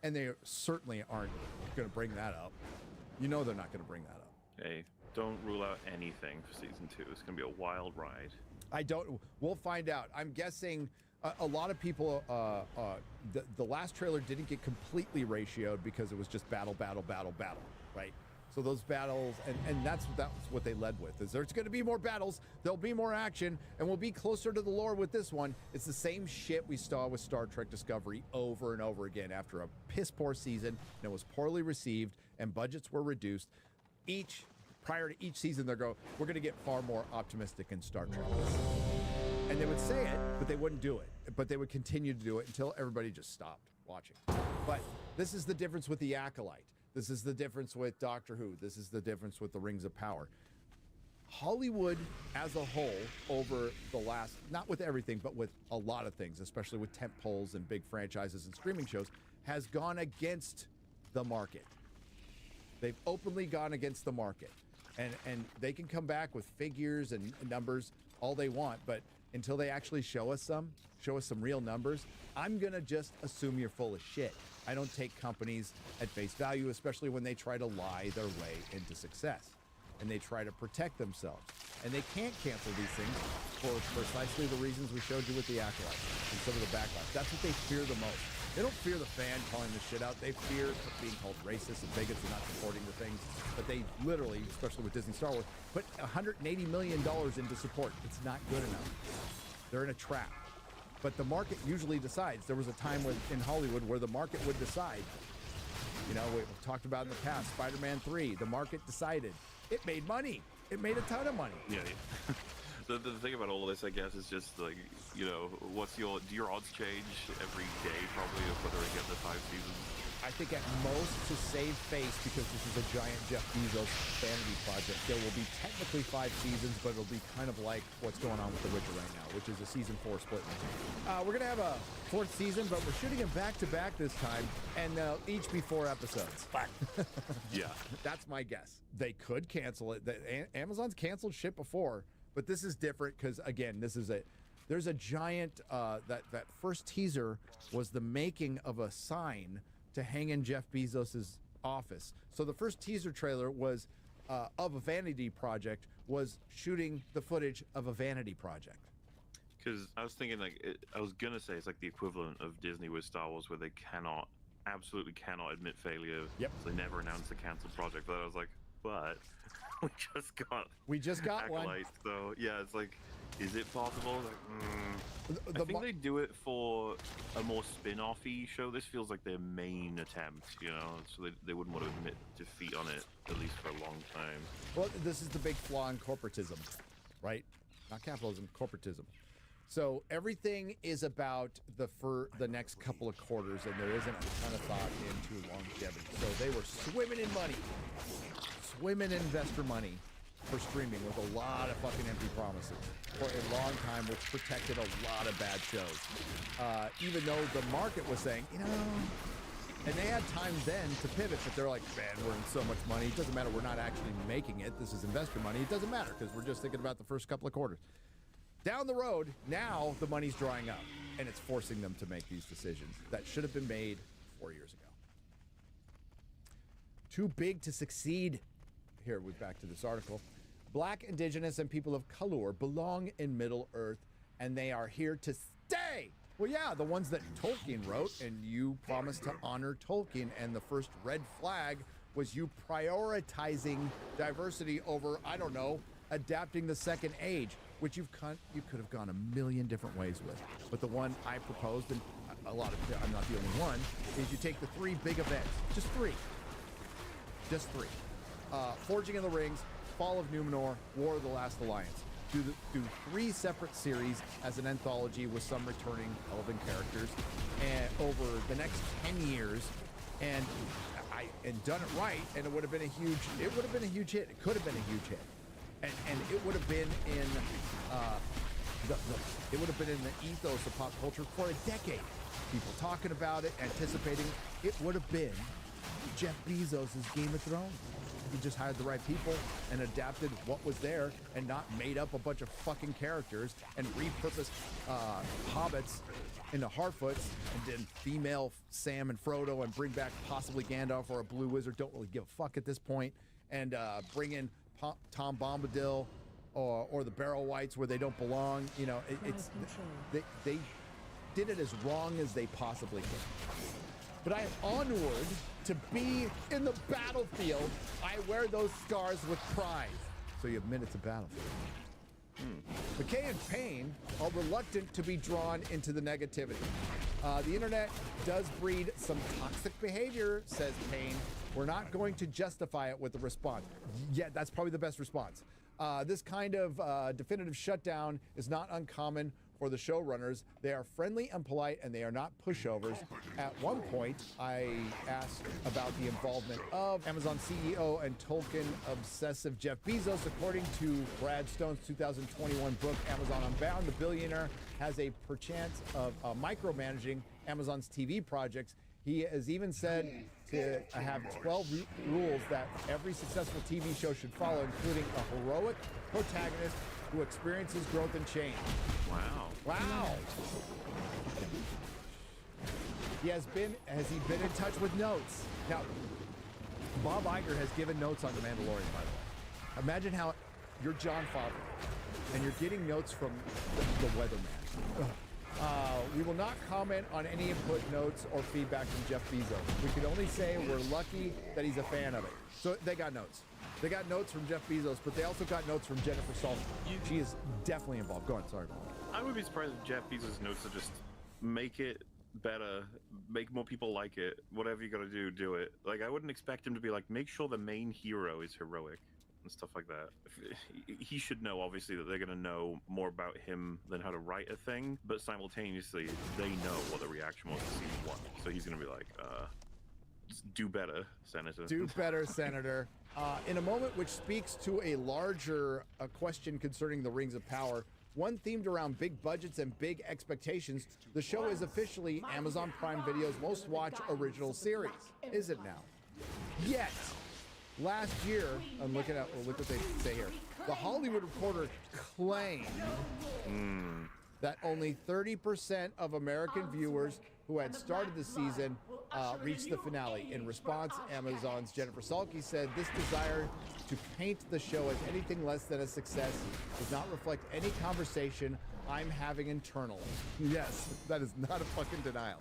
And they certainly aren't going to bring that up. You know they're not going to bring that up. Hey. Don't rule out anything for season 2. It's gonna be a wild ride. We'll find out. I'm guessing a lot of people. The last trailer didn't get completely ratioed because it was just battle, right? So those battles, and that's what they led with. Is there's going to be more battles, there'll be more action, and we'll be closer to the lore with this one. It's the same shit we saw with Star Trek Discovery over and over again after a piss poor season, and it was poorly received, and budgets were reduced. Prior to each season, we're going to get far more optimistic in Star Trek. And they would say it, but they wouldn't do it. But they would continue to do it until everybody just stopped watching. But this is the difference with The Acolyte. This is the difference with Doctor Who. This is the difference with The Rings of Power. Hollywood as a whole, over the last, not with everything, but with a lot of things, especially with tentpoles and big franchises and streaming shows, has gone against the market. They've openly gone against the market. And they can come back with figures and numbers all they want, but until they actually show us some real numbers, I'm gonna just assume you're full of shit. I don't take companies at face value, especially when they try to lie their way into success and they try to protect themselves. And they can't cancel these things for precisely the reasons we showed you with The Acolyte and some of the backlash. That's what they fear the most. They don't fear the fan calling this shit out. They fear being called racist and bigots and not supporting the things. But they literally, especially with Disney Star Wars, put $180 million into support. It's not good enough. They're in a trap. But the market usually decides. There was a time in Hollywood where the market would decide. You know, we've talked about in the past, Spider-Man 3, the market decided. It made money. It made a ton of money. Yeah. The thing about all of this, I guess, is just like, you know, do your odds change every day probably of whether it gets the 5 seasons? I think at most to save face, because this is a giant Jeff Bezos vanity project, there will be technically 5 seasons, but it'll be kind of like what's going on with The Witcher right now, which is a season 4 split. We're going to have a 4th season, but we're shooting them back to back this time, and they'll each be 4 episodes. Yeah. That's my guess. They could cancel it. Amazon's canceled shit before, but this is different because, again, there's a giant, that first teaser was the making of a sign to hang in Jeff Bezos's office. So the first teaser trailer was of a vanity project, was shooting the footage of a vanity project. Because I was thinking, I was gonna say it's like the equivalent of Disney with Star Wars, where they absolutely cannot admit failure. Yep. So they never announced a canceled project. But I was like, but we just got one. So yeah, it's like, is it possible? Like, I think they do it for a more spin-off-y show. This feels like their main attempt, you know, so they wouldn't want to admit defeat on it, at least for a long time. Well, this is the big flaw in corporatism, right? Not capitalism, corporatism. So everything is about for the next couple of quarters, and there isn't a ton of thought into longevity. So they were swimming in money, swimming in investor money for streaming with a lot of fucking empty promises for a long time, which protected a lot of bad shows. Even though the market was saying, you know, and they had time then to pivot, but they're like, man, we're in so much money. It doesn't matter. We're not actually making it. This is investor money. It doesn't matter because we're just thinking about the first couple of quarters. Down the road, now the money's drying up, and it's forcing them to make these decisions that should have been made 4 years ago. too big to succeed. Here, we're back to this article. Black, indigenous, and people of color belong in Middle-earth, and they are here to stay. Well, yeah, the ones that Tolkien wrote, and you promised to honor Tolkien, and the first red flag was you prioritizing diversity over, I don't know, adapting the Second Age, which you could have gone a million different ways with. But the one I proposed, and I'm not the only one, is you take the 3 big events, just 3. Forging of the Rings, Fall of Numenor, War of the Last Alliance. Do 3 separate series as an anthology with some returning Elven characters, and over the next 10 years, and done it right, and it would have been a huge hit. It could have been a huge hit, and it would have been in it would have been in the ethos of pop culture for a decade. People talking about it, anticipating. It would have been Jeff Bezos' Game of Thrones. He just hired the right people and adapted what was there and not made up a bunch of fucking characters and repurposed hobbits into Harfoots and did female Sam and Frodo and bring back possibly Gandalf or a blue wizard. Don't really give a fuck at this point. And bring in Tom Bombadil or the Barrow Whites where they don't belong. You know, they did it as wrong as they possibly could. But I am onward to be in the battlefield. I wear those scars with pride. So you have minutes of battlefield. McKay and Payne are reluctant to be drawn into the negativity. The internet does breed some toxic behavior, says Payne. We're not going to justify it with a response. Yeah, that's probably the best response. This kind of definitive shutdown is not uncommon for the showrunners. They are friendly and polite, and they are not pushovers. At one point, I asked about the involvement of Amazon CEO and Tolkien obsessive Jeff Bezos. According to Brad Stone's 2021 book, Amazon Unbound, the billionaire has a perchance of micromanaging Amazon's TV projects. He has even said to have 12 rules that every successful TV show should follow, including a heroic protagonist who experiences growth and change. Wow. Has he been in touch with notes? Now, Bob Iger has given notes on The Mandalorian, by the way. Imagine how you're John Favreau and you're getting notes from the weatherman. We will not comment on any input, notes, or feedback from Jeff Bezos. We can only say we're lucky that he's a fan of it. So they got notes. They got notes from Jeff Bezos, but they also got notes from Jennifer Salter. She is definitely involved. Go on, sorry. I would be surprised if Jeff Bezos' notes are just make it better, make more people like it. Whatever you gotta do, do it. Like, I wouldn't expect him to be like, make sure the main hero is heroic and stuff like that. He should know, obviously, that they're gonna know more about him than how to write a thing, but simultaneously, they know what the reaction was to season 1. So he's gonna be like, do better, Senator. Do better, Senator. In a moment which speaks to a larger question concerning the Rings of Power, one themed around big budgets and big expectations, the show is officially Amazon Prime Video's most watched original series. Is it now? Yet, last year, look what they say here. The Hollywood Reporter claimed that only 30% of American viewers who had started the season reached the finale. In response, Amazon's Jennifer Salke said this desire to paint the show as anything less than a success does not reflect any conversation I'm having internally. Yes, that is not a fucking denial.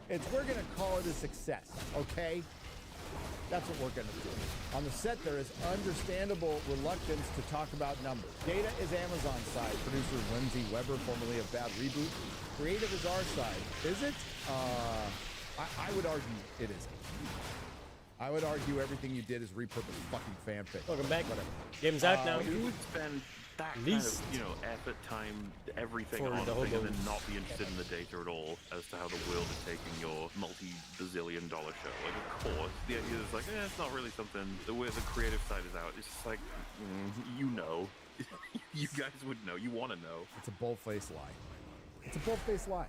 We're gonna call it a success, okay? That's what we're gonna do. On the set, there is understandable reluctance to talk about numbers. Data is Amazon's side. Producer Lindsay Weber, formerly of Bad Reboot. Creative is our side. Is it? I would argue it isn't. I would argue everything you did is repurposed fucking fanfic. Welcome back. Whatever. Game's out now. You would spend that kind of, effort, time, everything on a thing, and then not be interested in the data at all as to how the world is taking your multi-bazillion dollar show. Like, of course, the idea is like, it's not really something, the way the creative side is out, it's just like, you know. You guys would know. You want to know. It's a bold-faced lie. It's a bold-faced lie.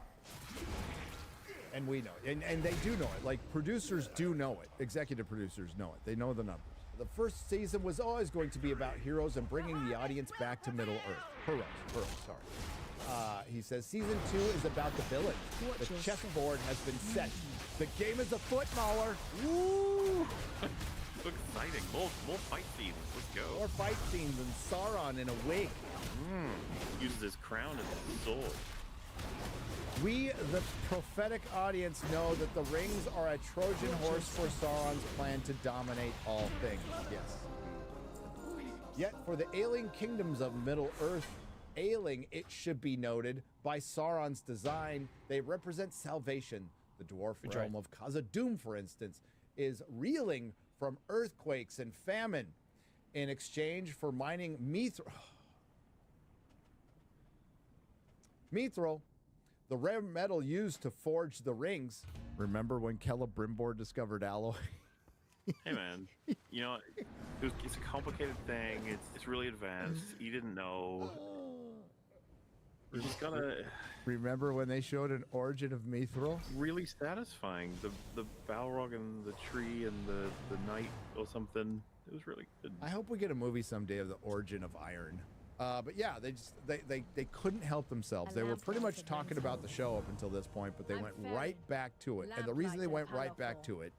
And we know it. And they do know it. Like, producers do know it. Executive producers know it. They know the numbers. The first season was always going to be about heroes and bringing the audience back to Middle-earth. Heroes, sorry. He says season 2 is about the village. The chessboard has been set. The game is afoot, Mauler. Woo! More fight scenes. Let's go. More fight scenes and Sauron in a wig. Uses his crown as a sword. We, the prophetic audience, know that the rings are a Trojan horse for Sauron's plan to dominate all things. Yes. Yet for the ailing kingdoms of Middle-earth, ailing, it should be noted, by Sauron's design, they represent salvation. The dwarf realm of Khazad-dûm, for instance, is reeling from earthquakes and famine. In exchange for mining mithril, the rare metal used to forge the rings. Remember when Celebrimbor discovered alloy? Hey man, you know, it's a complicated thing. It's really advanced. You didn't know. You just gotta. Remember when they showed an origin of mithril? Really satisfying. The Balrog and the tree and the knight or something. It was really good. I hope we get a movie someday of the origin of iron. But yeah, they couldn't help themselves. They were pretty much talking about the show up until this point, but they went right back to it. And the reason they went right back to it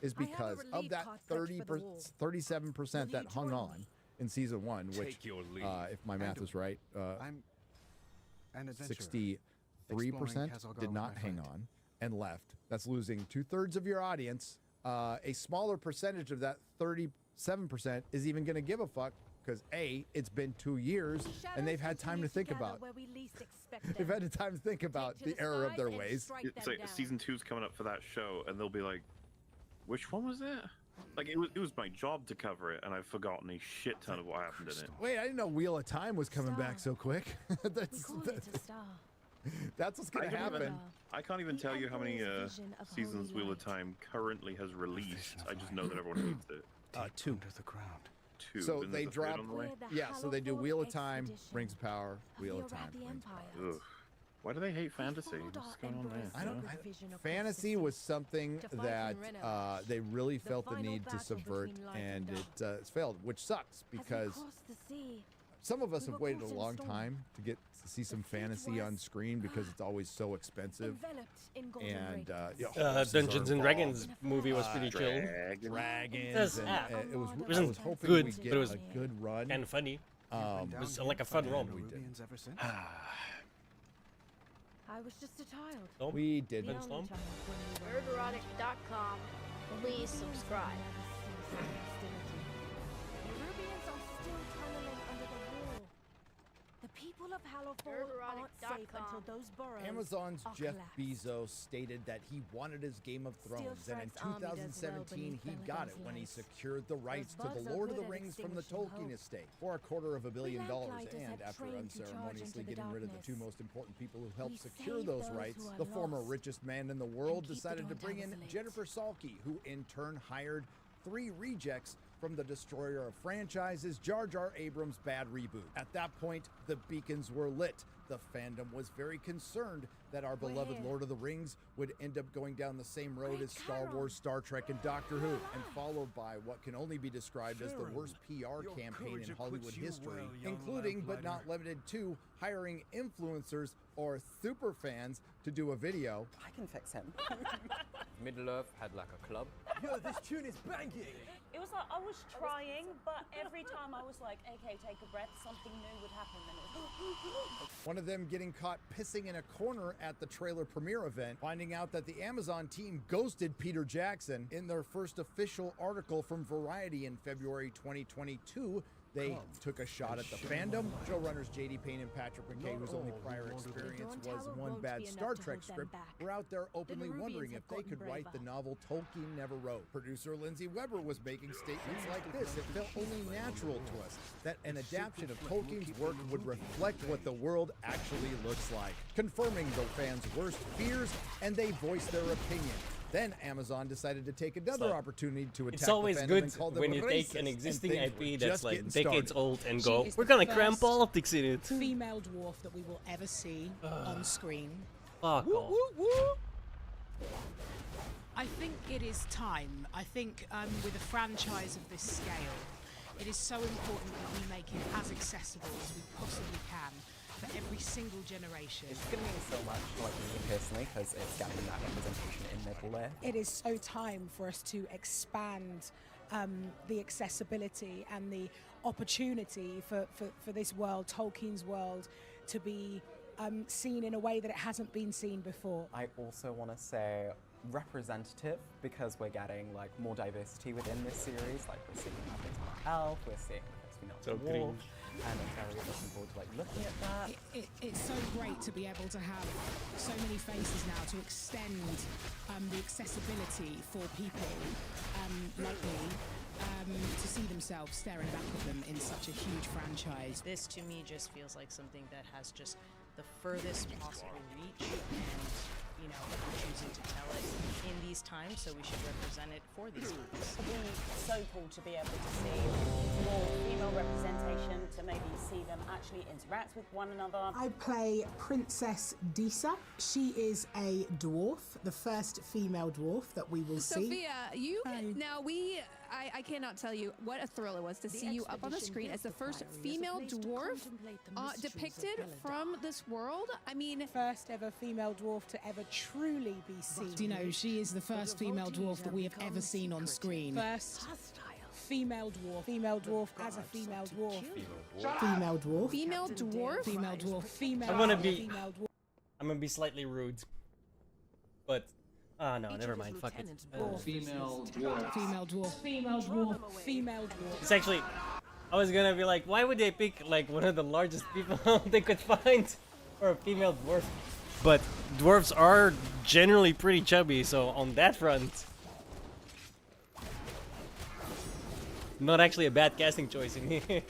is because of that 37% that hung on in season 1, which, if my math is right, 63% did not hang on and left. That's losing 2/3 of your audience. A smaller percentage of that 37% is even going to give a fuck because A, it's been 2 years and they've had time to think about. They've had time to think about the error of their ways. It's like season 2's coming up for that show, and they'll be like, "Which one was it?" Like it was my job to cover it, and I've forgotten a shit ton of what happened in it. Wait, I didn't know Wheel of Time was coming back so quick. That's what's going to happen. I can't even tell you how many seasons Wheel of Time currently has released. I just know that everyone hates it. 2. Under the ground. 2. So Isn't they the third drop. on the way? Yeah, so they do Wheel of Time, Rings of Power, Wheel of Time, Rings of Power. Ugh. Why do they hate fantasy? What's going on there? I don't. Fantasy was something that they really felt the need to subvert, and it's failed, which sucks because some of us have waited a long time to get to see some fantasy on screen because it's always so expensive. And Dungeons and Dragons movie was pretty chill. Dragons. It was. It wasn't hoping good, we'd get but it was a good run and funny. It was like a fun romp. I was just a child. We didn't. Ergorotic.com. Please subscribe. The Rubians are still tunneling under the wall. The people of Hallowfall aren't safe until those burrows Amazon's are Jeff collapsed. Bezos stated that he wanted his Game of Thrones, and in 2017 he got it when he secured the rights to the Lord of the Rings from the Tolkien estate for $250 million. And after unceremoniously getting rid of the two most important people who helped secure those rights, the former richest man in the world decided to bring in Jennifer Salke, who in turn hired 3 rejects from the destroyer of franchises, Jar Jar Abrams' bad reboot. At that point, the beacons were lit. The fandom was very concerned that our beloved Lord of the Rings would end up going down the same road as Star Wars, Star Trek, and Doctor Who, and followed by what can only be described as the worst PR campaign in Hollywood history, including but not limited to hiring influencers or super fans to do a video. I can fix him. Middle-earth had like a club. Yo, this tune is banging! It was like, I was trying, but every time I was like, okay, take a breath, something new would happen, and it was... One of them getting caught pissing in a corner at the trailer premiere event, finding out that the Amazon team ghosted Peter Jackson. In their first official article from Variety in February 2022, they took a shot at the fandom. Showrunners J.D. Payne and Patrick McKay, whose only prior experience was one bad Star Trek script, were out there openly wondering if they could write the novel Tolkien never wrote. Producer Lindsay Weber was making statements like this. It felt only natural to us that an adaptation of Tolkien's work would reflect what the world actually looks like, confirming the fans' worst fears, and they voiced their opinion. Then Amazon decided to take another opportunity to attack It's always the fandom good and call them when you take racist, an and existing things IP were that's just like getting decades started. old and She go, is we're the gonna cram first politics in it. Female dwarf that we will ever see on screen. Fuck off. I think it is time. I think with a franchise of this scale, it is so important that we make it as accessible as we possibly can for every single generation. It's going to mean so much, like me personally, because it's getting that representation in Middle-earth. It is so time for us to expand the accessibility and the opportunity for this world, Tolkien's world, to be seen in a way that it hasn't been seen before. I also want to say representative, because we're getting like more diversity within this series. Like we're seeing the first female elf, we're seeing the first female dwarf, and I'm very looking forward to like looking at that. It's so great to be able to have so many faces now to extend the accessibility for people like me to see themselves staring back at them in such a huge franchise. This to me just feels like something that has just the furthest possible reach, and you know, we're choosing to tell it in these times, so we should represent it for these times. It'll be so cool to be able to see more female representation, to maybe see them actually interact with one another. I play Princess Disa. She is a dwarf, the first female dwarf that we will see. Sophia, you now I cannot tell you what a thrill it was to see you up on the screen as the first female dwarf depicted from this world. I mean, first ever female dwarf to ever truly be seen. You know, she is the first female dwarf that we have ever seen on screen. First female dwarf as a female dwarf. Female dwarf. Female dwarf? Female dwarf. Female I'm gonna be slightly rude, but no, never mind. Fuck it. Female dwarf. Female dwarf. Female dwarf. Female dwarf. It's actually, I was gonna be like, why would they pick like one of the largest people they could find for a female dwarf? But dwarves are generally pretty chubby, so on that front, not actually a bad casting choice in here.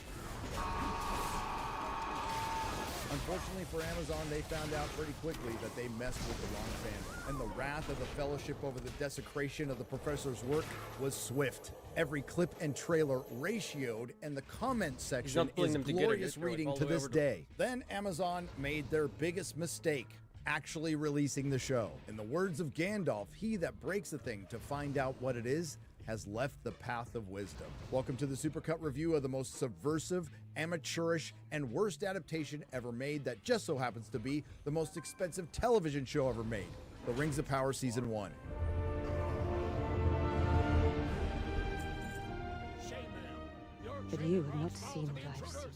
Unfortunately for Amazon, they found out pretty quickly that they messed with the wrong fandom, and the wrath of the Fellowship over the desecration of the Professor's work was swift. Every clip and trailer ratioed, and the comment section is glorious reading to this day. Then Amazon made their biggest mistake, actually releasing the show. In the words of Gandalf, he that breaks a thing to find out what it is has left the path of wisdom. Welcome to the Supercut review of the most subversive, amateurish, and worst adaptation ever made that just so happens to be the most expensive television show ever made, The Rings of Power Season 1. But you have not seen what I've seen.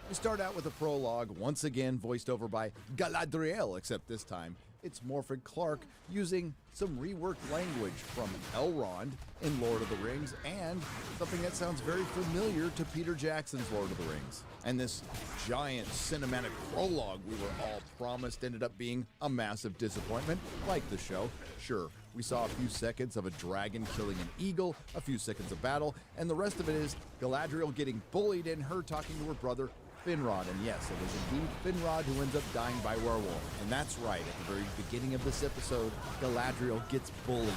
We start out with a prologue, once again voiced over by Galadriel, except this time it's Morfydd Clark using some reworked language from Elrond in Lord of the Rings, and something that sounds very familiar to Peter Jackson's Lord of the Rings. And this giant cinematic prologue we were all promised ended up being a massive disappointment, like the show. Sure, we saw a few seconds of a dragon killing an eagle, a few seconds of battle, and the rest of it is Galadriel getting bullied and her talking to her brother Finrod. And yes, it was indeed Finrod who ends up dying by werewolf. And that's right, at the very beginning of this episode, Galadriel gets bullied.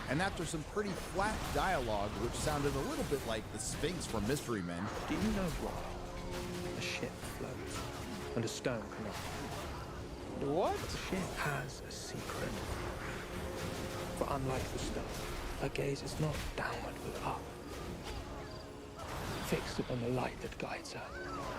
And after some pretty flat dialogue, which sounded a little bit like the Sphinx from Mystery Men. Do you know why a ship floats and a stone cannot? What? The ship has a secret. For unlike the stone, her gaze is not downward but up, fixed upon the light that guides her.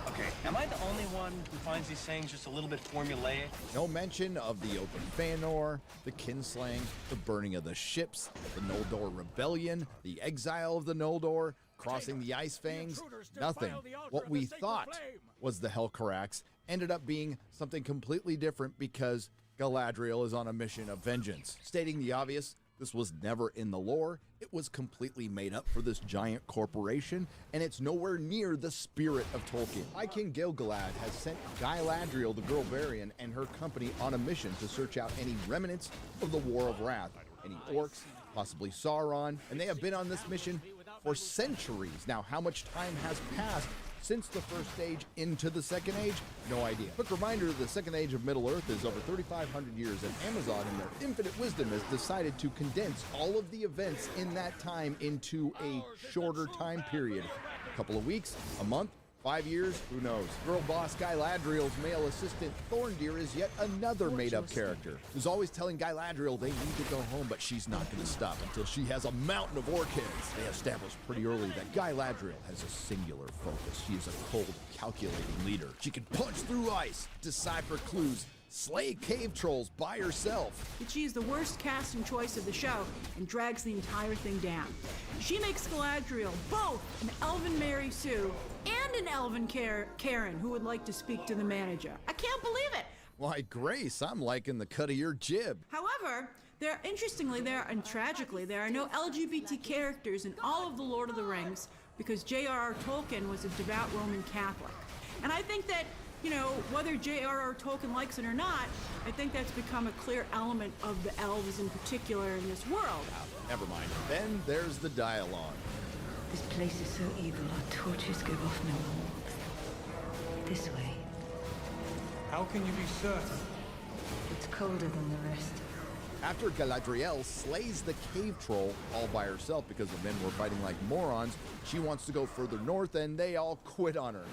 Okay, am I the only one who finds these sayings just a little bit formulaic? No mention of the open Feanor, the kinslaying, the burning of the ships, the Noldor rebellion, the exile of the Noldor, crossing the Ice Fangs, nothing. What we thought was the Helcarax ended up being something completely different because Galadriel is on a mission of vengeance. Stating the obvious, this was never in the lore. It was completely made up for this giant corporation, and it's nowhere near the spirit of Tolkien. High King Gil-galad has sent Galadriel the Girlvarian and her company on a mission to search out any remnants of the War of Wrath, any orcs, possibly Sauron, and they have been on this mission for centuries. Now, how much time has passed since the first age into the second age? No idea. Quick reminder, the second age of Middle-earth is over 3,500 years, and Amazon, in their infinite wisdom, has decided to condense all of the events in that time into a shorter time period. A couple of weeks, a month, 5 years, who knows? Girl boss Galadriel's male assistant Thorndeer is yet another made-up character who's always telling Galadriel they need to go home, but she's not going to stop until she has a mountain of orc heads. They established pretty early that Galadriel has a singular focus. She is a cold, calculating leader. She can punch through ice, decipher clues, slay cave trolls by herself. She's the worst casting choice of the show and drags the entire thing down. She makes Galadriel both an elven Mary Sue and an elven Karen who would like to speak to the manager. I can't believe it. Why, Grace, I'm liking the cut of your jib. However, interestingly, and tragically, there are no LGBT characters in all of the Lord of the Rings because J.R.R. Tolkien was a devout Roman Catholic. And I think that, you know, whether J.R.R. Tolkien likes it or not, I think that's become a clear element of the elves in particular in this world. Never mind. Then there's the dialogue. This place is so evil, our torches give off no warmth. This way. How can you be certain? It's colder than the rest. After Galadriel slays the cave troll all by herself because the men were fighting like morons, she wants to go further north and they all quit on her.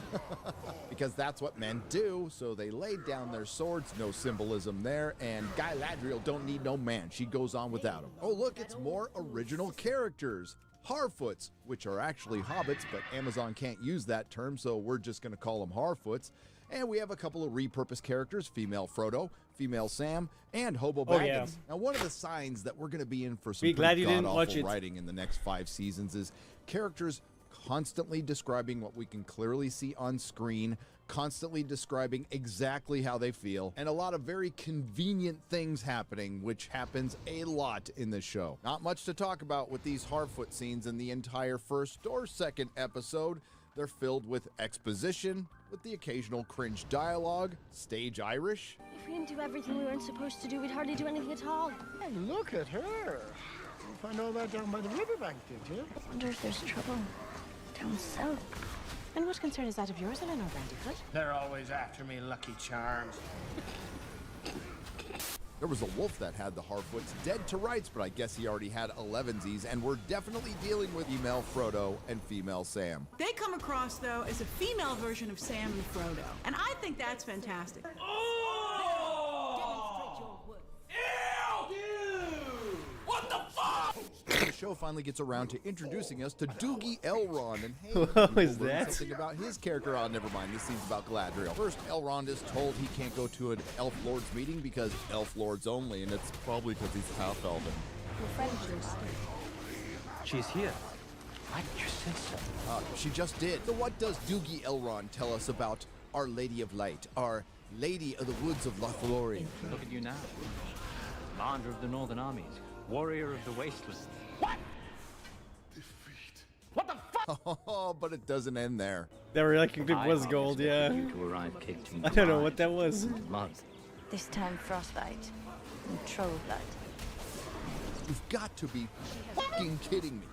Because that's what men do, so they laid down their swords, no symbolism there, and Galadriel don't need no man, she goes on without him. Oh look, it's more original characters. Harfoots, which are actually hobbits, but Amazon can't use that term, so we're just gonna call them Harfoots. And we have a couple of repurposed characters, female Frodo, female Sam, and Hobo Baggins. Yeah. Now, one of the signs that we're going to be in for some glad you didn't watch god-awful it. writing in the next 5 seasons is characters constantly describing what we can clearly see on screen, constantly describing exactly how they feel, and a lot of very convenient things happening, which happens a lot in the show. Not much to talk about with these Harfoot scenes in the entire first or second episode. They're filled with exposition, with the occasional cringe dialogue, stage Irish. If we didn't do everything we weren't supposed to do, we'd hardly do anything at all. And look at her. You find all that down by the riverbank, did you? I wonder if there's trouble down south. And what concern is that of yours, Eleanor Brandyfoot? They're always after me, Lucky Charms. There was a wolf that had the Harfoots dead to rights, but I guess he already had 11sies, and we're definitely dealing with female Frodo and female Sam. They come across, though, as a female version of Sam and Frodo. And I think that's fantastic. What the fuck? The show finally gets around to introducing us to Doogie Elrond, and hey, What was we'll learn that? something about his character. Oh, never mind. This scene's about Galadriel. First, Elrond is told he can't go to an Elf Lord's meeting because Elf Lords only, and it's probably because he's half elven. Your friend just She's here. I just said so. She just did. So what does Doogie Elrond tell us about Our Lady of Light, our Lady of the Woods of Lothlorien? Look at you now. Commander of the Northern Armies. Warrior of the Wasteland. What? What the fuck? Oh, but it doesn't end there. That reaction clip was gold, yeah. I don't know what that was. This time frostbite and troll blood. You've got to be fucking kidding me.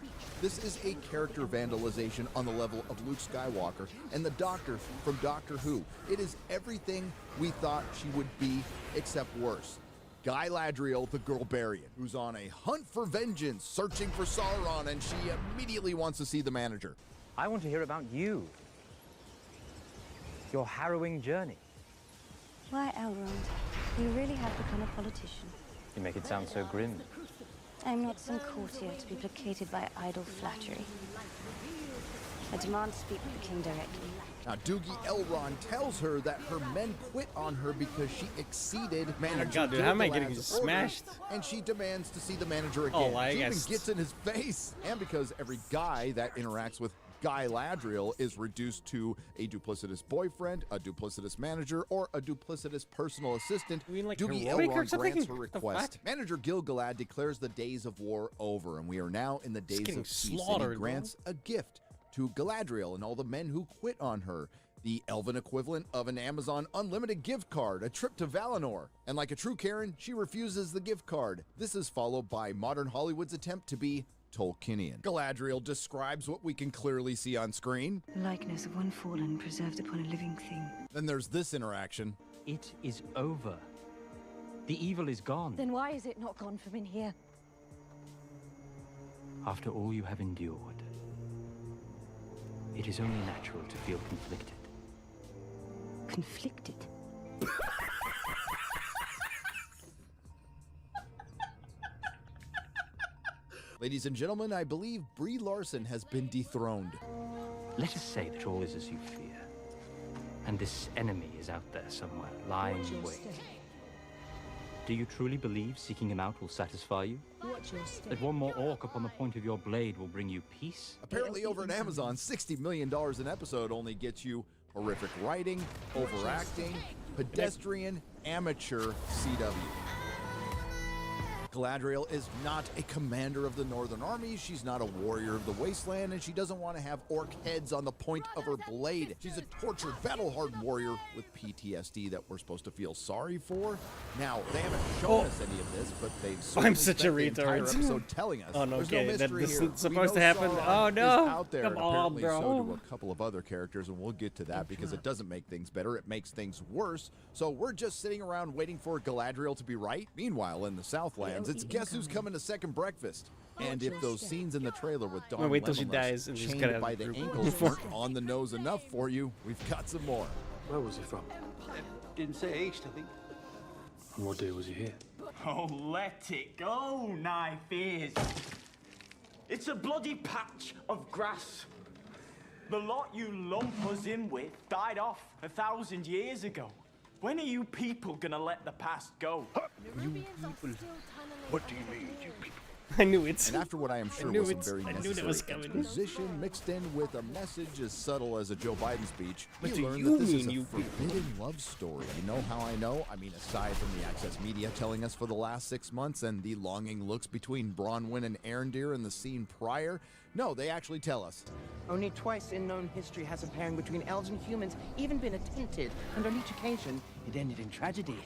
This is a character vandalization on the level of Luke Skywalker and the Doctor from Doctor Who. It is everything we thought she would be, except worse. Galadriel, the Girlbarian, who's on a hunt for vengeance, searching for Sauron, and she immediately wants to see the manager. I want to hear about you. Your harrowing journey. Why, Elrond? You really have become a politician. You make it sound so grim. I'm not some courtier to be placated by idle flattery. I demand to speak with the king directly. Now, Doogie Elrond tells her that her men quit on her because she exceeded manager God, dude, how am I getting Gil-galad's smashed? orders, and she demands to see the manager again. Oh, I she even guess. gets in his face. And because every guy that interacts with Galadriel is reduced to a duplicitous boyfriend, a duplicitous manager, or a duplicitous personal assistant, Doogie heroic or Elrond something? grants her What the request. fuck? Manager Gil-galad declares the days of war over, and we are now in the days getting of peace, and he slaughtered, grants a gift to Galadriel and all the men who quit on her. The elven equivalent of an Amazon Unlimited gift card, a trip to Valinor. And like a true Karen, she refuses the gift card. This is followed by modern Hollywood's attempt to be Tolkienian. Galadriel describes what we can clearly see on screen. The likeness of one fallen preserved upon a living thing. Then there's this interaction. It is over. The evil is gone. Then why is it not gone from in here? After all you have endured, it is only natural to feel conflicted. Conflicted? Ladies and gentlemen, I believe Brie Larson has been dethroned. Let us say that all is as you fear, and this enemy is out there somewhere, lying in wait. Do you truly believe seeking him out will satisfy you? Watch your step. That one more orc upon the point of your blade will bring you peace? Apparently over at Amazon, $60 million an episode only gets you horrific writing, overacting, pedestrian, amateur CW. Galadriel is not a commander of the Northern Armies, she's not a warrior of the Wasteland, and she doesn't want to have orc heads on the point of her blade. She's a tortured, battle-hardened warrior with PTSD that we're supposed to feel sorry for. Now, they haven't shown us any of this, but they've certainly such a spent the entire retard. episode telling us. Oh, no, There's okay, no that mystery this here. is supposed We to know happen. Sauron Oh, no. is out there, Come and on, apparently so bro. do a couple of other characters, and we'll get to that because it doesn't make things better, it makes things worse. So we're just sitting around waiting for Galadriel to be right. Meanwhile, in the Southlands, it's guess who's coming to second breakfast. And if those scenes in the trailer with Dawn wait till she Lemonless dies and she's chained gonna- by the ankles weren't on the nose enough for you, we've got some more. Where was he from? Didn't say east, I think. And what day was he here? Oh, let it go, Knife Ears. It's a bloody patch of grass. The lot you lump us in with died off 1,000 years ago. When are you people gonna let the past go? What do you mean, you people? I knew it. And after what I am sure knew was some it. very I knew that necessary was coming. exposition mixed in with a message as subtle as a Joe Biden speech, What we do learned you that this is mean, a you forbidden love story. You know how I know? I mean, aside from the Access Media telling us for the last 6 months and the longing looks between Bronwyn and Arendir in the scene prior, no, they actually tell us. Only twice in known history has a pairing between elves and humans even been attempted, and on each occasion, it ended in tragedy.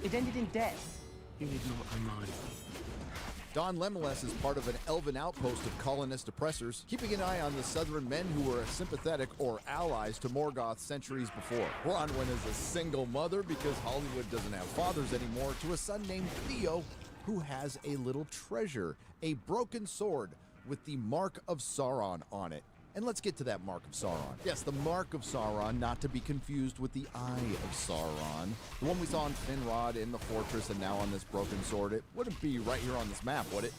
It ended in death. You need not remind me. Dawn Lemonless is part of an elven outpost of colonist oppressors, keeping an eye on the southern men who were sympathetic or allies to Morgoth centuries before. Bronwyn is a single mother because Hollywood doesn't have fathers anymore to a son named Theo who has a little treasure, a broken sword with the Mark of Sauron on it. And let's get to that Mark of Sauron. Yes, the Mark of Sauron, not to be confused with the Eye of Sauron. The one we saw on Finrod in the fortress and now on this broken sword. It wouldn't be right here on this map, would it?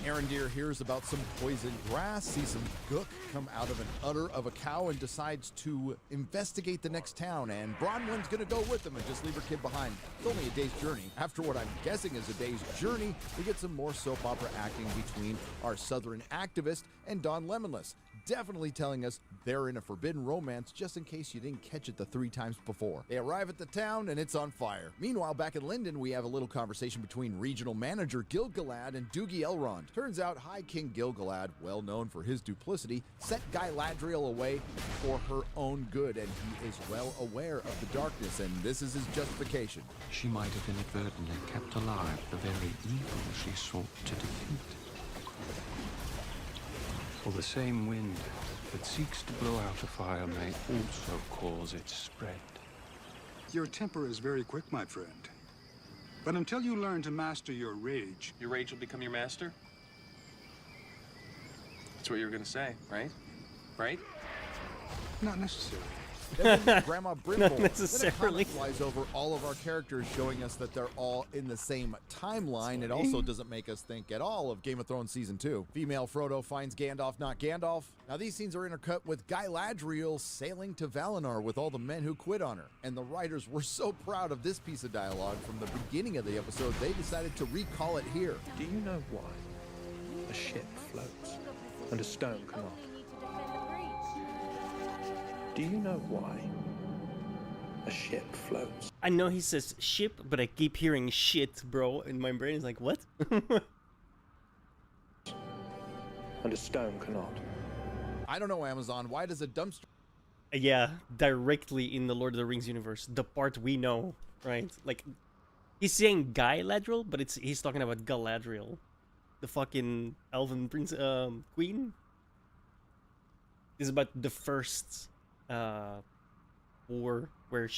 Arendir hears about some poison grass, sees some gook come out of an udder of a cow and decides to investigate the next town, and Bronwyn's gonna go with them and just leave her kid behind. It's only a day's journey. After what I'm guessing is a day's journey, we get some more soap opera acting between our southern activist and Dawn Lemonless, definitely telling us they're in a forbidden romance just in case you didn't catch it the 3 times before. They arrive at the town and it's on fire. Meanwhile, back in Linden, we have a little conversation between regional manager Gil-galad and Doogie Elrond. Turns out High King Gil-galad, well known for his duplicity, sent Galadriel away for her own good, and he is well aware of the darkness, and this is his justification. She might have inadvertently kept alive the very evil she sought to defeat. For the same wind that seeks to blow out a fire may also cause its spread. Your temper is very quick, my friend. But until you learn to master your rage... Your rage will become your master? That's what you were gonna say, right? Right? Not necessarily. Then Grandma Brimble. Not Then a necessarily. comment flies over all of our characters, showing us that they're all in the same timeline. It also doesn't make us think at all of Game of Thrones Season 2. Female Frodo finds Gandalf not Gandalf. Now these scenes are intercut with Galadriel sailing to Valinor with all the men who quit on her. And the writers were so proud of this piece of dialogue from the beginning of the episode, they decided to recall it here. Do you know why a ship floats and a stone cannot? Do you know why a ship floats? I know he says ship, but I keep hearing shit, bro. And my brain is like, what? And a stone cannot. I don't know, Amazon. Why does a dumpster... Yeah, directly in the Lord of the Rings universe. The part we know, right? Like, he's saying Galadriel, but he's talking about Galadriel. The fucking elven prince, queen. This is about the first war where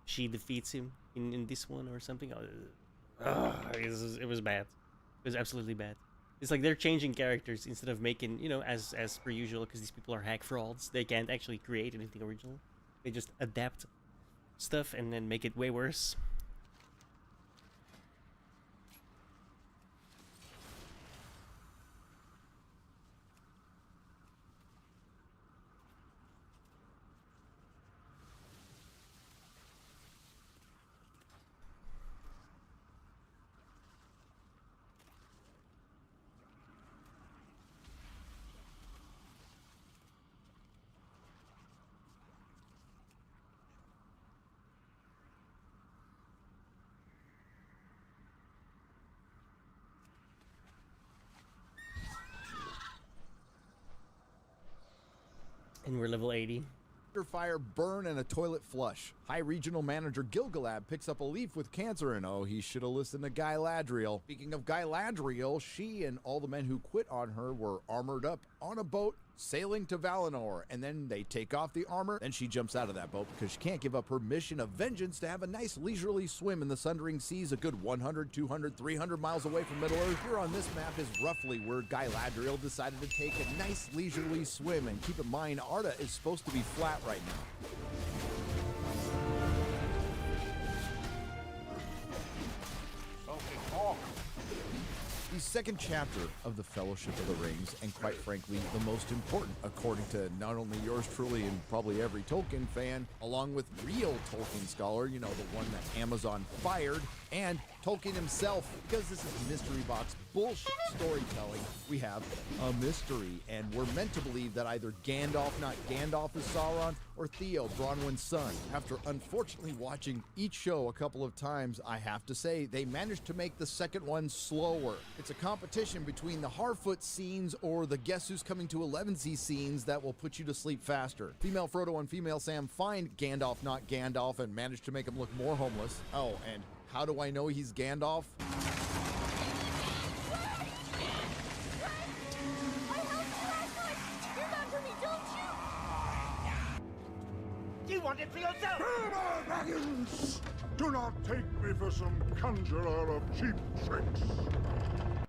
she defeats him in this one or something. It was bad. It was absolutely bad. It's like they're changing characters instead of making, you know, as per usual, because these people are hack frauds. They can't actually create anything original. They just adapt stuff and then make it way worse. And we're level 80. Fire, burn, and a toilet flush. High Regional Manager Gilgalad picks up a leaf with cancer, and oh, he should have listened to Galadriel. Speaking of Galadriel, she and all the men who quit on her were armored up on a boat sailing to Valinor, and then they take off the armor, then she jumps out of that boat because she can't give up her mission of vengeance to have a nice leisurely swim in the Sundering Seas a good 100, 200, 300 miles away from Middle-earth. Here on this map is roughly where Galadriel decided to take a nice leisurely swim, and keep in mind, Arda is supposed to be flat right now. The second chapter of the Fellowship of the Rings, and quite frankly, the most important, according to not only yours truly and probably every Tolkien fan, along with real Tolkien scholar, you know, the one that Amazon fired, and Tolkien himself, because this is mystery box bullshit storytelling. We have a mystery, and we're meant to believe that either Gandalf, not Gandalf is Sauron, or Theo, Bronwyn's son. After unfortunately watching each show a couple of times, I have to say they managed to make the second one slower. It's a competition between the Harfoot scenes or the Guess Who's Coming to 11Z scenes that will put you to sleep faster. Female Frodo and female Sam find Gandalf, not Gandalf, and manage to make him look more homeless. Oh, and how do I know he's Gandalf? You want it for yourself! Here, Baggins! Do not take me for some conjurer of cheap tricks.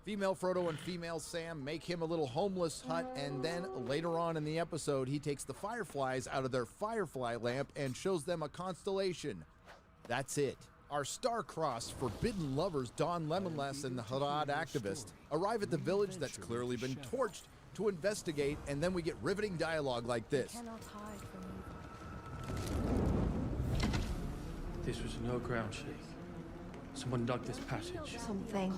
Female Frodo and female Sam make him a little homeless hut, and then later on in the episode, he takes the fireflies out of their firefly lamp and shows them a constellation. That's it. Our star-crossed forbidden lovers, Don Lemonless and the Harad activist, arrive at the village that's clearly been torched to investigate, and then we get riveting dialogue like this. This was no ground shake. Someone dug this passage. Something.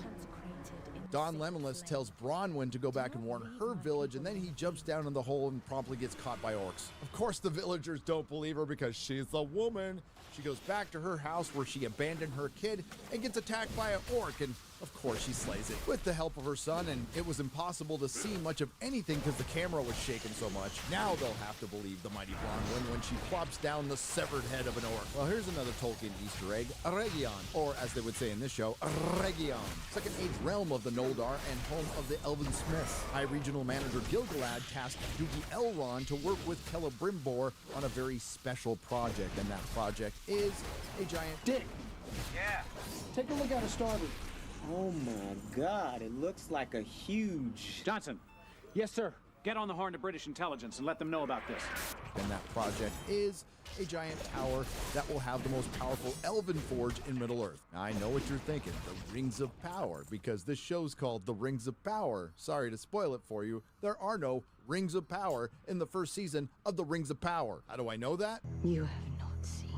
Don Lemonless tells Bronwyn to go back and warn her village, and then he jumps down in the hole and promptly gets caught by orcs. Of course, the villagers don't believe her because she's a woman. She goes back to her house where she abandoned her kid and gets attacked by an orc, and of course she slays it with the help of her son, and it was impossible to see much of anything because the camera was shaking so much. Now they'll have to believe the mighty Bronwyn when she plops down the severed head of an orc. Well, here's another Tolkien Easter egg, Eregion, or as they would say in this show, Eregion, second age realm of the Noldor and home of the Elven Smiths. High Regional Manager Gilgalad tasked Doogie Elrond to work with Celebrimbor on a very special project, and that project is a giant dick. Yeah. Take a look at it started. Oh my God, it looks like a huge... Johnson. Yes, sir. Get on the horn to British intelligence and let them know about this. And that project is a giant tower that will have the most powerful elven forge in Middle-earth. Now, I know what you're thinking, the Rings of Power, because this show's called The Rings of Power. Sorry to spoil it for you, there are no Rings of Power in the first season of The Rings of Power. How do I know that? You have not seen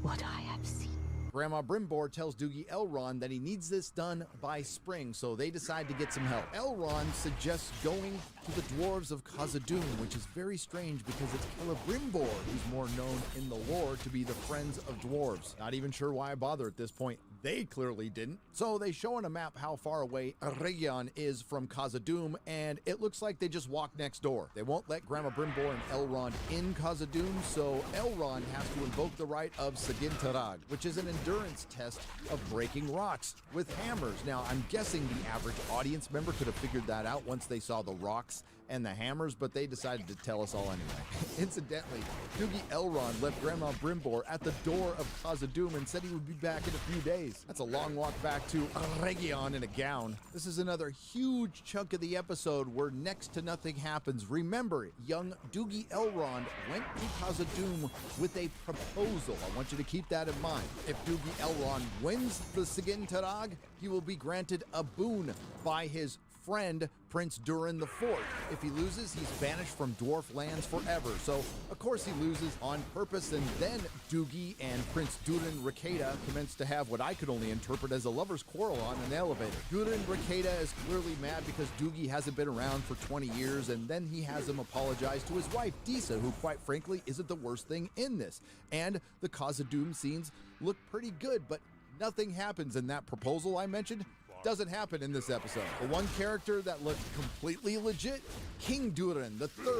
what I have seen. Grandma Brimbor tells Doogie Elrond that he needs this done by spring, so they decide to get some help. Elrond suggests going to the dwarves of Khazad-dûm, which is very strange because it's Celebrimbor who's more known in the lore to be the friends of dwarves. Not even sure why I bother at this point. They clearly didn't. So they show on a map how far away Eregion is from Khazad-dûm, and it looks like they just walk next door. They won't let Grandma Brimbor and Elrond in Khazad-dûm, so Elrond has to invoke the right of Sagin Tarag, which is an endurance test of breaking rocks with hammers. Now, I'm guessing the average audience member could have figured that out once they saw the rocks and the hammers, but they decided to tell us all anyway. Incidentally, Doogie Elrond left Grandma Brimbor at the door of Khazad-dûm and said he would be back in a few days. That's a long walk back to Eregion in a gown. This is another huge chunk of the episode where next to nothing happens. Remember, young Doogie Elrond went to Khazad-dûm with a proposal. I want you to keep that in mind. If Doogie Elrond wins the Sagin Tarag, he will be granted a boon by his friend, Prince Durin IV. If he loses, he's banished from dwarf lands forever. So, of course, he loses on purpose, and then Doogie and Prince Durin Ricada commence to have what I could only interpret as a lover's quarrel on an elevator. Durin Ricada is clearly mad because Doogie hasn't been around for 20 years, and then he has him apologize to his wife, Disa, who, quite frankly, isn't the worst thing in this. And the Khazad-dûm scenes look pretty good, but nothing happens in that proposal I mentioned. Doesn't happen in this episode. The one character that looked completely legit, King Durin III,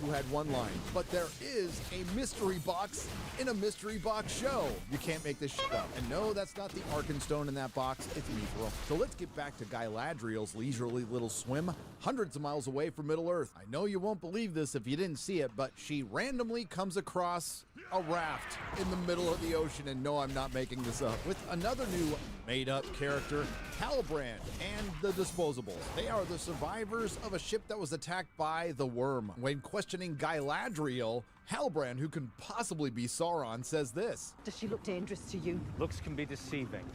who had one line. But there is a mystery box in a mystery box show. You can't make this shit up. And no, that's not the Arkenstone in that box, it's Mithril. So let's get back to Galadriel's leisurely little swim hundreds of miles away from Middle-earth. I know you won't believe this if you didn't see it, but she randomly comes across a raft in the middle of the ocean, and no, I'm not making this up, with another new made-up character, Halbrand and the Disposables. They are the survivors of a ship that was attacked by the Worm. When questioning Galadriel, Halbrand, who can possibly be Sauron, says this. Does she look dangerous to you? Looks can be deceiving.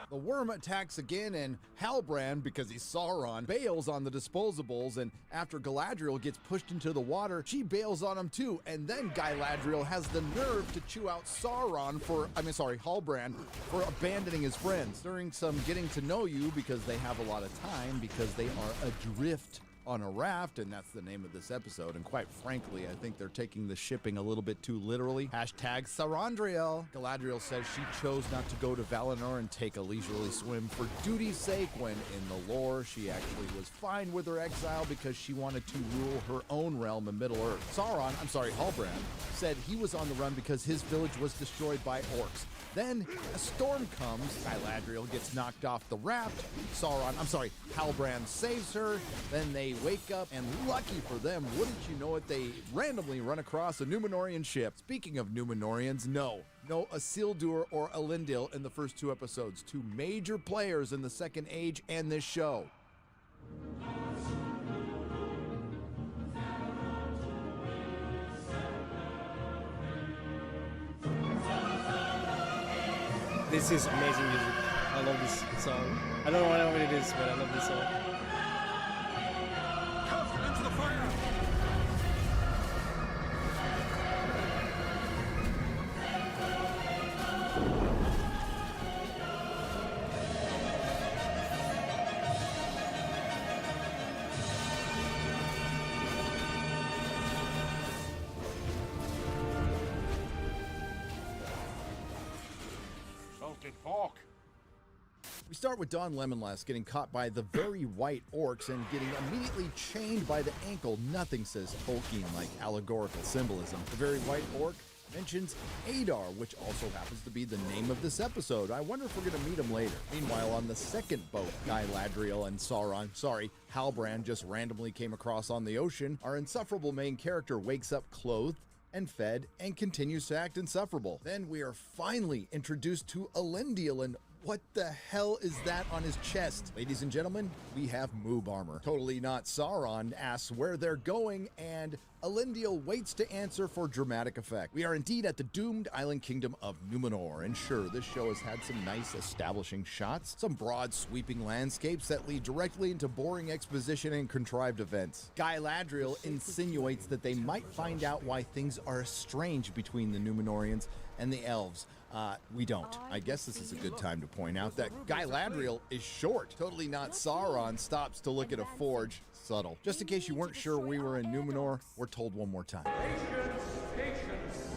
The Worm attacks again, and Halbrand, because he's Sauron, bails on the Disposables, and after Galadriel gets pushed into the water, she bails on him too, and then Galadriel has the nerve to chew out Halbrand for abandoning his friends. During some getting to know you, because they have a lot of time, because they are adrift on a raft, and that's the name of this episode, and quite frankly, I think they're taking the shipping a little bit too literally. Hashtag Sarandriel. Galadriel says she chose not to go to Valinor and take a leisurely swim for duty's sake, when in the lore, she actually was fine with her exile because she wanted to rule her own realm in Middle-earth. Halbrand, said he was on the run because his village was destroyed by orcs. Then a storm comes, Galadriel gets knocked off the raft, Halbrand saves her, then they wake up, and lucky for them, wouldn't you know it, they randomly run across a Númenórean ship. Speaking of Númenóreans, no Isildur or Elendil in the first two episodes, two major players in the Second Age and this show. This is amazing music. I love this song. I don't know what it is, but I love this song. Into the fire! Pork. We start with Don Lemonlass getting caught by the very white orcs and getting immediately chained by the ankle. Nothing says Tolkien like allegorical symbolism. The very white orc mentions Adar, which also happens to be the name of this episode. I wonder if we're going to meet him later. Meanwhile, on the second boat, Galadriel and Halbrand just randomly came across on the ocean. Our insufferable main character wakes up clothed and fed and continues to act insufferable. Then we are finally introduced to Elendil, and what the hell is that on his chest? Ladies and gentlemen, we have moob armor. Totally Not Sauron asks where they're going, and Elendil waits to answer for dramatic effect. We are indeed at the doomed island kingdom of Númenor, and sure, this show has had some nice establishing shots, some broad sweeping landscapes that lead directly into boring exposition and contrived events. Galadriel insinuates that they might find out why things are strange between the Númenóreans and the elves. We don't. I guess this is a good time to point out that Galadriel is short. Totally Not Sauron stops to look at a forge. Subtle. Just in case you weren't sure we were in Númenor, we're told one more time. Patience!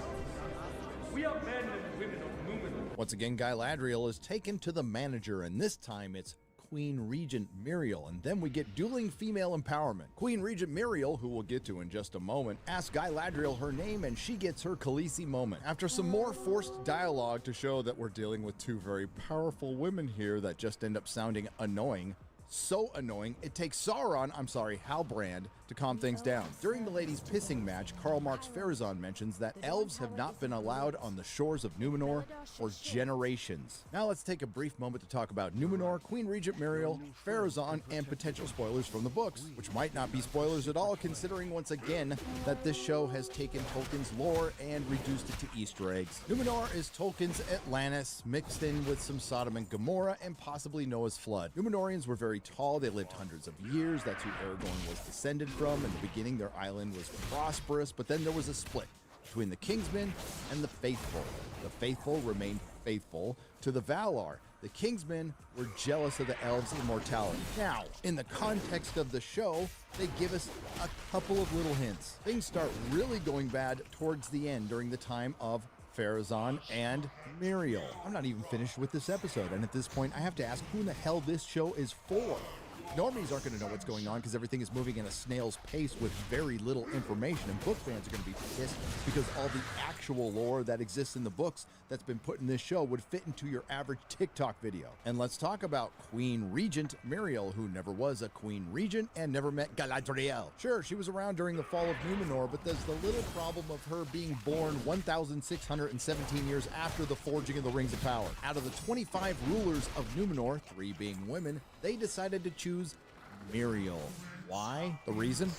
We are men and women of Númenor. Once again, Galadriel is taken to the manager, and this time it's Queen Regent Miriel, and then we get dueling female empowerment. Queen Regent Miriel, who we'll get to in just a moment, asks Galadriel her name, and she gets her Khaleesi moment. After some more forced dialogue to show that we're dealing with two very powerful women here that just end up sounding annoying, so annoying, it takes Halbrand, to calm things down. During the ladies' pissing match, Karl Marx Farazan mentions that elves have not been allowed on the shores of Númenor for generations. Now let's take a brief moment to talk about Númenor, Queen Regent Miriel, Farazan, and potential spoilers from the books, which might not be spoilers at all, considering once again that this show has taken Tolkien's lore and reduced it to Easter eggs. Númenor is Tolkien's Atlantis, mixed in with some Sodom and Gomorrah, and possibly Noah's flood. Númenorians were very tall, they lived hundreds of years, that's who Aragorn was descended from. In the beginning, their island was prosperous, but then there was a split between the Kingsmen and the Faithful. The Faithful remained faithful to the Valar. The Kingsmen were jealous of the elves' immortality. Now, in the context of the show, they give us a couple of little hints. Things start really going bad towards the end during the time of Farazan and Muriel. I'm not even finished with this episode, and at this point, I have to ask who in the hell this show is for. Normies aren't going to know what's going on because everything is moving at a snail's pace with very little information, and book fans are going to be pissed because all the actual lore that exists in the books that's been put in this show would fit into your average TikTok video. And let's talk about Queen Regent Muriel, who never was a Queen Regent and never met Galadriel. Sure, she was around during the fall of Numenor, but there's the little problem of her being born 1,617 years after the forging of the Rings of Power. Out of the 25 rulers of Numenor, 3 being women, they decided to choose Muriel. Why? The reason?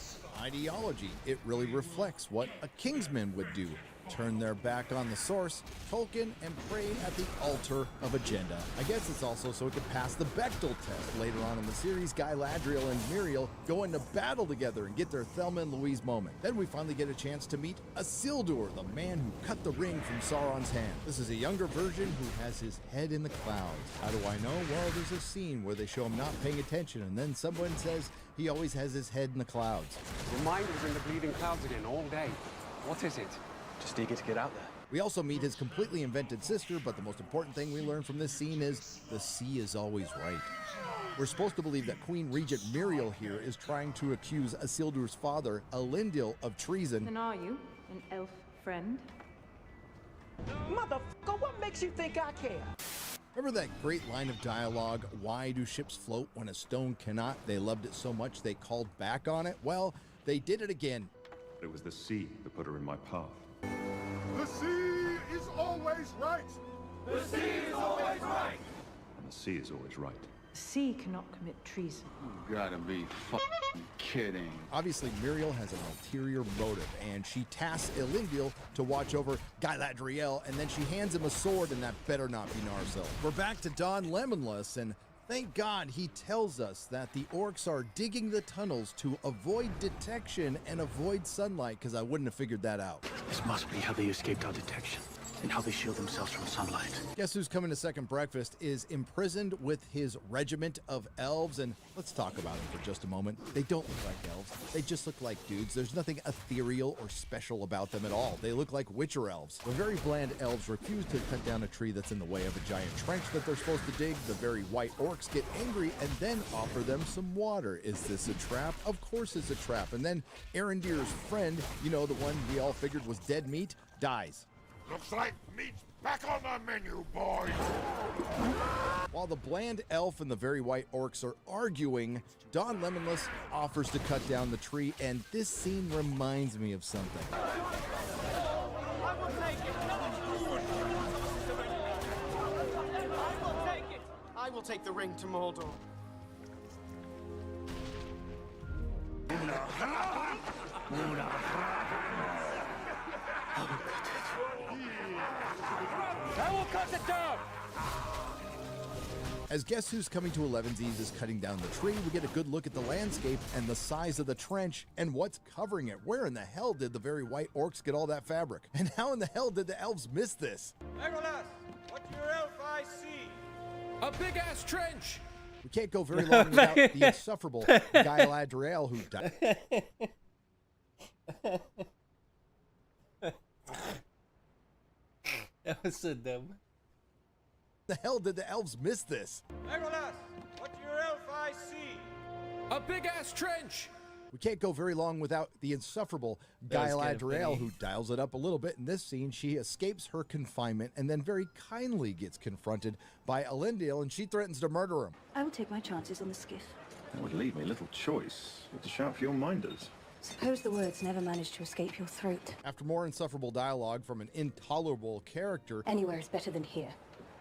Ideology. It really reflects what a Kingsman would do. Turn their back on the source, Tolkien, and pray at the altar of agenda. I guess it's also so it could pass the Bechdel test. Later on in the series, Galadriel and Muriel go into battle together and get their Thelma and Louise moment. Then we finally get a chance to meet Isildur, the man who cut the ring from Sauron's hand. This is a younger version who has his head in the clouds. How do I know? Well, there's a scene where they show him not paying attention, and then someone says he always has his head in the clouds. Your mind was in the bleeding clouds again all day. What is it? Just eager to get out there. We also meet his completely invented sister, but the most important thing we learn from this scene is the sea is always right. We're supposed to believe that Queen Regent Muriel here is trying to accuse Isildur's father, Elendil, of treason. And are you an elf friend? Motherfucker, what makes you think I care? Remember that great line of dialogue, why do ships float when a stone cannot? They loved it so much they called back on it. Well, they did it again. It was the sea that put her in my path. The sea is always right. The sea is always right. And the sea is always right. The sea cannot commit treason. You gotta be fucking kidding. Obviously, Muriel has an ulterior motive, and she tasks Elendil to watch over Galadriel, and then she hands him a sword, and that better not be Narsil. We're back to Don Lemonless, and thank God he tells us that the orcs are digging the tunnels to avoid detection and avoid sunlight, because I wouldn't have figured that out. This must be how they escaped our detection and how they shield themselves from sunlight. Guess who's coming to second breakfast is imprisoned with his regiment of elves, and let's talk about them for just a moment. They don't look like elves. They just look like dudes. There's nothing ethereal or special about them at all. They look like Witcher elves. The very bland elves refuse to cut down a tree that's in the way of a giant trench that they're supposed to dig. The very white orcs get angry and then offer them some water. Is this a trap? Of course it's a trap. And then Arendir's friend, you know, the one we all figured was dead meat, dies. Looks like meat's back on the menu, boys. While the bland elf and the very white orcs are arguing, Don Lemonless offers to cut down the tree, and this scene reminds me of something. I will take the ring to Mordor. I will cut it down! As Guess Who's Coming to 11Z's is cutting down the tree, we get a good look at the landscape and the size of the trench and what's covering it. Where in the hell did the very white orcs get all that fabric? And how in the hell did the elves miss this? Legolas, what's your elf eye see? A big-ass trench! We can't go very long without the insufferable Galadriel, who died. That was so dumb. The hell did the elves miss this? Legolas, what's your elf eye see? A big-ass trench! We can't go very long without the insufferable Galadriel, who dials it up a little bit. In this scene, she escapes her confinement and then very kindly gets confronted by Elendil, and she threatens to murder him. I will take my chances on the skiff. That would leave me little choice but to shout for your minders. Suppose the words never manage to escape your throat. After more insufferable dialogue from an intolerable character, Anywhere is better than here,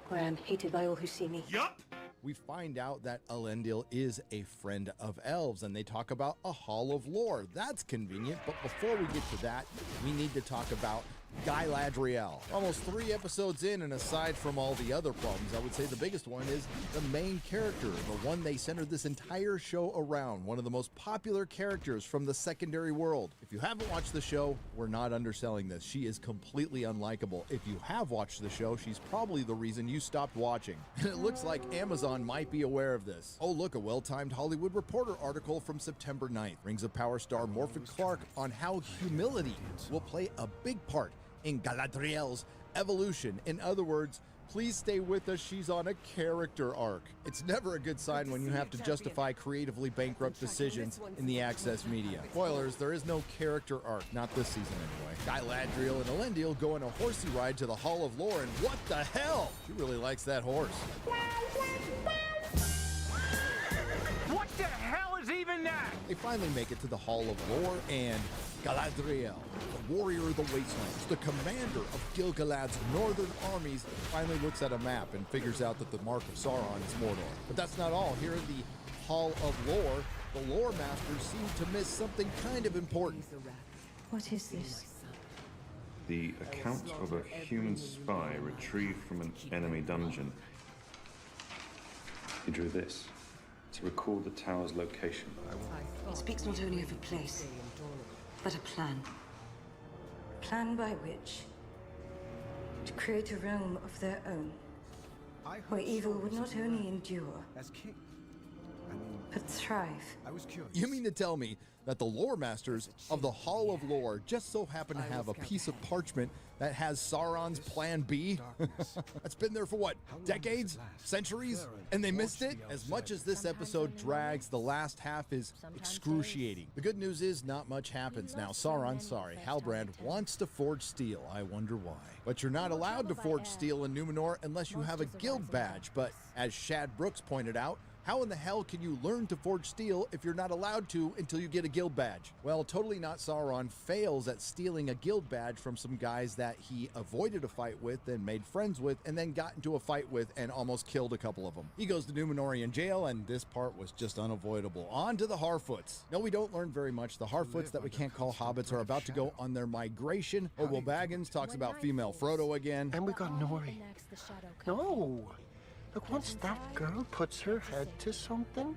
where I am hated by all who see me. Yup! we find out that Elendil is a friend of elves, and they talk about a Hall of Lore. That's convenient, but before we get to that, we need to talk about Galadriel. Almost 3 episodes in, and aside from all the other problems, I would say the biggest one is the main character, the one they centered this entire show around, one of the most popular characters from the secondary world. If you haven't watched the show, we're not underselling this. She is completely unlikable. If you have watched the show, she's probably the reason you stopped watching. And it looks like Amazon might be aware of this. Oh look, a well-timed Hollywood Reporter article from September 9th. Rings of Power star Morfydd Clark on how humility will play a big part in Galadriel's evolution. In other words, please stay with us, she's on a character arc. It's never a good sign when you have to justify creatively bankrupt decisions in the access media. Spoilers, there is no character arc, not this season anyway. Galadriel and Elendil go on a horsey ride to the Hall of Lore, and what the hell? She really likes that horse. What the hell is even that? They finally make it to the Hall of Lore, and Galadriel, the warrior of the wastelands, the commander of Gil-galad's northern armies, finally looks at a map and figures out that the Mark of Sauron is Mordor. But that's not all. Here in the Hall of Lore, the lore masters seem to miss something kind of important. What is this? The account of a human spy retrieved from an enemy dungeon. He drew this to record the tower's location. It speaks not only of a place, but a plan. A plan by which to create a realm of their own, where evil would not only endure, but thrive. You mean to tell me that the lore masters of the Hall of Lore just so happen to have a piece of parchment that has Sauron's plan B? That's been there for what, decades? Centuries? And they missed it? As much as this episode drags, the last half is excruciating. The good news is not much happens. Now Sauron, Halbrand wants to forge steel. I wonder why. But you're not allowed to forge steel in Numenor unless you have a guild badge. But as Shad Brooks pointed out, how in the hell can you learn to forge steel if you're not allowed to until you get a guild badge? Well, Totally Not Sauron fails at stealing a guild badge from some guys that he avoided a fight with and made friends with and then got into a fight with and almost killed a couple of them. He goes to Numenorian jail, and this part was just unavoidable. On to the Harfoots. No, we don't learn very much. The Harfoots that we can't call hobbits are about to go on their migration. Ogle Baggins talks about female Frodo again. And we got Nori. No! Look, once that girl puts her head to something,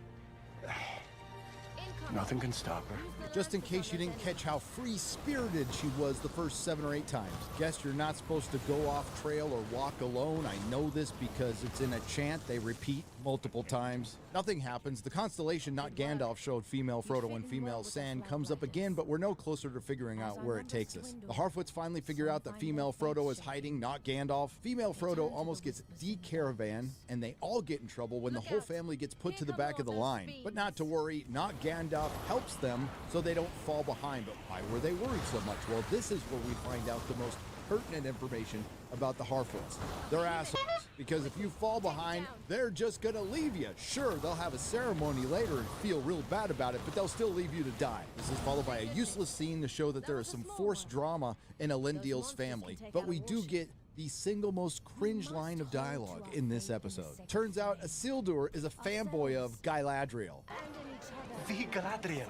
nothing can stop her. Just in case you didn't catch how free-spirited she was the first 7 or 8 times. Guess you're not supposed to go off trail or walk alone. I know this because it's in a chant they repeat multiple times. Nothing happens. The constellation not Gandalf showed female Frodo and female Sam comes up again, but we're no closer to figuring out where it takes us. The Harfoots finally figure out that female Frodo is hiding, not Gandalf. Female Frodo almost gets decaravan, and they all get in trouble when the whole family gets put to the back of the line. But not to worry, not Gandalf helps them so they don't fall behind. But why were they worried so much? Well, this is where we find out the most pertinent information about the Harfoots. They're assholes, because if you fall behind, they're just gonna leave you. Sure, they'll have a ceremony later and feel real bad about it, but they'll still leave you to die. This is followed by a useless scene to show that there is some forced drama in Elendil's family. But we do get the single most cringe line of dialogue in this episode. Turns out Isildur is a fanboy of Galadriel. The Galadriel.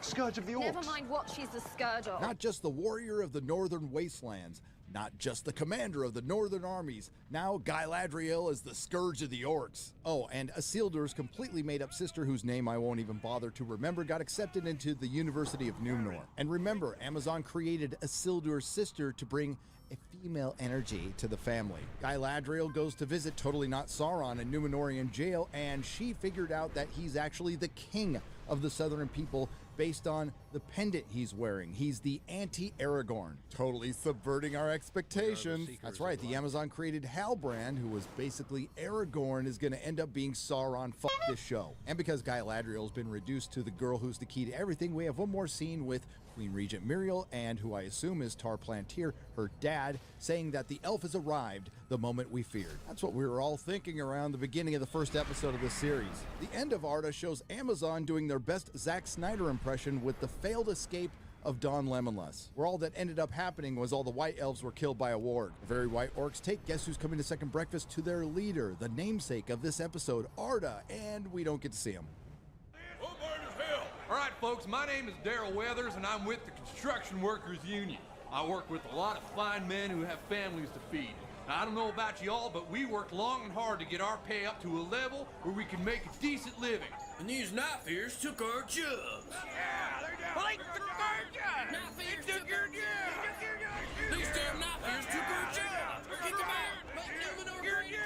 Scourge of the Orcs. Never mind what she's the scourge of. Not just the warrior of the northern wastelands, not just the commander of the northern armies. Now Galadriel is the scourge of the orcs. Oh, and Isildur's completely made-up sister, whose name I won't even bother to remember, got accepted into the University of Numenor. And remember, Amazon created Isildur's sister to bring a female energy to the family. Galadriel goes to visit Totally Not Sauron in Numenorian jail, and she figured out that he's actually the king of the southern people based on the pendant he's wearing. He's the anti-Aragorn, totally subverting our expectations. That's right, the Amazon created Halbrand, who was basically Aragorn, is going to end up being Sauron. Fuck this show. And because Galadriel's been reduced to the girl who's the key to everything, we have one more scene with Queen Regent Muriel and who I assume is Tar Plantir, her dad, saying that the elf has arrived the moment we feared. That's what we were all thinking around the beginning of the first episode of this series. The end of Arda shows Amazon doing their best Zack Snyder impression with the failed escape of Don Lemonless, where all that ended up happening was all the white elves were killed by a warg. The very white orcs take guess who's coming to second breakfast to their leader, the namesake of this episode, Arda, and we don't get to see him. All right, folks, my name is Daryl Weathers, and I'm with the Construction Workers Union. I work with a lot of fine men who have families to feed. Now, I don't know about y'all, but we worked long and hard to get our pay up to a level where we can make a decent living. And these knife ears took our jobs. Yeah, they're down. Well, they took our jobs. Knife ears took your jobs. These damn knife ears took our jobs. Kick them out. Make Numenor great again.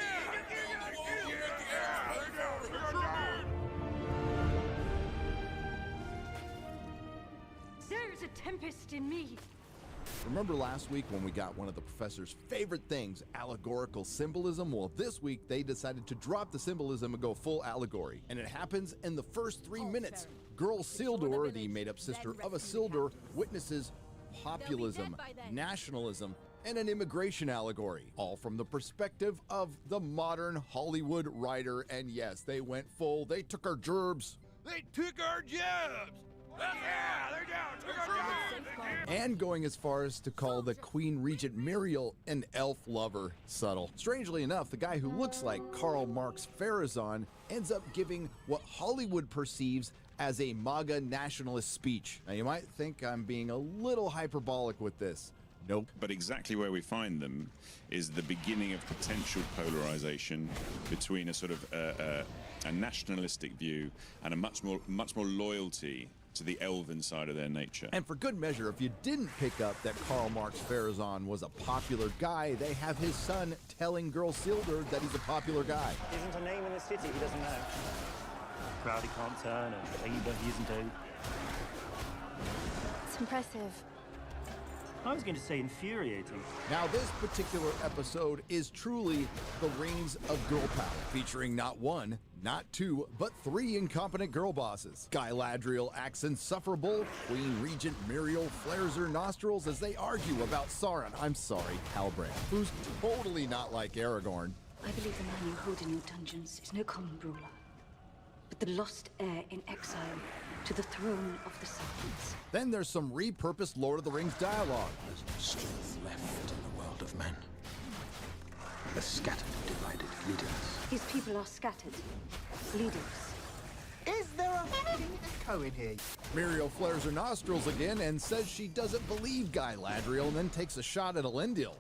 There is a tempest in me. Remember last week when we got one of the professor's favorite things, allegorical symbolism? Well, this week they decided to drop the symbolism and go full allegory. And it happens in the first 3 minutes. Girl Isildur, the made-up sister of Isildur, witnesses populism, nationalism, and an immigration allegory, all from the perspective of the modern Hollywood writer. And yes, they went full, they took our gerbs. They took our jobs! Yeah, they're down, took our jobs! And going as far as to call the Queen Regent Muriel an elf lover. Subtle. Strangely enough, the guy who looks like Karl Marx Farazan ends up giving what Hollywood perceives as a MAGA nationalist speech. Now you might think I'm being a little hyperbolic with this. Nope. But exactly where we find them is the beginning of potential polarization between a sort of a nationalistic view and a much more loyalty to the elven side of their nature. And for good measure, if you didn't pick up that Karl Marx Farazan was a popular guy, they have his son telling Girl Isildur that he's a popular guy. Isn't a name in the city he doesn't know. Crowd he can't turn, and thing he isn't do. It's impressive. I was going to say infuriating. Now this particular episode is truly the Rings of Girl Power, featuring not one, not two, but 3 incompetent girl bosses. Galadriel acts insufferable, Queen Regent Muriel flares her nostrils as they argue about Sauron, Halbrand, who's totally not like Aragorn. I believe the man you hold in your dungeons is no common brawler, but the lost heir in exile to the throne of the Sarkans. Then there's some repurposed Lord of the Rings dialogue. There's no strength left in the world of men. A scattered, divided leaders. His people are scattered. Leaders. Is there a fucking echo in here? Muriel flares her nostrils again and says she doesn't believe Galadriel and then takes a shot at Elendil.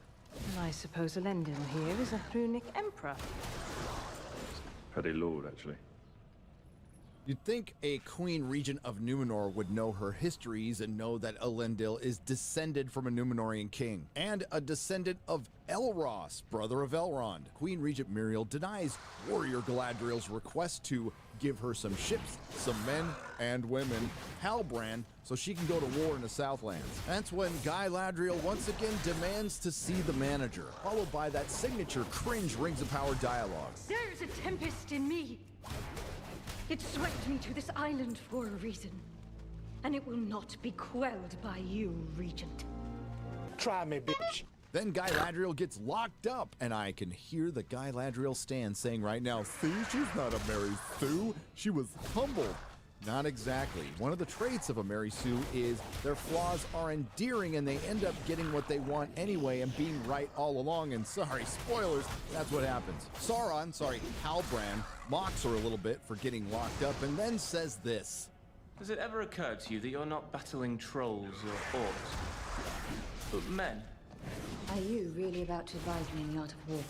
I suppose Elendil here is a runic emperor. Petty lord, actually. You'd think a Queen Regent of Numenor would know her histories and know that Elendil is descended from a Numenorean king and a descendant of Elros, brother of Elrond. Queen Regent Muriel denies warrior Galadriel's request to give her some ships, some men and women, Halbrand, so she can go to war in the Southlands. That's when Galadriel once again demands to see the manager, followed by that signature cringe Rings of Power dialogue. There is a tempest in me. It swept me to this island for a reason, and it will not be quelled by you, Regent. Try me, bitch. Then Galadriel gets locked up, and I can hear the Galadriel stand saying right now, see, she's not a Mary Sue, she was humbled. Not exactly. One of the traits of a Mary Sue is their flaws are endearing and they end up getting what they want anyway and being right all along. And sorry, spoilers, that's what happens. Halbrand mocks her a little bit for getting locked up and then says this. Has it ever occurred to you that you're not battling trolls or orcs, but men? Are you really about to advise me in the art of war?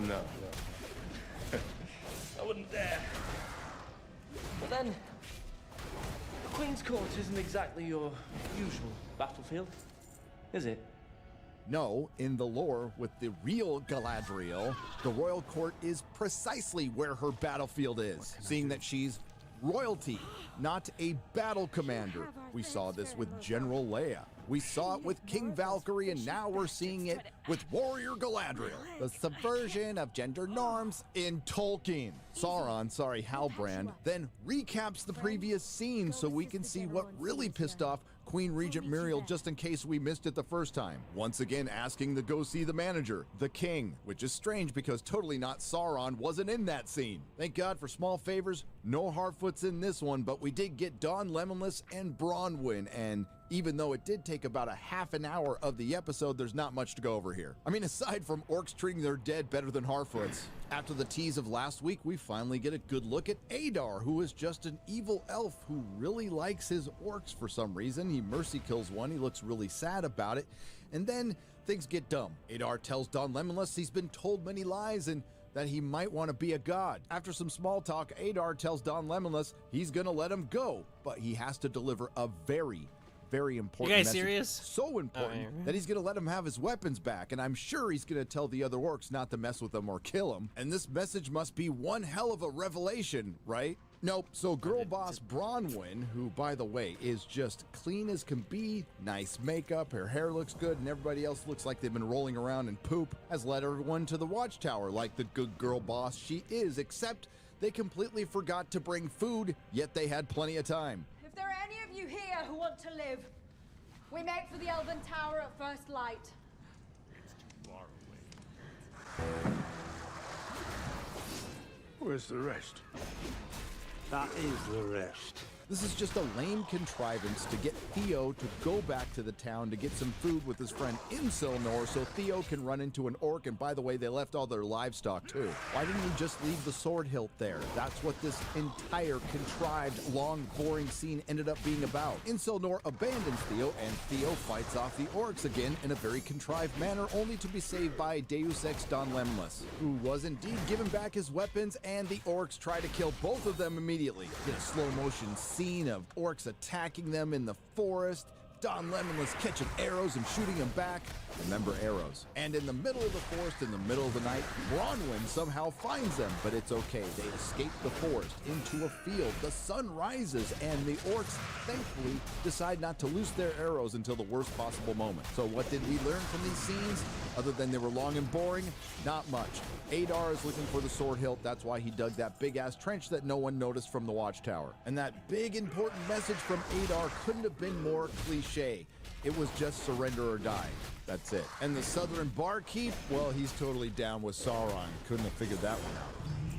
No. I wouldn't dare. But then, Queen's Court isn't exactly your usual battlefield, is it? No, in the lore with the real Galadriel, the royal court is precisely where her battlefield is, seeing that she's royalty, not a battle commander. We saw this with General Leia. We saw it with King Valkyrie, and now we're seeing it with Warrior Galadriel. The subversion of gender norms in Tolkien. Halbrand, then recaps the previous scene so we can see what really pissed off Queen Regent Muriel just in case we missed it the first time. Once again asking to go see the manager, the king, which is strange because totally not Sauron wasn't in that scene. Thank God for small favors, no Harfoots in this one, but we did get Dawn Lemonless and Bronwyn, and even though it did take about a half an hour of the episode, there's not much to go over here. I mean, aside from orcs treating their dead better than Harfoots. After the tease of last week, we finally get a good look at Adar, who is just an evil elf who really likes his orcs for some reason. He mercy kills one, he looks really sad about it, and then things get dumb. Adar tells Dawn Lemonless he's been told many lies and that he might want to be a god. After some small talk, Adar tells Dawn Lemonless he's gonna let him go, but he has to deliver a very important you guys message. serious? So important that he's gonna let him have his weapons back, and I'm sure he's gonna tell the other orcs not to mess with them or kill him. And this message must be one hell of a revelation, right? Nope. So girl boss Bronwyn, who, by the way, is just clean as can be, nice makeup, her hair looks good, and everybody else looks like they've been rolling around in poop, has led everyone to the watchtower like the good girl boss she is, except they completely forgot to bring food, yet they had plenty of time. If there are any of you here who want to live, we make for the Elven Tower at first light. It's too far away. Where's the rest? That is the rest. This is just a lame contrivance to get Theo to go back to the town to get some food with his friend Insilnor so Theo can run into an orc, and by the way, they left all their livestock too. Why didn't you just leave the sword hilt there? That's what this entire contrived, long, boring scene ended up being about. Insilnor abandons Theo, and Theo fights off the orcs again in a very contrived manner, only to be saved by Deus Ex Don Lemnis, who was indeed given back his weapons, and the orcs try to kill both of them immediately. Get a slow motion scene of orcs attacking them in the forest, Don Lemnis catching arrows and shooting them back. Remember arrows. And in the middle of the forest, in the middle of the night, Bronwyn somehow finds them, but it's okay. They escape the forest into a field. The sun rises, and the orcs, thankfully, decide not to loose their arrows until the worst possible moment. So what did we learn from these scenes? Other than they were long and boring? Not much. Adar is looking for the sword hilt. That's why he dug that big-ass trench that no one noticed from the watchtower. And that big, important message from Adar couldn't have been more cliche. It was just surrender or die. That's it. And the southern barkeep, well, he's totally down with Sauron. Couldn't have figured that one out.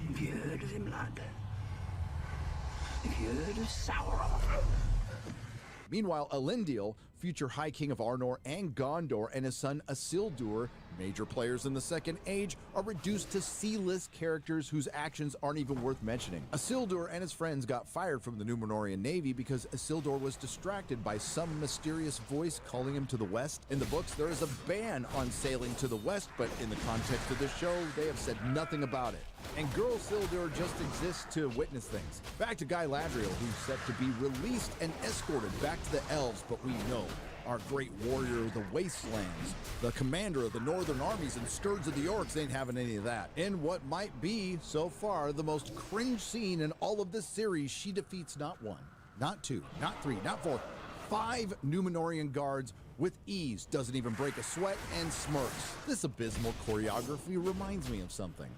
Have you heard of him, lad? Have you heard of Sauron? Meanwhile, Elendil, future High King of Arnor and Gondor, and his son Isildur, major players in the Second Age, are reduced to C-list characters whose actions aren't even worth mentioning. Isildur and his friends got fired from the Númenórean Navy because Isildur was distracted by some mysterious voice calling him to the west. In the books, there is a ban on sailing to the west, but in the context of the show, they have said nothing about it. And girl Isildur just exists to witness things. Back to Galadriel, who's set to be released and escorted back to the elves, but we know our great warrior of the wastelands, the commander of the northern armies and scourge of the orcs, ain't having any of that. In what might be, so far, the most cringe scene in all of this series, she defeats not one, not two, not three, not four, 5 Númenórean guards with ease, doesn't even break a sweat, and smirks. This abysmal choreography reminds me of something.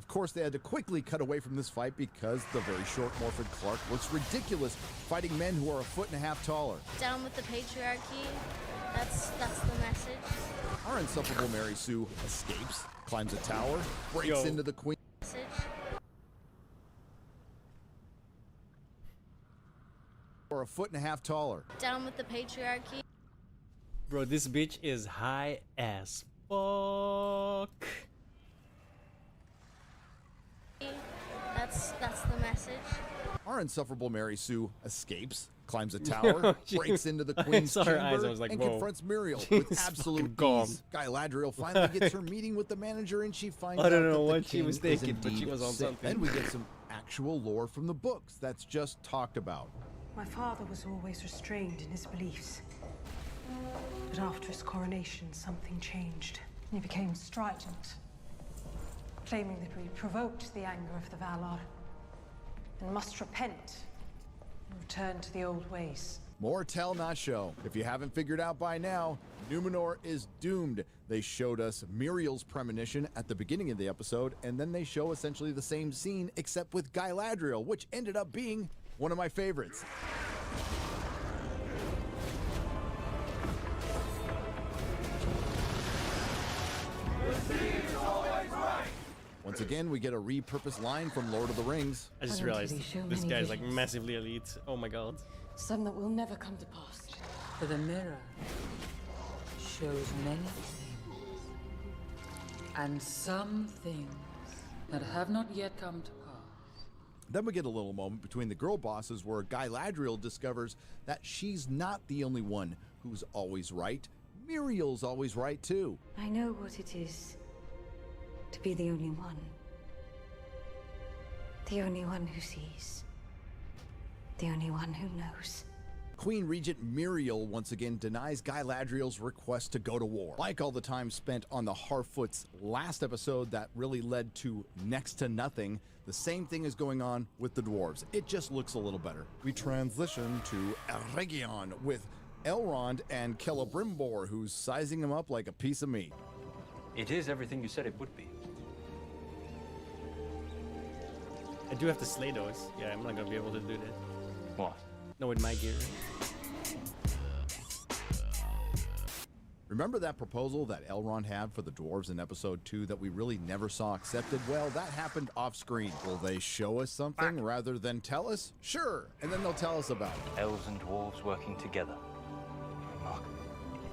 Of course, they had to quickly cut away from this fight because the very short Morfydd Clark looks ridiculous fighting men who are a foot and a half taller. Down with the patriarchy. That's the message. Our insufferable Mary Sue escapes, climbs a tower, breaks into the queen. Message. Or a foot and a half taller. Down with the patriarchy. Bro, this bitch is high as fuck. That's the message. Our insufferable Mary Sue escapes, climbs a tower, breaks into the queen's chamber, and confronts Muriel with absolute ease. Galadriel finally gets her meeting with the manager, and she finds out that the king is indeed sick. Then we get some actual lore from the books that's just talked about. My father was always restrained in his beliefs. But after his coronation, something changed. He became strident, claiming that we provoked the anger of the Valar and must repent and return to the old ways. More tell, not show. If you haven't figured out by now, Númenor is doomed. They showed us Muriel's premonition at the beginning of the episode, and then they show essentially the same scene, except with Galadriel, which ended up being one of my favorites. Once again, we get a repurposed line from Lord of the Rings. I just realized this guy's like massively elite. Oh my god. Some that will never come to pass. For the mirror shows many things, and some things that have not yet come to pass. Then we get a little moment between the girl bosses where Galadriel discovers that she's not the only one who's always right. Muriel's always right too. I know what it is to be the only one. The only one who sees. The only one who knows. Queen Regent Muriel once again denies Galadriel's request to go to war. Like all the time spent on the Harfoot's last episode that really led to next to nothing, the same thing is going on with the dwarves. It just looks a little better. We transition to Eregion with Elrond and Celebrimbor, who's sizing him up like a piece of meat. It is everything you said it would be. I do have to slay those. Yeah, I'm not gonna be able to do that. What? No, with my gear. Remember that proposal that Elrond had for the dwarves in episode 2 that we really never saw accepted? Well, that happened off screen. Will they show us something rather than tell us? Sure, and then they'll tell us about it. Elves and dwarves working together.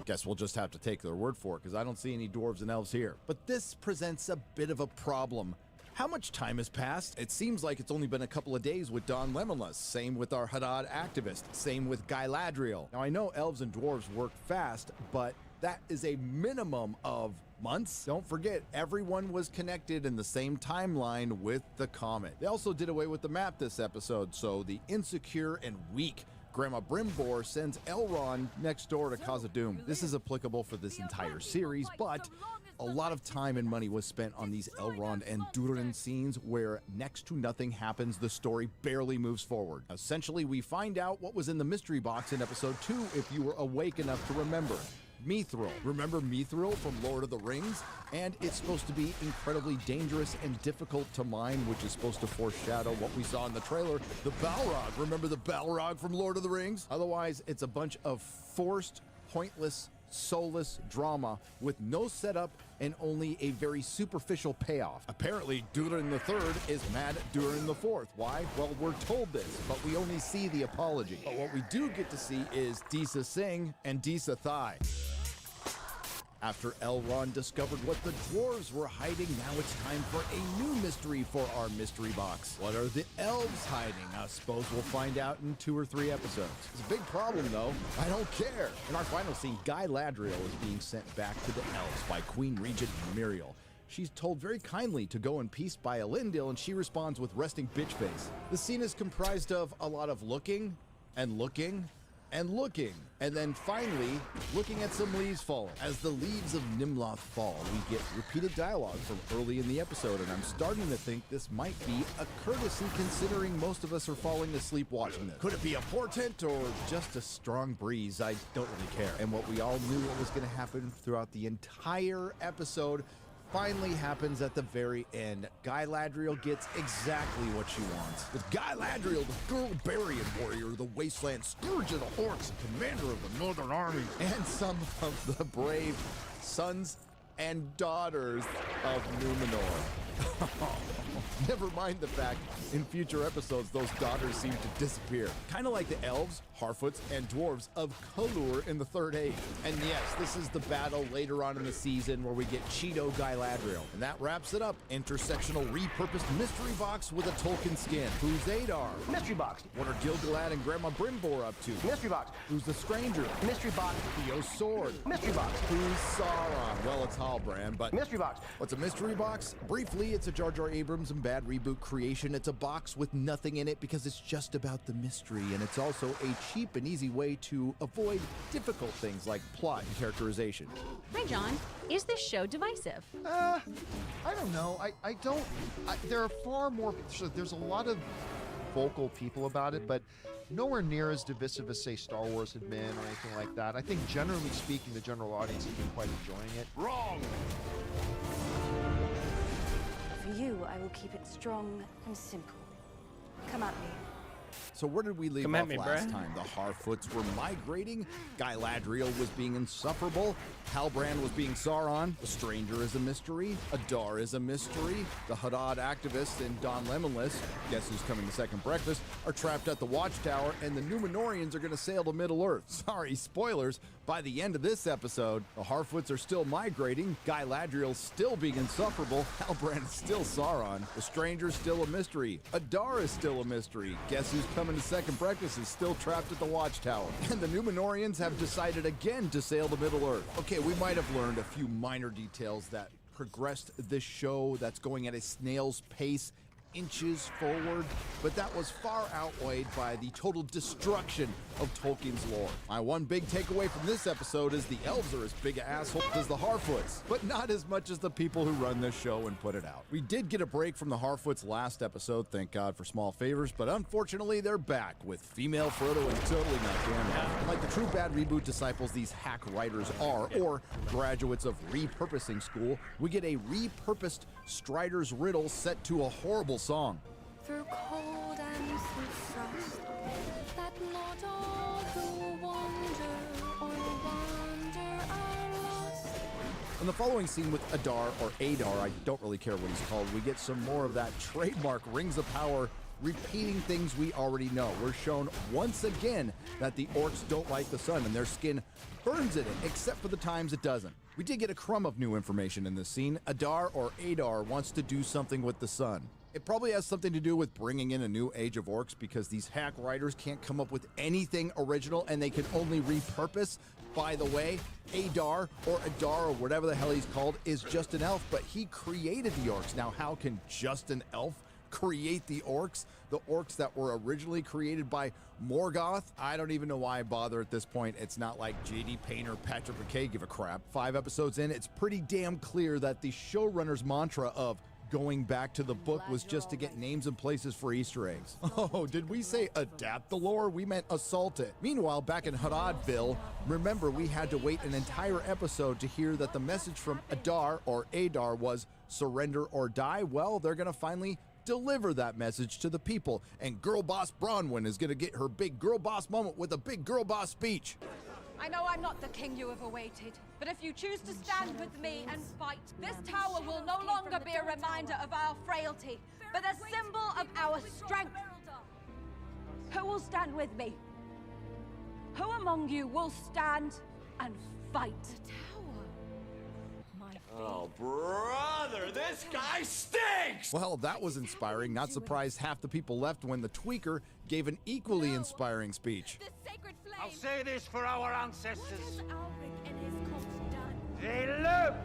Guess we'll just have to take their word for it, because I don't see any dwarves and elves here. But this presents a bit of a problem. How much time has passed? It seems like it's only been a couple of days with Don Lemonless. Same with our Hadad activist. Same with Galadriel. Now, I know elves and dwarves work fast, but that is a minimum of months. Don't forget, everyone was connected in the same timeline with the comet. They also did away with the map this episode, so the insecure and weak Grandma Brimbor sends Elrond next door to cause a doom. This is applicable for this entire series, but a lot of time and money was spent on these Elrond and Durin scenes where next to nothing happens, the story barely moves forward. Essentially, we find out what was in the mystery box in episode 2 if you were awake enough to remember. Mithril. Remember Mithril from Lord of the Rings? And it's supposed to be incredibly dangerous and difficult to mine, which is supposed to foreshadow what we saw in the trailer, the Balrog. Remember the Balrog from Lord of the Rings? Otherwise, it's a bunch of forced, pointless, soulless drama with no setup and only a very superficial payoff. Apparently, Durin III is mad at Durin IV. Why? Well, we're told this, but we only see the apology. But what we do get to see is Disa Singh and Disa Thai. After Elrond discovered what the dwarves were hiding, now it's time for a new mystery for our mystery box. What are the elves hiding? I suppose we'll find out in 2 or 3 episodes. It's a big problem, though. I don't care. In our final scene, Galadriel is being sent back to the elves by Queen Regent Muriel. She's told very kindly to go in peace by Elendil, and she responds with resting bitch face. The scene is comprised of a lot of looking and looking and looking, and then finally looking at some leaves falling. As the leaves of Nimloth fall, we get repeated dialogue from early in the episode, and I'm starting to think this might be a courtesy considering most of us are falling asleep watching this. Could it be a portent or just a strong breeze? I don't really care. And what we all knew what was going to happen throughout the entire episode finally happens at the very end. Galadriel gets exactly what she wants. With Galadriel, the girl barbarian warrior, the wasteland scourge of the orcs, commander of the Northern Army, and some of the brave sons and daughters of Numenor. Never mind the fact, in future episodes, those daughters seem to disappear. Kind of like the elves, Harfoots, and dwarves of Kalur in the Third Age. And yes, this is the battle later on in the season where we get Cheeto Galadriel. And that wraps it up. Intersectional repurposed mystery box with a Tolkien skin. Who's Adar? Mystery box. What are Gil-galad and Grandma Brimbor up to? Mystery box. Who's the stranger? Mystery box. Theo's sword. Mystery box. Who's Sauron? Well, it's Halbrand, but... Mystery box. What's a mystery box? Briefly, it's a Jar Jar Abrams and bad reboot creation. It's a box with nothing in it because it's just about the mystery, and it's also a cheap and easy way to avoid difficult things like plot and characterization. Hi, John. Is this show divisive? I don't know. There are far more, so there's a lot of vocal people about it, but nowhere near as divisive as, say, Star Wars had been or anything like that. I think, generally speaking, the general audience has been quite enjoying it. Wrong! For you, I will keep it strong and simple. Come at me. So where did we leave Come off at me, last bruh. time? The Harfoots were migrating, Galadriel was being insufferable, Halbrand was being Sauron, the Stranger is a mystery, Adar is a mystery, the Hadad activists and Don Lemonless, guess who's coming to second breakfast, are trapped at the Watchtower, and the Numenorians are going to sail to Middle-earth. Sorry, spoilers. By the end of this episode, the Harfoots are still migrating, Galadriel's still being insufferable, Halbrand is still Sauron, the Stranger's still a mystery, Adar is still a mystery, guess who's coming to second breakfast is still trapped at the Watchtower, and the Numenorians have decided again to sail to Middle-earth. Okay, we might have learned a few minor details that progressed this show that's going at a snail's pace inches forward, but that was far outweighed by the total destruction of Tolkien's lore. My one big takeaway from this episode is the elves are as big an asshole as the Harfoots, but not as much as the people who run this show and put it out. We did get a break from the Harfoots last episode, thank God for small favors, but unfortunately they're back with female Frodo and totally not Gandalf. Like the true bad reboot disciples these hack writers are, or graduates of repurposing school, we get a repurposed Strider's riddle set to a horrible song. Through cold and through frost, that not all who wander or wander are lost. In the following scene with Adar, or Adar, I don't really care what he's called, we get some more of that trademark Rings of Power repeating things we already know. We're shown once again that the orcs don't like the sun and their skin burns in it, except for the times it doesn't. We did get a crumb of new information in this scene. Adar, or Adar, wants to do something with the sun. It probably has something to do with bringing in a new age of orcs because these hack writers can't come up with anything original and they can only repurpose. By the way, Adar, or Adar, or whatever the hell he's called, is just an elf, but he created the orcs. Now, how can just an elf create the orcs? The orcs that were originally created by Morgoth? I don't even know why I bother at this point. It's not like J.D. Payne or Patrick McKay give a crap. 5 episodes in, it's pretty damn clear that the showrunner's mantra of going back to the book was just to get names and places for Easter eggs. Oh, did we say adapt the lore? We meant assault it. Meanwhile, back in Hadadville, remember we had to wait an entire episode to hear that the message from Adar, or Adar, was surrender or die. Well, they're gonna finally deliver that message to the people, and Girl Boss Bronwyn is gonna get her big girl boss moment with a big girl boss speech. I know I'm not the king you have awaited, but if you choose to stand with me and fight, this tower will no longer be a reminder of our frailty, but a symbol of our strength. Who will stand with me? Who among you will stand and fight? Oh, brother, this guy stinks! Well, that was inspiring. Not surprised half the people left when the tweaker gave an equally inspiring speech. I'll say this for our ancestors. They lived!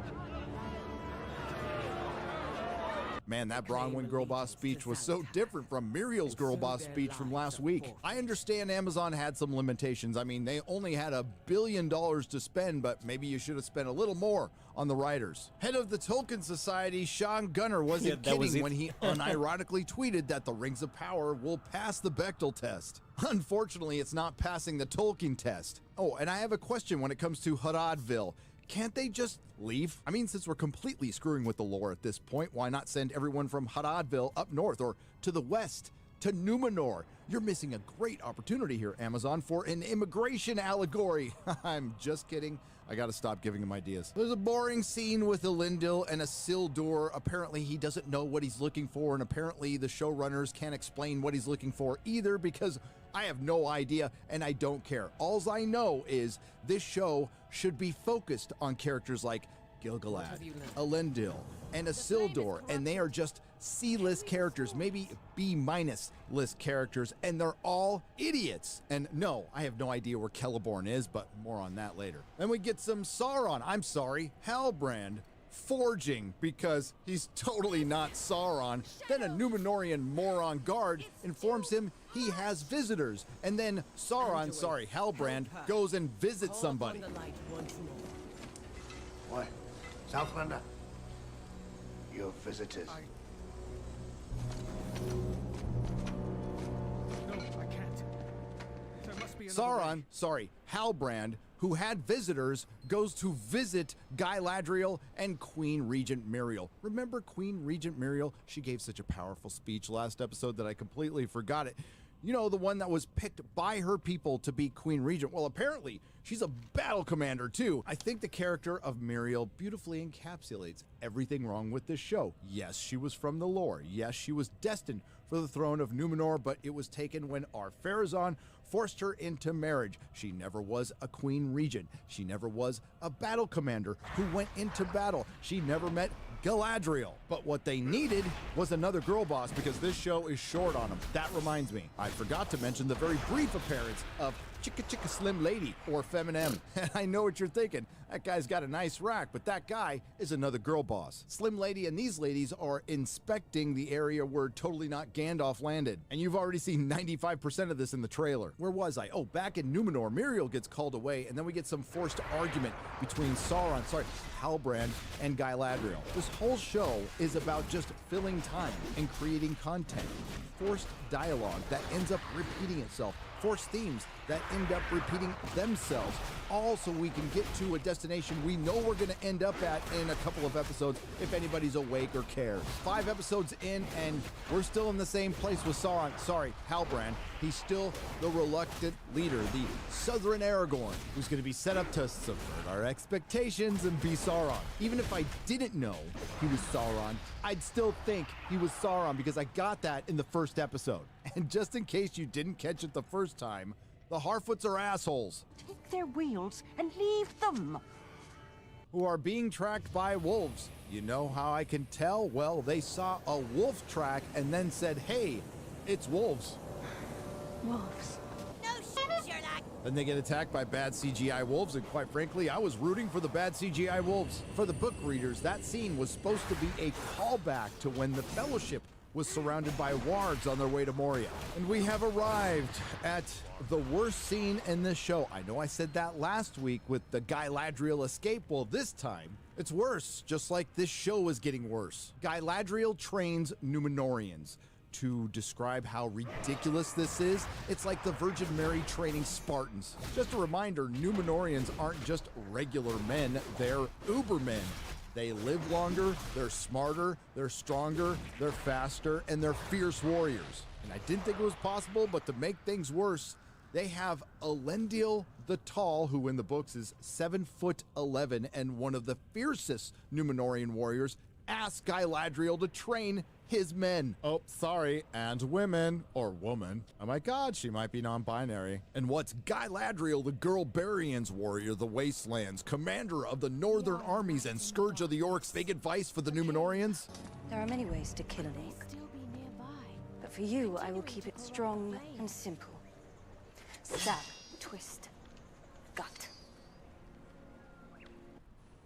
Man, that Bronwyn girl boss speech was so different from Muriel's girl boss speech from last week. I understand Amazon had some limitations. I mean, they only had $1 billion to spend, but maybe you should have spent a little more on the writers. Head of the Tolkien Society, Sean Gunner, wasn't kidding when he unironically tweeted that the Rings of Power will pass the Bechdel test. Unfortunately, it's not passing the Tolkien test. Oh, and I have a question when it comes to Hadadville. Can't they just leave? I mean, since we're completely screwing with the lore at this point, why not send everyone from Hadadville up north or to the west to Numenor? You're missing a great opportunity here, Amazon, for an immigration allegory. I'm just kidding. I gotta stop giving him ideas. There's a boring scene with Elendil and Isildur. Apparently he doesn't know what he's looking for, and apparently the showrunners can't explain what he's looking for either, because I have no idea and I don't care. Alls I know is this show should be focused on characters like Gil-galad, Elendil, and Isildur, and they are just C-list characters, maybe B-minus list characters, and they're all idiots. And no, I have no idea where Celeborn is, but more on that later. Then we get some Sauron, Halbrand, forging, because he's totally not Sauron. Then a Numenorian moron guard informs him he has visitors, and then Sauron, Halbrand, goes and visits somebody. Why, Southlander? Your visitors. No, I can't. There must be another Sauron, Halbrand, who had visitors, goes to visit Galadriel and Queen Regent Muriel. Remember Queen Regent Muriel? She gave such a powerful speech last episode that I completely forgot it. You know, the one that was picked by her people to be Queen Regent. Well, apparently, she's a battle commander, too. I think the character of Muriel beautifully encapsulates everything wrong with this show. Yes, she was from the lore. Yes, she was destined for the throne of Numenor, but it was taken when Ar-Pharazôn forced her into marriage. She never was a Queen Regent. She never was a battle commander who went into battle. She never met Galadriel. But what they needed was another girl boss because this show is short on them. That reminds me, I forgot to mention the very brief appearance of Chicka Chicka Slim Lady, or Feminem. And I know what you're thinking. That guy's got a nice rack, but that guy is another girl boss. Slim Lady and these ladies are inspecting the area where Totally Not Gandalf landed. And you've already seen 95% of this in the trailer. Where was I? Oh, back in Numenor, Muriel gets called away, and then we get some forced argument between Halbrand and Galadriel. This whole show is about just filling time and creating content. Forced dialogue that ends up repeating itself. Forced themes that end up repeating themselves, all so we can get to a destination we know we're going to end up at in a couple of episodes if anybody's awake or cares. 5 episodes in and we're still in the same place with Sauron. Sorry, Halbrand. He's still the reluctant leader, the Southern Aragorn, who's going to be set up to subvert our expectations and be Sauron. Even if I didn't know he was Sauron, I'd still think he was Sauron because I got that in the first episode. And just in case you didn't catch it the first time, the Harfoots are assholes. Take their wheels and leave them. Who are being tracked by wolves. You know how I can tell? Well, they saw a wolf track and then said, hey, it's wolves. Wolves. No shit, Sherlock. Then they get attacked by bad CGI wolves, and quite frankly, I was rooting for the bad CGI wolves. For the book readers, that scene was supposed to be a callback to when the Fellowship was surrounded by wargs on their way to Moria. And we have arrived at the worst scene in this show. I know I said that last week with the Galadriel escape. Well, this time, it's worse, just like this show is getting worse. Galadriel trains Numenorians. To describe how ridiculous this is, it's like the Virgin Mary training Spartans. Just a reminder, Numenorians aren't just regular men, they're Ubermen. They live longer, they're smarter, they're stronger, they're faster, and they're fierce warriors. And I didn't think it was possible, but to make things worse, they have Elendil the Tall, who in the books is 7'11" and one of the fiercest Numenorian warriors, asked Galadriel to train his men. Oh, sorry, and women, or woman. Oh my god, she might be non-binary. And what's Galadriel, the Girl-Barians warrior, the Wastelands, commander of the Northern Armies and Scourge of the Orcs, fake advice for the Numenorians? There are many ways to kill an orc. But for you, I will keep it strong and simple. Stab, twist, gut.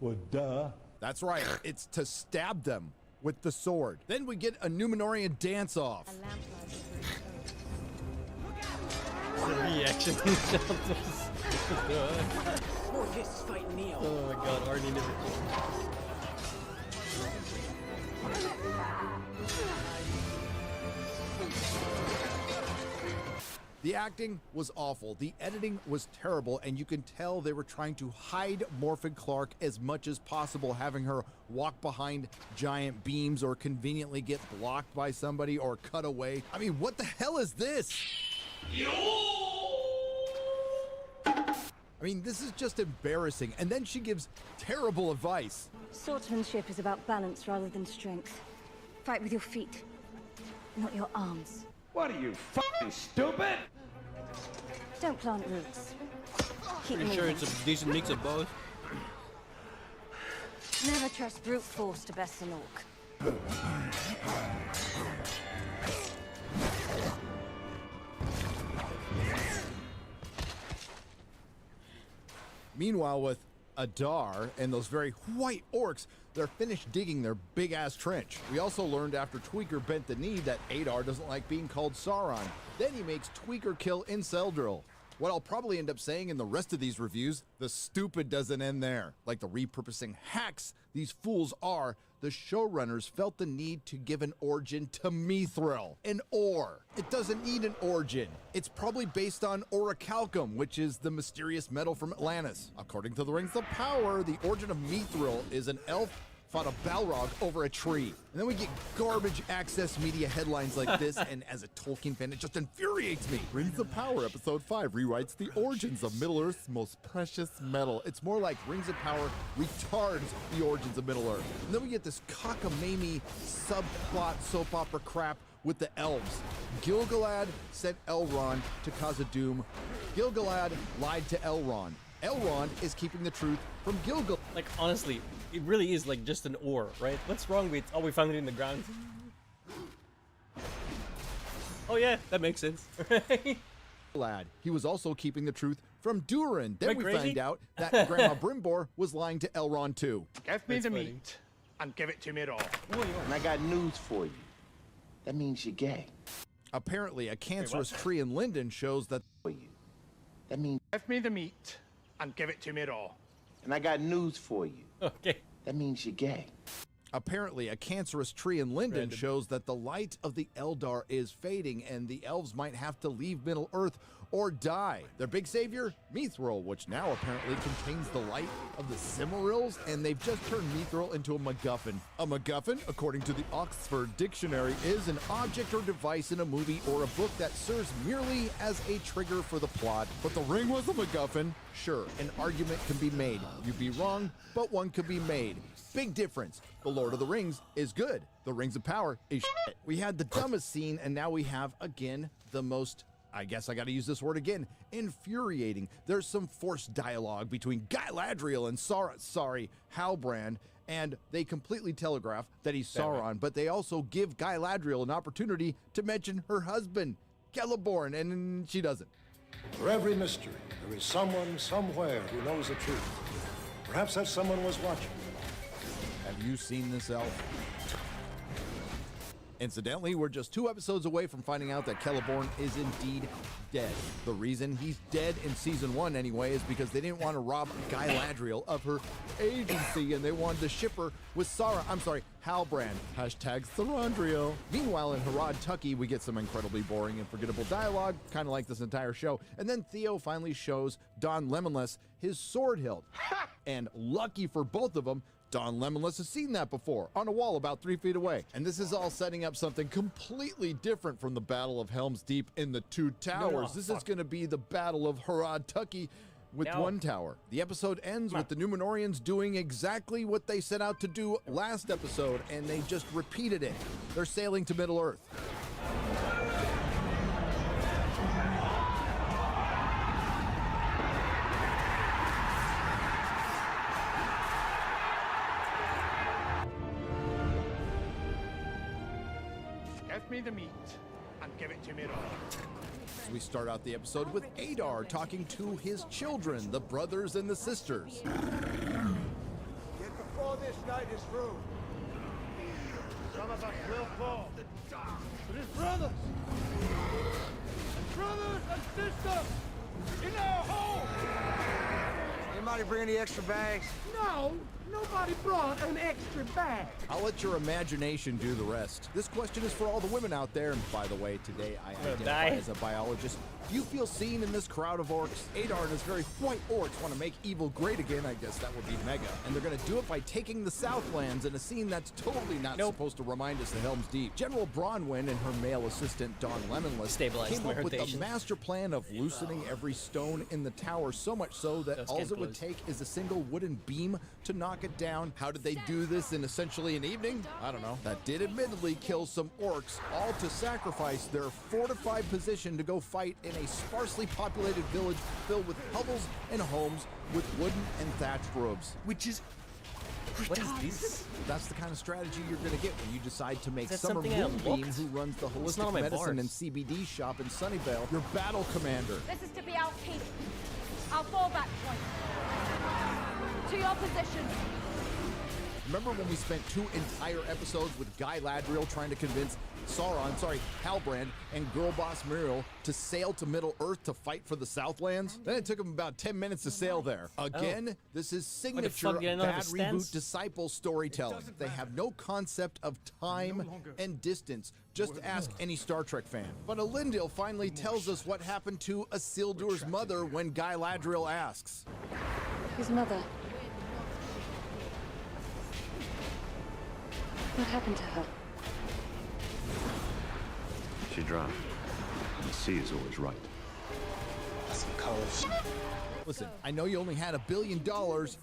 Well, duh. That's right, it's to stab them with the sword. Then we get a Numenorian dance-off. The reaction More fists fighting Neo. Oh my god, Arnie never killed. The acting was awful, the editing was terrible, and you can tell they were trying to hide Morfydd Clark as much as possible, having her walk behind giant beams or conveniently get blocked by somebody or cut away. I mean, what the hell is this? I mean, this is just embarrassing. And then she gives terrible advice. Swordsmanship is about balance rather than strength. Fight with your feet, not your arms. What are you, fucking stupid? Don't plant roots. Keep Pretty sure moving. it's a decent mix of both. Never trust brute force to best an orc. Meanwhile, with Adar and those very white orcs, they're finished digging their big-ass trench. We also learned after Tweaker bent the knee that Adar doesn't like being called Sauron. Then he makes Tweaker kill Inseldril. What I'll probably end up saying in the rest of these reviews, the stupid doesn't end there. Like the repurposing hacks these fools are, the showrunners felt the need to give an origin to Mithril, an ore. It doesn't need an origin. It's probably based on orichalcum, which is the mysterious metal from Atlantis. According to the Rings of Power, the origin of Mithril is an elf fought a Balrog over a tree. And then we get garbage access media headlines like this, and as a Tolkien fan, it just infuriates me. Rings of Power Episode 5 rewrites the origins of Middle-earth's most precious metal. It's more like Rings of Power retards the origins of Middle-earth. And then we get this cockamamie subplot soap opera crap with the elves. Gil-galad sent Elrond to Khazad-dûm. Gil-galad lied to Elrond. Elrond is keeping the truth from Gil-galad. Like, honestly, it really is like just an ore, right? What's wrong with, oh, we found it in the ground? Oh yeah, that makes sense. Lad, he was also keeping the truth from Durin. Then Am I we crazy? find out that Grandma Brimbor was lying to Elrond too. Give me That's the funny. meat and give it to me raw. And I got news for you. That means you're gay. Apparently, a cancerous tree in Linden shows that. That means. Give me the meat and give it to me raw. And I got news for you. Okay. That means you're gay. Apparently, a cancerous tree in Linden shows that the light of the Eldar is fading and the elves might have to leave Middle-earth or die. Their big savior, Mithril, which now apparently contains the light of the Silmarils, and they've just turned Mithril into a MacGuffin. A MacGuffin, according to the Oxford Dictionary, is an object or device in a movie or a book that serves merely as a trigger for the plot. But the ring was a MacGuffin. Sure, an argument can be made. You'd be wrong, but one could be made. Big difference. The Lord of the Rings is good. The Rings of Power is shit. We had the dumbest scene, and now we have, again, the most, I guess I gotta use this word again, infuriating. There's some forced dialogue between Galadriel and Halbrand, and they completely telegraph that he's Sauron, but they also give Galadriel an opportunity to mention her husband, Celeborn, and she doesn't. For every mystery, there is someone somewhere who knows the truth. Perhaps that someone was watching. Have you seen this elf? Incidentally, we're just 2 episodes away from finding out that Celeborn is indeed dead. The reason he's dead in season 1 anyway is because they didn't want to rob Galadriel of her agency and they wanted to ship her with Halbrand. Hashtag Thorondriel. Meanwhile, in Harad Tucky, we get some incredibly boring and forgettable dialogue, kind of like this entire show. And then Theo finally shows Don Lemonless his sword hilt. And lucky for both of them, Don Lemonless has seen that before, on a wall about 3 feet away. And this is all setting up something completely different from the Battle of Helm's Deep in the 2 towers. This is going to be the Battle of Harad Tucky with 1 tower. The episode ends with the Númenóreans doing exactly what they set out to do last episode, and they just repeated it. They're sailing to Middle-earth. Give me the meat and give it to me raw. So we start out the episode with Adar talking to his children, the brothers and the sisters. Yet before this night is through, some of us will fall. But as brothers and sisters in our home. Anybody bring any extra bags? No, nobody brought an extra bag. I'll let your imagination do the rest. This question is for all the women out there, and by the way, today I identify as a biologist. Do you feel seen in this crowd of orcs? Adar and his very white orcs want to make evil great again. I guess that would be mega. And they're going to do it by taking the Southlands in a scene that's totally not supposed to remind us of Helm's Deep. General Bronwyn and her male assistant, Don Lemonless, came up with the master plan of loosening every stone in the tower, so much so that all it would take is a single wooden beam to knock it down. How did they do this in essentially an evening? I don't know. That did admittedly kill some orcs, all to sacrifice their fortified position to go fight in a sparsely populated village filled with hovels and homes with wooden and thatched roofs. Which is... What is this? That's the kind of strategy you're going to get when you decide to make Is that Summer something I Moonbeam, unlocked? who runs the It's not holistic on my medicine bars. and CBD shop in Sunnyvale, your battle commander. This is to be our key, our fallback point. To your position. Remember when we spent 2 entire episodes with Galadriel trying to convince Halbrand and girl boss Muriel to sail to Middle-earth to fight for the Southlands? Then it took them about 10 minutes to sail there. Again, this is signature fuck, did I not have bad a stance? reboot disciple storytelling. They have no concept of time and distance. Just ask any Star Trek fan. But Elendil finally tells us what happened to Isildur's mother when Galadriel asks. His mother. What happened to her? She drowned. And the sea is always right. Listen, I know you only had $1 billion,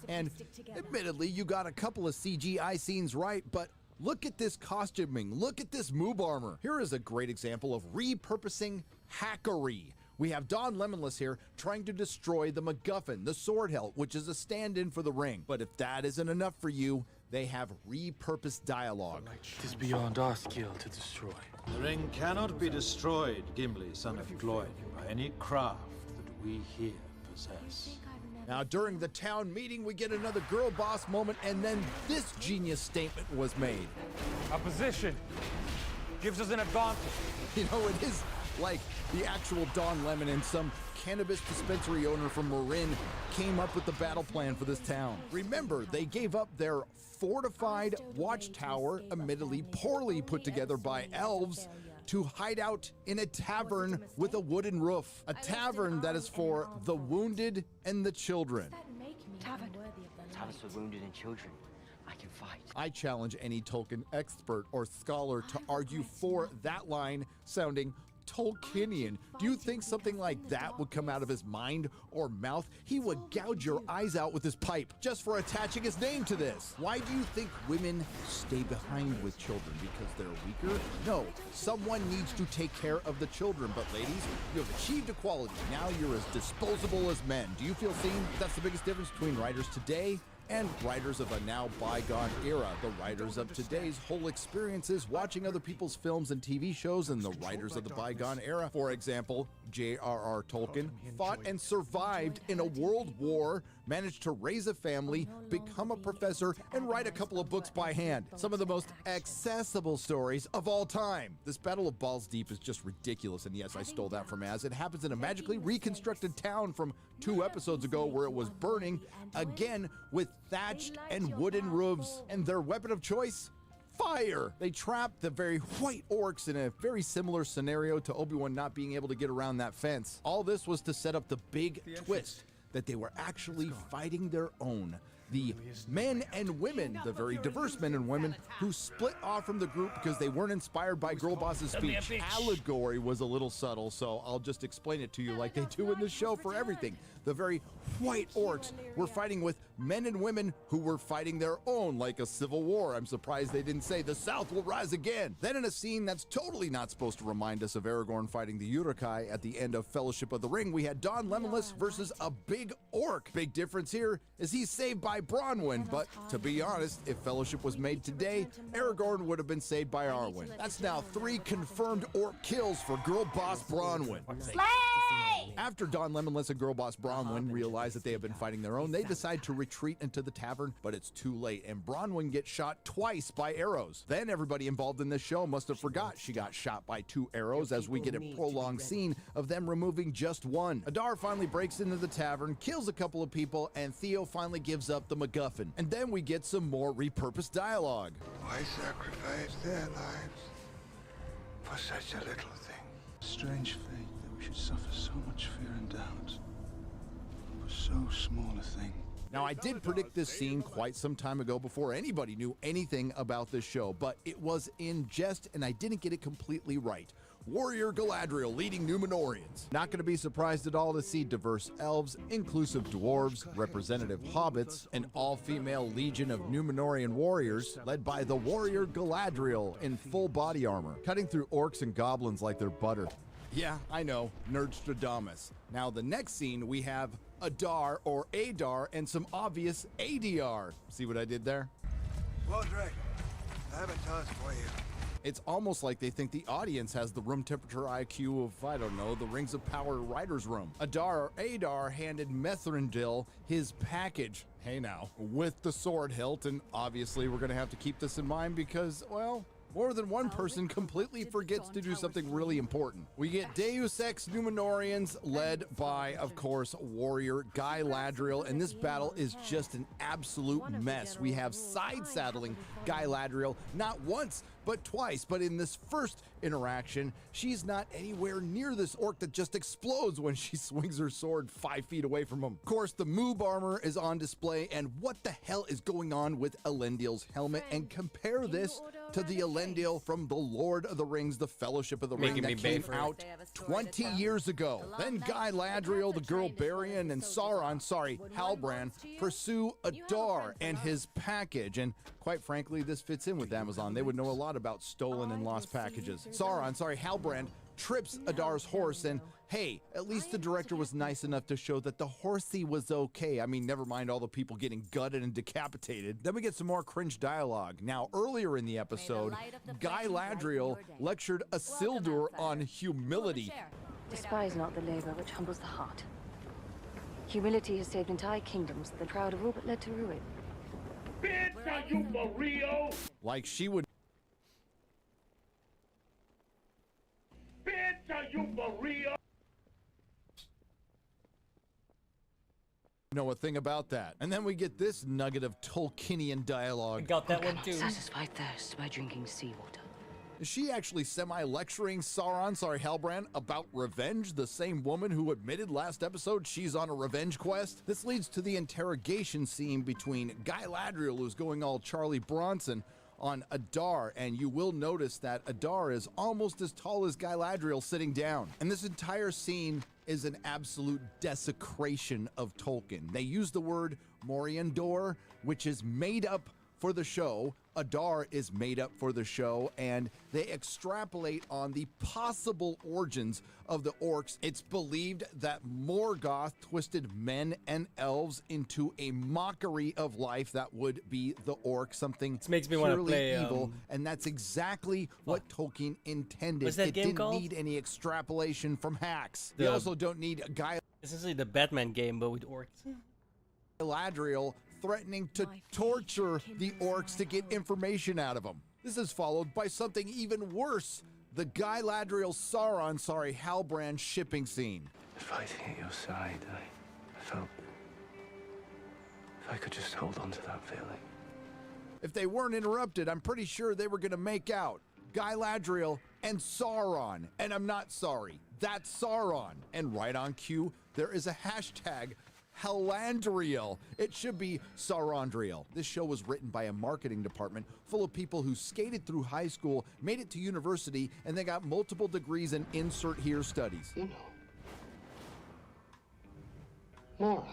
and admittedly, you got a couple of CGI scenes right, but look at this costuming, look at this moob armor. Here is a great example of repurposing hackery. We have Don Lemonless here trying to destroy the MacGuffin, the sword hilt, which is a stand-in for the ring. But if that isn't enough for you, they have repurposed dialogue. It is beyond our skill to destroy. The ring cannot be destroyed, Gimli, son of Gloin, by any craft that we here possess. Now, during the town meeting, we get another girl boss moment, and then this genius statement was made. Our position gives us an advantage. You know, it is like the actual Don Lemon and some cannabis dispensary owner from Marin came up with the battle plan for this town. Remember, they gave up their fortified watchtower, admittedly poorly put together by elves, to hide out in a tavern with a wooden roof. A tavern that is for the wounded and the children. Tavern for wounded and children. I can fight. I challenge any Tolkien expert or scholar to argue for that line sounding Tolkienian. Do you think something like that would come out of his mind or mouth? He would gouge your eyes out with his pipe just for attaching his name to this. Why do you think women stay behind with children? Because they're weaker? No, someone needs to take care of the children. But ladies, you have achieved equality. Now you're as disposable as men. Do you feel seen? That's the biggest difference between writers today and writers of a now bygone era. The writers of today's whole experience is watching other people's films and TV shows, and the writers of the bygone era, for example, J.R.R. Tolkien, fought and survived in a world war, managed to raise a family, become a professor, and write a couple of books by hand. Some of the most accessible stories of all time. This Battle of Balls Deep is just ridiculous, and yes, I stole that from Az. It happens in a magically reconstructed town from 2 episodes ago where it was burning, again with thatched and wooden roofs. And their weapon of choice? Fire! They trapped the very white orcs in a very similar scenario to Obi-Wan not being able to get around that fence. All this was to set up the big twist that they were actually fighting their own. The men and women, the very diverse men and women who split off from the group because they weren't inspired by Girl Boss's speech. Allegory was a little subtle, so I'll just explain it to you like they do in the show for everything. The very white orcs were fighting with men and women who were fighting their own, like a civil war. I'm surprised they didn't say the South will rise again. Then in a scene that's totally not supposed to remind us of Aragorn fighting the Uruk-hai at the end of Fellowship of the Ring, we had Don Lemonless versus a big orc. Big difference here is he's saved by Bronwyn, but to be honest, if Fellowship was made today, Aragorn would have been saved by Arwen. That's now 3 confirmed orc kills for Girl Boss Bronwyn. Slay! After Don Lemonless and Girl Boss Bronwyn realize that they have been fighting their own, they decide to retreat into the tavern, but it's too late, and Bronwyn gets shot twice by arrows. Then everybody involved in this show must have forgot she got shot by 2 arrows, as we get a prolonged scene of them removing just 1. Adar finally breaks into the tavern, kills a couple of people, and Theo finally gives up the MacGuffin. And then we get some more repurposed dialogue. Why sacrifice their lives for such a little thing? Strange fate that we should suffer so much fear and doubt for so small a thing. Now, I did predict this scene quite some time ago before anybody knew anything about this show, but it was in jest and I didn't get it completely right. Warrior Galadriel leading Númenóreans. Not going to be surprised at all to see diverse elves, inclusive dwarves, representative hobbits, an all-female legion of Númenórean warriors led by the warrior Galadriel in full body armor, cutting through orcs and goblins like they're butter. Yeah, I know, Nerdstradamus. Now, the next scene, we have Adar or Adar and some obvious ADR. See what I did there? Well, Drake, I have a task for you. It's almost like they think the audience has the room temperature IQ of, I don't know, the Rings of Power writer's room. Adar handed Methrandil his package, hey now, with the sword hilt, and obviously we're gonna have to keep this in mind because, well, more than one person completely forgets to do something really important. We get Deus Ex Númenóreans led by, of course, warrior Galadriel, and this battle is just an absolute mess. We have side-saddling Galadriel not once, but twice. But in this first interaction, she's not anywhere near this orc that just explodes when she swings her sword 5 feet away from him. Of course, the moob armor is on display, and what the hell is going on with Elendil's helmet? And compare this to the Elendil from The Lord of the Rings, The Fellowship of the Ring, that came out 20 years ago. Then Galadriel, the girl Barian, and Halbrand pursue Adar and his package. And quite frankly, this fits in with Amazon. They would know a lot about stolen and lost packages. Halbrand trips Adar's horse, and Hey, at least the director was nice enough to show that the horsey was okay. I mean, never mind all the people getting gutted and decapitated. Then we get some more cringe dialogue. Now, earlier in the episode, Guy Ladriel lectured Isildur on humility. Despise not the labor which humbles the heart. Humility has saved entire kingdoms, the proud of all but led to ruin. Bitch, are you for real? Like she would. Bitch, are you for real? Know a thing about that. And then we get this nugget of Tolkienian dialogue. Got that one too. Satisfy thirst by drinking seawater. Is she actually semi-lecturing Sauron, Halbrand, about revenge? The same woman who admitted last episode she's on a revenge quest? This leads to the interrogation scene between Guy Ladriel, who's going all Charlie Bronson, on Adar, and you will notice that Adar is almost as tall as Guy Ladriel sitting down. And this entire scene is an absolute desecration of Tolkien. They use the word Moriandor, which is made up for the show. Adar is made up for the show, and they extrapolate on the possible origins of the orcs. It's believed that Morgoth twisted men and elves into a mockery of life that would be the orc, something makes me wanna purely play, evil, and that's exactly what Tolkien intended. What's that it game didn't called? need any extrapolation from hacks. They The- also don't need Guy Essentially the Batman game, but with orcs. Ladriel threatening to torture the orcs to get information out of them. This is followed by something even worse. The Guy Ladriel Sauron, Halbrand shipping scene. Fighting at your side, I felt... if I could just hold on to that feeling. If they weren't interrupted, I'm pretty sure they were going to make out. Guy Ladriel and Sauron. And I'm not sorry. That's Sauron. And right on cue, there is a hashtag Halandriel. It should be Saurondriel. This show was written by a marketing department full of people who skated through high school, made it to university, and they got multiple degrees in insert here studies. You know, morons.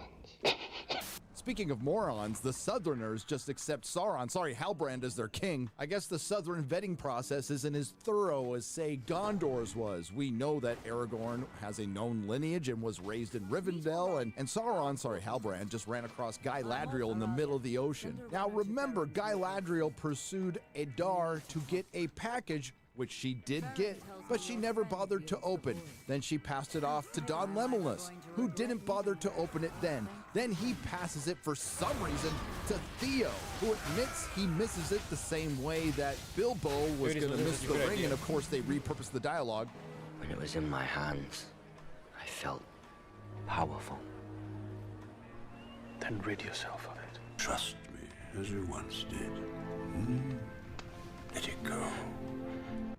Speaking of morons, the Southerners just accept Sauron, Halbrand as their king. I guess the Southern vetting process isn't as thorough as, say, Gondor's was. We know that Aragorn has a known lineage and was raised in Rivendell, and Sauron, Halbrand, just ran across Guy Ladriel in the middle of the ocean. Now remember, Guy Ladriel pursued Adar to get a package, which she did get, but she never bothered to open. Then she passed it off to Don Lemeless, who didn't bother to open it then. Then he passes it for some reason to Theo, who admits he misses it the same way that Bilbo was going to miss the ring, and of course they repurposed the dialogue. When it was in my hands, I felt powerful. Then rid yourself of it. Trust me, as you once did. Let it go.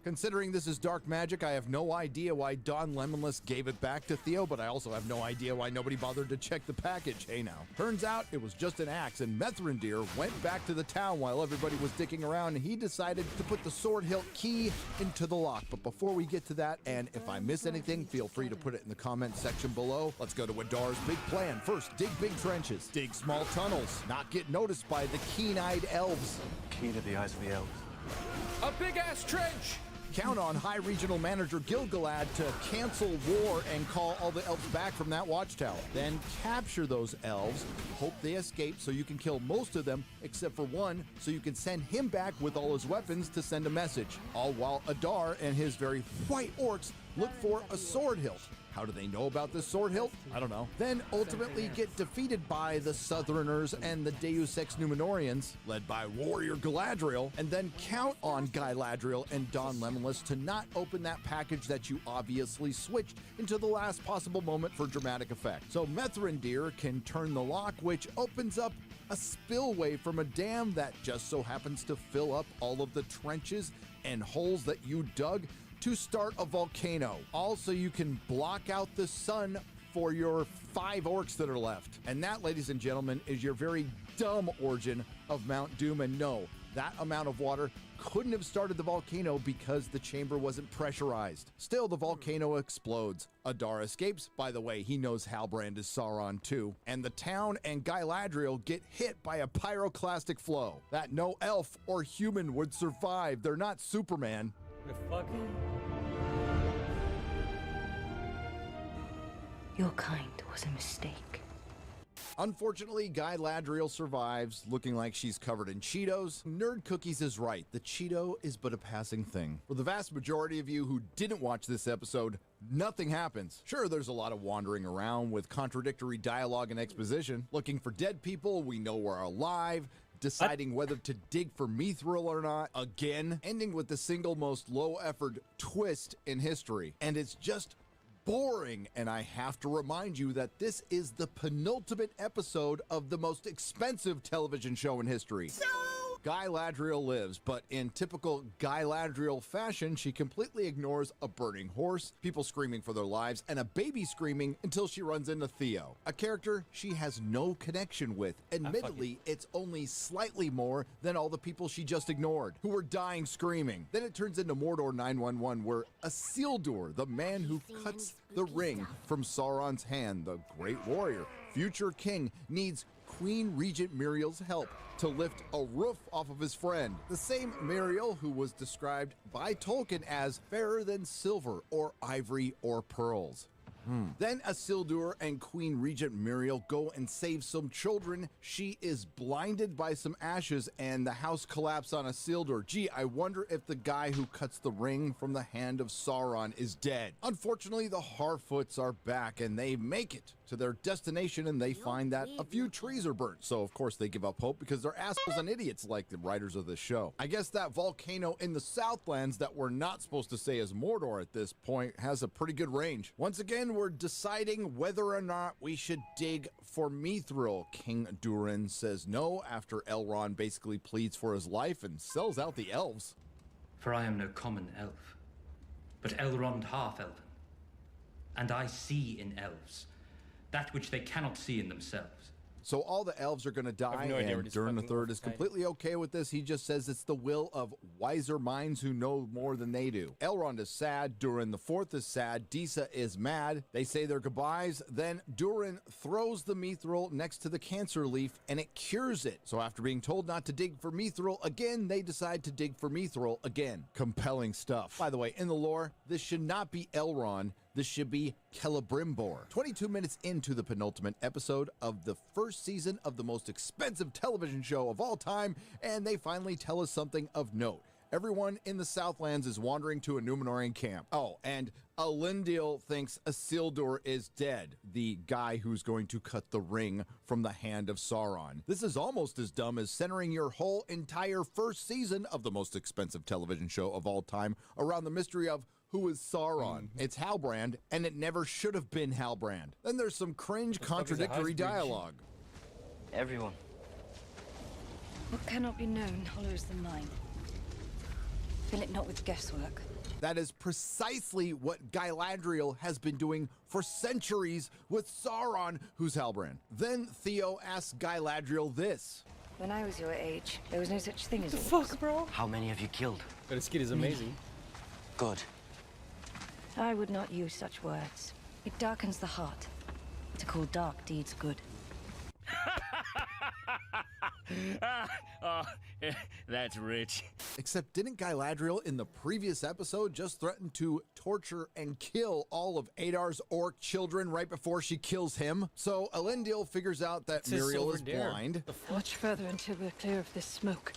Considering this is dark magic, I have no idea why Don Lemonless gave it back to Theo, but I also have no idea why nobody bothered to check the package. Hey now. Turns out it was just an axe, and Mithrandir went back to the town while everybody was dicking around, and he decided to put the sword hilt key into the lock. But before we get to that, and if I miss anything, feel free to put it in the comment section below. Let's go to Adar's big plan. First, dig big trenches, dig small tunnels, not get noticed by the keen-eyed elves. Keen to the eyes of the elves. A big-ass trench! Count on High Regional Manager Gilgalad to cancel war and call all the elves back from that watchtower. Then capture those elves, hope they escape so you can kill most of them except for one, so you can send him back with all his weapons to send a message. All while Adar and his very white orcs look for a sword hilt. How do they know about this sword hilt? I don't know. Then ultimately get defeated by the Southerners and the Deus Ex Numenorians, led by Warrior Galadriel, and then count on Guy Ladriel and Don Lemonless to not open that package that you obviously switched into the last possible moment for dramatic effect. So Mithrandir can turn the lock, which opens up a spillway from a dam that just so happens to fill up all of the trenches and holes that you dug to start a volcano. Also, you can block out the sun for your 5 orcs that are left. And that, ladies and gentlemen, is your very dumb origin of Mount Doom. And no, that amount of water couldn't have started the volcano because the chamber wasn't pressurized. Still, the volcano explodes. Adar escapes. By the way, he knows Halbrand is Sauron too. And the town and Guy Ladriel get hit by a pyroclastic flow that no elf or human would survive. They're not Superman. The fuck? Your kind was a mistake. Unfortunately, Guy Ladriel survives, looking like she's covered in Cheetos. Nerd Cookies is right. The Cheeto is but a passing thing. For the vast majority of you who didn't watch this episode, nothing happens. Sure, there's a lot of wandering around with contradictory dialogue and exposition. Looking for dead people we know are alive. Deciding whether to dig for mithril or not. Again, ending with the single most low-effort twist in history. And it's just boring, and I have to remind you that this is the penultimate episode of the most expensive television show in history. Guy Ladriel lives, but in typical Guy Ladriel fashion, she completely ignores a burning horse, people screaming for their lives, and a baby screaming until she runs into Theo, a character she has no connection with. Admittedly, it's only slightly more than all the people she just ignored, who were dying screaming. Then it turns into Mordor 911, where Isildur, the man who cuts the ring from Sauron's hand, the great warrior, future king, needs Queen Regent Muriel's help to lift a roof off of his friend. The same Muriel who was described by Tolkien as fairer than silver or ivory or pearls. Then Isildur and Queen Regent Muriel go and save some children. She is blinded by some ashes and the house collapses on Isildur. Gee, I wonder if the guy who cuts the ring from the hand of Sauron is dead. Unfortunately, the Harfoots are back and they make it to their destination, and they find that a few trees are burnt. So of course they give up hope because they're assholes and idiots like the writers of this show. I guess that volcano in the Southlands that we're not supposed to say is Mordor at this point has a pretty good range. Once again, we're deciding whether or not we should dig for mithril. King Durin says no after Elrond basically pleads for his life and sells out the elves. For I am no common elf, but Elrond half-elven, and I see in elves that which they cannot see in themselves. So all the elves are going to die, and Durin the Third is completely okay with this. He just says it's the will of wiser minds who know more than they do. Elrond is sad. Durin the Fourth is sad. Disa is mad. They say their goodbyes. Then Durin throws the mithril next to the cancer leaf, and it cures it. So after being told not to dig for mithril again, they decide to dig for mithril again. Compelling stuff. By the way, in the lore, this should not be Elrond. This should be Celebrimbor. 22 minutes into the penultimate episode of the first season of the most expensive television show of all time, and they finally tell us something of note. Everyone in the Southlands is wandering to a Númenórean camp. Oh, and Elendil thinks Isildur is dead, the guy who's going to cut the ring from the hand of Sauron. This is almost as dumb as centering your whole entire first season of the most expensive television show of all time around the mystery of who is Sauron. It's Halbrand, and it never should have been Halbrand. Then there's some cringe, contradictory dialogue. Everyone. What cannot be known hollows the mind. Fill it not with guesswork. That is precisely what Galadriel has been doing for centuries with Sauron, who's Halbrand. Then Theo asks Galadriel this. When I was your age, there was no such thing as fuck, bro? How many have you killed? But this kid is amazing. Good. I would not use such words. It darkens the heart to call dark deeds good. Oh, that's rich. Except didn't Galadriel in the previous episode just threaten to torture and kill all of Adar's orc children right before she kills him? So Elendil figures out that Muriel is blind. Much further until we're clear of this smoke.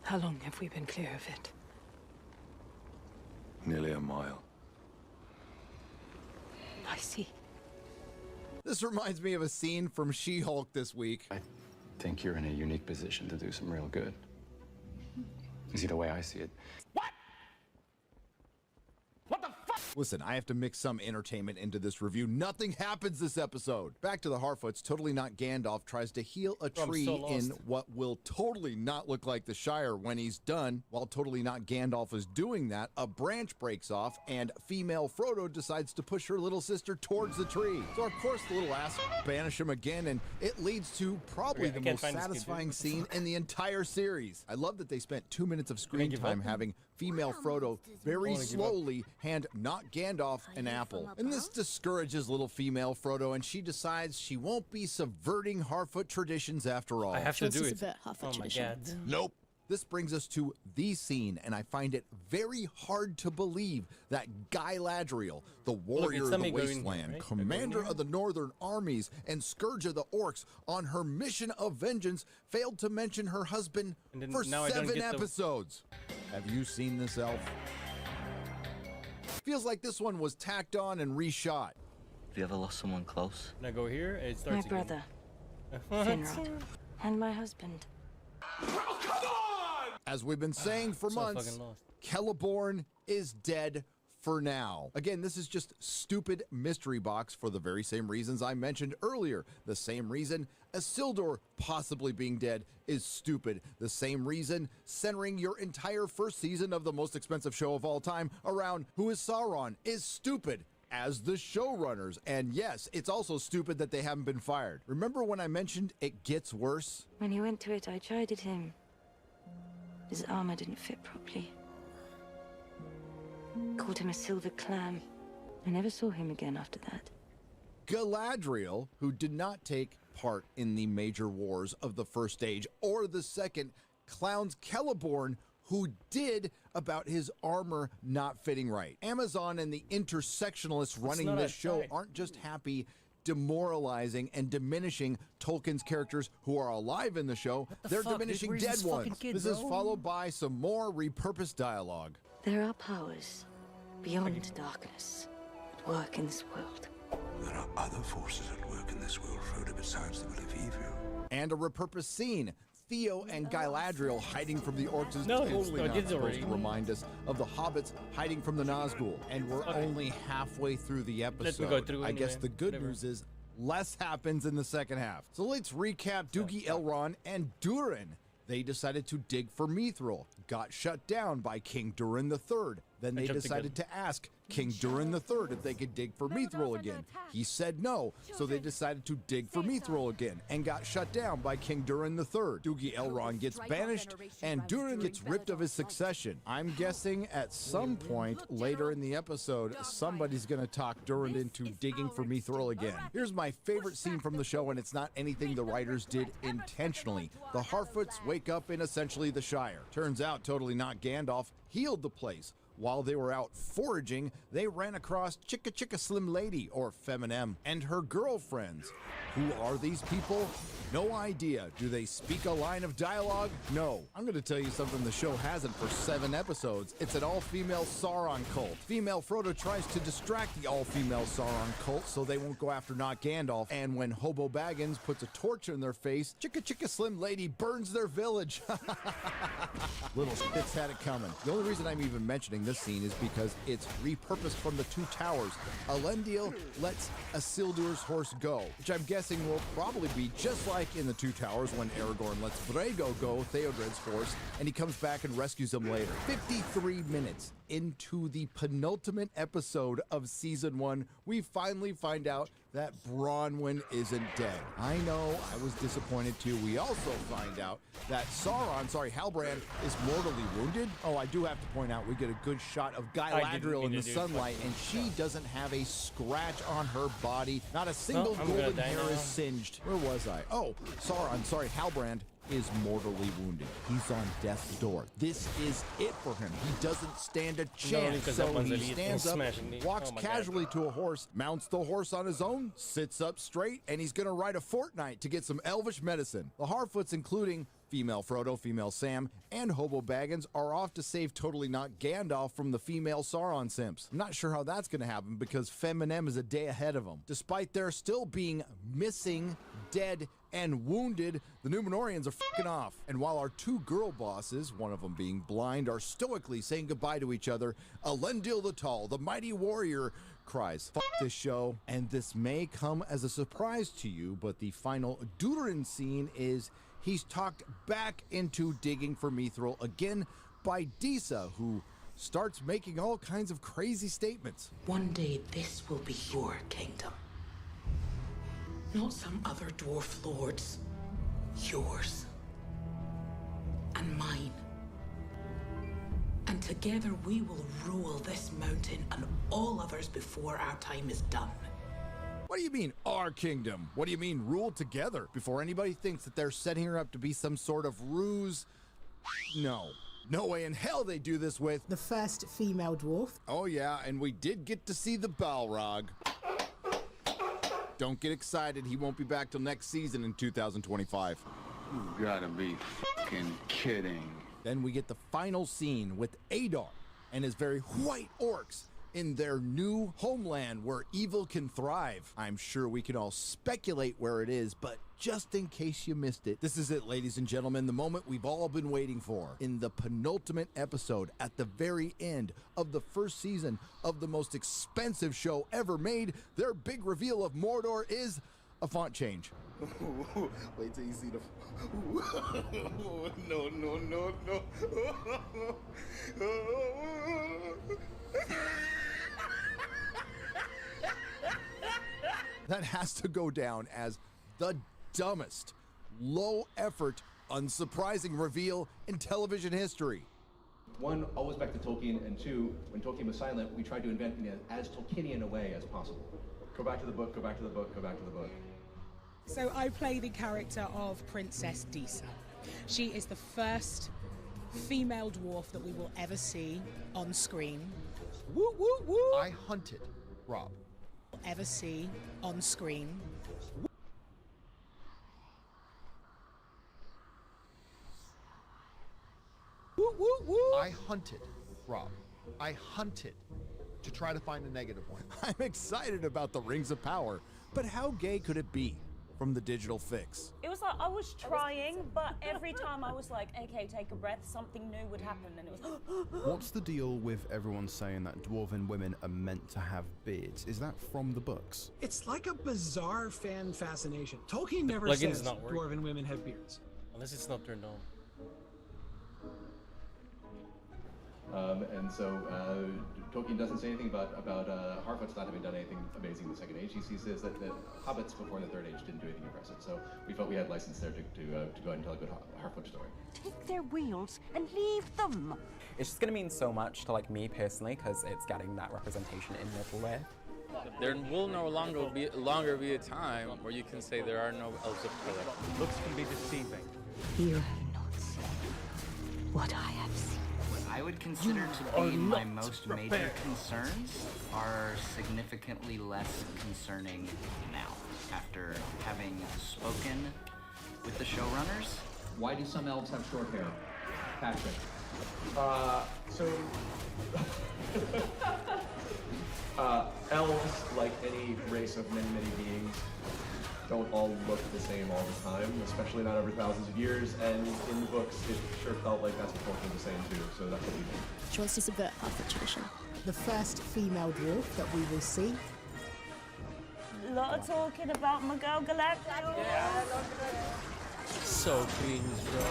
How long have we been clear of it? Nearly a mile. I see. This reminds me of a scene from She-Hulk this week. I think you're in a unique position to do some real good. You see, the way I see it. Listen, I have to mix some entertainment into this review. Nothing happens this episode. Back to the Harfoots, totally not Gandalf tries to heal a tree in what will totally not look like the Shire when he's done. While totally not Gandalf is doing that, a branch breaks off and female Frodo decides to push her little sister towards the tree. So of course the little ass banish him again, and it leads to probably the most satisfying scene in the entire series. I love that they spent 2 minutes of screen time having female Frodo very slowly hand not Gandalf an apple. And this discourages little female Frodo, and she decides she won't be subverting Harfoot traditions after all. I have to do it. Oh my god. Nope. This brings us to the scene, and I find it very hard to believe that Galadriel, the warrior of the wasteland, right? commander of the northern armies, and scourge of the orcs, on her mission of vengeance, failed to mention her husband for 7 episodes. Have you seen this, Elf? Feels like this one was tacked on and reshot. Have you ever lost someone close? Can I go here? It starts My brother, Finrod, and my husband. As we've been saying for months, Celeborn is dead for now. Again, this is just stupid mystery box for the very same reasons I mentioned earlier. The same reason Isildur possibly being dead is stupid. The same reason centering your entire first season of the most expensive show of all time around who is Sauron is stupid as the showrunners. And yes, it's also stupid that they haven't been fired. Remember when I mentioned it gets worse? When he went to it, I chided him. His armor didn't fit properly. Called him a silver clam. I never saw him again after that. Galadriel, who did not take part in the major wars of the first age or the second, clowns Celeborn, who did, about his armor not fitting right. Amazon and the intersectionalists running this show aren't just happy demoralizing and diminishing Tolkien's characters who are alive in the show, they're diminishing dead ones. This is followed by some more repurposed dialogue. There are powers beyond darkness at work in this world. There are other forces at work in this world, Frodo, besides the will of evil. And a repurposed scene. Theo and Galadriel hiding from the orcs is totally not supposed to remind us of the hobbits hiding from the Nazgul. And we're only halfway through the episode. I guess the good news is less happens in the second half. So let's recap Doogie Elrond and Durin. They decided to dig for Mithril, got shut down by King Durin III. Then they decided to ask King Durin III if they could dig for Mithril again. He said no, so they decided to dig for Mithril again and got shut down by King Durin III. Doogie Elrond gets banished and Durin gets ripped of his succession. I'm guessing at some point later in the episode, somebody's gonna talk Durin into digging for Mithril again. Here's my favorite scene from the show, and it's not anything the writers did intentionally. The Harfoots wake up in essentially the Shire. Turns out totally not Gandalf healed the place. While they were out foraging, they ran across Chicka Chicka Slim Lady, or Feminem, and her girlfriends. Who are these people? No idea. Do they speak a line of dialogue? No. I'm going to tell you something the show hasn't for 7 episodes. It's an all-female Sauron cult. Female Frodo tries to distract the all-female Sauron cult so they won't go after not Gandalf. And when Hobo Baggins puts a torch in their face, Chicka Chicka Slim Lady burns their village. Little shits had it coming. The only reason I'm even mentioning this scene is because it's repurposed from the Two Towers. Elendil lets Isildur's horse go, which I'm guessing will probably be just like in the Two Towers when Aragorn lets Brago go, Theodred's horse, and he comes back and rescues him later. 53 minutes into the penultimate episode of Season 1, we finally find out that Bronwyn isn't dead. I know, I was disappointed too. We also find out that Halbrand is mortally wounded. Oh, I do have to point out, we get a good shot of Galadriel in the sunlight, and she doesn't have a scratch on her body. Not a single golden hair is singed. Where was I? Oh, Halbrand is mortally wounded. He's on death's door. This is it for him. He doesn't stand a chance. So he stands up, walks casually to a horse, mounts the horse on his own, sits up straight, and he's gonna ride a fortnight to get some elvish medicine. The Harfoots, including female Frodo, female Sam, and Hobo Baggins, are off to save totally not Gandalf from the female Sauron simps. I'm not sure how that's going to happen because Feminem is a day ahead of them. Despite their still being missing, dead, and wounded, the Númenóreans are fucking off. And while our 2 girl bosses, one of them being blind, are stoically saying goodbye to each other, Elendil the Tall, the mighty warrior, cries, "Fuck this show." And this may come as a surprise to you, but the final Durin scene is he's talked back into digging for Mithril again by Disa, who starts making all kinds of crazy statements. One day this will be your kingdom. Not some other dwarf lord's. Yours. And mine. And together we will rule this mountain and all others before our time is done. What do you mean, our kingdom? What do you mean, rule together? Before anybody thinks that they're setting her up to be some sort of ruse, No. No way in hell they do this with... The first female dwarf. Oh yeah, and we did get to see the Balrog. Don't get excited, he won't be back till next season in 2025. You gotta be fucking kidding. Then we get the final scene with Adar and his very white orcs in their new homeland where evil can thrive. I'm sure we can all speculate where it is, but just in case you missed it, this is it, ladies and gentlemen, the moment we've all been waiting for. In the penultimate episode, at the very end of the first season of the most expensive show ever made, their big reveal of Mordor is a font change. Wait till you see the... No, no, no, no. That has to go down as the dumbest, low-effort, unsurprising reveal in television history. One, always back to Tolkien, and two, when Tolkien was silent, we tried to invent it as Tolkienian a way as possible. Go back to the book, go back to the book, go back to the book. So I play the character of Princess Disa. She is the first female dwarf that we will ever see on screen. Woo, woo, woo! I hunted, Rob. Ever see on screen. Woo, woo, woo! I hunted, Rob. I hunted to try to find a negative one. I'm excited about the Rings of Power, but how gay could it be from the digital fix? It was like I was trying, but every time I was like, okay, take a breath, something new would happen, and it was. What's the deal with everyone saying that dwarven women are meant to have beards? Is that from the books? It's like a bizarre fan fascination. Tolkien never says dwarven women have beards. Unless it's not turned on. And so Tolkien doesn't say anything about Harfoots not having done anything amazing in the Second Age. He says that hobbits before the Third Age didn't do anything impressive. So we felt we had license there to go ahead and tell a good Harfoot story. Take their wheels and leave them. It's just going to mean so much to like me personally because it's getting that representation in Middle-earth. There will no longer be a time where you can say there are no elves of color. Looks can be deceiving. You have not seen what I have seen. I would consider to be my most major concerns are significantly less concerning now, after having spoken with the showrunners. Why do some elves have short hair? Patrick. Elves, like any race of many, many beings, don't all look the same all the time, especially not over thousands of years, and in the books it sure felt like that's what Tolkien was saying too, so that's what we did. She wants to subvert half the tradition. The first female dwarf that we will see. A lot of talking about my girl Galadriel. Yeah. So cringe, bro.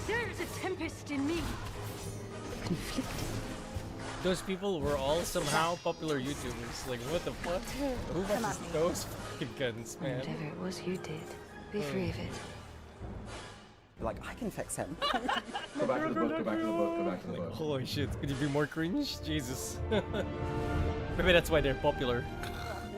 There is a tempest in me. Conflicted. Those people were all somehow popular YouTubers. Like, what the fuck? Who watches those fucking guns, man? Whatever it was you did, be free of it. Like, I can fix him. Go back to the book, go back to the book, go back to the book. Holy shit, could you be more cringe? Jesus. Maybe that's why they're popular.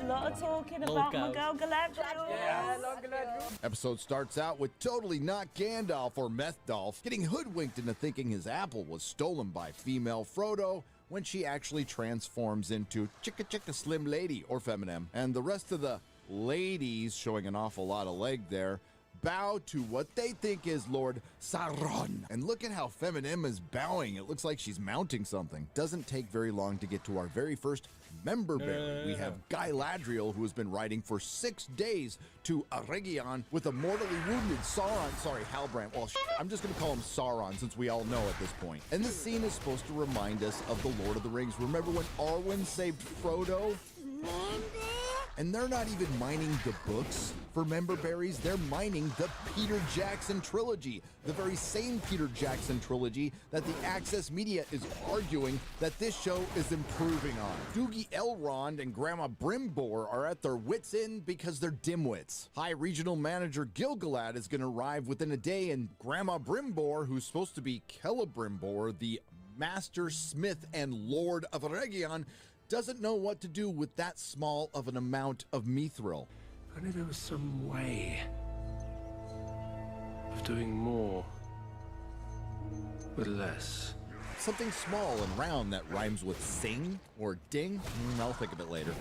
A lot of talking about my girl Galadriel. Yeah, I love Galadriel. Episode starts out with totally not Gandalf or Methdolf getting hoodwinked into thinking his apple was stolen by female Frodo when she actually transforms into Chicka Chicka Slim Lady or Feminem. And the rest of the ladies, showing an awful lot of leg there, bow to what they think is Lord Sauron. And look at how Feminem is bowing. It looks like she's mounting something. Doesn't take very long to get to our very first member berry. We have Galadriel, who has been riding for 6 days to Eregion with a mortally wounded Sauron. Sorry, Halbrand. Well, I'm just going to call him Sauron since we all know at this point. And this scene is supposed to remind us of the Lord of the Rings. Remember when Arwen saved Frodo? And they're not even mining the books for member berries, they're mining the Peter Jackson trilogy, the very same Peter Jackson trilogy that the Access Media is arguing that this show is improving on. Doogie Elrond and Grandma Brimbor are at their wits' end because they're dimwits. High Regional Manager Gilgalad is going to arrive within a day, and Grandma Brimbor, who's supposed to be Celebrimbor, the Master Smith and Lord of Eregion, doesn't know what to do with that small of an amount of mithril. Only there was some way of doing more with less. Something small and round that rhymes with sing or ding? I'll think of it later.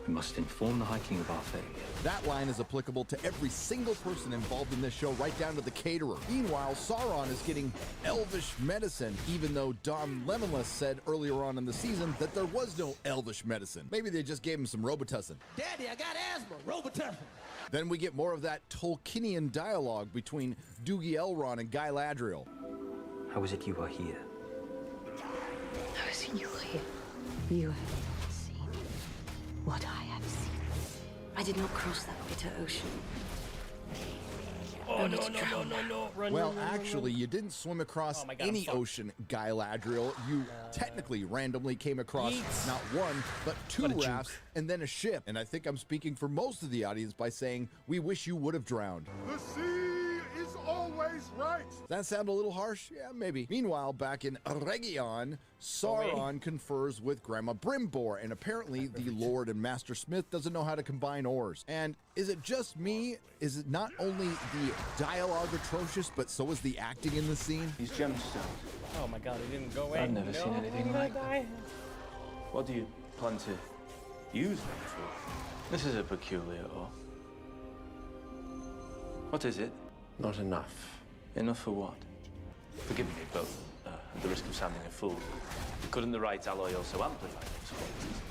We must inform the High King of our failure. That line is applicable to every single person involved in this show, right down to the caterer. Meanwhile, Sauron is getting elvish medicine, even though Dom Lemonless said earlier on in the season that there was no elvish medicine. Maybe they just gave him some Robitussin. Daddy, I got asthma. Robitussin. Then we get more of that Tolkienian dialogue between Doogie Elrond and Galadriel. How is it you are here? How is it you are here? You have seen what I have seen. I did not cross that bitter ocean. Oh, no. Well, actually, you didn't swim across any ocean, Galadriel. You technically randomly came across not one, but two rafts and then a ship. And I think I'm speaking for most of the audience by saying, we wish you would have drowned. The sea is always right. Does that sound a little harsh? Yeah, maybe. Meanwhile, back in Eregion, Sauron confers with Grandma Brimbor, and apparently the Lord and Master Smith doesn't know how to combine oars. And is it just me? Is it not only the dialogue atrocious, but so is the acting in the scene? These gemstones. Oh my god, it didn't go away. I've never seen anything like that. What do you plan to use them for? This is a peculiar ore. What is it? Not enough. Enough for what? Forgive me, but at the risk of sounding a fool, couldn't the right alloy also amplify those qualities?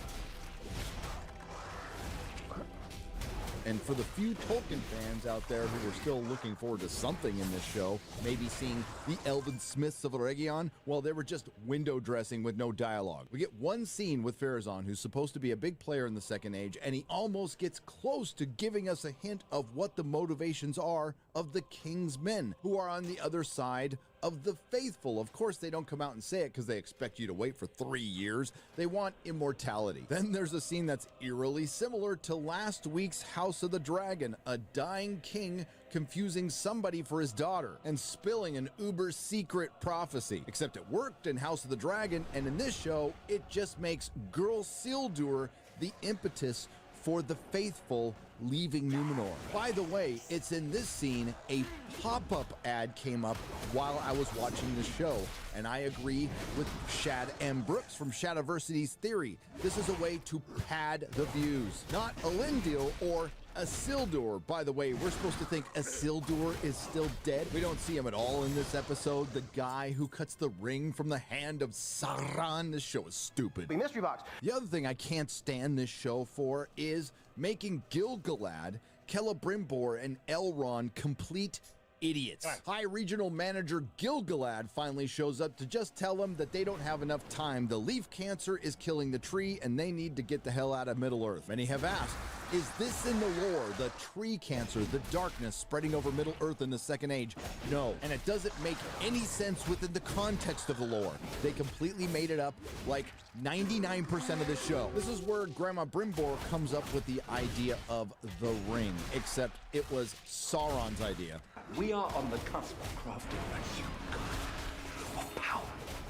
And for the few Tolkien fans out there who are still looking forward to something in this show, maybe seeing the Elven Smiths of Eregion, well, they were just window dressing with no dialogue. We get one scene with Pharazôn, who's supposed to be a big player in the Second Age, and he almost gets close to giving us a hint of what the motivations are of the King's men, who are on the other side of the faithful. Of course, they don't come out and say it because they expect you to wait for 3 years. They want immortality. Then there's a scene that's eerily similar to last week's House of the Dragon, a dying king confusing somebody for his daughter and spilling an uber secret prophecy. Except it worked in House of the Dragon, and in this show, it just makes Girl Isildur the impetus for the faithful leaving Numenor. By the way, it's in this scene a pop-up ad came up while I was watching the show, and I agree with Shad M. Brooks from Shadiversity's theory. This is a way to pad the views. Not Elendil or Isildur. By the way, we're supposed to think Isildur is still dead. We don't see him at all in this episode. The guy who cuts the ring from the hand of Sauron. This show is stupid. Mystery box. The other thing I can't stand this show for is making Gil-galad, Celebrimbor, and Elrond complete idiots. High Regional Manager Gil-galad finally shows up to just tell them that they don't have enough time. The leaf cancer is killing the tree and they need to get the hell out of Middle-earth. Many have asked, is this in the lore, the tree cancer, the darkness spreading over Middle-earth in the Second Age? No, and it doesn't make any sense within the context of the lore. They completely made it up like 99% of the show. This is where Grandma Brimbor comes up with the idea of the ring, except it was Sauron's idea. We are on the cusp of crafting a new kind of power.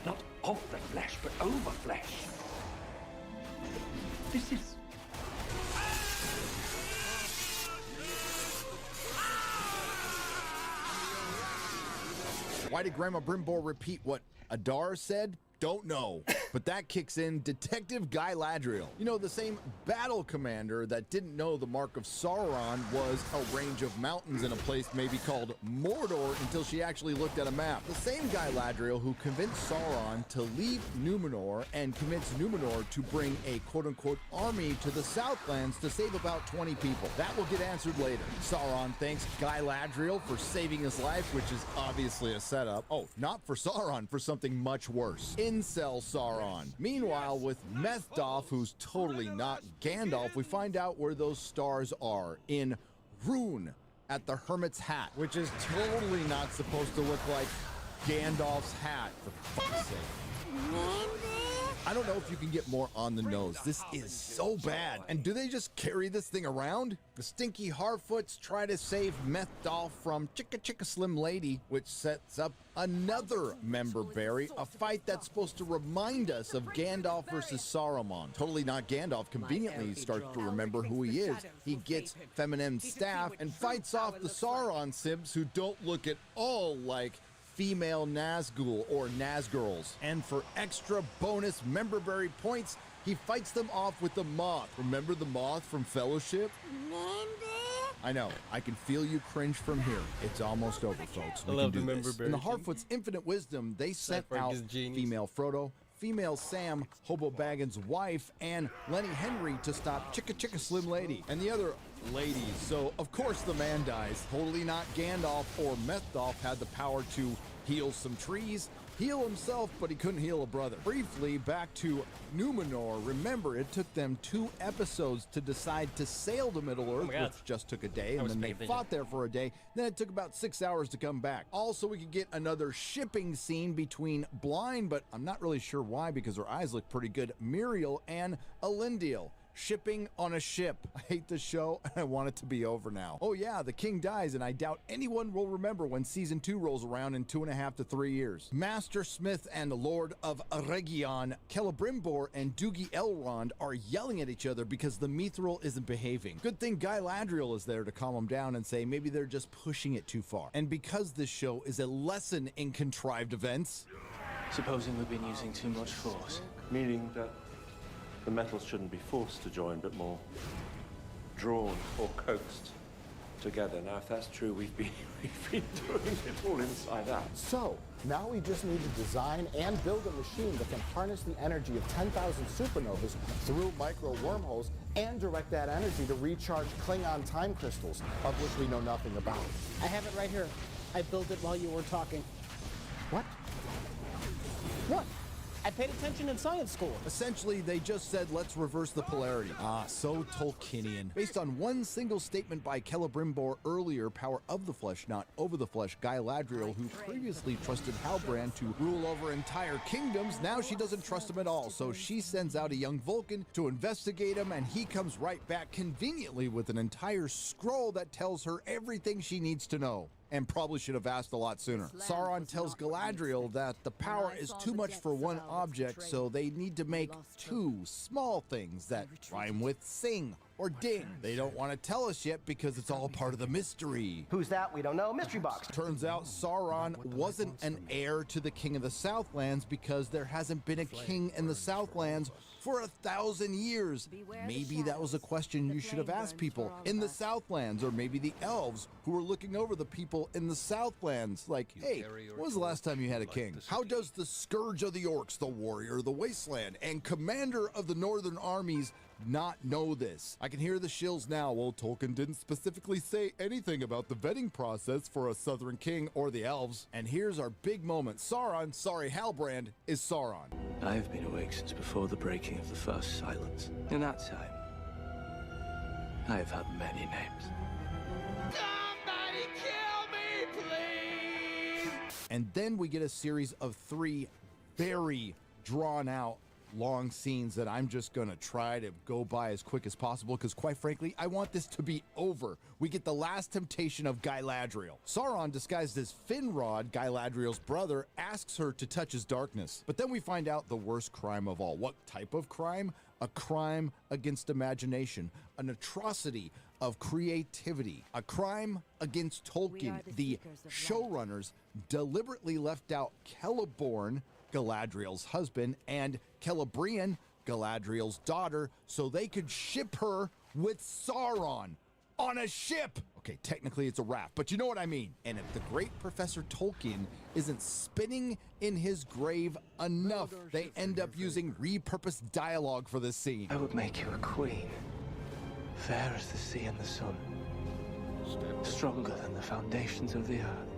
Not of the flesh, but over flesh. This is... Why did Grandma Brimbor repeat what Adar said? Don't know, but that kicks in Detective Galadriel. You know, the same battle commander that didn't know the mark of Sauron was a range of mountains in a place maybe called Mordor until she actually looked at a map. The same Galadriel who convinced Sauron to leave Numenor and convinced Numenor to bring a quote-unquote army to the Southlands to save about 20 people. That will get answered later. Sauron thanks Galadriel for saving his life, which is obviously a setup. Oh, not for Sauron, for something much worse. Incel Sauron. Meanwhile, with Methdolf, who's totally not Gandalf, we find out where those stars are in Rune at the Hermit's Hat, which is totally not supposed to look like Gandalf's hat, for fuck's sake. I don't know if you can get more on the nose. This is so bad. And do they just carry this thing around? The stinky Harfoots try to save Meth Doll from Chicka Chicka Slim Lady, which sets up another member berry, a fight that's supposed to remind us of Gandalf versus Saruman. Totally not Gandalf. Conveniently starts to remember who he is. He gets Feminem's staff and fights off the Sauron Sibs who don't look at all like female Nazgul or Nazgirls. And for extra bonus memberberry points, he fights them off with the Moth. Remember the Moth from Fellowship? I know, I can feel you cringe from here. It's almost over, folks. We can do this. In the Harfoot's infinite wisdom, they sent out female Frodo, female Sam, Hobo Baggins' wife, and Lenny Henry to stop Chicka Chicka Slim Lady and the other ladies. So, of course, the man dies. Totally not Gandalf or Methdolf had the power to heal some trees, heal himself, but he couldn't heal a brother. Briefly, back to Numenor. Remember, it took them 2 episodes to decide to sail to Middle-earth, which just took a day, and then they fought there for a day. Then it took about 6 hours to come back. Also, we could get another shipping scene between Blind, but I'm not really sure why, because her eyes look pretty good, Muriel and Elendil. Shipping on a ship. I hate the show and I want it to be over now. Oh yeah, the king dies and I doubt anyone will remember when season 2 rolls around in 2.5 to 3 years. Master Smith and Lord of Eregion, Celebrimbor and Doogie Elrond are yelling at each other because the Mithril isn't behaving. Good thing Galadriel is there to calm them down and say maybe they're just pushing it too far. And because this show is a lesson in contrived events. Supposing we've been using too much force. Meaning that the metals shouldn't be forced to join, but more drawn or coaxed together. Now, if that's true, we've been doing it all inside out. So, now we just need to design and build a machine that can harness the energy of 10,000 supernovas through micro wormholes and direct that energy to recharge Klingon time crystals, of which we know nothing about. I have it right here. I built it while you were talking. What? What? I paid attention in science school. Essentially, they just said, let's reverse the polarity. Ah, so Tolkienian. Based on one single statement by Celebrimbor earlier, power of the flesh, not over the flesh, Galadriel, who previously trusted Halbrand to rule over entire kingdoms, now she doesn't trust him at all, so she sends out a young Vulcan to investigate him, and he comes right back conveniently with an entire scroll that tells her everything she needs to know. And probably should have asked a lot sooner. Sauron tells Galadriel that the power is too much for one object, so they need to make 2 small things that rhyme with sing or ding. They don't want to tell us yet because it's all part of the mystery. Who's that? We don't know. Mystery box. Turns out Sauron wasn't an heir to the King of the Southlands because there hasn't been a king in the Southlands for 1,000 years. Maybe that was a question you should have asked people in the Southlands, or maybe the elves who were looking over the people in the Southlands. Like, hey, when was the last time you had a king? How does the Scourge of the Orcs, the Warrior of the Wasteland, and Commander of the Northern Armies not know this? I can hear the shills now. Well, Tolkien didn't specifically say anything about the vetting process for a Southern king or the elves. And here's our big moment. Sauron, sorry, Halbrand, is Sauron. I have been awake since before the breaking of the first silence. In that time, I have had many names. Somebody kill me, please! And then we get a series of 3 very drawn out long scenes that I'm just gonna try to go by as quick as possible because, quite frankly, I want this to be over. We get the last temptation of Galadriel. Sauron, disguised as Finrod, Galadriel's brother, asks her to touch his darkness. But then we find out the worst crime of all. What type of crime? A crime against imagination, an atrocity of creativity, a crime against Tolkien. The showrunners deliberately left out Celeborn, Galadriel's husband, and Celebrian, Galadriel's daughter, so they could ship her with Sauron on a ship. Okay, technically it's a raft, but you know what I mean. And if the great Professor Tolkien isn't spinning in his grave enough, they end up using repurposed dialogue for this scene. I would make you a queen, fair as the sea and the sun, stronger than the foundations of the earth.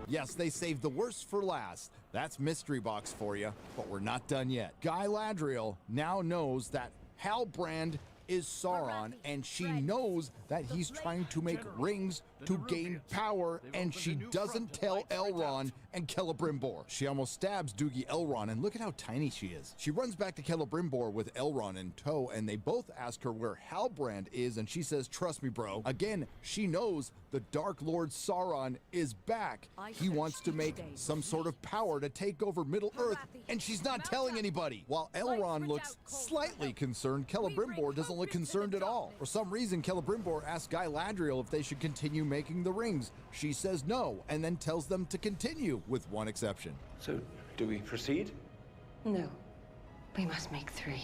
Yes, they saved the worst for last. That's Mystery Box for you, but we're not done yet. Galadriel now knows that Halbrand is Sauron, and she knows that he's trying to make rings to gain power, and she doesn't tell Elrond and Celebrimbor. She almost stabs Doogie Elrond, and look at how tiny she is. She runs back to Celebrimbor with Elrond in tow, and they both ask her where Halbrand is, and she says, "Trust me, bro." Again, she knows the Dark Lord Sauron is back. He wants to make some sort of power to take over Middle-earth, and she's not telling anybody. While Elrond looks slightly concerned, Celebrimbor doesn't look concerned at all. For some reason, Celebrimbor asks Guy Ladriel if they should continue making the rings. She says no, and then tells them to continue, with one exception. So, do we proceed? No. We must make 3.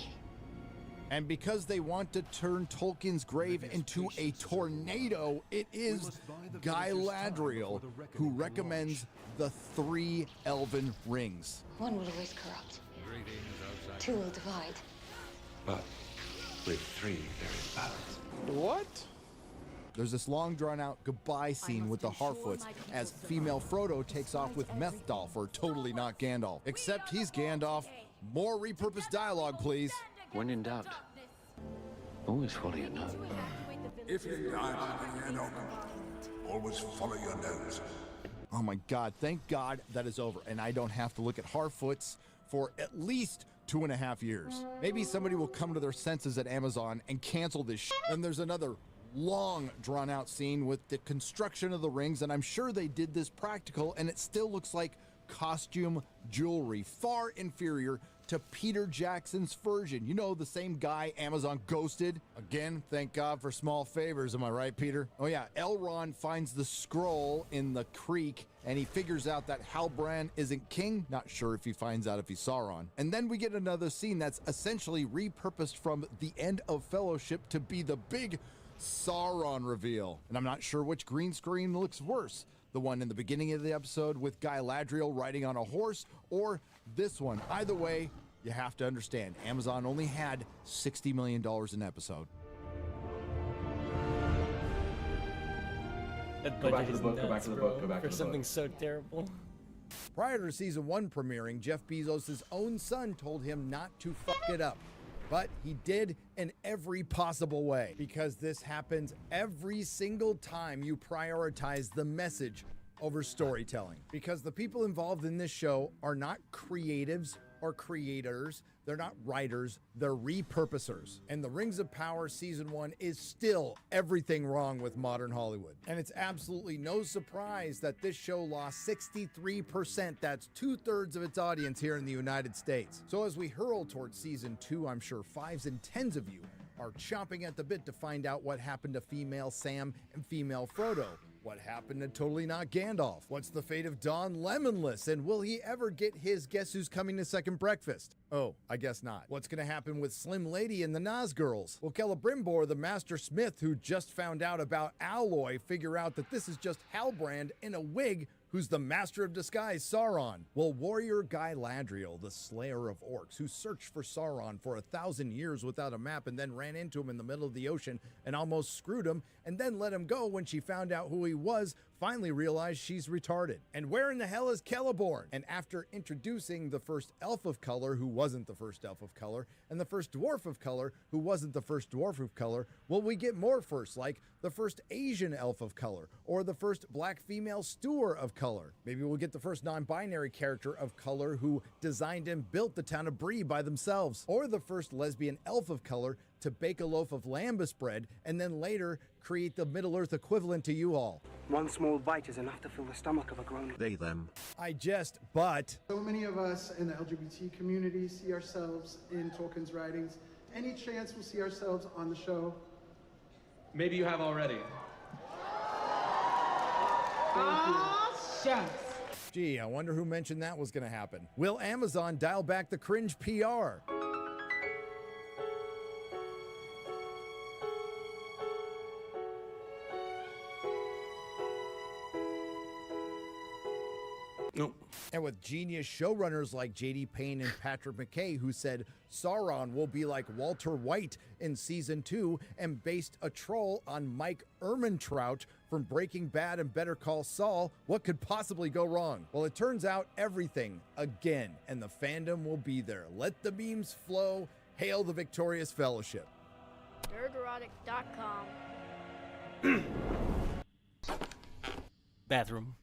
And because they want to turn Tolkien's grave into a tornado, it is Guy Ladriel who recommends the 3 elven rings. 1 will always corrupt. 2 will divide. But with 3, there is balance. What? There's this long drawn-out goodbye scene with the Harfoots as female Frodo takes off with Methdolf, or totally not Gandalf. Except he's Gandalf. More repurposed dialogue, please. When in doubt, always follow your nose. If you always follow your nose. Oh my God, thank God that is over, and I don't have to look at Harfoots for at least 2.5 years. Maybe somebody will come to their senses at Amazon and cancel this shit. And there's another long drawn-out scene with the construction of the rings, and I'm sure they did this practical, and it still looks like costume jewelry, far inferior to Peter Jackson's version. You know, the same guy Amazon ghosted. Again, thank God for small favors, am I right, Peter? Oh yeah, Elrond finds the scroll in the creek, and he figures out that Halbrand isn't king. Not sure if he finds out if he's Sauron. And then we get another scene that's essentially repurposed from the end of Fellowship to be the big Sauron reveal. And I'm not sure which green screen looks worse. The one in the beginning of the episode with Guy Ladriel riding on a horse, or this one. Either way, you have to understand, Amazon only had $60 million an episode. That Go back to budget the is book, go back nuts, to the bro, book, go back for to the something book. so terrible. Prior to season 1 premiering, Jeff Bezos' own son told him not to fuck it up. But he did in every possible way, because this happens every single time you prioritize the message over storytelling. Because the people involved in this show are not creatives or creators, they're not writers, they're repurposers. And The Rings of Power Season 1 is still everything wrong with modern Hollywood. And it's absolutely no surprise that this show lost 63%, that's 2/3 of its audience here in the United States. So as we hurl towards Season 2, I'm sure 5s and 10s of you are chomping at the bit to find out what happened to female Sam and female Frodo. What happened to Totally Not Gandalf? What's the fate of Don Lemonless? And will he ever get his Guess Who's Coming to Second Breakfast? Oh, I guess not. What's going to happen with Slim Lady and the Nas Girls? Will Celebrimbor, the Master Smith who just found out about Alloy, figure out that this is just Halbrand in a wig who's the master of disguise, Sauron? Will warrior Guy Ladriel, the slayer of orcs, who searched for Sauron for 1,000 years without a map and then ran into him in the middle of the ocean and almost screwed him, and then let him go when she found out who he was, finally realized she's retarded? And where in the hell is Celeborn? And after introducing the first elf of color who wasn't the first elf of color, and the first dwarf of color who wasn't the first dwarf of color, will we get more firsts, like the first Asian elf of color, or the first black female stewer of color? Maybe we'll get the first non-binary character of color who designed and built the town of Bree by themselves, or the first lesbian elf of color to bake a loaf of lambus bread and then later create the Middle-earth equivalent to you all. One small bite is enough to fill the stomach of a grown... They, them. I jest, but... So many of us in the LGBT community see ourselves in Tolkien's writings. Any chance we'll see ourselves on the show? Maybe you have already. Shucks. Gee, I wonder who mentioned that was going to happen. Will Amazon dial back the cringe PR? Nope. And with genius showrunners like J.D. Payne and Patrick McKay, who said Sauron will be like Walter White in Season 2 and based a troll on Mike Ehrmantraut from Breaking Bad and Better Call Saul, what could possibly go wrong? Well, it turns out everything, again, and the fandom will be there. Let the memes flow. Hail the victorious fellowship. Dergerotic.com. Bathroom.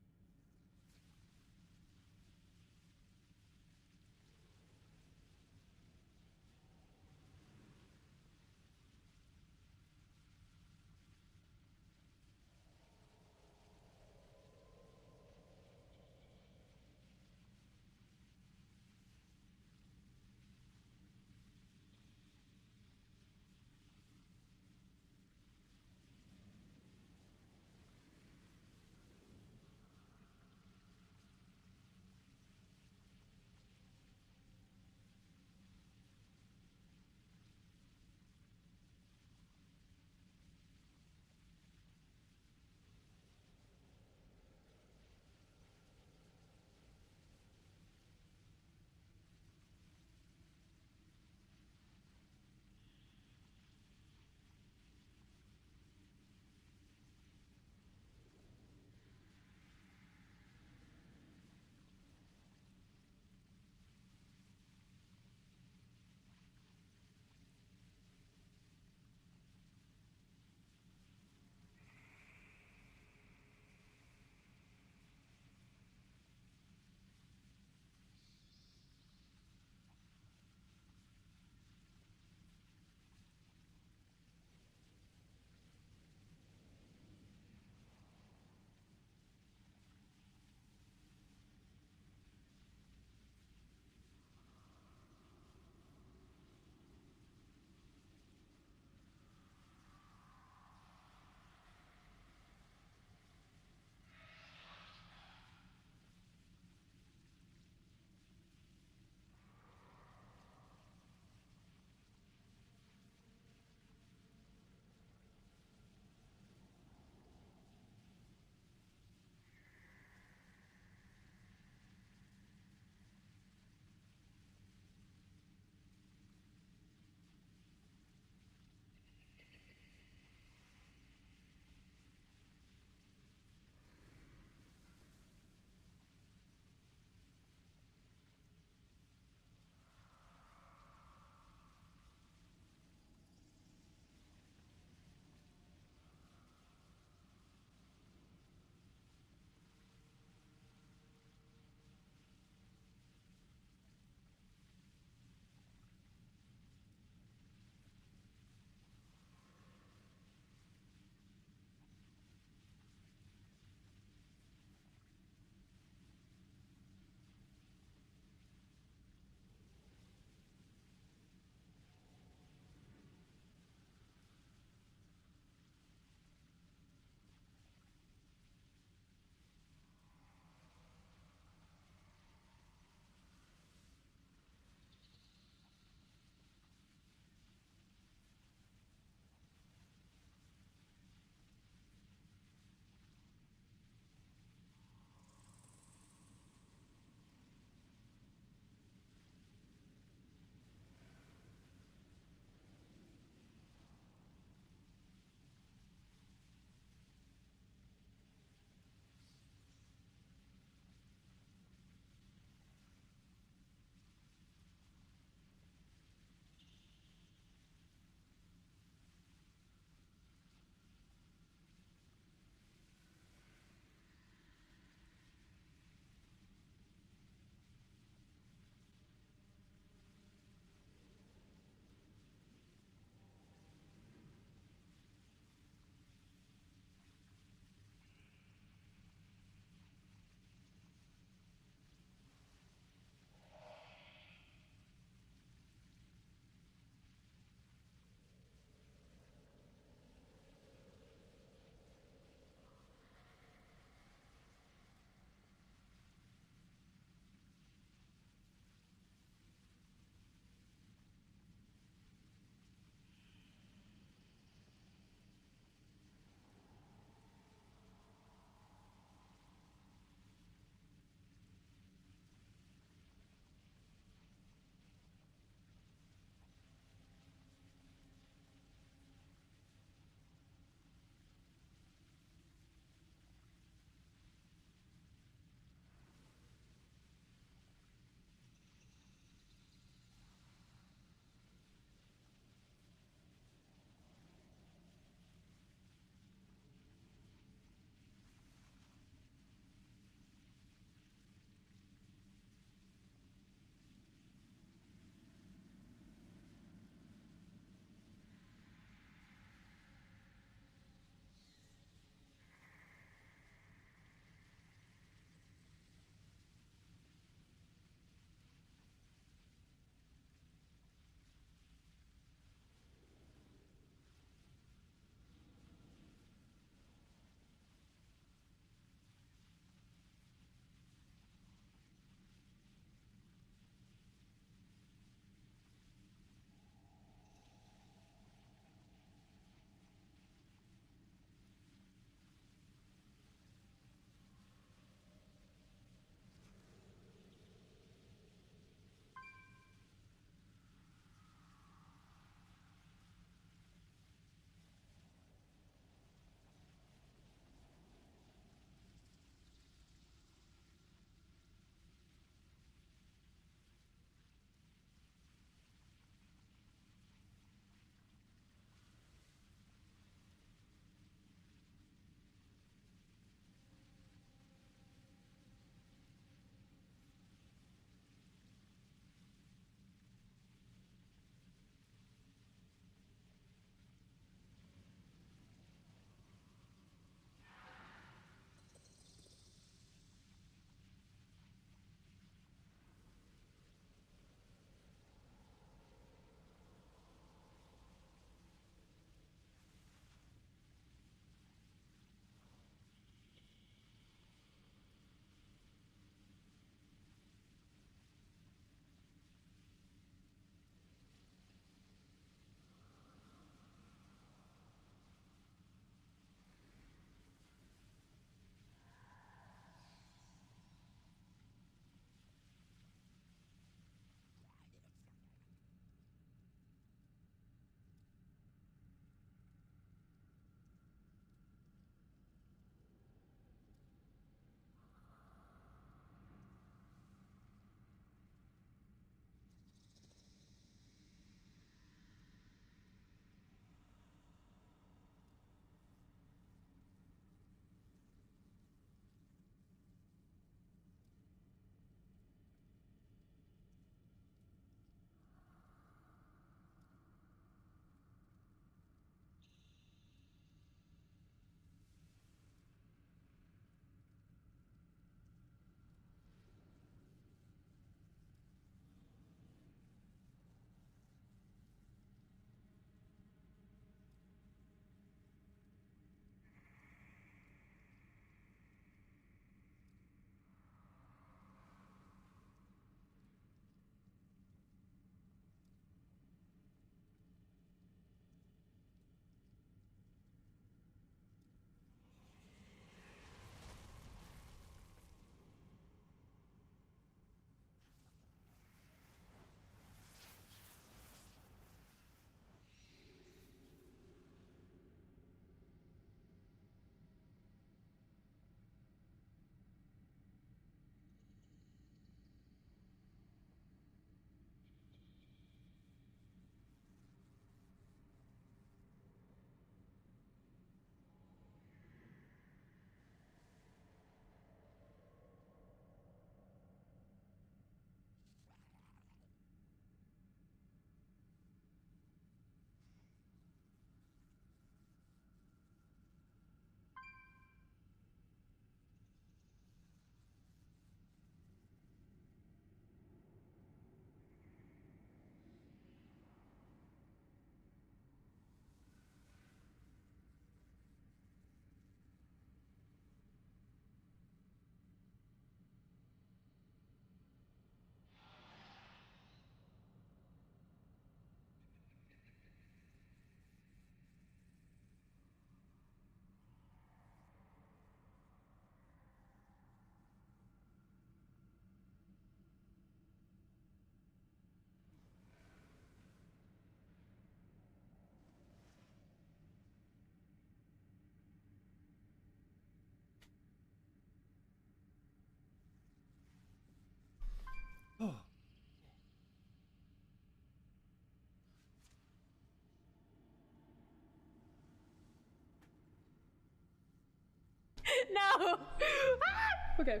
Okay.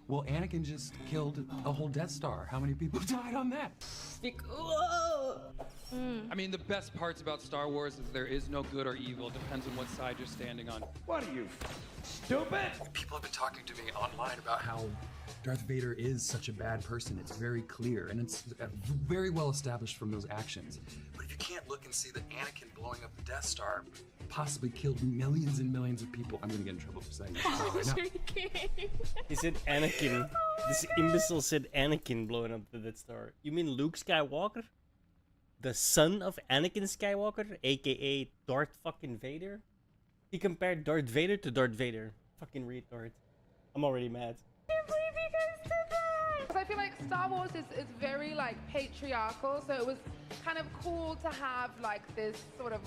Well, Anakin just killed a whole Death Star. How many people died on that? I mean, the best parts about Star Wars is there is no good or evil. Depends on what side you're standing on. What are you, stupid? People have been talking to me online about how Darth Vader is such a bad person. It's very clear, and it's very well established from those actions. But if you can't look and see that Anakin blowing up the Death Star possibly killed millions and millions of people, I'm gonna get in trouble for saying that. He said Anakin. This imbecile said Anakin blowing up the Death Star. You mean Luke Skywalker? The son of Anakin Skywalker, aka Darth fucking Vader? He compared Darth Vader to Darth Vader. Fucking retard. I'm already mad. I feel like Star Wars is very like patriarchal, so it was kind of cool to have like this sort of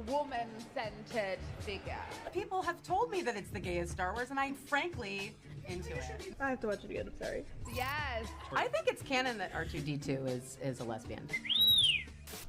woman-centered figure. People have told me that it's the gayest Star Wars, and I'm frankly into it. I have to watch it again, sorry. Yes. I think it's canon that R2-D2 is a lesbian.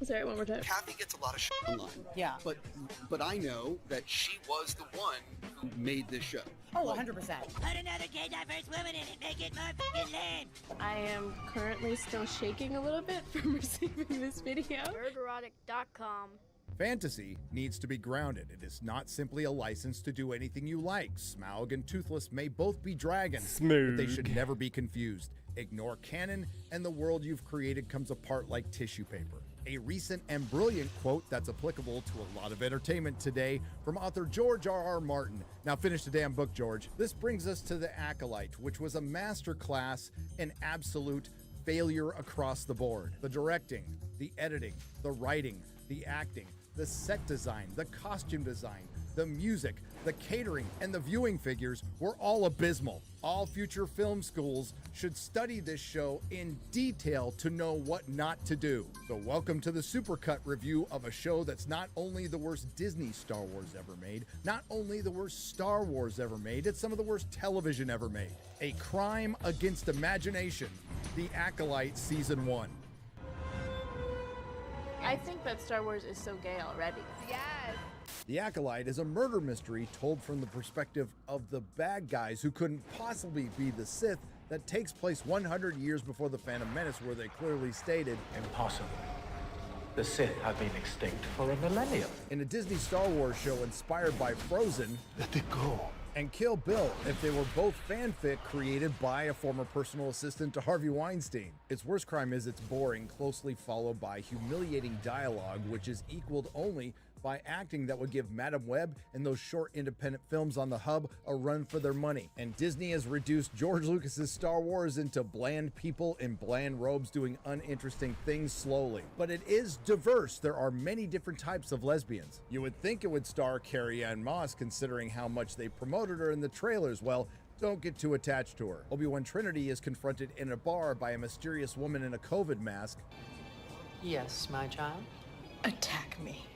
Sorry, one more time. Kathy gets a lot of shit online. Yeah. But I know that she was the one who made this show. Oh, 100%. Put another gay diverse woman in it, make it more fucking lame. I am currently still shaking a little bit from receiving this video. Nerdrotic.com. Fantasy needs to be grounded. It is not simply a license to do anything you like. Smaug and Toothless may both be dragons, but they should never be confused. Ignore canon, and the world you've created comes apart like tissue paper. A recent and brilliant quote that's applicable to a lot of entertainment today from author George R.R. Martin. Now finish the damn book, George. This brings us to The Acolyte, which was a masterclass in absolute failure across the board. The directing, the editing, the writing, the acting, the set design, the costume design, the music, the catering, and the viewing figures were all abysmal. All future film schools should study this show in detail to know what not to do. So welcome to the Supercut review of a show that's not only the worst Disney Star Wars ever made, not only the worst Star Wars ever made, it's some of the worst television ever made. A crime against imagination, The Acolyte Season 1. I think that Star Wars is so gay already. Yes. The Acolyte is a murder mystery told from the perspective of the bad guys who couldn't possibly be the Sith that takes place 100 years before the Phantom Menace, where they clearly stated, Impossible. The Sith have been extinct for a millennium. In a Disney Star Wars show inspired by Frozen, Let it go. and Kill Bill, if they were both fanfic created by a former personal assistant to Harvey Weinstein. Its worst crime is it's boring, closely followed by humiliating dialogue, which is equaled only by acting that would give Madame Web and those short independent films on the hub a run for their money. And Disney has reduced George Lucas's Star Wars into bland people in bland robes doing uninteresting things slowly. But it is diverse. There are many different types of lesbians. You would think it would star Carrie-Anne Moss, considering how much they promoted her in the trailers. Well, don't get too attached to her. Obi-Wan Trinity is confronted in a bar by a mysterious woman in a COVID mask. Yes, my child. Attack me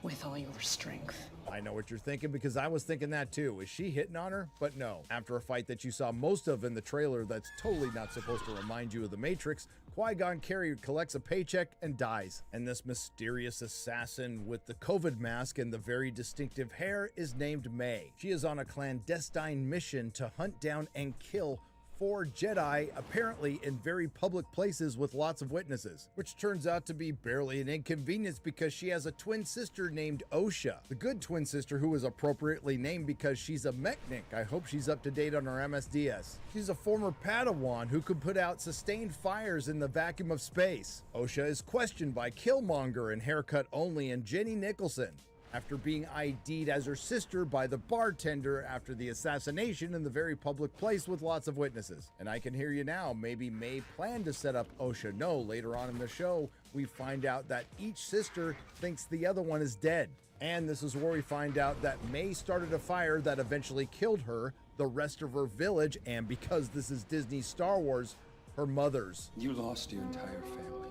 with all your strength. I know what you're thinking, because I was thinking that too. Is she hitting on her? But no. After a fight that you saw most of in the trailer that's totally not supposed to remind you of the Matrix, Qui-Gon Carey collects a paycheck and dies. And this mysterious assassin with the COVID mask and the very distinctive hair is named May. She is on a clandestine mission to hunt down and kill 4 Jedi, apparently in very public places with lots of witnesses, which turns out to be barely an inconvenience because she has a twin sister named Osha, the good twin sister who is appropriately named because she's a mechanic. I hope she's up to date on her MSDS. She's a former Padawan who could put out sustained fires in the vacuum of space. Osha is questioned by Killmonger and Haircut Only and Jenny Nicholson, after being ID'd as her sister by the bartender after the assassination in the very public place with lots of witnesses. And I can hear you now, maybe May planned to set up Osha. No, later on in the show, we find out that each sister thinks the other one is dead. And this is where we find out that May started a fire that eventually killed her, the rest of her village, and because this is Disney Star Wars, her mother's. You lost your entire family.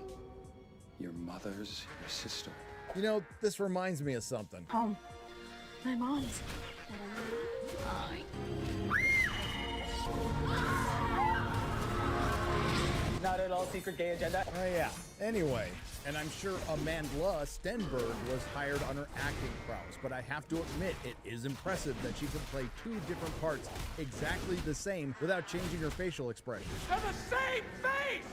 Your mother's, your sister. You know, this reminds me of something. Home. My mom's. Not at all secret gay agenda. Oh, yeah. Anyway, and I'm sure Amandla Stenberg was hired on her acting prowess, but I have to admit, it is impressive that she can play two different parts exactly the same without changing her facial expression. They're the same face!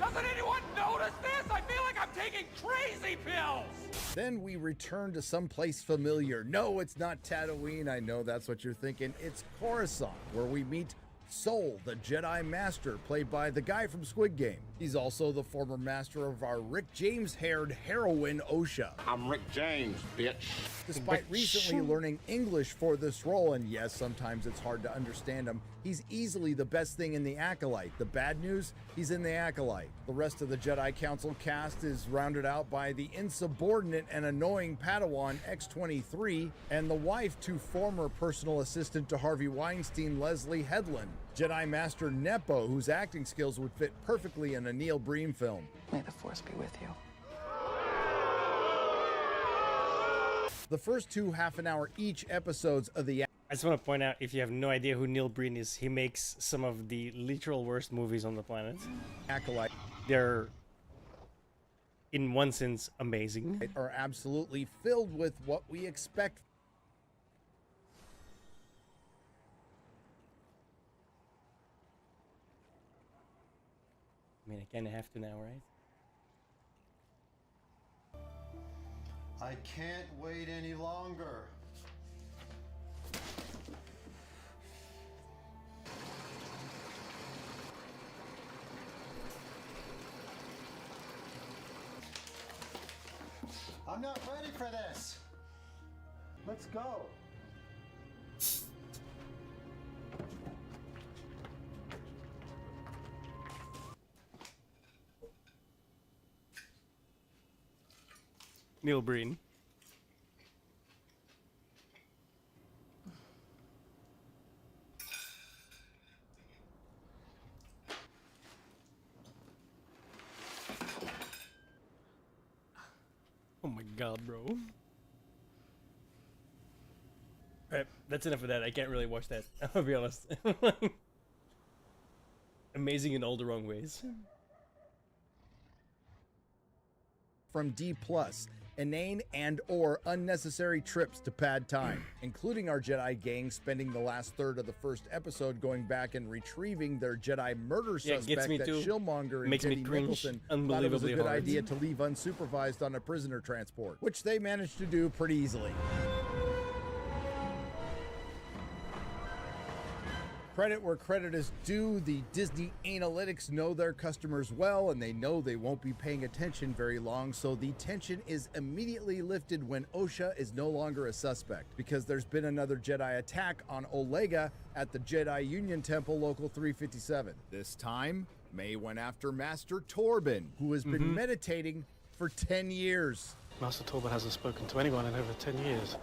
Doesn't anyone notice this? I feel like I'm taking crazy pills! Then we return to someplace familiar. No, it's not Tatooine. I know that's what you're thinking. It's Coruscant, where we meet Sol, the Jedi Master, played by the guy from Squid Game. He's also the former master of our Rick James-haired heroine, Osha. I'm Rick James, bitch. Despite recently learning English for this role, and yes, sometimes it's hard to understand him, he's easily the best thing in the Acolyte. The bad news, he's in the Acolyte. The rest of the Jedi Council cast is rounded out by the insubordinate and annoying Padawan X-23 and the wife to former personal assistant to Harvey Weinstein, Leslie Headland. Jedi Master Nepo, whose acting skills would fit perfectly in a Neil Breen film. May the Force be with you. The first two half-an-hour each episodes of the... I just want to point out, if you have no idea who Neil Breen is, he makes some of the literal worst movies on the planet. Acolyte. They're, in one sense, amazing. Are absolutely filled with what we expect. I mean, I kind of have to now, right? I can't wait any longer. I'm not ready for this. Let's go. Neil Breen. Oh my god, bro. Alright, that's enough of that. I can't really watch that. I'll be honest. Amazing in all the wrong ways. From D+, inane and or unnecessary trips to pad time, including our Jedi gang spending the last third of the first episode going back and retrieving their Jedi murder suspect that Shillmonger and Jenny Nicholson thought it was a good idea to leave unsupervised on a prisoner transport, which they managed to do pretty easily. Credit where credit is due, the Disney analytics know their customers well, and they know they won't be paying attention very long, so the tension is immediately lifted when Osha is no longer a suspect, because there's been another Jedi attack on Olega at the Jedi Union Temple Local 357. This time, May went after Master Torben, who has been meditating for 10 years. Master Torben hasn't spoken to anyone in over 10 years.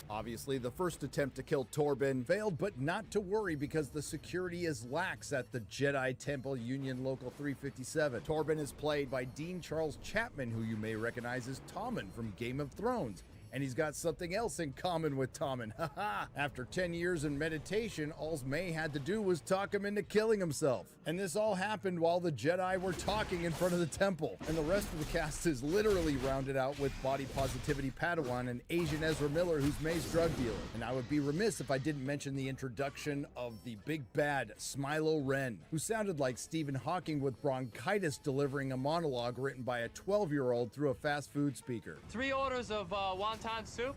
Obviously, the first attempt to kill Torben failed, but not to worry because the security is lax at the Jedi Temple Union Local 357. Torben is played by Dean Charles Chapman, who you may recognize as Tommen from Game of Thrones. And he's got something else in common with Tommen. Haha! After 10 years in meditation, all May had to do was talk him into killing himself. And this all happened while the Jedi were talking in front of the temple. And the rest of the cast is literally rounded out with body positivity Padawan and Asian Ezra Miller, who's May's drug dealer. And I would be remiss if I didn't mention the introduction of the big bad, Smilo Ren, who sounded like Stephen Hawking with bronchitis delivering a monologue written by a 12-year-old through a fast food speaker. 3 orders of wonton soup.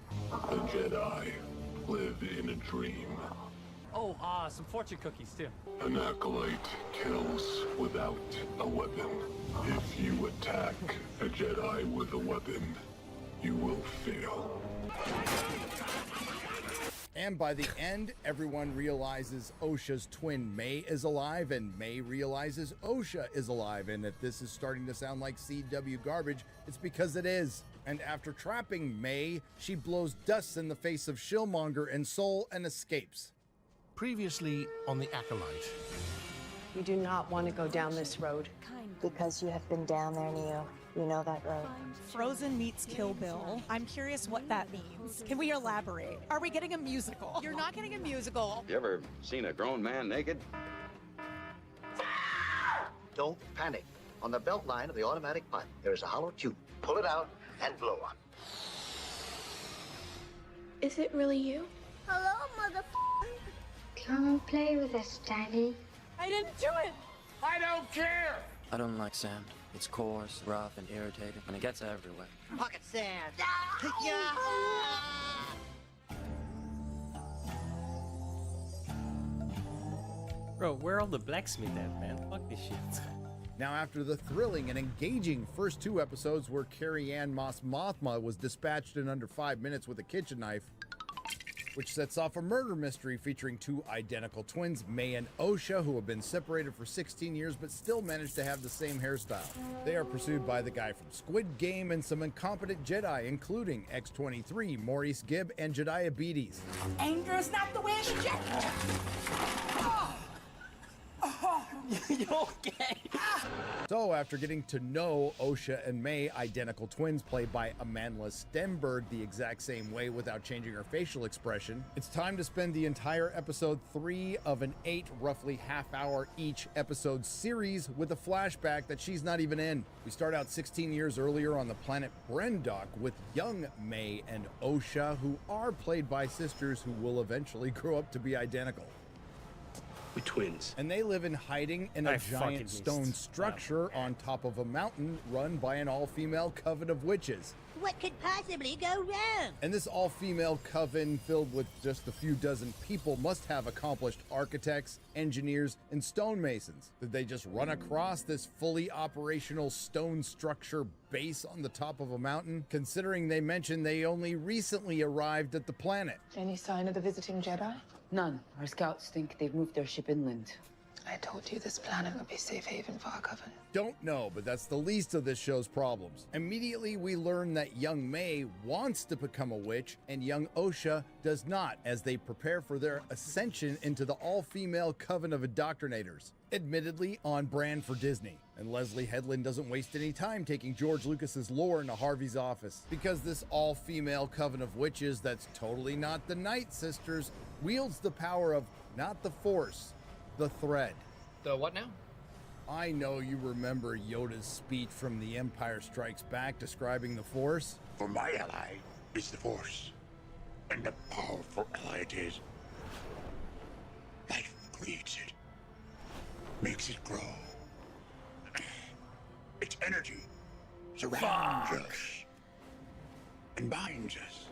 The Jedi live in a dream. Oh, some fortune cookies too. An acolyte kills without a weapon. If you attack a Jedi with a weapon, you will fail. And by the end, everyone realizes Osha's twin May is alive, and May realizes Osha is alive. And if this is starting to sound like CW garbage, it's because it is. And after trapping May, she blows dust in the face of Shillmonger and Sol and escapes. Previously on the You do not want to go down this road. Because you have been down there, Neo. You know that, right? Frozen meets Kill Bill. I'm curious what that means. Can we elaborate? Are we getting a musical? You're not getting a musical. You ever seen a grown man naked? Don't panic. On the belt line of the automatic pipe, there is a hollow tube. Pull it out and blow on. Is it really you? Hello, motherfucker. Come play with us, Daddy. I didn't do it. I don't care! I don't like sand. It's coarse, rough, and irritating, and it gets everywhere. Pocket sand. Bro, where are all the blacksmith at, man? Fuck this shit. Now, after the thrilling and engaging first 2 episodes where Carrie Ann Moss Mothma was dispatched in under 5 minutes with a kitchen knife, which sets off a murder mystery featuring 2 identical twins, May and Osha, who have been separated for 16 years but still manage to have the same hairstyle. They are pursued by the guy from Squid Game and some incompetent Jedi, including X-23, Maurice Gibb, and Jediah Beatties. Anger is not the way of the Jedi. You okay? So, after getting to know Osha and May, identical twins played by Amandla Stenberg the exact same way without changing her facial expression, it's time to spend the entire episode 3 of an 8, roughly half-hour each episode series with a flashback that she's not even in. We start out 16 years earlier on the planet Brendok with young May and Osha, who are played by sisters who will eventually grow up to be identical. We twins. And they live in hiding in a giant stone structure on top of a mountain run by an all-female coven of witches. What could possibly go wrong? And this all-female coven filled with just a few dozen people must have accomplished architects, engineers, and stonemasons. Did they just run across this fully operational stone structure base on the top of a mountain? Considering they mentioned they only recently arrived at the planet. Any sign of the visiting Jedi? None. Our scouts think they've moved their ship inland. I told you this planet would be safe haven for our coven. Don't know, but that's the least of this show's problems. Immediately, we learn that young May wants to become a witch, and young Osha does not, as they prepare for their ascension into the all-female coven of indoctrinators. Admittedly, on brand for Disney. And Leslie Headland doesn't waste any time taking George Lucas's lore into Harvey's office, because this all-female coven of witches that's totally not the Night Sisters wields the power of not the Force, the thread. The what now? I know you remember Yoda's speech from The Empire Strikes Back describing the Force. For my ally is the Force, and a powerful ally it is. Life creates it, makes it grow. Its energy surrounds us and binds us.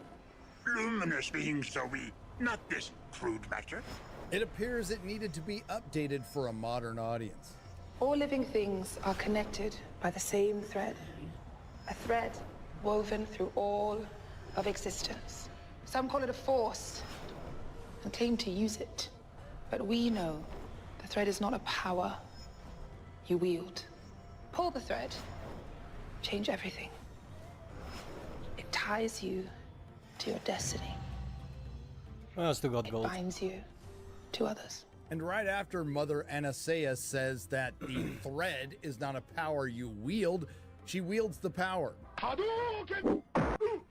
Luminous beings so we, not this crude matter. It appears it needed to be updated for a modern audience. All living things are connected by the same thread. A thread woven through all of existence. Some call it a force and claim to use it. But we know the thread is not a power you wield. Pull the thread, change everything. It ties you to your destiny. Well, still got gold. It binds you to others. And right after Mother Anastasia says that the thread is not a power you wield, she wields the power.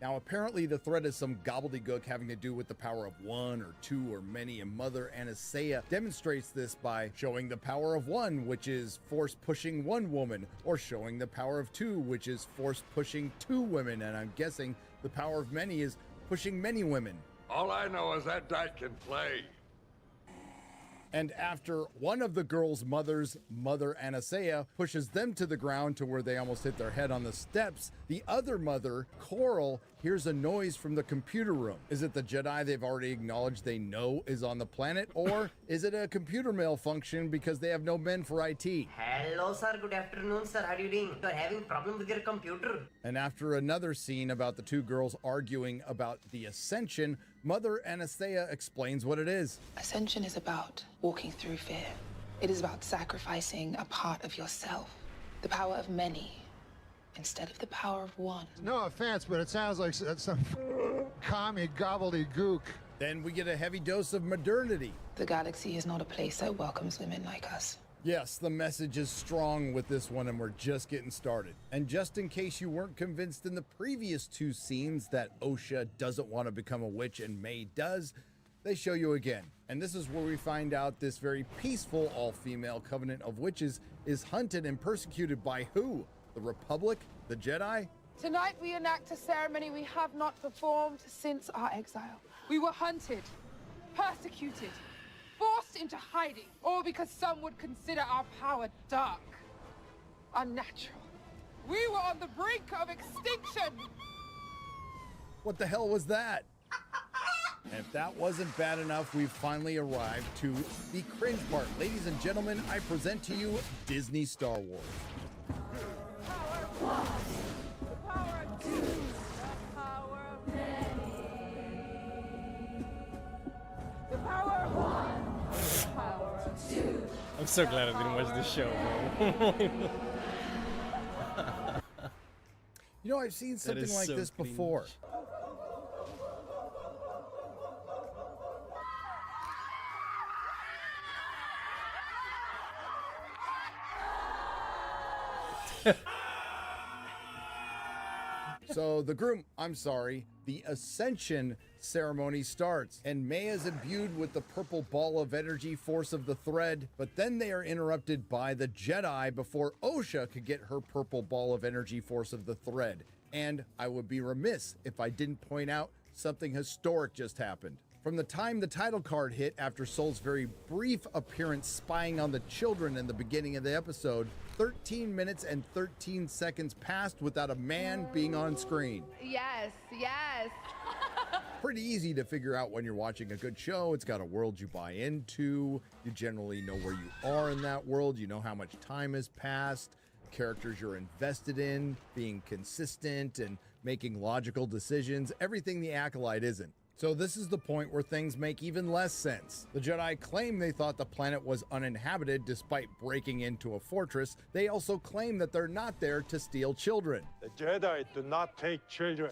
Now, apparently the thread is some gobbledygook having to do with the power of one or two or many, and Mother Anastasia demonstrates this by showing the power of one, which is force pushing one woman, or showing the power of two, which is force pushing two women, and I'm guessing the power of many is pushing many women. All I know is that dyke can play. And after one of the girls' mothers, Mother Anastasia, pushes them to the ground to where they almost hit their head on the steps, the other mother, Coral, hears a noise from the computer room. Is it the Jedi they've already acknowledged they know is on the planet? Or is it a computer malfunction because they have no men for IT? Hello, sir. Good afternoon, sir. How are you doing? You're having problem with your computer. And after another scene about the two girls arguing about the Ascension, Mother Anastasia explains what it is. Ascension is about walking through fear. It is about sacrificing a part of yourself, the power of many, instead of the power of one. No offense, but it sounds like some commie gobbledygook. Then we get a heavy dose of modernity. The galaxy is not a place that welcomes women like us. Yes, the message is strong with this one, and we're just getting started. And just in case you weren't convinced in the previous two scenes that Osha doesn't want to become a witch and May does, they show you again. And this is where we find out this very peaceful all-female covenant of witches is hunted and persecuted by who? The Republic? The Jedi? Tonight we enact a ceremony we have not performed since our exile. We were hunted, persecuted, forced into hiding, all because some would consider our power dark, unnatural. We were on the brink of extinction. What the hell was that? And if that wasn't bad enough, we've finally arrived to the cringe part. Ladies and gentlemen, I present to you Disney Star Wars. Power of one, the power of two, the power of many. The power of one, the power of two. I'm so glad I didn't watch this show, bro. You know, I've seen something like this before. So the Ascension ceremony starts, and May is imbued with the purple ball of energy force of the thread, but then they are interrupted by the Jedi before Osha could get her purple ball of energy force of the thread. And I would be remiss if I didn't point out something historic just happened. From the time the title card hit after Soul's very brief appearance spying on the children in the beginning of the episode, 13 minutes and 13 seconds passed without a man being on screen. Yes, yes. Pretty easy to figure out when you're watching a good show. It's got a world you buy into. You generally know where you are in that world. You know how much time has passed. Characters you're invested in, being consistent and making logical decisions. Everything the Acolyte isn't. So this is the point where things make even less sense. The Jedi claim they thought the planet was uninhabited despite breaking into a fortress. They also claim that they're not there to steal children. The Jedi do not take children.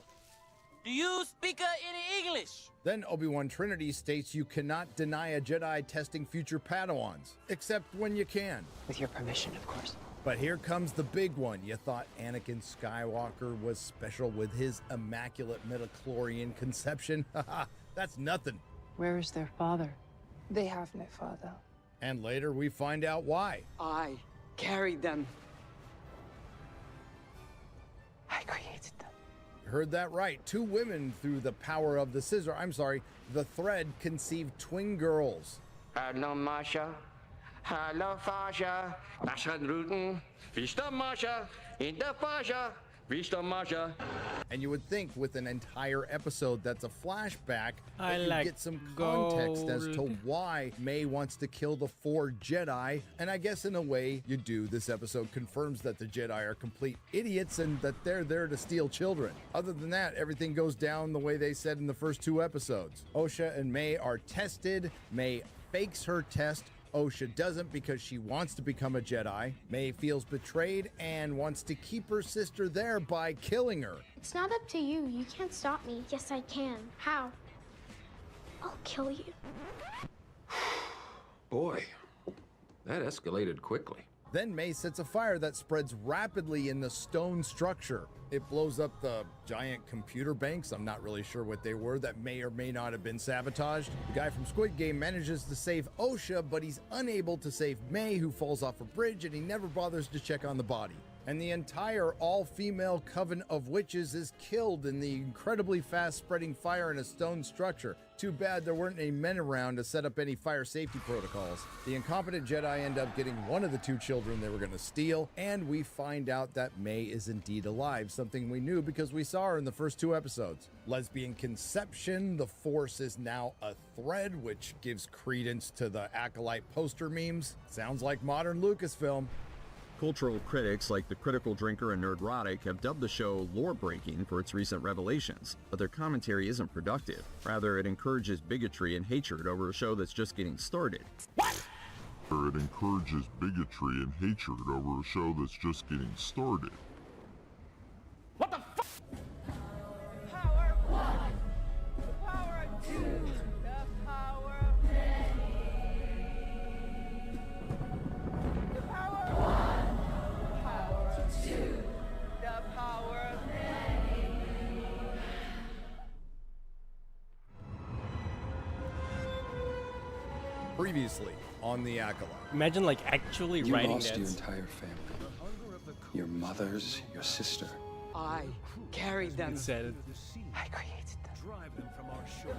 Do you speak any English? Then Obi-Wan Trinity states you cannot deny a Jedi testing future Padawans, except when you can. With your permission, of course. But here comes the big one. You thought Anakin Skywalker was special with his immaculate midichlorian conception? Haha, that's nothing. Where is their father? They have no father. And later we find out why. I carried them. I created them. You heard that right. Two women through the power of the the thread conceived twin girls. Hello, Masha. Hallo, Fasha. Naschenruten. Vista Masha. In der Fasha. Vista Masha. And you would think with an entire episode that's a flashback, I that you like get some context as to gold. why May wants to kill the 4 Jedi. And I guess in a way you do. This episode confirms that the Jedi are complete idiots and that they're there to steal children. Other than that, everything goes down the way they said in the first 2 episodes. Osha and May are tested. May fakes her test. Osha doesn't because she wants to become a Jedi. May feels betrayed and wants to keep her sister there by killing her. It's not up to you. You can't stop me. Yes, I can. How? I'll kill you. Boy, that escalated quickly. Then May sets a fire that spreads rapidly in the stone structure. It blows up the giant computer banks. I'm not really sure what they were that may or may not have been sabotaged. The guy from Squid Game manages to save Osha, but he's unable to save May, who falls off a bridge, and he never bothers to check on the body. And the entire all-female coven of witches is killed in the incredibly fast-spreading fire in a stone structure. Too bad there weren't any men around to set up any fire safety protocols. The incompetent Jedi end up getting one of the 2 children they were going to steal, and we find out that May is indeed alive, something we knew because we saw her in the first 2 episodes. Lesbian conception, the Force is now a thread, which gives credence to the Acolyte poster memes. Sounds like modern Lucasfilm. Cultural critics like The Critical Drinker and Nerdrotic have dubbed the show lore-breaking for its recent revelations, but their commentary isn't productive. Rather, it encourages bigotry and hatred over a show that's just getting started. It encourages bigotry and hatred over a show that's just getting started. What the fuck? Power of one, the power of two, the power of many. Previously on The Acolyte. Imagine like actually You writing lost that. your entire family. Your mothers, your sister. I carried them. Said I created them. Drive them from our shore.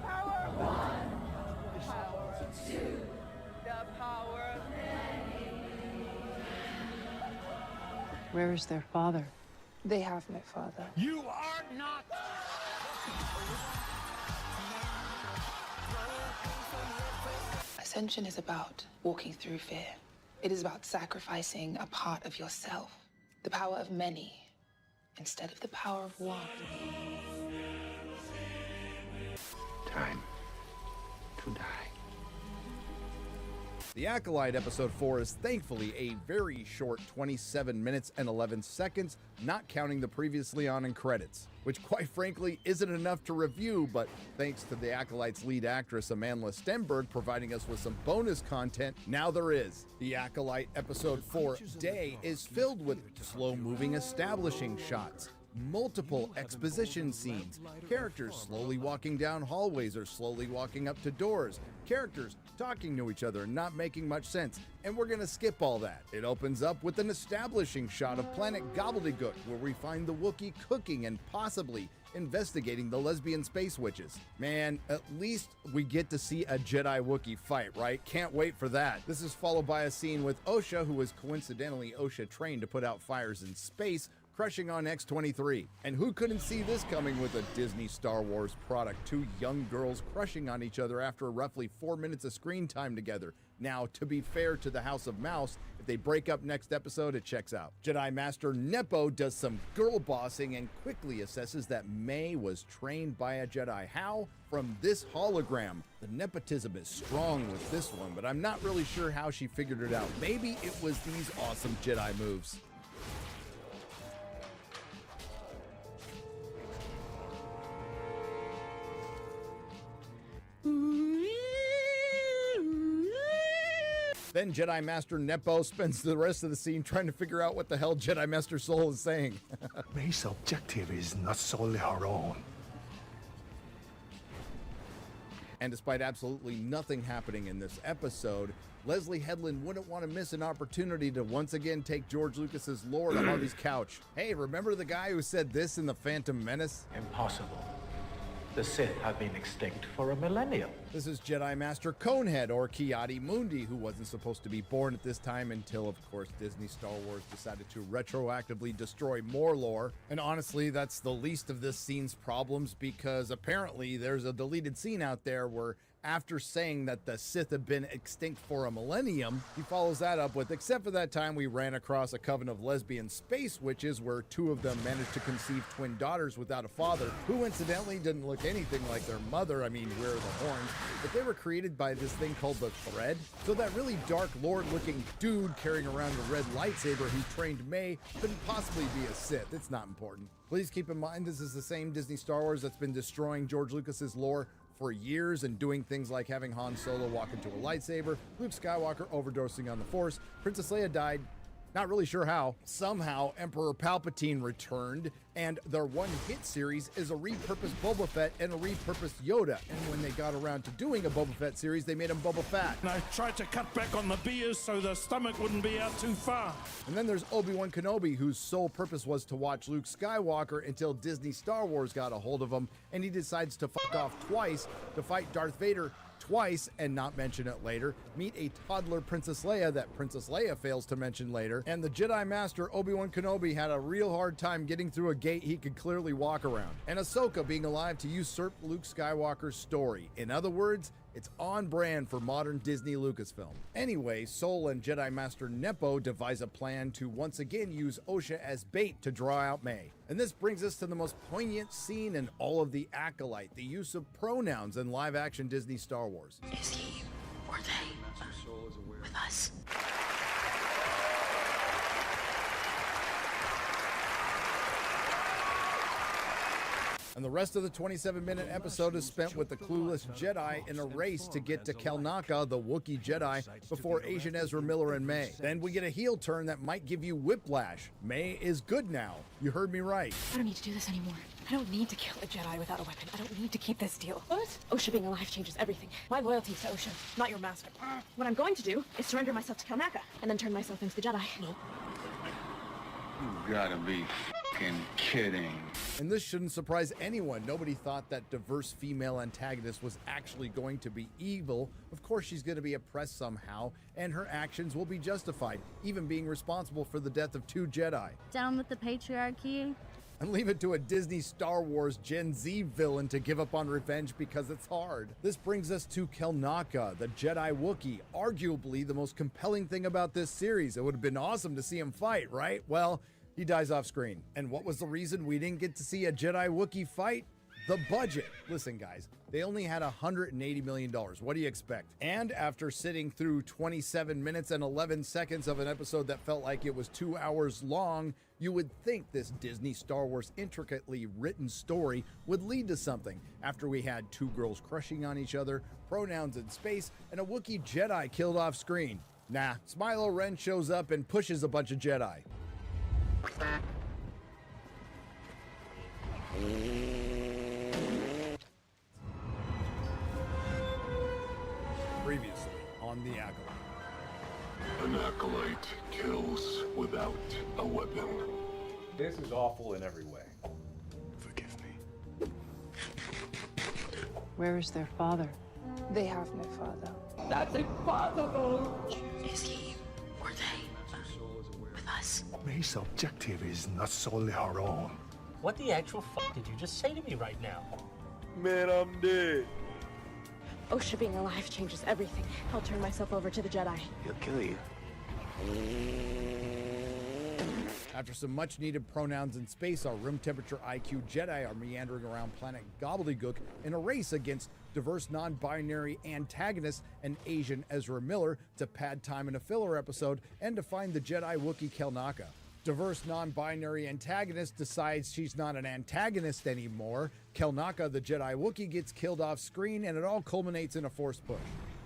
Where is their father? They have no father. You are not. Ascension is about walking through fear. It is about sacrificing a part of yourself, the power of many, instead of the power of one. Time to die. The Acolyte Episode 4 is thankfully a very short 27 minutes and 11 seconds, not counting the previously on in credits, which quite frankly isn't enough to review, but thanks to the Acolyte's lead actress Amandla Stenberg providing us with some bonus content, now there is. The Acolyte Episode 4 Day is filled with slow-moving establishing shots, multiple exposition scenes, characters slowly walking down hallways or slowly walking up to doors, characters talking to each other and not making much sense, and we're gonna skip all that. It opens up with an establishing shot of planet Gobbledygook, where we find the Wookiee cooking and possibly investigating the lesbian space witches. Man, at least we get to see a Jedi Wookiee fight, right? Can't wait for that. This is followed by a scene with Osha, who was coincidentally Osha trained to put out fires in space, crushing on X-23. And who couldn't see this coming with a Disney Star Wars product? Two young girls crushing on each other after roughly 4 minutes of screen time together. Now, to be fair to the House of Mouse, if they break up next episode, it checks out. Jedi Master Nepo does some girl bossing and quickly assesses that May was trained by a Jedi. How? From this hologram. The nepotism is strong with this one, but I'm not really sure how she figured it out. Maybe it was these awesome Jedi moves. Then Jedi Master Nepo spends the rest of the scene trying to figure out what the hell Jedi Master Soul is saying. May's objective is not solely her own. And despite absolutely nothing happening in this episode, Leslie Headland wouldn't want to miss an opportunity to once again take George Lucas's lore to Harvey's couch. Hey, remember the guy who said this in The Phantom Menace? Impossible. The Sith have been extinct for a millennium. This is Jedi Master Conehead, or Ki-Adi-Mundi, who wasn't supposed to be born at this time until, of course, Disney Star Wars decided to retroactively destroy more lore. And honestly, that's the least of this scene's problems, because apparently there's a deleted scene out there where, after saying that the Sith have been extinct for a millennium, he follows that up with, except for that time we ran across a coven of lesbian space witches where two of them managed to conceive twin daughters without a father, who incidentally didn't look anything like their mother. I mean, where are the horns? But they were created by this thing called the Thread. So that really dark lord-looking dude carrying around a red lightsaber who trained May couldn't possibly be a Sith. It's not important. Please keep in mind this is the same Disney Star Wars that's been destroying George Lucas's lore for years and doing things like having Han Solo walk into a lightsaber, Luke Skywalker overdosing on the Force, Princess Leia died, not really sure how. Somehow Emperor Palpatine returned, and their one-hit series is a repurposed Boba Fett and a repurposed Yoda. And when they got around to doing a Boba Fett series, they made him Boba Fett. And I tried to cut back on the beers so the stomach wouldn't be out too far. And then there's Obi-Wan Kenobi, whose sole purpose was to watch Luke Skywalker until Disney Star Wars got a hold of him, and he decides to fuck off twice to fight Darth Vader twice and not mention it later, meet a toddler Princess Leia that Princess Leia fails to mention later, and the Jedi Master Obi-Wan Kenobi had a real hard time getting through a gate he could clearly walk around, and Ahsoka being alive to usurp Luke Skywalker's story. In other words, it's on brand for modern Disney Lucasfilm. Anyway, Sol and Jedi Master Nepo devise a plan to once again use Osha as bait to draw out May. And this brings us to the most poignant scene in all of The Acolyte, the use of pronouns in live-action Disney Star Wars. Is he or they with us? And the rest of the 27-minute episode is spent with the clueless Jedi in a race to get to Kelnaka, the Wookiee Jedi, before Asian Ezra Miller and May. Then we get a heel turn that might give you whiplash. May is good now. You heard me right. I don't need to do this anymore. I don't need to kill a Jedi without a weapon. I don't need to keep this deal. What? Osha being alive changes everything. My loyalty is to Osha, not your master. What I'm going to do is surrender myself to Kelnaka, and then turn myself into the Jedi. You gotta be f***ing kidding. And this shouldn't surprise anyone. Nobody thought that diverse female antagonist was actually going to be evil. Of course she's going to be oppressed somehow, and her actions will be justified, even being responsible for the death of 2 Jedi. Down with the patriarchy. And leave it to a Disney Star Wars Gen Z villain to give up on revenge because it's hard. This brings us to Kelnaka, the Jedi Wookiee, arguably the most compelling thing about this series. It would have been awesome to see him fight, right? Well, he dies off screen. And what was the reason we didn't get to see a Jedi Wookiee fight? The budget. Listen, guys, they only had $180 million. What do you expect? And after sitting through 27 minutes and 11 seconds of an episode that felt like it was 2 hours long, you would think this Disney Star Wars intricately written story would lead to something. After we had 2 girls crushing on each other, pronouns in space, and a Wookiee Jedi killed off screen. Nah, Smilo Ren shows up and pushes a bunch of Jedi. Previously on The Acolyte. An acolyte kills without a weapon. This is awful in every way. Forgive me. Where is their father? They have no father. That's impossible. Is he or they with us? May's objective is not solely her own. What the actual fuck did you just say to me right now? Man, I'm dead. Osha being alive changes everything. I'll turn myself over to the Jedi. He'll kill you. After some much-needed pronouns in space, our room temperature IQ Jedi are meandering around planet Gobbledygook in a race against diverse non-binary antagonists and Asian Ezra Miller to pad time in a filler episode and to find the Jedi Wookiee Kelnaka. Diverse non-binary antagonist decides she's not an antagonist anymore. Kelnaka, the Jedi Wookiee, gets killed off screen, and it all culminates in a forced push.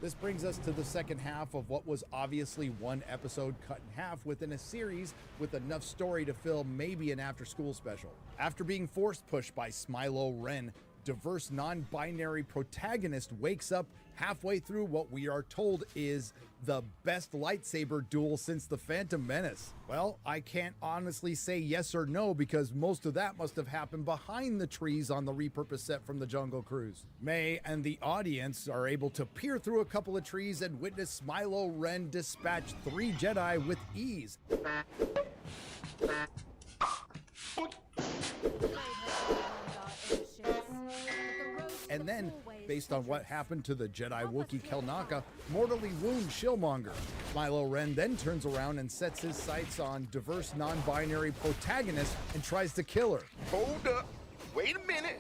This brings us to the second half of what was obviously one episode cut in half within a series with enough story to fill maybe an after-school special. After being forced pushed by Smilo Ren, diverse non-binary protagonist wakes up halfway through what we are told is the best lightsaber duel since the Phantom Menace. Well, I can't honestly say yes or no because most of that must have happened behind the trees on the repurposed set from the Jungle Cruise. May and the audience are able to peer through a couple of trees and witness Smilo Ren dispatch 3 Jedi with ease. And then, based on what happened to the Jedi Wookiee Kelnaka, mortally wound Shillmonger. Smilo Ren then turns around and sets his sights on diverse non-binary protagonist and tries to kill her. Hold up. Wait a minute.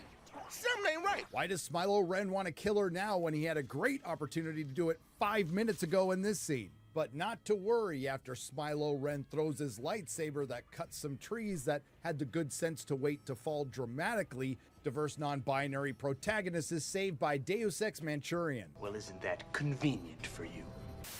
Something ain't right. Why does Smilo Ren want to kill her now when he had a great opportunity to do it 5 minutes ago in this scene? But not to worry after Smilo Ren throws his lightsaber that cuts some trees that had the good sense to wait to fall dramatically. Diverse non-binary protagonist is saved by Deus Ex Manchurian. Well, isn't that convenient for you?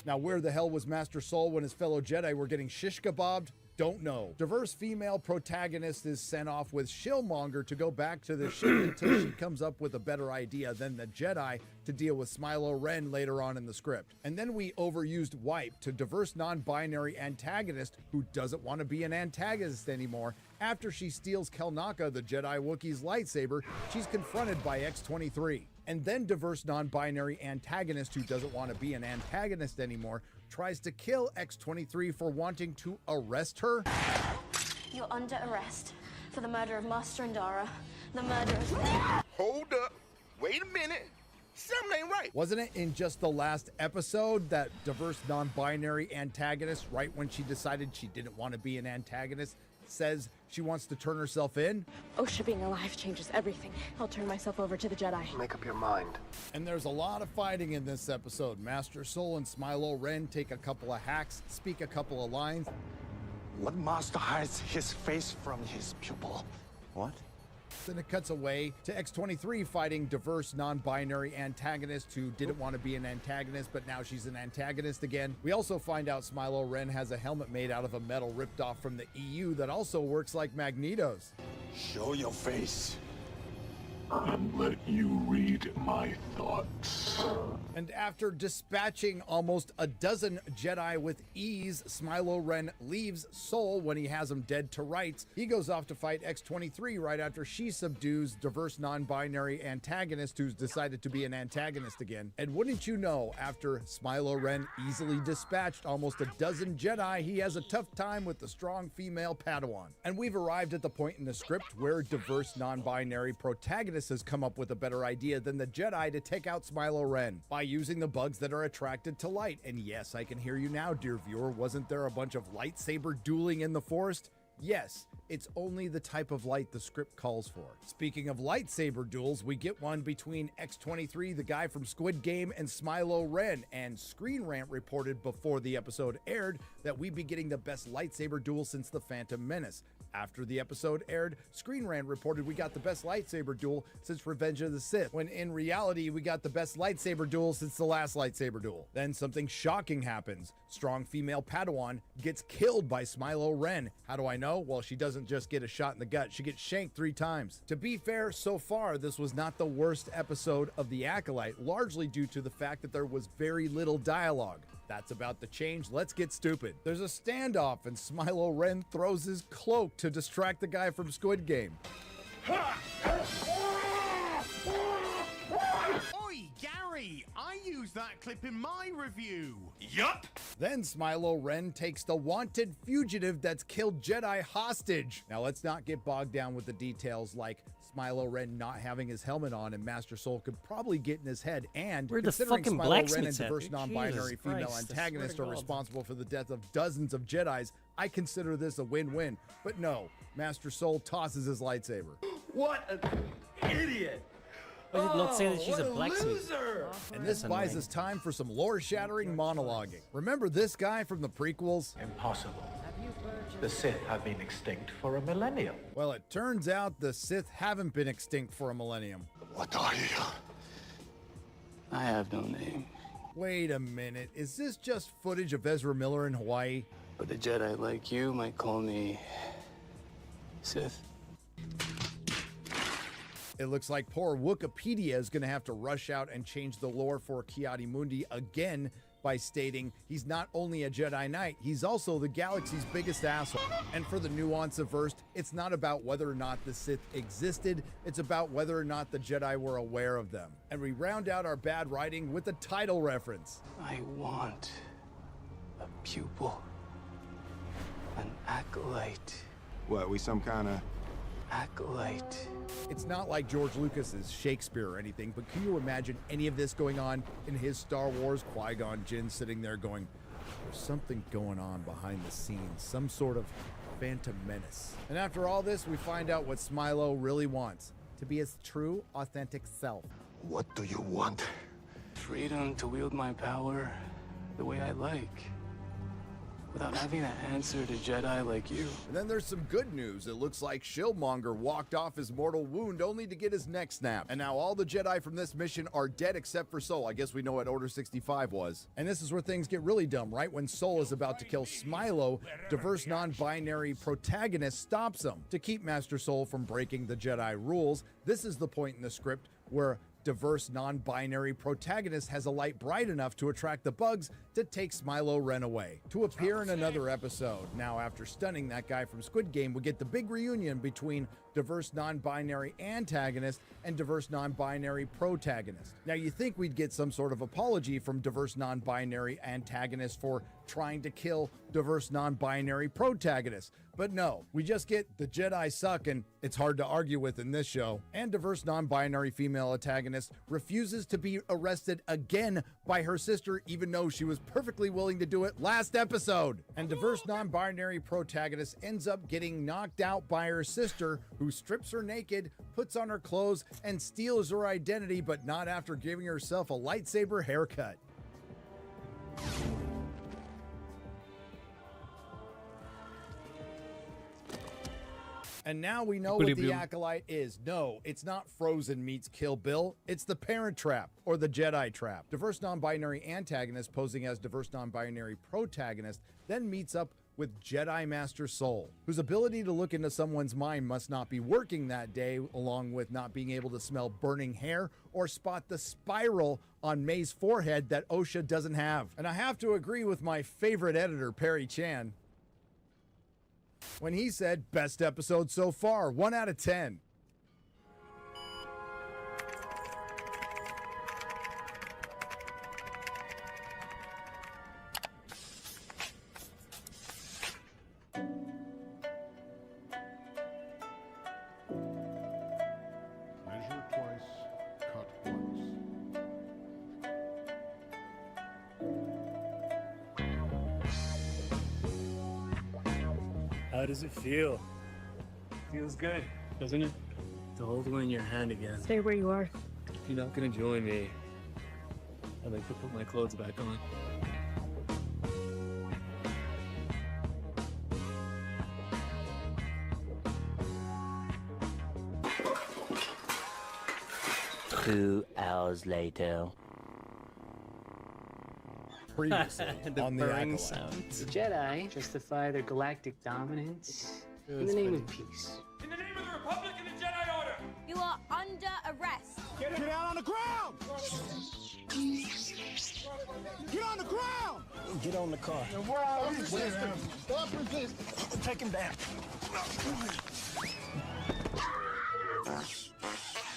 Now, where the hell was Master Soul when his fellow Jedi were getting shish kebabbed? Don't know. Diverse female protagonist is sent off with Shillmonger to go back to the ship until she comes up with a better idea than the Jedi to deal with Smilo Ren later on in the script. And then we overused Wipe to diverse non-binary antagonist who doesn't want to be an antagonist anymore. After she steals Kelnaka, the Jedi Wookiee's lightsaber, she's confronted by X-23. And then diverse non-binary antagonist who doesn't want to be an antagonist anymore tries to kill X-23 for wanting to arrest her. You're under arrest for the murder of Master Indara, the murder of... Hold up. Wait a minute. Something ain't right. Wasn't it in just the last episode that diverse non-binary antagonist, right when she decided she didn't want to be an antagonist, says she wants to turn herself in? Osha being alive changes everything. I'll turn myself over to the Jedi. Make up your mind. And there's a lot of fighting in this episode. Master Soul and Smilo Ren take a couple of hacks, speak a couple of lines. What master hides his face from his pupil? What? Then it cuts away to X-23 fighting diverse non-binary antagonist who didn't want to be an antagonist, but now she's an antagonist again. We also find out Smilo Ren has a helmet made out of a metal ripped off from the EU that also works like Magneto's. Show your face. And let you read my thoughts. And after dispatching almost a dozen Jedi with ease, Smilo Ren leaves Sol when he has him dead to rights. He goes off to fight X-23 right after she subdues diverse non-binary antagonist who's decided to be an antagonist again. And wouldn't you know, after Smilo Ren easily dispatched almost a dozen Jedi, he has a tough time with the strong female Padawan. And we've arrived at the point in the script where diverse non-binary protagonist has come up with a better idea than the Jedi to take out Smilo Ren by using the bugs that are attracted to light. And yes, I can hear you now, dear viewer. Wasn't there a bunch of lightsaber dueling in the forest? Yes, it's only the type of light the script calls for. Speaking of lightsaber duels, we get one between X-23, the guy from Squid Game, and Smilo Ren, and Screen Rant reported before the episode aired that we'd be getting the best lightsaber duel since The Phantom Menace. After the episode aired, Screen Rant reported we got the best lightsaber duel since Revenge of the Sith, when in reality we got the best lightsaber duel since the last lightsaber duel. Then something shocking happens. Strong female Padawan gets killed by Smilo Ren. How do I know? Well, she doesn't just get a shot in the gut, she gets shanked 3 times. To be fair, so far this was not the worst episode of The Acolyte, largely due to the fact that there was very little dialogue. That's about to change. Let's get stupid. There's a standoff and Smilo Ren throws his cloak to distract the guy from Squid Game. Oi, Gary! I used that clip in my review. Yup! Then Smilo Ren takes the wanted fugitive that's killed Jedi hostage. Now let's not get bogged down with the details like Smilo Ren not having his helmet on and Master Soul could probably get in his head, and Where the considering fucking Smilo Ren and blacksmiths at, diverse dude? non-binary Jesus female Christ, I antagonists swear are to God. responsible for the death of dozens of Jedis, I consider this a win-win. But no, Master Soul tosses his lightsaber. What an idiot! Why did it not say that she's what a blacksmith? loser! And this That's buys annoying. us time for some lore-shattering monologuing. Remember this guy from the prequels? Impossible. The Sith have been extinct for a millennium. Well, it turns out the Sith haven't been extinct for a millennium. What are you? I have no name, Wait a minute, is this just footage of Ezra Miller in Hawaii? but a Jedi like you might call me Sith. It looks like poor Wikipedia is going to have to rush out and change the lore for Ki-Adi-Mundi again by stating he's not only a Jedi Knight, he's also the galaxy's biggest asshole. And for the nuance of verse, it's not about whether or not the Sith existed, it's about whether or not the Jedi were aware of them. And we round out our bad writing with a title reference. I want a pupil, an acolyte. What, we some kind of... Acolyte. It's not like George Lucas's Shakespeare or anything, but can you imagine any of this going on in his Star Wars? Qui-Gon Jinn sitting there going, there's something going on behind the scenes, some sort of Phantom Menace. And after all this, we find out what Smilo really wants, to be his true, authentic self. What do you want? Freedom to wield my power the way I like, without having to answer to Jedi like you. And then there's some good news. It looks like Shillmonger walked off his mortal wound only to get his neck snapped. And now all the Jedi from this mission are dead except for Sol. I guess we know what Order 65 was. And this is where things get really dumb, right? When Sol is about to kill Smilo, diverse non-binary protagonist stops him to keep Master Sol from breaking the Jedi rules. This is the point in the script where diverse non-binary protagonist has a light bright enough to attract the bugs to take Smilo Ren away to appear in another episode. Now, after stunning that guy from Squid Game, we get the big reunion between diverse non-binary antagonist and diverse non-binary protagonist. Now, you think we'd get some sort of apology from diverse non-binary antagonist for trying to kill diverse non-binary protagonist. But no, we just get the Jedi suck and it's hard to argue with in this show. And diverse non-binary female antagonist refuses to be arrested again by her sister, even though she was perfectly willing to do it last episode. And diverse non-binary protagonist ends up getting knocked out by her sister, who strips her naked, puts on her clothes, and steals her identity, but not after giving herself a lightsaber haircut. And now we know what the Acolyte is. No, it's not Frozen meets Kill Bill. It's the Parent Trap, or the Jedi Trap. Diverse non-binary antagonist posing as diverse non-binary protagonist then meets up with Jedi Master Soul, whose ability to look into someone's mind must not be working that day, along with not being able to smell burning hair or spot the spiral on May's forehead that OSHA doesn't have. And I have to agree with my favorite editor, Perry Chan, when he said, best episode so far, 1 out of 10. Measure twice, cut once. How does it feel? Feels good, doesn't it? To hold one in your hand again. Stay where you are. If you're not gonna join me, I'd like to put my clothes back on. Two hours later. Previously on the Acolyte. The Jedi justify their galactic dominance in the name of peace. In the name of the Republic and the Jedi Order! You are under arrest. Get out on the ground! Get on the ground! Get on the car. Stop resisting. Take him down.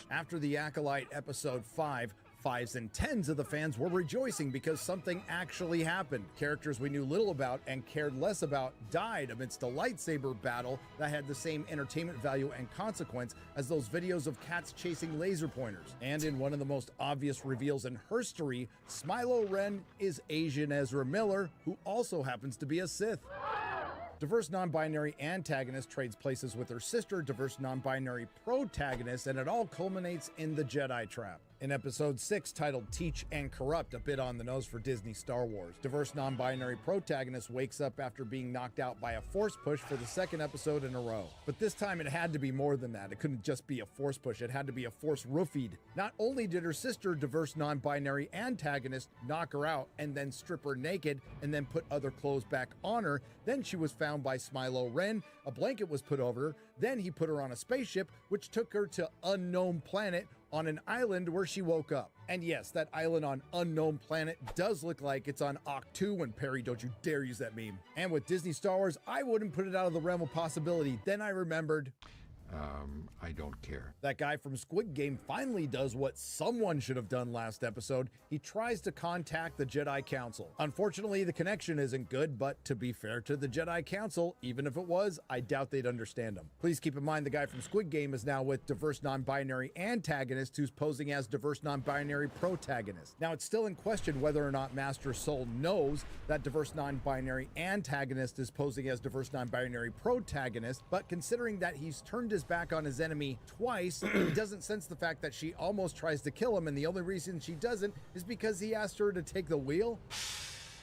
After the Acolyte episode 5, 5s and 10s of the fans were rejoicing because something actually happened. Characters we knew little about and cared less about died amidst a lightsaber battle that had the same entertainment value and consequence as those videos of cats chasing laser pointers. And in one of the most obvious reveals in herstory, Smilo Ren is Asian Ezra Miller, who also happens to be a Sith. Diverse non-binary antagonist trades places with her sister, diverse non-binary protagonist, and it all culminates in the Jedi Trap. In episode 6, titled Teach and Corrupt, a bit on the nose for Disney Star Wars, diverse non-binary protagonist wakes up after being knocked out by a force push for the second episode in a row. But this time it had to be more than that. It couldn't just be a force push, it had to be a force roofied. Not only did her sister, diverse non-binary antagonist, knock her out and then strip her naked and then put other clothes back on her, then she was found by Smilo Ren, a blanket was put over her, then he put her on a spaceship which took her to unknown planet on an island where she woke up. And yes, that island on unknown planet does look like it's on Octu, and Perry, don't you dare use that meme. And with Disney Star Wars, I wouldn't put it out of the realm of possibility. Then I remembered, I don't care. that guy from Squid Game finally does what someone should have done last episode. He tries to contact the Jedi Council. Unfortunately, the connection isn't good, but to be fair to the Jedi Council, even if it was, I doubt they'd understand him. Please keep in mind the guy from Squid Game is now with diverse non-binary antagonist who's posing as diverse non-binary protagonist. Now, it's still in question whether or not Master Soul knows that diverse non-binary antagonist is posing as diverse non-binary protagonist, but considering that he's turned his back on his enemy twice, he doesn't sense the fact that she almost tries to kill him, and the only reason she doesn't is because he asked her to take the wheel.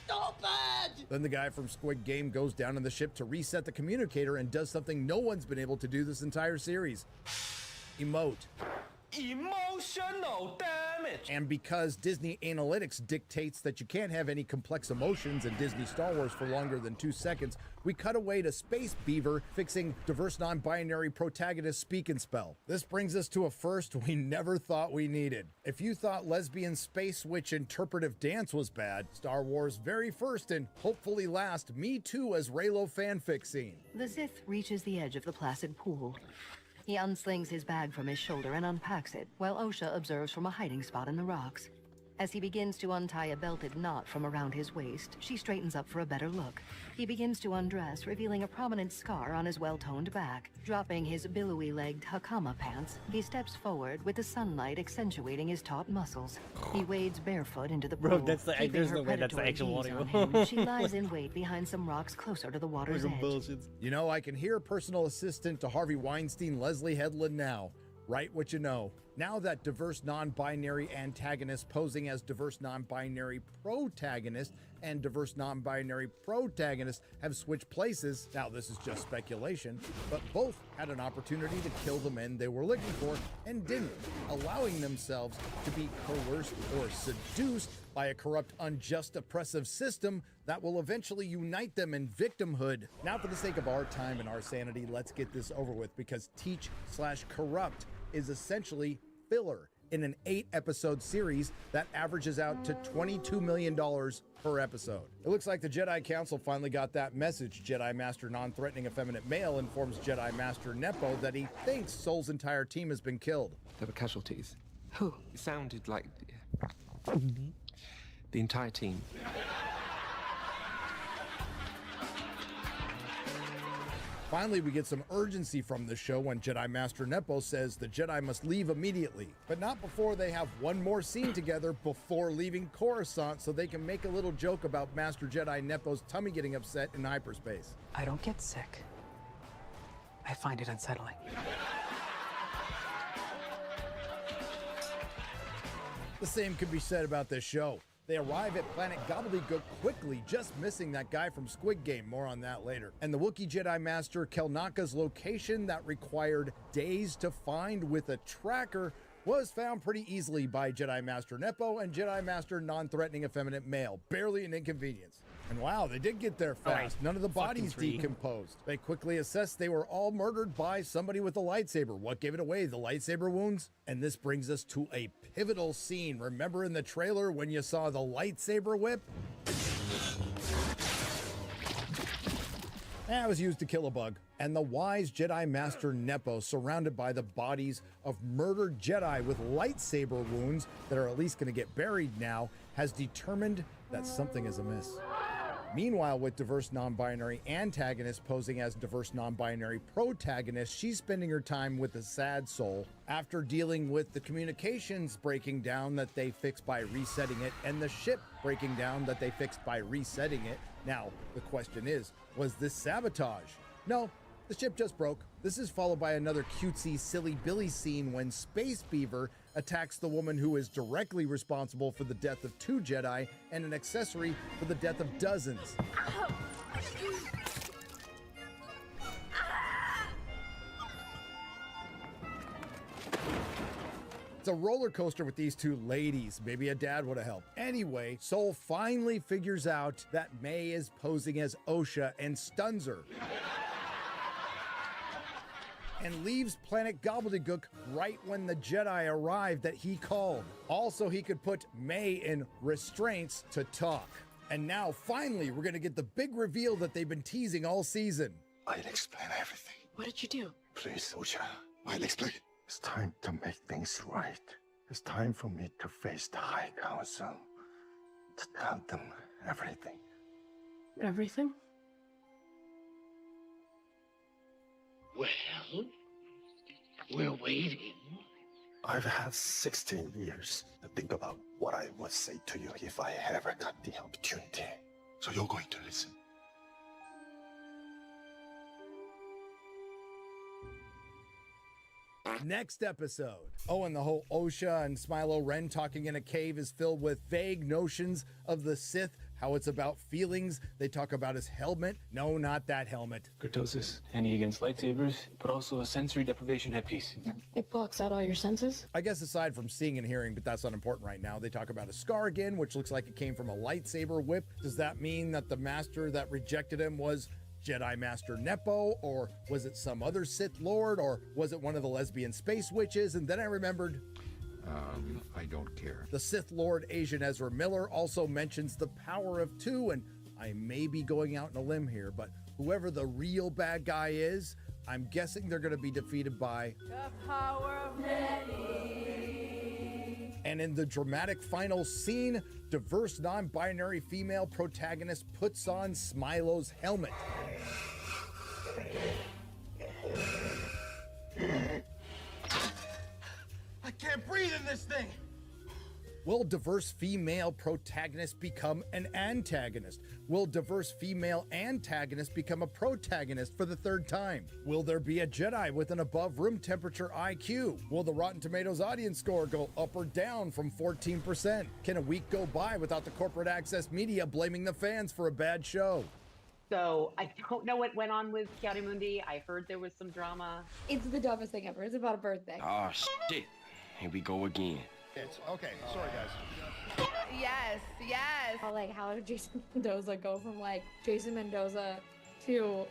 Stop it! Then the guy from Squid Game goes down in the ship to reset the communicator and does something no one's been able to do this entire series. Emote. Emotional damage. And because Disney Analytics dictates that you can't have any complex emotions in Disney Star Wars for longer than 2 seconds, we cut away to Space Beaver fixing diverse non-binary protagonist speak and spell. This brings us to a first we never thought we needed. If you thought lesbian space witch interpretive dance was bad, Star Wars' very first and hopefully last Me Too as Reylo fanfic scene. The Sith reaches the edge of the placid pool. He unslings his bag from his shoulder and unpacks it, while Osha observes from a hiding spot in the rocks. As he begins to untie a belted knot from around his waist, she straightens up for a better look. He begins to undress, revealing a prominent scar on his well-toned back. Dropping his billowy-legged hakama pants, he steps forward with the sunlight accentuating his taut muscles. He wades barefoot into the pool. Bro, that's the, there's no way that's the actual audio. She lies in wait behind some rocks closer to the water's edge. Bullshit. You know, I can hear personal assistant to Harvey Weinstein, Leslie Headland now. Write what you know. Now that diverse non-binary antagonist posing as diverse non-binary protagonist and diverse non-binary protagonist have switched places, now this is just speculation, but both had an opportunity to kill the men they were looking for and didn't, allowing themselves to be coerced or seduced by a corrupt, unjust, oppressive system that will eventually unite them in victimhood. Now, for the sake of our time and our sanity, let's get this over with, because Teach/Corrupt is essentially filler in an 8-episode series that averages out to $22 million per episode. It looks like the Jedi Council finally got that message. Jedi Master Non-Threatening Effeminate Male informs Jedi Master Nepo that he thinks Sol's entire team has been killed. There were casualties. Who? It sounded like the entire team. Finally, we get some urgency from the show when Jedi Master Nepo says the Jedi must leave immediately, but not before they have one more scene together before leaving Coruscant so they can make a little joke about Master Jedi Nepo's tummy getting upset in hyperspace. I don't get sick. I find it unsettling. The same could be said about this show. They arrive at planet Gobbledygook quickly, just missing that guy from Squid Game. More on that later. And the Wookiee Jedi Master Kelnaka's location that required days to find with a tracker was found pretty easily by Jedi Master Nepo and Jedi Master Non-Threatening Effeminate Male. Barely an inconvenience. And wow, they did get there fast. None of the bodies decomposed. They quickly assessed they were all murdered by somebody with a lightsaber. What gave it away? The lightsaber wounds? And this brings us to a pivotal scene. Remember in the trailer when you saw the lightsaber whip? That was used to kill a bug. And the wise Jedi Master Nepo, surrounded by the bodies of murdered Jedi with lightsaber wounds that are at least going to get buried now, has determined that something is amiss. Meanwhile, with diverse non-binary antagonist posing as diverse non-binary protagonist, she's spending her time with the sad soul after dealing with the communications breaking down that they fixed by resetting it and the ship breaking down that they fixed by resetting it. Now, the question is, was this sabotage? No, the ship just broke. This is followed by another cutesy, silly Billy scene when Space Beaver attacks the woman who is directly responsible for the death of 2 Jedi and an accessory for the death of dozens. It's a roller coaster with these 2 ladies. Maybe a dad would have helped. Anyway, Sol finally figures out that May is posing as Osha and stuns her. And leaves planet Gobbledygook right when the Jedi arrived that he called. Also, he could put May in restraints to talk. And now, finally, we're gonna get the big reveal that they've been teasing all season. I'll explain everything. What did you do? Please, Osha, I'll explain. It's time to make things right. It's time for me to face the High Council. To tell them everything. Everything? Well, we're waiting. I've had 16 years to think about what I would say to you if I ever got the opportunity. So you're going to listen. Next episode. Oh, and the whole Osha and Smilo Ren talking in a cave is filled with vague notions of the Sith, how it's about feelings. They talk about his helmet. No, not that helmet. Kurtosis, handy against lightsabers, but also a sensory deprivation headpiece. It blocks out all your senses? I guess aside from seeing and hearing, but that's not important right now. They talk about a scar again, which looks like it came from a lightsaber whip. Does that mean that the master that rejected him was Jedi Master Nepo, or was it some other Sith Lord, or was it one of the lesbian space witches? And then I remembered... I don't care. The Sith Lord Asian Ezra Miller also mentions the power of 2, and I may be going out on a limb here, but whoever the real bad guy is, I'm guessing they're going to be defeated by... The power of many. And in the dramatic final scene, diverse non-binary female protagonist puts on Smilo's helmet. I can't breathe in this thing. Will diverse female protagonist become an antagonist? Will diverse female antagonist become a protagonist for the third time? Will there be a Jedi with an above room temperature IQ? Will the Rotten Tomatoes audience score go up or down from 14%? Can a week go by without the corporate access media blaming the fans for a bad show? So I don't know what went on with Chiarimundi. I heard there was some drama. It's the dumbest thing ever. It's about a birthday. Oh, shit. Here we go again. Okay, sorry guys. Yes, yes. Like, how did Jason Mendoza go from like Jason Mendoza to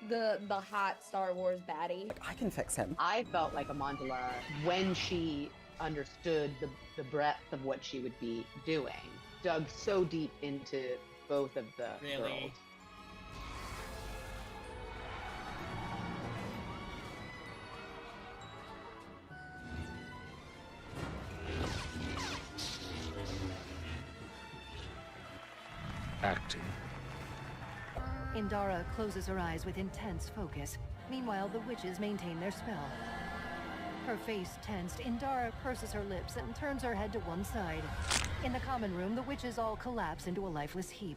the hot Star Wars baddie? I can fix him. I felt like Amandla when she understood the breadth of what she would be doing, dug so deep into both of the girls. Acting. Indara closes her eyes with intense focus. Meanwhile, the witches maintain their spell. Her face tensed, Indara purses her lips and turns her head to one side. In the common room, the witches all collapse into a lifeless heap.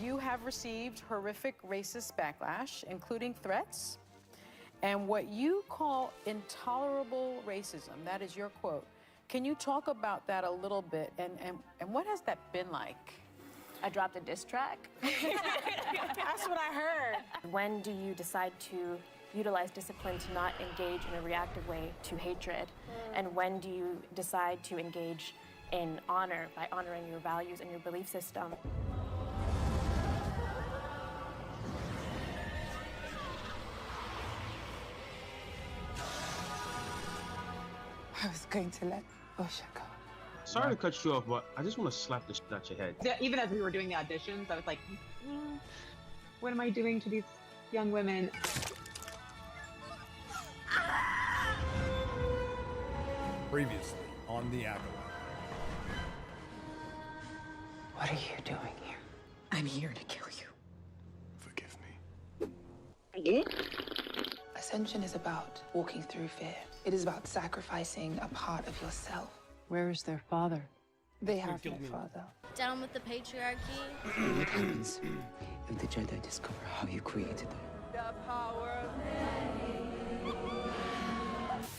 You have received horrific racist backlash, including threats, and what you call intolerable racism. That is your quote. Can you talk about that a little bit, and what has that been like? I dropped a diss track. That's what I heard. When do you decide to utilize discipline to not engage in a reactive way to hatred? And when do you decide to engage in honor by honoring your values and your belief system? I was going to let Osha go. Sorry to cut you off, but I just want to slap the shit out your head. Even as we were doing the auditions, I was like, what am I doing to these young women? Previously on The Acolyte. What are you doing here? I'm here to kill you. Forgive me. Ascension is about walking through fear. It is about sacrificing a part of yourself. Where is their father? They have no father. Down with the patriarchy. What happens if the Jedi discover how you created them? The power of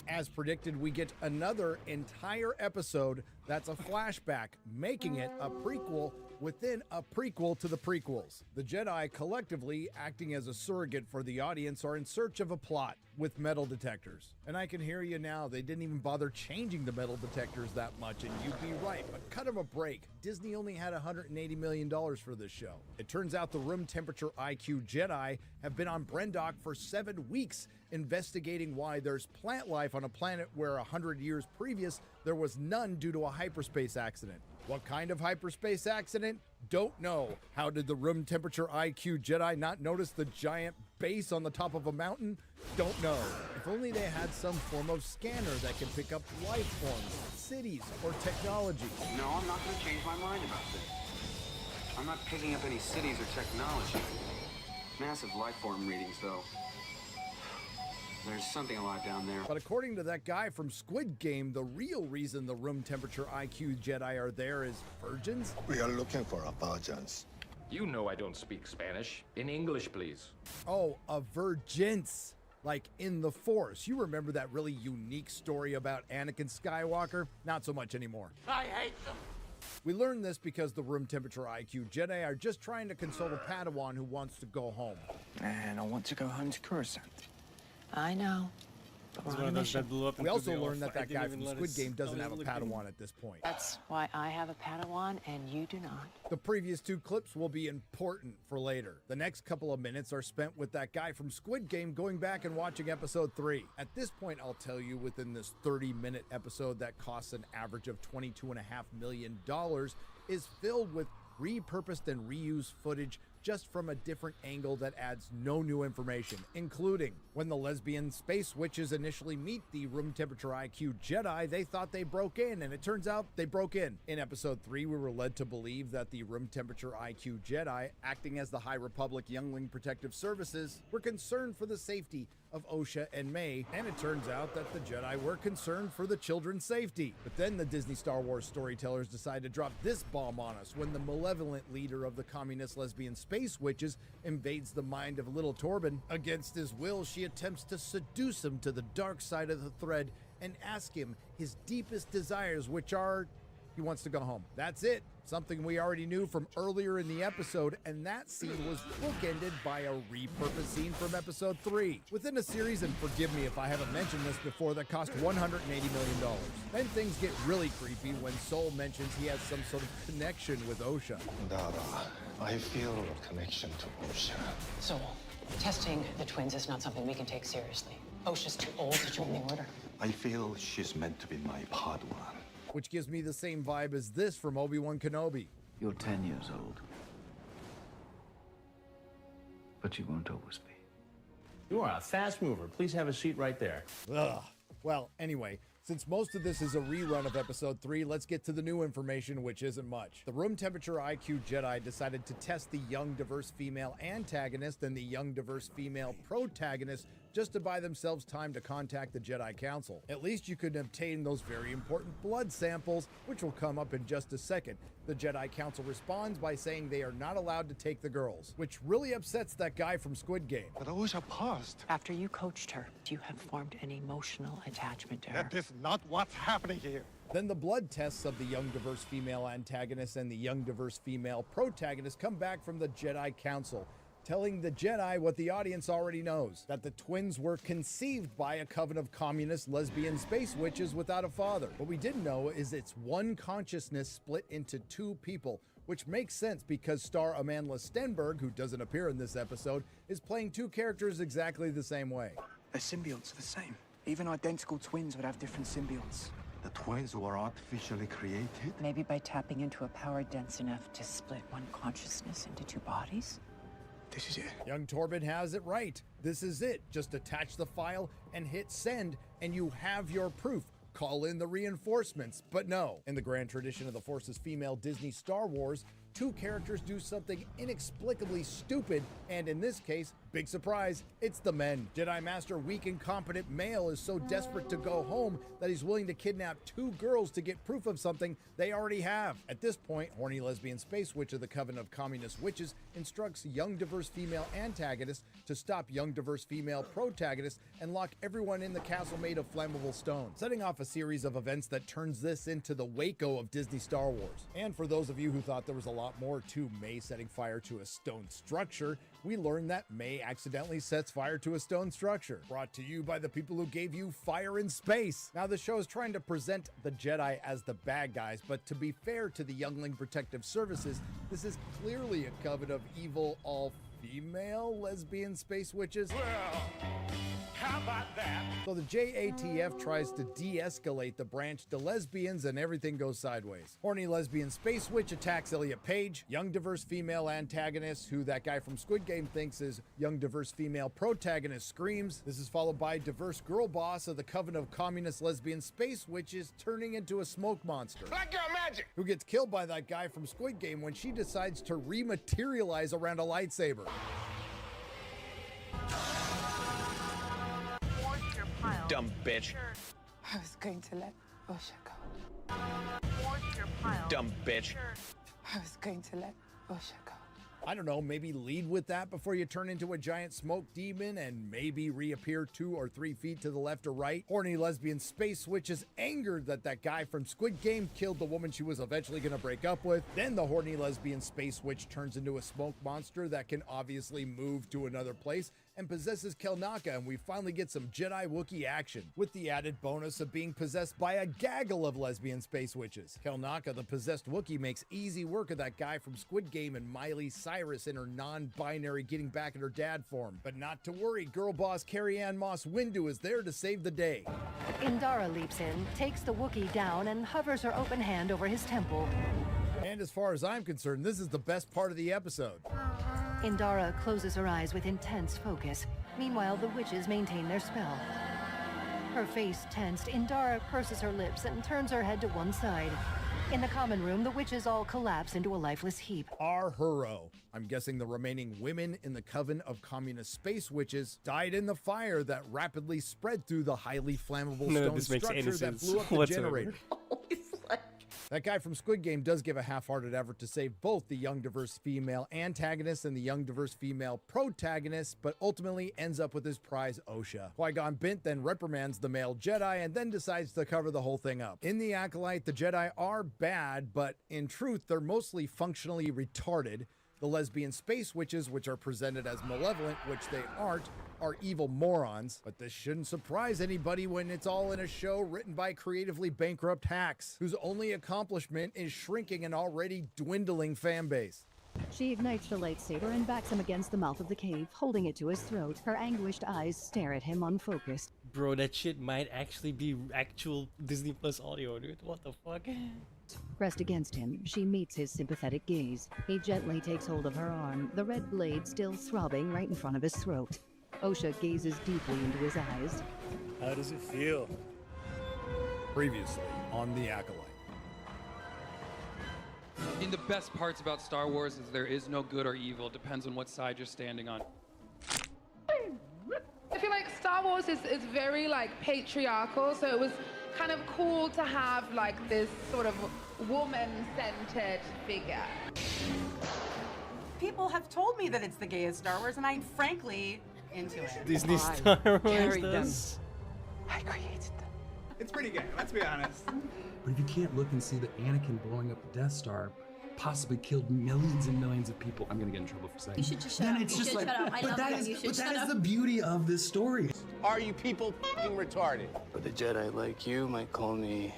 As predicted, we get another entire episode that's a flashback, making it a prequel within a prequel to the prequels. The Jedi, collectively acting as a surrogate for the audience, are in search of a plot with metal detectors. And I can hear you now, they didn't even bother changing the metal detectors that much, and you'd be right, but cut them a break. Disney only had $180 million for this show. It turns out the room temperature IQ Jedi have been on Brendok for 7 weeks, investigating why there's plant life on a planet where 100 years previous there was none due to a hyperspace accident. What kind of hyperspace accident? Don't know. How did the room temperature IQ Jedi not notice the giant base on the top of a mountain? Don't know. If only they had some form of scanner that can pick up life forms, cities, or technology. No, I'm not going to change my mind about this. I'm not picking up any cities or technology. Massive life form readings, though. There's something alive down there. But according to that guy from Squid Game, the real reason the room temperature IQ Jedi are there is virgins? We are looking for a virgins. You know I don't speak Spanish. In English, please. Oh, a virgins. Like in the Force. You remember that really unique story about Anakin Skywalker? Not so much anymore. I hate them. We learned this because the room temperature IQ Jedi are just trying to console a Padawan who wants to go home. And I want to go home to Coruscant. I know. We also learned that guy from Squid Game doesn't have a Padawan at this point. That's why I have a Padawan and you do not. The previous 2 clips will be important for later. The next couple of minutes are spent with that guy from Squid Game going back and watching episode 3. At this point, I'll tell you, within this 30-minute episode that costs an average of $22.5 million, is filled with repurposed and reused footage just from a different angle that adds no new information, including when the lesbian space witches initially meet the room temperature IQ Jedi, they thought they broke in, and it turns out they broke in. In episode 3, we were led to believe that the room temperature IQ Jedi, acting as the High Republic Youngling Protective Services, were concerned for the safety of Osha and May, and it turns out that the Jedi were concerned for the children's safety. But then the Disney Star Wars storytellers decide to drop this bomb on us when the malevolent leader of the communist lesbian space witches invades the mind of little Torben. Against his will, she attempts to seduce him to the dark side of the thread and ask him his deepest desires, which are he wants to go home. That's it. Something we already knew from earlier in the episode, and that scene was bookended by a repurposed scene from episode 3. Within a series, and forgive me if I haven't mentioned this before, that cost $180 million. Then things get really creepy when Soul mentions he has some sort of connection with Osha. Dara, I feel a connection to Osha. So, testing the twins is not something we can take seriously. Osha's too old to join the order. I feel she's meant to be my Padawan. Which gives me the same vibe as this from Obi-Wan Kenobi. You're 10 years old. But you won't always be. You are a fast mover. Please have a seat right there. Ugh. Well, anyway, since most of this is a rerun of episode 3, let's get to the new information, which isn't much. The room temperature IQ Jedi decided to test the young diverse female antagonist and the young diverse female protagonist just to buy themselves time to contact the Jedi Council. At least you could obtain those very important blood samples, which will come up in just a second. The Jedi Council responds by saying they are not allowed to take the girls, which really upsets that guy from Squid Game. But Osha paused. After you coached her, you have formed an emotional attachment to her. That is not what's happening here. Then the blood tests of the young diverse female antagonist and the young diverse female protagonist come back from the Jedi Council, telling the Jedi what the audience already knows, that the twins were conceived by a coven of communist lesbian space witches without a father. What we didn't know is it's one consciousness split into two people, which makes sense because star Amandla Stenberg, who doesn't appear in this episode, is playing two characters exactly the same way. Their symbionts are the same. Even identical twins would have different symbionts. The twins were artificially created? Maybe by tapping into a power dense enough to split one consciousness into two bodies? This is it. Young Torben has it right. This is it. Just attach the file and hit send, and you have your proof. Call in the reinforcements. But no, in the grand tradition of the Force's female Disney Star Wars, two characters do something inexplicably stupid, and in this case, big surprise, it's the men. Jedi Master weak and competent male is so desperate to go home that he's willing to kidnap two girls to get proof of something they already have. At this point, horny lesbian space witch of the Coven of Communist Witches instructs young diverse female antagonist to stop young diverse female protagonist and lock everyone in the castle made of flammable stone, setting off a series of events that turns this into the Waco of Disney Star Wars. And for those of you who thought there was a lot more to May setting fire to a stone structure, we learned that May accidentally sets fire to a stone structure. Brought to you by the people who gave you Fire in Space. Now the show is trying to present the Jedi as the bad guys, but to be fair to the Youngling Protective Services, this is clearly a coven of evil all-female lesbian space witches. Well, how about that? So the JATF tries to de-escalate the branch to lesbians and everything goes sideways. Horny lesbian space witch attacks Elliot Page. Young diverse female antagonist, who that guy from Squid Game thinks is young diverse female protagonist, screams. This is followed by diverse girl boss of the Coven of Communist Lesbian Space Witches turning into a smoke monster. Black girl magic! Who gets killed by that guy from Squid Game when she decides to rematerialize around a lightsaber. Dumb bitch. I was going to let Osha go. Dumb bitch. I was going to let Osha go. I don't know, maybe lead with that before you turn into a giant smoke demon and maybe reappear 2 or 3 feet to the left or right. Horny lesbian space witch is angered that that guy from Squid Game killed the woman she was eventually going to break up with. Then the horny lesbian space witch turns into a smoke monster that can obviously move to another place and possesses Kelnaka, and we finally get some Jedi Wookiee action, with the added bonus of being possessed by a gaggle of lesbian space witches. Kelnaka, the possessed Wookiee, makes easy work of that guy from Squid Game and Miley Cyrus in her non-binary getting back at her dad form. But not to worry, girl boss Carrie-Ann Moss Windu is there to save the day. Indara leaps in, takes the Wookiee down, and hovers her open hand over his temple. And as far as I'm concerned, this is the best part of the episode. Indara closes her eyes with intense focus. Meanwhile, the witches maintain their spell. Her face tensed, Indara purses her lips and turns her head to one side. In the common room, the witches all collapse into a lifeless heap. Our hero. I'm guessing the remaining women in the coven of communist space witches died in the fire that rapidly spread through the highly flammable stone structure that blew up the generator. That guy from Squid Game does give a half-hearted effort to save both the young diverse female antagonist and the young diverse female protagonist, but ultimately ends up with his prize Osha. Qui-Gon Bint then reprimands the male Jedi and then decides to cover the whole thing up. In The Acolyte, the Jedi are bad, but in truth, they're mostly functionally retarded. The lesbian space witches, which are presented as malevolent, which they aren't, are evil morons. But this shouldn't surprise anybody when it's all in a show written by creatively bankrupt hacks, whose only accomplishment is shrinking an already dwindling fan base. She ignites the lightsaber and backs him against the mouth of the cave, holding it to his throat. Her anguished eyes stare at him unfocused. Bro, that shit might actually be actual Disney Plus audio, dude. What the fuck? Pressed against him, she meets his sympathetic gaze. He gently takes hold of her arm, the red blade still throbbing right in front of his throat. Osha gazes deeply into his eyes. How does it feel? Previously on The Acolyte. In the best parts about Star Wars is there is no good or evil. It depends on what side you're standing on. I feel like Star Wars is very like patriarchal, so it was kind of cool to have like this sort of woman-centered figure. People have told me that it's the gayest Star Wars, and I'm frankly into it. Disney Star Wars does. I created them. It's pretty gay, let's be honest. But if you can't look and see that Anakin blowing up the Death Star possibly killed millions and millions of people, I'm gonna get in trouble for saying You should just shut up. It's You just should like, shut up. I love you. You should but shut that is up. the beauty of this story. Are you people f***ing retarded? But the Jedi like you might call me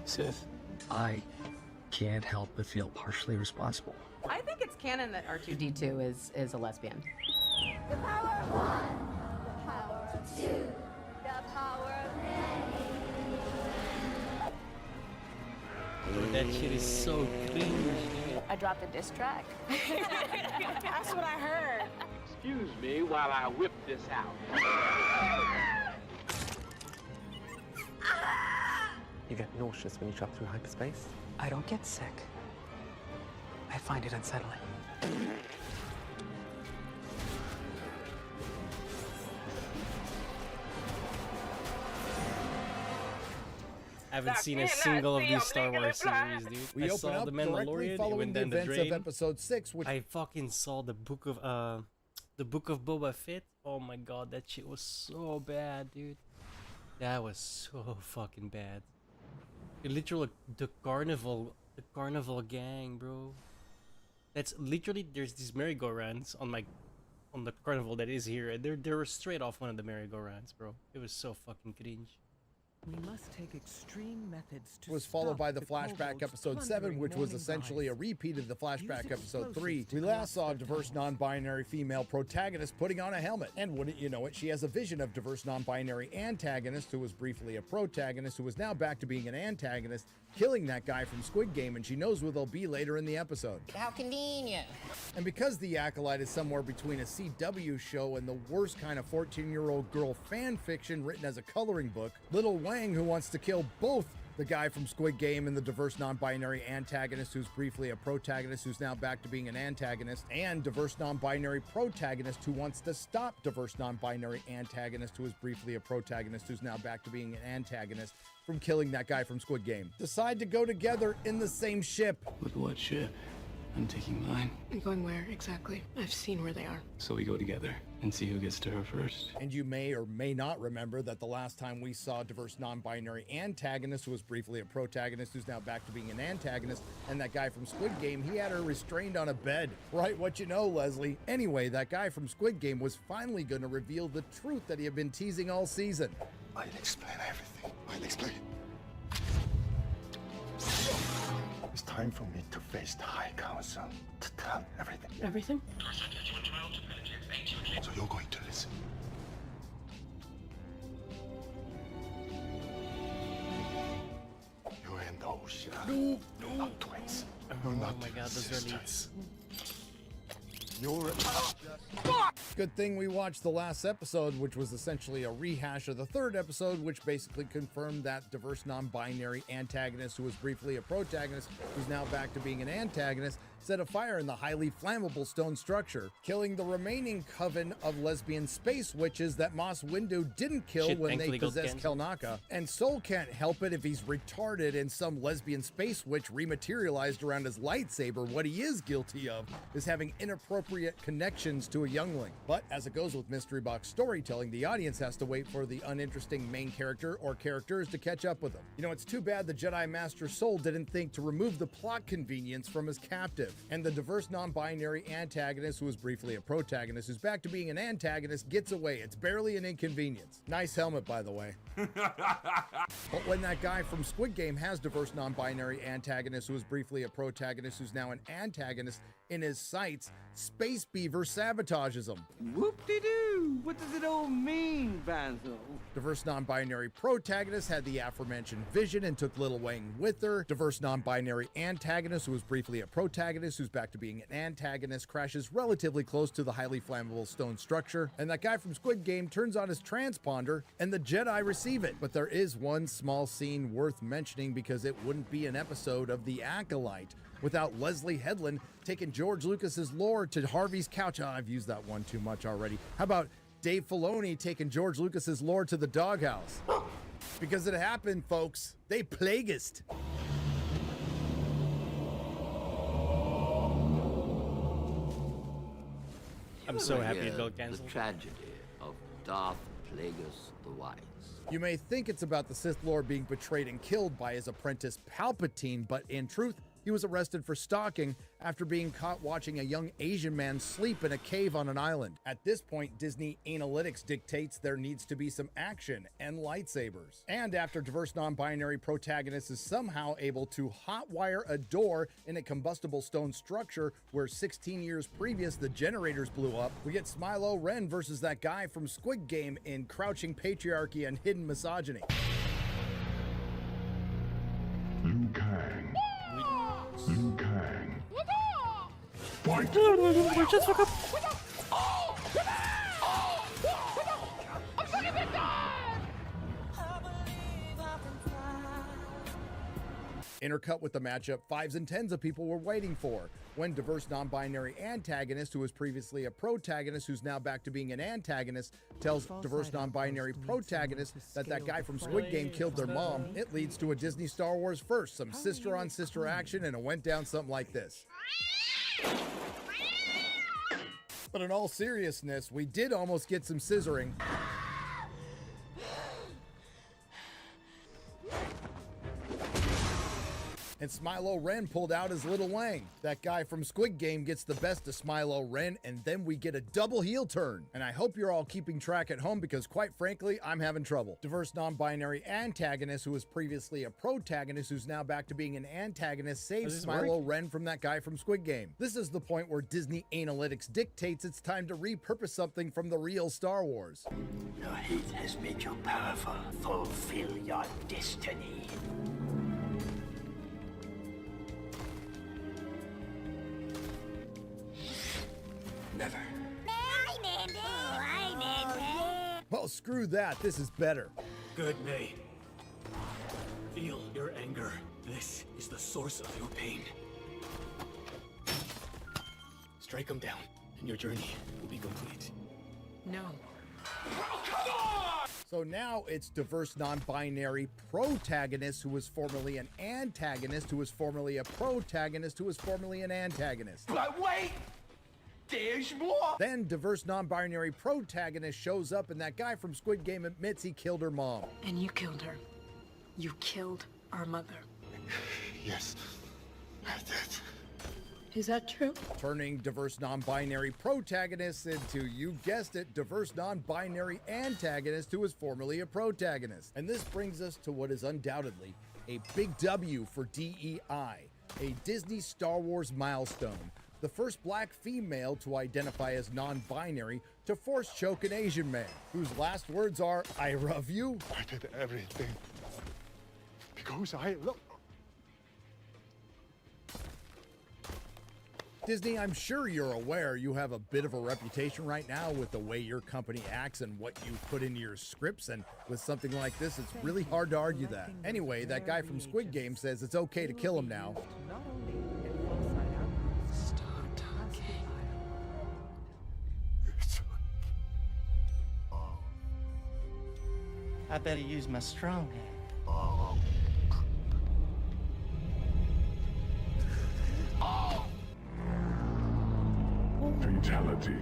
Sith. I can't help but feel partially responsible. I think it's canon that R2-D2 is a lesbian. The power of one. The power of two. The power of many. That shit is so cringe, dude. I dropped a diss track. That's what I heard. Excuse me while I whip this out. You get nauseous when you drop through hyperspace? I don't get sick. I find it unsettling. I haven't seen a single of these Star Wars series, dude. We I open saw up The directly Mandalorian, following and the then The events Drain. of Episode 6, which I fucking saw the book of Boba Fett. Oh my god, that shit was so bad, dude. That was so fucking bad. Literally, the carnival gang, bro. That's literally, there's these merry-go-rounds on the carnival that is here, and they were straight off one of the merry-go-rounds, bro. It was so fucking cringe. We must take extreme methods to was followed by the stop flashback kobolds episode 7, plundering which was morning essentially a rise. repeat of the flashback Use episode 3. explosives to We last collapse saw a their diverse non-binary female protagonist putting on a helmet. And wouldn't you know it, she has a vision of diverse non-binary antagonist who was briefly a protagonist who is now back to being an antagonist, killing that guy from Squid Game, and she knows where they'll be later in the episode. How convenient. And because The Acolyte is somewhere between a CW show and the worst kind of 14-year-old girl fan fiction written as a coloring book, Little Wang, who wants to kill both the guy from Squid Game and the diverse non-binary antagonist who's briefly a protagonist who's now back to being an antagonist, and diverse non-binary protagonist who wants to stop diverse non-binary antagonist who is briefly a protagonist who's now back to being an antagonist from killing that guy from Squid Game, decide to go together in the same ship. With what ship? I'm taking mine. I'm going where exactly? I've seen where they are. So we go together and see who gets to her first. And you may or may not remember that the last time we saw a diverse non-binary antagonist who was briefly a protagonist who's now back to being an antagonist, and that guy from Squid Game, he had her restrained on a bed. Right, what you know, Leslie. Anyway, that guy from Squid Game was finally going to reveal the truth that he had been teasing all season. I'll explain everything. I'll explain. It's time for me to face the High Council to tell everything. Everything? So you're going to listen. You and Osha. Not twins. You're not my god, those are leaks. You're Good thing we watched the last episode, which was essentially a rehash of the third episode, which basically confirmed that diverse non-binary antagonist who was briefly a protagonist, who's now back to being an antagonist, set a fire in the highly flammable stone structure, killing the remaining coven of lesbian space witches that Moss Windu didn't kill when they possessed Kelnaka. And Soul can't help it if he's retarded and some lesbian space witch rematerialized around his lightsaber. What he is guilty of is having inappropriate connections to a youngling. But as it goes with mystery box storytelling, the audience has to wait for the uninteresting main character or characters to catch up with them. You know, it's too bad the Jedi Master Soul didn't think to remove the plot convenience from his captive. And the diverse non-binary antagonist, who was briefly a protagonist, who's back to being an antagonist, gets away. It's barely an inconvenience. Nice helmet, by the way. But when that guy from Squid Game has diverse non-binary antagonist, who was briefly a protagonist, who's now an antagonist, in his sights, Space Beaver sabotages him. Whoop-de-doo! What does it all mean, Basil? Diverse non-binary protagonist had the aforementioned vision and took Lil Wang with her. Diverse non-binary antagonist, who was briefly a protagonist, who's back to being an antagonist, crashes relatively close to the highly flammable stone structure. And that guy from Squid Game turns on his transponder, and the Jedi receive it. But there is one small scene worth mentioning because it wouldn't be an episode of The Acolyte without Leslie Headland taking George Lucas's lore to Harvey's couch. Oh, I've used that one too much already. How about Dave Filoni taking George Lucas's lore to the doghouse? Because it happened, folks. They plagueist. I'm so happy it got canceled. The tragedy of Darth Plagueis the Wise. You may think it's about the Sith Lord being betrayed and killed by his apprentice Palpatine, but in truth, he was arrested for stalking after being caught watching a young Asian man sleep in a cave on an island. At this point, Disney Analytics dictates there needs to be some action and lightsabers. And after diverse non-binary protagonist is somehow able to hotwire a door in a combustible stone structure where 16 years previous the generators blew up, we get Smilo Ren versus that guy from Squid Game in Crouching Patriarchy and Hidden Misogyny. Liu Kang. Liu Kang. Fight! Just fuck up. Intercut with the matchup 5s and 10s of people were waiting for, when diverse non-binary antagonist, who was previously a protagonist who's now back to being an antagonist, tells diverse non-binary protagonist that that guy from Squid Game killed their mom. It leads to a Disney Star Wars first, some sister-on-sister action, and it went down something like this. But in all seriousness, we did almost get some scissoring. And Smilo Ren pulled out his Little Wang. That guy from Squid Game gets the best of Smilo Ren, and then we get a double heel turn. And I hope you're all keeping track at home because, quite frankly, I'm having trouble. Diverse non-binary antagonist, who was previously a protagonist, who's now back to being an antagonist, saves Smilo Ren from that guy from Squid Game. This is the point where Disney Analytics dictates it's time to repurpose something from the real Star Wars. Your hate has made you powerful. Fulfill your destiny. Never. Well, screw that. This is better. Good May. Feel your anger. This is the source of your pain. Strike them down, and your journey will be complete. No. Oh, come on! So now it's diverse non-binary protagonist who was formerly an antagonist, who was formerly a protagonist, who was formerly an antagonist. But wait! There's more! Then diverse non-binary protagonist shows up and that guy from Squid Game admits he killed her mom. And you killed her. You killed our mother. Yes, I did. Is that true? Turning diverse non-binary protagonist into, you guessed it, diverse non-binary antagonist who was formerly a protagonist. And this brings us to what is undoubtedly a big W for DEI, a Disney Star Wars milestone. The first black female to identify as non-binary to force choke an Asian man, whose last words are, "I love you." I did everything because I love. Disney, I'm sure you're aware you have a bit of a reputation right now with the way your company acts and what you put into your scripts, and with something like this, it's really hard to argue that. Anyway, that guy from Squid Game says it's okay to kill him now. I better use my strong hand. Fatality.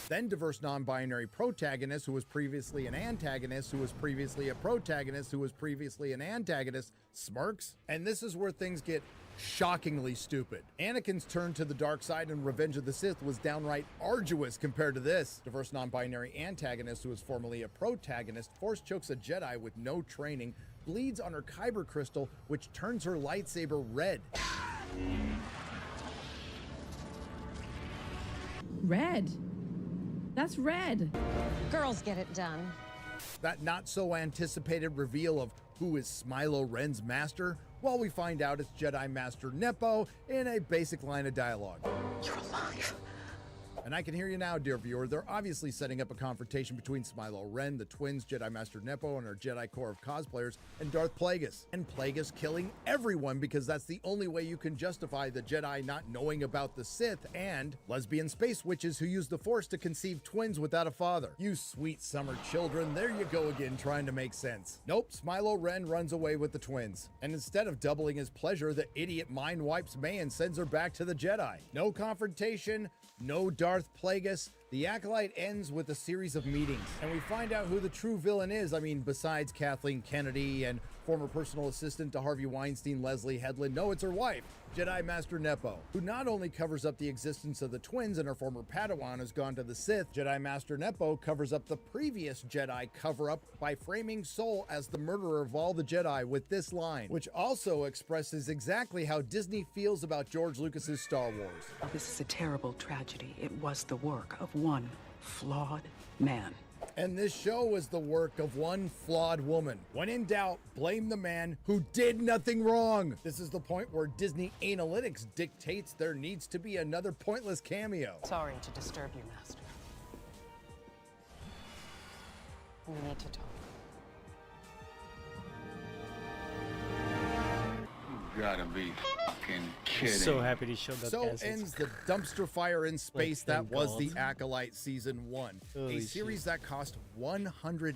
Then diverse non-binary protagonist who was previously an antagonist, who was previously a protagonist, who was previously an antagonist, smirks. And this is where things get shockingly stupid. Anakin's turn to the dark side in Revenge of the Sith was downright arduous compared to this. Diverse non-binary antagonist who was formerly a protagonist force chokes a Jedi with no training, bleeds on her kyber crystal, which turns her lightsaber red. Red. That's red. Girls get it done. That not so anticipated reveal of who is Smilo Ren's master? Well, we find out it's Jedi Master Nepo in a basic line of dialogue. You're alive. And I can hear you now, dear viewer. They're obviously setting up a confrontation between Smilo Ren, the twins, Jedi Master Nepo, and our Jedi Corps of cosplayers, and Darth Plagueis. And Plagueis killing everyone because that's the only way you can justify the Jedi not knowing about the Sith, and lesbian space witches who use the Force to conceive twins without a father. You sweet summer children, there you go again trying to make sense. Nope, Smilo Ren runs away with the twins. And instead of doubling his pleasure, the idiot mind wipes May and sends her back to the Jedi. No confrontation, no Darth Plagueis. The Acolyte ends with a series of meetings, and we find out who the true villain is. I mean, besides Kathleen Kennedy and former personal assistant to Harvey Weinstein, Leslie Headland. No, it's her wife, Jedi Master Nepo, who not only covers up the existence of the twins and her former Padawan has gone to the Sith, Jedi Master Nepo covers up the previous Jedi cover-up by framing Sol as the murderer of all the Jedi with this line, which also expresses exactly how Disney feels about George Lucas's Star Wars. Oh, this is a terrible tragedy. It was the work of one flawed man. And this show was the work of one flawed woman. When in doubt, blame the man who did nothing wrong. This is the point where Disney Analytics dictates there needs to be another pointless cameo. Sorry to disturb you, Master. We need to talk. You gotta be fucking kidding. So happy to show that. So ends the dumpster fire in space that was the Acolyte Season 1. Holy a series that cost $180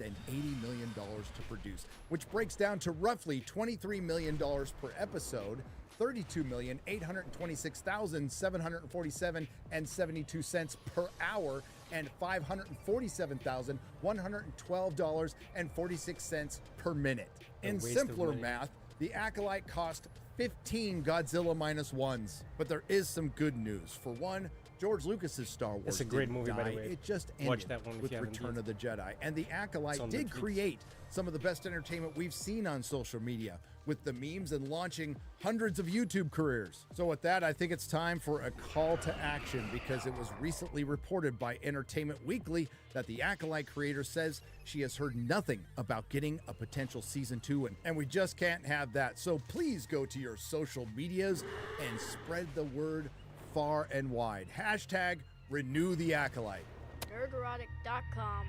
million to produce, which breaks down to roughly $23 million per episode, $32,826,747.72 per hour, and $547,112.46 per minute. In simpler math, the Acolyte cost 15 Godzilla minus ones. But there is some good news. For one, George Lucas's Star Wars It's a great movie, by the die. way. It just Watch ended that one if with you haven't Return yet. of the Jedi. And the Acolyte on did Netflix. create some of the best entertainment we've seen on social media, with the memes and launching hundreds of YouTube careers. So with that, I think it's time for a call to action, because it was recently reported by Entertainment Weekly that the Acolyte creator says she has heard nothing about getting a potential season 2, and we just can't have that. So please go to your social medias and spread the word far and wide. Hashtag renew the Acolyte. Nerderotic.com.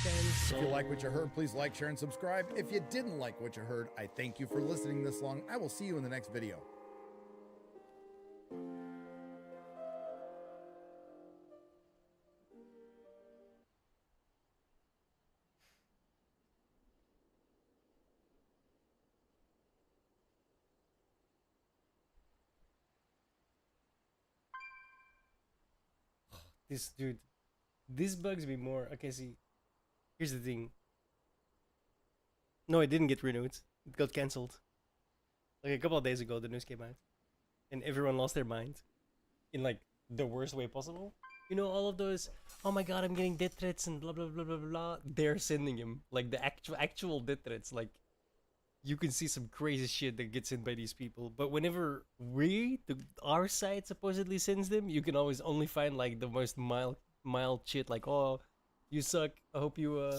If you like what you heard, please like, share, and subscribe. If you didn't like what you heard, I thank you for listening this long. I will see you in the next video. This dude, this bugs me more. Okay, see, here's the thing. No, it didn't get renewed. It got cancelled. Like a couple of days ago, the news came out, and everyone lost their mind, in like the worst way possible. You know, all of those, oh my god, I'm getting death threats and blah blah blah blah blah. They're sending him like the actual death threats. Like, you can see some crazy shit that gets sent by these people. But whenever our side supposedly sends them, you can always only find like the most mild shit, like, oh, you suck, I hope you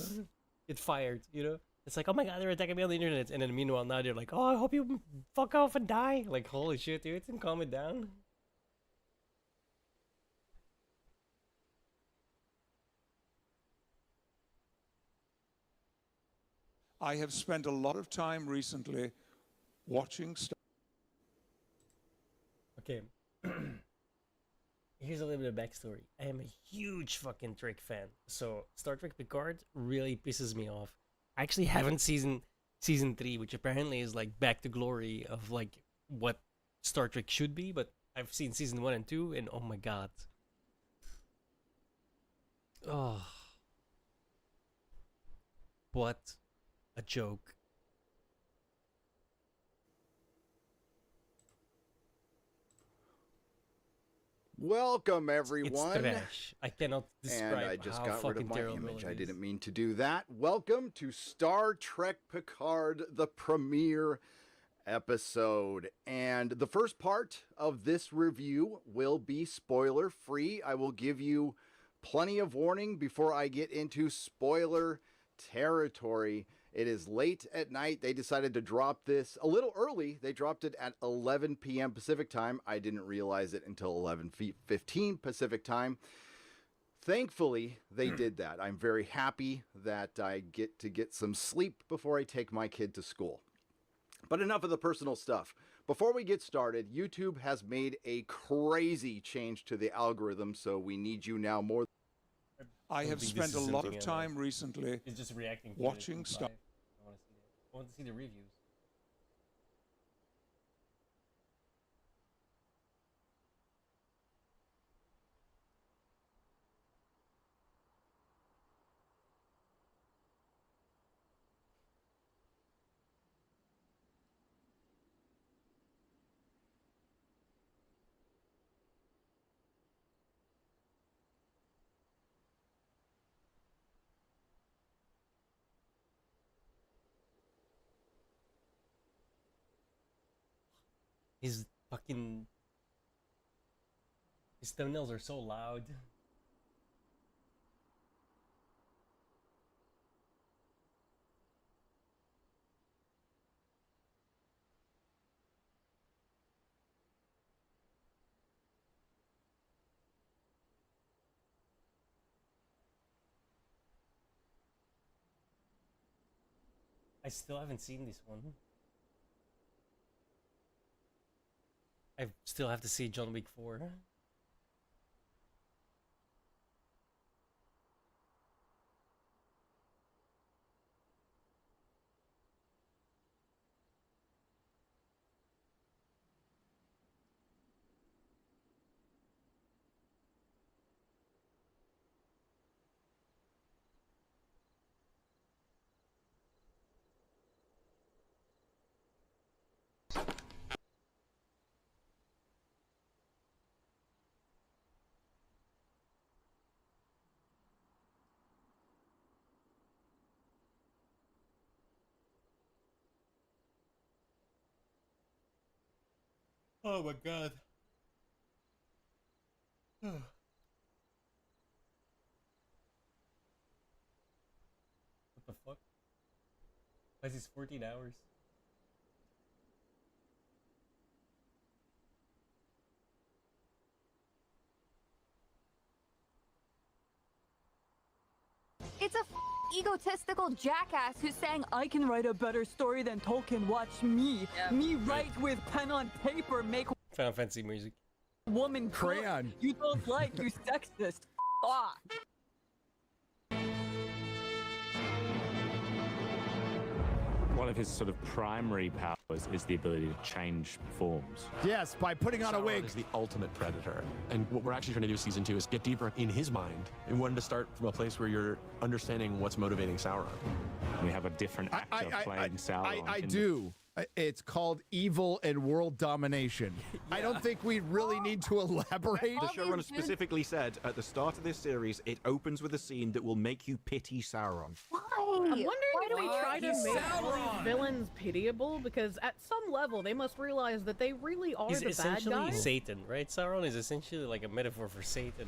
get fired, you know? It's like, oh my god, they're attacking me on the internet. And then meanwhile now they're like, oh, I hope you fuck off and die. Like, holy shit, dude, and calm it down. I have spent a lot of time recently watching Okay. Here's a little bit of backstory. I am a huge fucking Trek fan. So Star Trek Picard really pisses me off. I actually haven't seen season 3, which apparently is like back to glory of like what Star Trek should be, but I've seen season 1 and 2 and oh my god. Oh. What a joke. Welcome, everyone. It's trash. I cannot describe and I just how got rid fucking of my terrible image. it I is. didn't mean to do that. Welcome to Star Trek Picard, the premiere episode. And the first part of this review will be spoiler free. I will give you plenty of warning before I get into spoiler territory. It is late at night. They decided to drop this a little early. They dropped it at 11 p.m. Pacific time. I didn't realize it until 11:15 Pacific time. Thankfully, they did that. I'm very happy that I get to get some sleep before I take my kid to school. But enough of the personal stuff. Before we get started, YouTube has made a crazy change to the algorithm, so we need you now more. I have spent a lot of time recently It's just reacting to watching it stuff. live. I want to see the reviews. His thumbnails are so loud. I still haven't seen this one. I still have to see John Wick 4. Oh my god. What the fuck? Why is this 14 hours? It's a egotistical jackass who's saying, I can write a better story than Tolkien, watch me. Me write with pen on paper, make Final Fantasy music. woman Crayon. You don't like, you sexist. Off. One of his sort of primary powers is the ability to change forms. Yes, by putting on a Sauron wig. is the ultimate predator. And what we're actually trying to do season 2 is get deeper in his mind. We wanted to start from a place where you're understanding what's motivating Sauron. We have a different actor playing Sauron. I do. It's called Evil and World Domination. I don't think we really need to elaborate. The showrunner specifically said at the start of this series, it opens with a scene that will make you pity Sauron. I'm wondering if they Why? try to He's make all Sauron. these villains pitiable, because at some level they must realize that they really are He's the bad essentially guys. Satan, right? Sauron is essentially like a metaphor for Satan.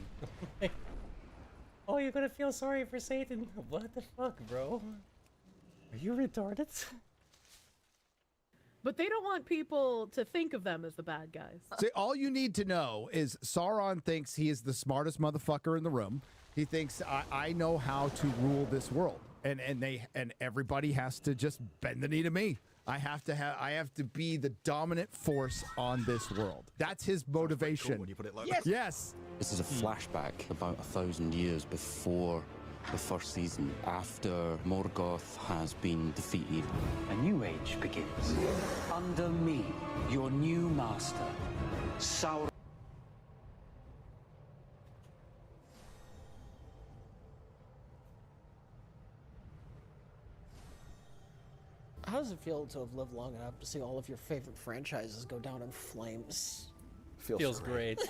Oh, you're gonna feel sorry for Satan? What the fuck, bro? Are you retarded? But they don't want people to think of them as the bad guys. See, all you need to know is Sauron thinks he is the smartest motherfucker in the room. He thinks, I know how to rule this world. and everybody has to just bend the knee to me. I have to be the dominant force on this world. That's his motivation. Cool when you put it like Yes. Yes. This is a flashback about 1,000 years before the first season, after Morgoth has been defeated. A new age begins. Under me, your new master, Sauron. How does it feel to have lived long enough to see all of your favorite franchises go down in flames? Feels great.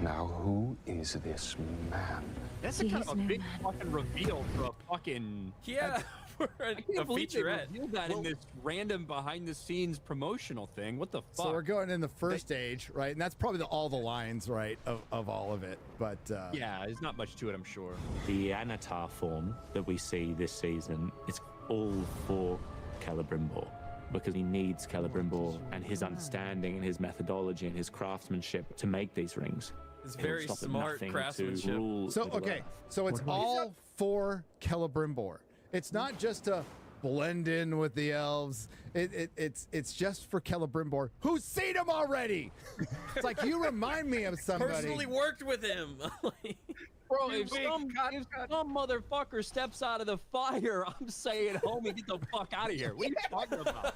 Now, who is this man? That's a kind of a big fucking reveal for a fucking for I a can't believe they featurette. revealed that in this random behind-the-scenes promotional thing. What the fuck? So we're going in the first age, right? And that's probably all the lines, right, of all of it. But yeah, there's not much to it, I'm sure. The Anatar form that we see this season, it's all for Celebrimbor, because he needs Celebrimbor and his understanding and his methodology and his craftsmanship to make these rings. It's It'll very stop at smart nothing to craftsmanship. rule So Middle okay, Earth. so it's all for Celebrimbor. It's not just to blend in with the elves. It's just for Celebrimbor, who's seen him already. It's like, you remind me of somebody. Personally worked with him. Bro, if some motherfucker steps out of the fire, I'm saying, homie, get the fuck out of here. What are you talking about?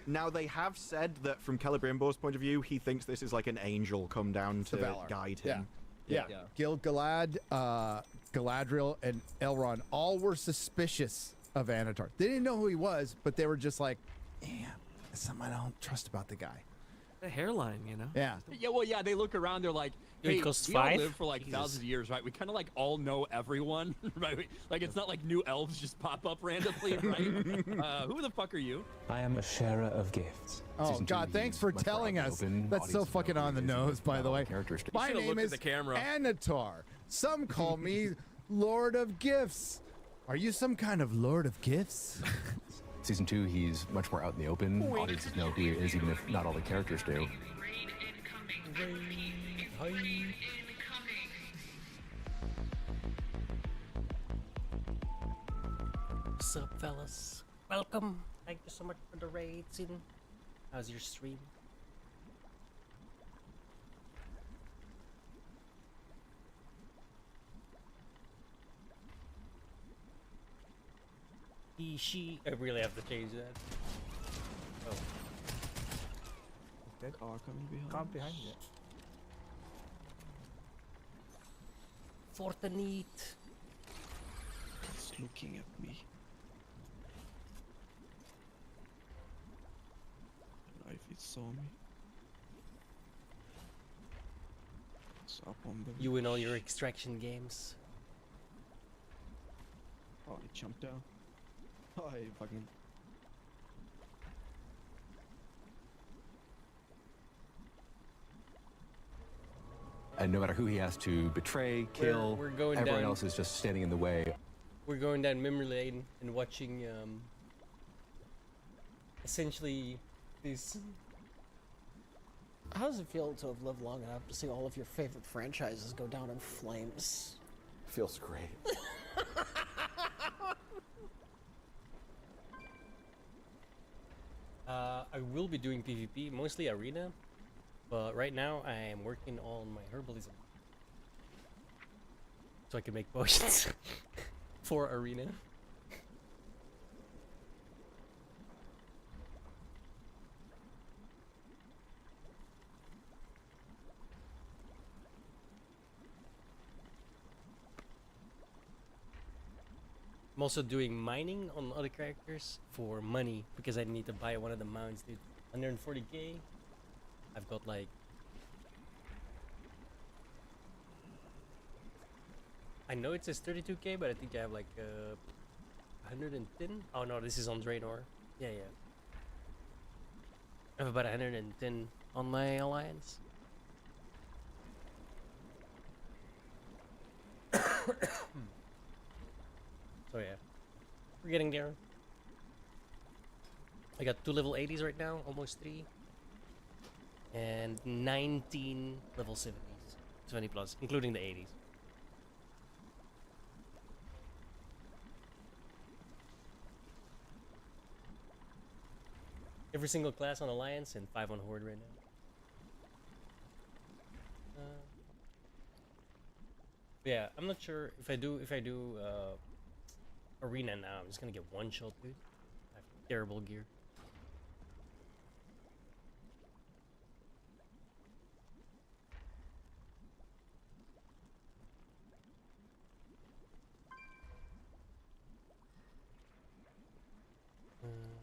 Now, they have said that from Celebrimbor's point of view, he thinks this is like an angel come down to Valar. guide Yeah. him. Yeah. Gil-galad, Galadriel, and Elrond all were suspicious of Anatar. They didn't know who he was, but they were just like, yeah, there's something I don't trust about the guy. The hairline, you know? Yeah. Yeah, well, yeah, they look around, they're like, Dude, hey, costs we all 5? live for like thousands of years, right? We kind of like all know everyone, right? Like, it's not like new elves just pop up randomly, right? Who the fuck are you? I am a sharer of gifts. Oh, God, thanks for telling us. That's so fucking on the nose, by the way. My should've name looked at is the camera. Anatar. Some call me Lord of Gifts. Are you some kind of Lord of Gifts? Season 2, he's much more out in the open. Audiences know who he is, even if not all the characters do. What's up, fellas? Welcome. Thank you so much for the raids. How's your stream? He, she. I really have to change that. Oh. That car coming behind. Car behind you. Fortanite. It's looking at me. I don't know if it saw me. It's up on the... You in all your extraction games. Oh, it jumped down. Oh, I fucking... And no matter who he has to betray, kill, we're going everyone down. else is just standing in the way. We're going down memory lane and watching essentially these. How does it feel to have lived long enough to see all of your favorite franchises go down in flames? Feels great. I will be doing PvP, mostly arena, but right now I am working on my herbalism, so I can make potions for arena. I'm also doing mining on other characters for money because I need to buy one of the mounts, dude. 140k. I've got like... I know it says 32k, but I think I have like 110. Oh no, this is on Draenor. Yeah, yeah. I have about 110 on my alliance. So yeah, we're getting there. I got 2 level 80s right now, almost 3. And 19 level 70s. 70 plus, including the 80s. Every single class on Alliance and 5 on Horde right now. Yeah, I'm not sure if I do Arena now. I'm just gonna get one shot, dude. I have terrible gear.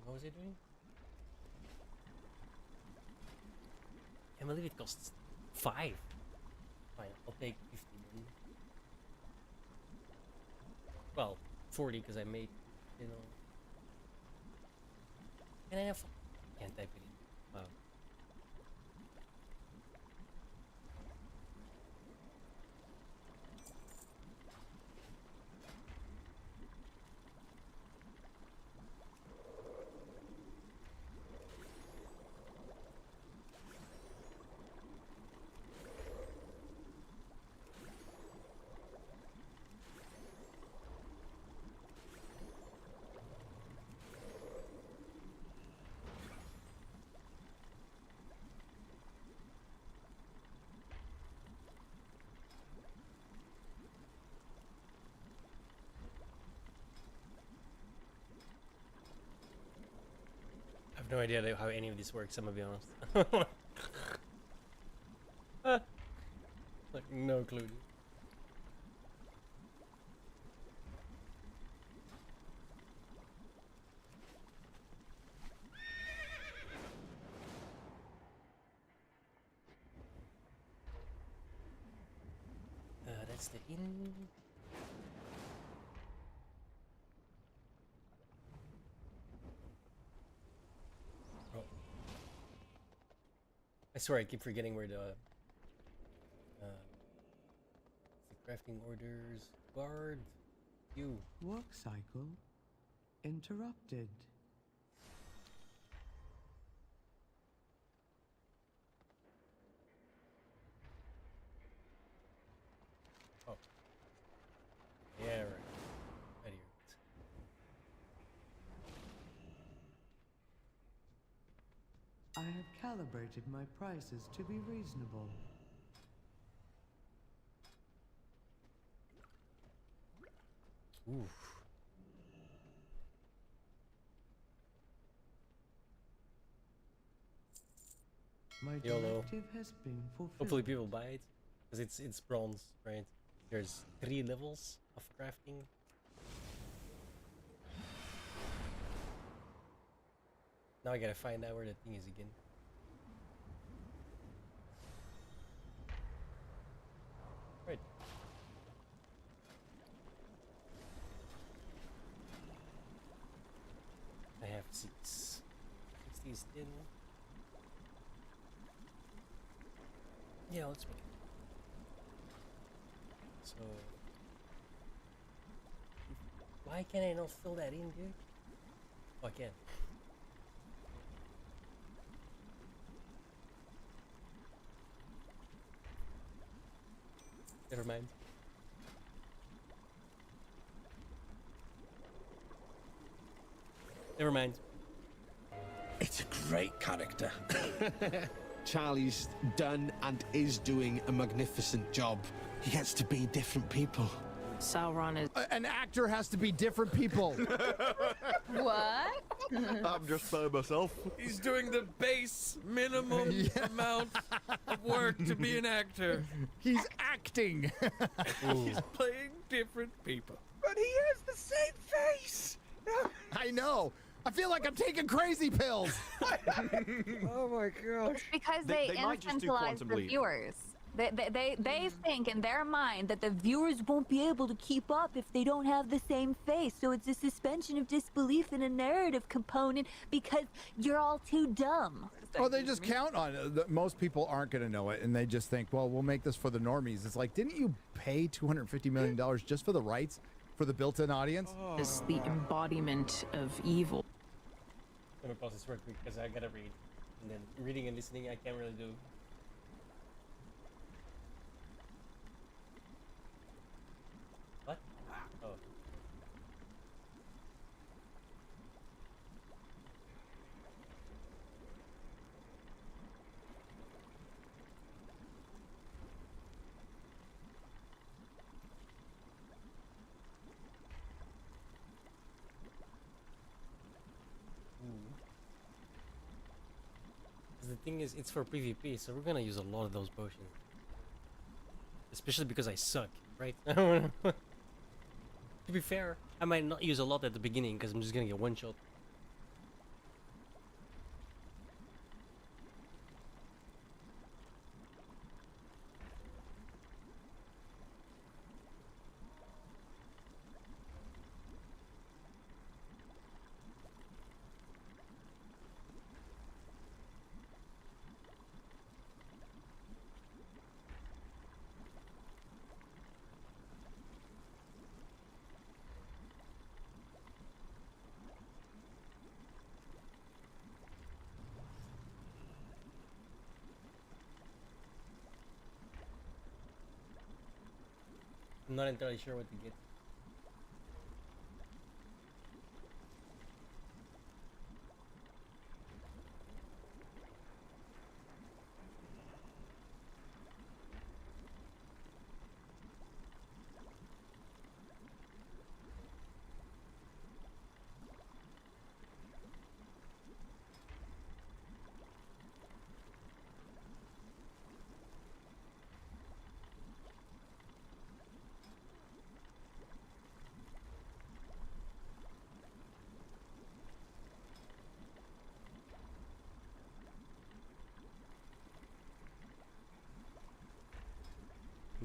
What was he doing? I believe it costs 5. Fine, I'll take 50 then. Well, 40 because I made, you know. And I have. Can't type it in. Wow. I have no idea how any of this works, I'm gonna be honest. Like, no clue. Dude. That's the inn. I swear I keep forgetting where the crafting orders guard you. Work cycle interrupted. Oh. Yeah, right. Right here. I have calibrated my prices to be reasonable. Oof. My YOLO. directive has been fulfilled. Hopefully people buy it, because it's bronze, right? There's 3 levels of crafting. Now I gotta find out where that thing is again. Right. I have 6. 60 is thin. Yeah, let's make it. So why can't I not fill that in, dude? Oh, I can. Never mind. Never mind. It's a great character. Charlie's done and is doing a magnificent job. He gets to be different people. Sauron is. An actor has to be different people. What? I'm just by myself. He's doing the base minimum amount of work to be an actor. He's acting. He's playing different people. But he has the same face. I know. I feel like I'm taking crazy pills. Oh my gosh. It's because They might just do infantilize quantum the leap. viewers. They think in their mind that the viewers won't be able to keep up if they don't have the same face. So it's a suspension of disbelief in a narrative component because you're all too dumb. Well, they just count on it. Most people aren't going to know it, and they just think, well, we'll make this for the normies. It's like, didn't you pay $250 million just for the rights for the built-in audience? Is the embodiment of evil. Let me pause this real quick because I gotta read And then reading and listening, I can't really do. What? Oh. The thing is, it's for PvP, so we're gonna use a lot of those potions. Especially because I suck, right? To be fair, I might not use a lot at the beginning because I'm just gonna get one shot. I'm not entirely sure what to get.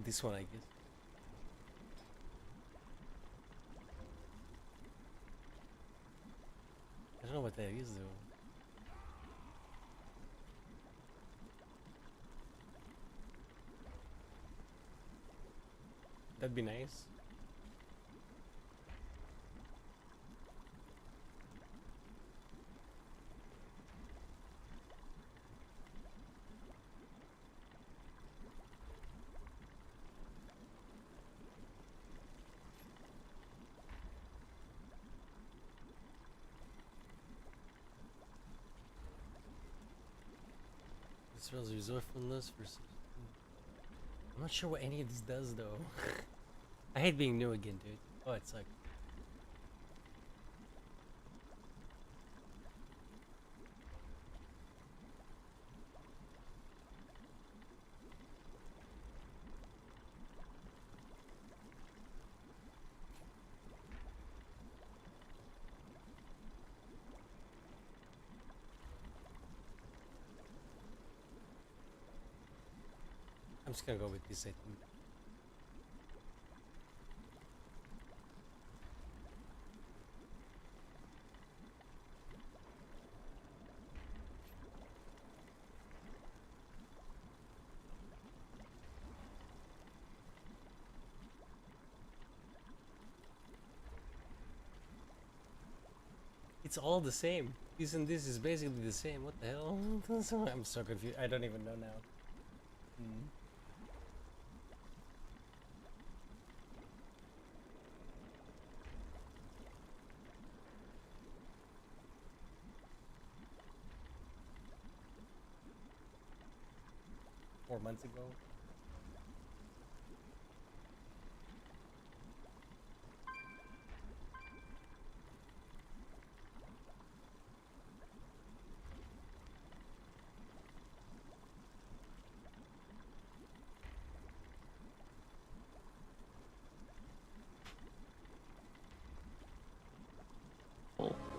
This one, I guess. I don't know what that is though. That'd be nice. Israel's resourcefulness versus... I'm not sure what any of this does though. I hate being new again, dude. Oh, it sucks. I'm just gonna go with this, I think. It's all the same. This and this is basically the same. What the hell? I'm so confused. I don't even know now. 4 months ago.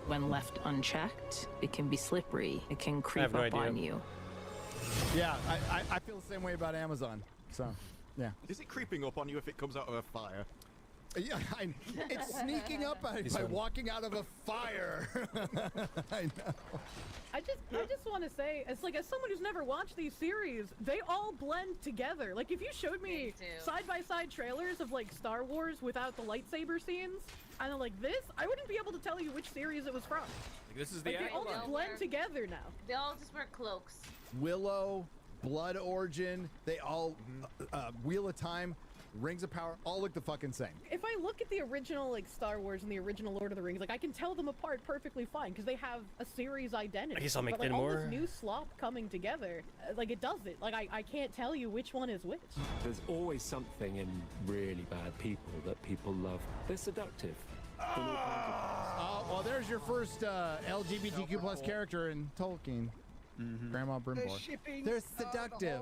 When left unchecked, it can be slippery. It can creep up on you. Yeah, I feel the same way about Amazon. So, yeah. Is it creeping up on you if it comes out of a fire? Yeah, it's sneaking up by walking out of a fire. I know. I just want to say, as someone who's never watched these series, they all blend together. Like, if you showed me side-by-side trailers of like Star Wars without the lightsaber scenes, and then like this, I wouldn't be able to tell you which series it was from. Like, this is the they all just blend together now. They all just wear cloaks. Willow, Blood Origin, they all Wheel of Time, Rings of Power, all look the fucking same. If I look at the original like Star Wars and the original Lord of the Rings, like I can tell them apart perfectly fine because they have a series identity. I guess I'll make but, like, that all more. this new slop coming together, like it does it. Like I can't tell you which one is which. There's always something in really bad people that people love. They're seductive. Well, there's your first LGBTQ plus character in Tolkien. Grandma Brimbor. They're seductive.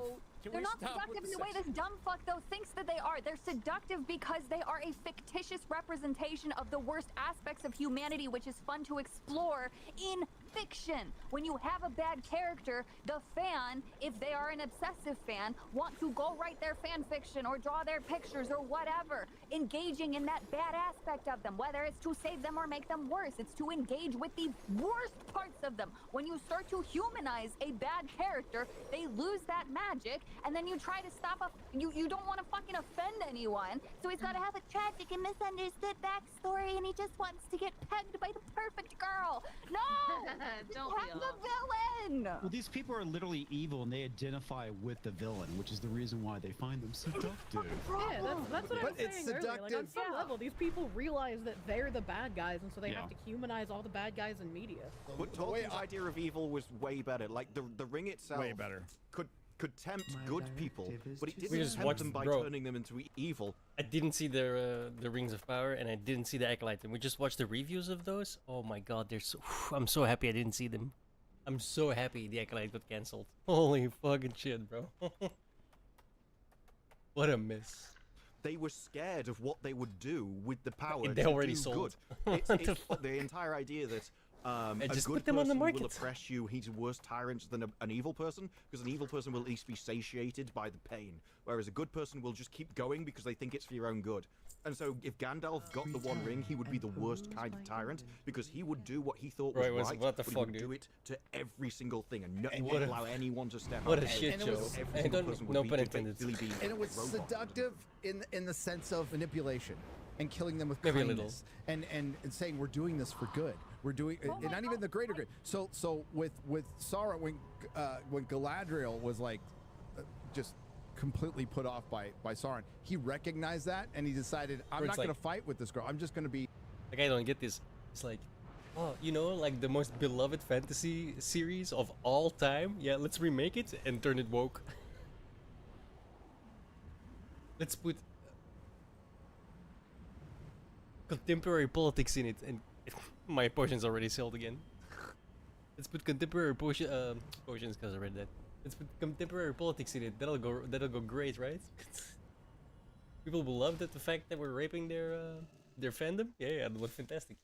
They're not seductive in the way this dumb fuck though thinks that they are. They're seductive because they are a fictitious representation of the worst aspects of humanity, which is fun to explore in fiction. When you have a bad character, the fan, if they are an obsessive fan, want to go write their fan fiction or draw their pictures or whatever, engaging in that bad aspect of them, whether it's to save them or make them worse. It's to engage with the worst parts of them. When you start to humanize a bad character, they lose that magic, and then you try to stop you don't want to fucking offend anyone, so he's got to have a tragic and misunderstood backstory, and he just wants to get pegged by the perfect girl. No! Don't have the villain! Well, these people are literally evil, and they identify with the villain, which is the reason why they find them seductive. Yeah, that's what I was saying earlier. Like, on some level, these people realize that they're the bad guys, and so they have to humanize all the bad guys in media. But Tolkien's idea of evil was way better. Like the ring itself, way better. Could tempt good people, but it We didn't just tempt watched- them by bro. turning them into evil. I didn't see the Rings of Power, and I didn't see the Acolyte, and we just watched the reviews of those. Oh my god, they're so. I'm so happy I didn't see them. I'm so happy the Acolyte got cancelled. Holy fucking shit, bro. What a miss. They were scared of what they would do with the power. And they to already do sold. good. It's the entire idea that a just good put them on the person will market. oppress you. He's a worse tyrant than an evil person, because an evil person will at least be satiated by the pain, whereas a good person will just keep going because they think it's for your own good. And so if Gandalf got the One Ring, he would be the worst kind of tyrant, because he would do what he thought was right, what the but fuck, he would do it to every single thing, and not What a- allow anyone to step what up. a shit show. Every I single don't- person would no be pun intended. basically be And it was robot. seductive in the sense of manipulation and killing them with Maybe a kindness and saying we're doing this for good. We're doing and not even the greater good. So with Sauron, when Galadriel was like just completely put off by Sauron, he recognized that and he decided, I'm Or not it's going like- to fight with this girl. I'm just going to be. Like, I don't get this. It's like, oh, you know, like the most beloved fantasy series of all time. Yeah, let's remake it and turn it woke. Let's put contemporary politics in it, and my potion's already sold again. Let's put contemporary potions because I read that. Let's put contemporary politics in it. That'll go great, right? People will love that, the fact that we're raping their fandom. Yeah, that was fantastic.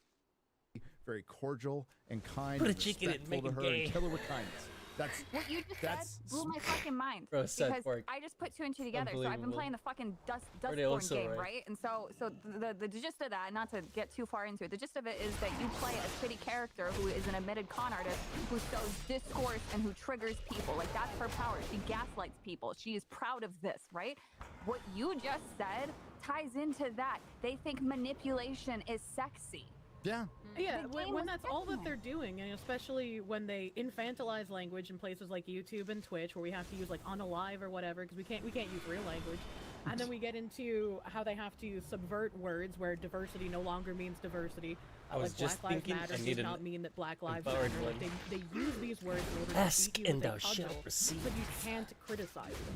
Very cordial and kind. Put a and chick in it, respectful make to it her gay. and kill her with kindness. That's What you just that's said blew my fucking mind. Bro, South because Park. I just put two and two together. So I've been Unbelievable. playing the fucking Are they Dustborn also game, right? right? And so the gist of that, not to get too far into it, the gist of it is that you play a shitty character who is an admitted con artist who sows discourse and who triggers people. Like, that's her power. She gaslights people. She is proud of this, right? What you just said ties into that. They think manipulation is sexy. Yeah. Yeah, The when game was that's all that sexy. they're doing, and especially when they infantilize language in places like YouTube and Twitch, where we have to use like unalive or whatever, because we can't use real language. And then we get into how they have to subvert words where diversity no longer means diversity. I was Like just Black Lives thinking Matter I does need an not mean that Black Lives Matter. empowered Like, one. they use these words in order to Ask beat you and with a thou shalt cudgel, receive. so you can't criticize them.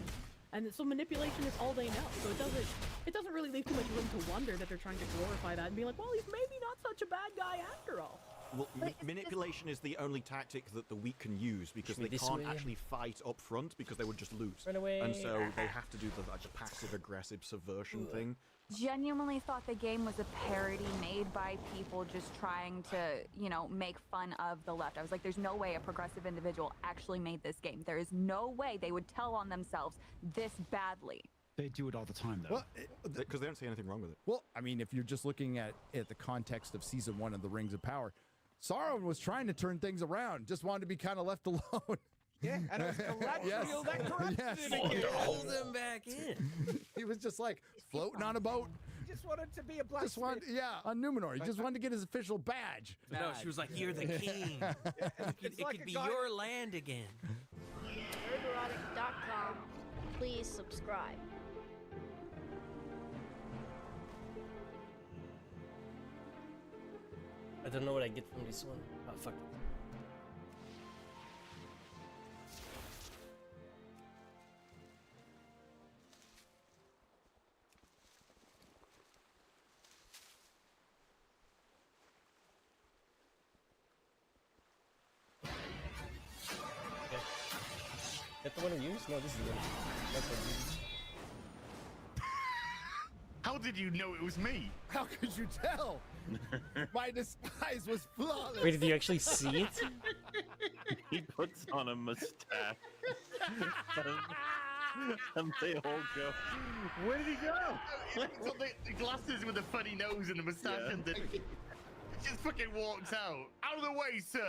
And so manipulation is all they know. So it doesn't really leave too much room to wonder that they're trying to glorify that and be like, well, he's maybe not such a bad guy after all. Well, manipulation is the only tactic that the weak can use, because Push me they this can't way. actually fight up front because they would just lose. Run away. And so they have to do the passive-aggressive subversion thing. Genuinely thought the game was a parody made by people just trying to, you know, make fun of the left. I was like, there's no way a progressive individual actually made this game. There is no way they would tell on themselves this badly. They do it all the time, though. Well, because they don't see anything wrong with it. Well, I mean, if you're just looking at the context of season 1 of the Rings of Power, Sauron was trying to turn things around, just wanted to be kind of left alone. Yeah, and it was Galadriel that corrupted Yes. it again. Hold them back in. He was just like floating on a boat. He just wanted to be a blacksmith. Just wanted, on Numenor. He just wanted to get his official badge. No, she was like, "You're the king. It could be your land again." Nerdrotic.com. Please subscribe. I don't know what I get from this one. Oh, fuck it. Okay. That the one we used? No, this is the one. That's what we used. How did you know it was me? How could you tell? My disguise was flawless. Wait, did you actually see it? He puts on a mustache. And they all go, where did he go? It's got the glasses with the funny nose and the mustache and it just fucking walks out. Out of the way, sir!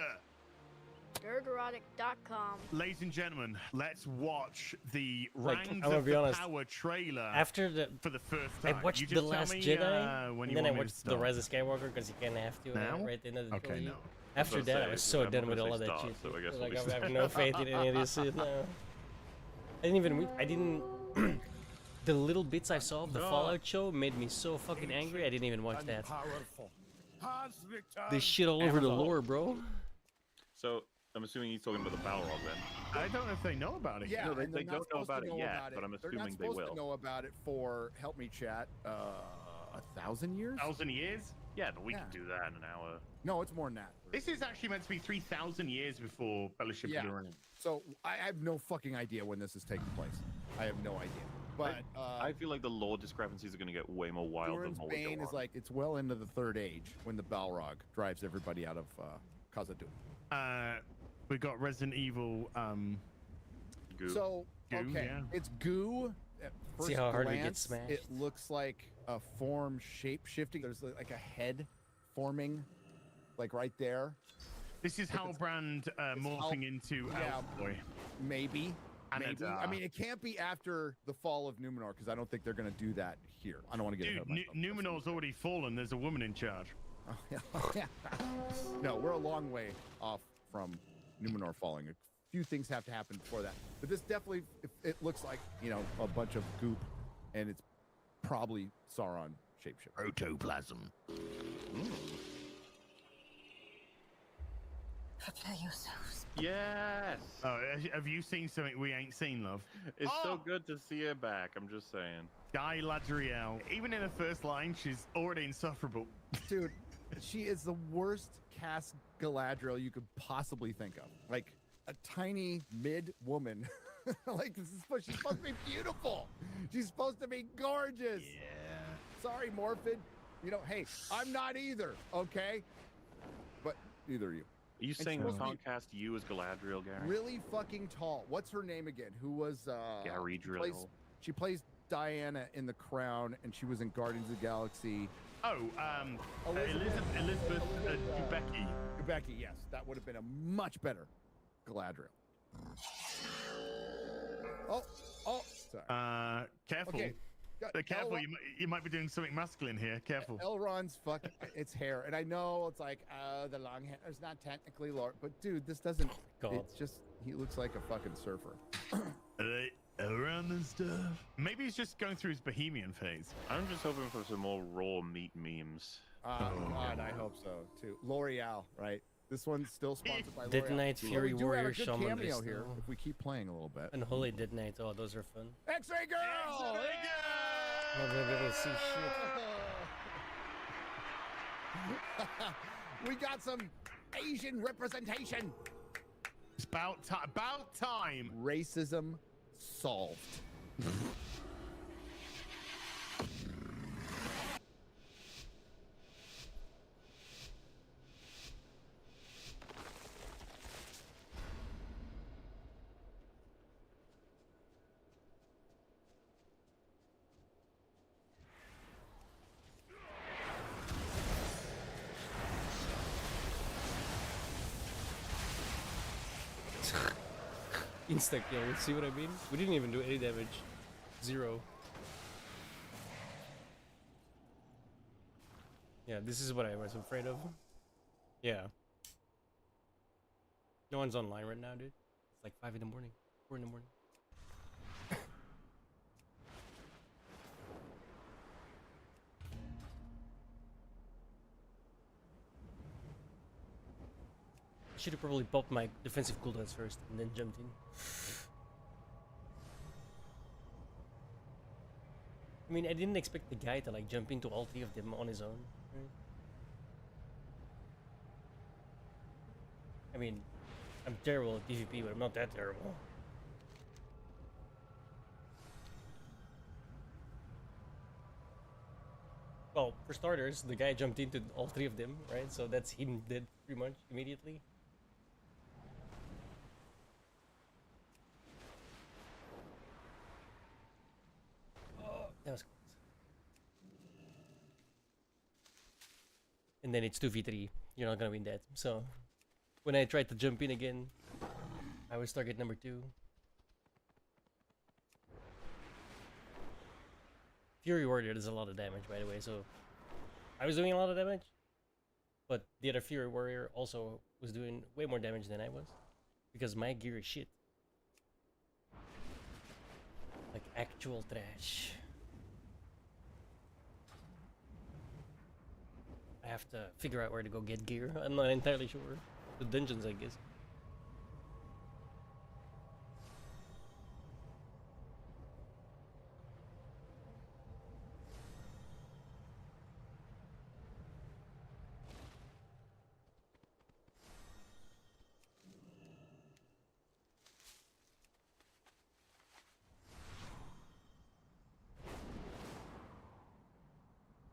Nerdrotic.com. Ladies and gentlemen, let's watch the Like, Rangs I'm gonna of be the honest, Power trailer after for the first I time. watched You The just tell Last me, Jedi, when and you then I want me to watched The start. Rise of Skywalker because you kind of have to Now? right into the Okay, trilogy. no. After that, I was so done with all of that start, shit. so I guess Like, we'll I be have no faith in any of this shit now. I didn't the little bits I saw of the Fallout show made me so fucking angry, I didn't even watch that. This shit all over the lore, bro. So, I'm assuming he's talking about the Balrog then. I don't know if they know about it. Yeah, No, they and they're don't not know supposed about to it know yet, about but I'm They're assuming not they supposed will. to know about it for, help me chat, 1,000 years? 1,000 years? Yeah, but we Yeah. can do that in an hour. No, it's more than that. This is actually meant to be 3,000 years before Fellowship Yeah. of the Ring. So I have no fucking idea when this is taking place. I have no idea. But I feel like the lore discrepancies are going to get way more wild Durin's the more we go Bane is on. like, it's well into the Third Age when the Balrog drives everybody out of Khazad-dûm. We got Resident Evil Goo. So, Goo, okay, yeah. it's goo. At first See how hard we get glance, smashed? It looks like a form shape-shifting. There's like a head forming, like right there. This is Halbrand morphing into Elfboy. Maybe. And Maybe. I mean, it can't be after the fall of Numenor because I don't think they're going to do that here. I don't want to get ahead Dude, of myself. Numenor's already fallen. There's a woman in charge. No, we're a long way off from Numenor falling. A few things have to happen before that. But this definitely, it looks like, a bunch of goop, and it's probably Sauron shapeshift. Protoplasm. Prepare yourselves. Yes! Oh, have you seen something we ain't seen, love? It's so good to see her back, I'm just saying. Galadriel. Even in the first line, she's already insufferable. Dude, she is the worst cast Galadriel you could possibly think of. Like, a tiny mid woman. Like, she's supposed to be beautiful. She's supposed to be gorgeous. Yeah. Sorry, Morphid. Hey, I'm not either, okay? But neither are you. Are you saying we can't cast you as Galadriel, Gary? Really fucking tall. What's her name again? Who was Gary Drill. She plays Diana in The Crown, and she was in Guardians of the Galaxy. Oh, Elizabeth Debicki. Debicki, yes. That would have been a much better Galadriel. Oh, sorry. Careful. Okay. Careful, you might be doing something masculine here. Careful. Elrond's fucking it's hair, and I know it's like the long hair is not technically Lord, but dude, this doesn't. It's just he looks like a fucking surfer. Around and stuff. Maybe he's just going through his Bohemian phase. I'm just hoping for some more raw meat memes. God, I hope so too. L'Oreal, right? This one's still sponsored by L'Oreal. Dead Knight, Fury We do Warrior, have a good Shaman cameo list, here though. if we keep playing a little bit. And Holy Dead Knight, oh, those are fun. X-Ray Girl! Not gonna be able to see shit. We got some Asian representation. It's about time. Racism solved. insta kill. See what I mean? We didn't even do any damage. 0. Yeah, this is what I was afraid of. Yeah. No one's online right now, dude. It's like 5 in the morning. 4 in the morning. I should have probably popped my defensive cooldowns first and then jumped in. I mean, I didn't expect the guy to like jump into all 3 of them on his own. Right? I mean, I'm terrible at PvP, but I'm not that terrible. Well, for starters, the guy jumped into all 3 of them, right? So that's him dead pretty much immediately. Oh, that was close. And then it's 2v3. You're not gonna win that. So when I tried to jump in again, I was target number 2. Fury Warrior does a lot of damage, by the way, so I was doing a lot of damage, but the other Fury Warrior also was doing way more damage than I was, because my gear is shit. Like actual trash. I have to figure out where to go get gear. I'm not entirely sure. The dungeons, I guess.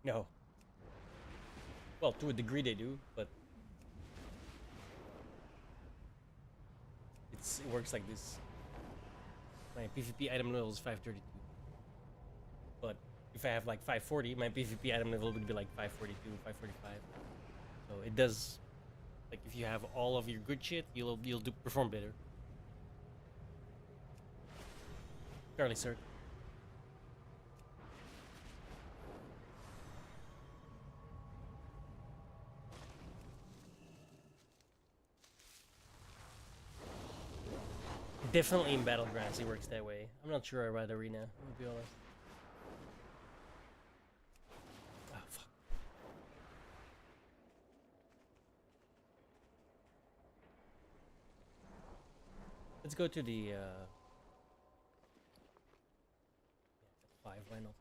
No. Well, to a degree they do, but it works like this. My PvP item level is 532. But if I have like 540, my PvP item level would be like 542, 545. So it does, like if you have all of your good shit, you'll perform better. Fairly certain. Definitely in Battlegrounds it works that way. I'm not sure about Arena, to be honest. Oh, fuck. Let's go to the 5, why not?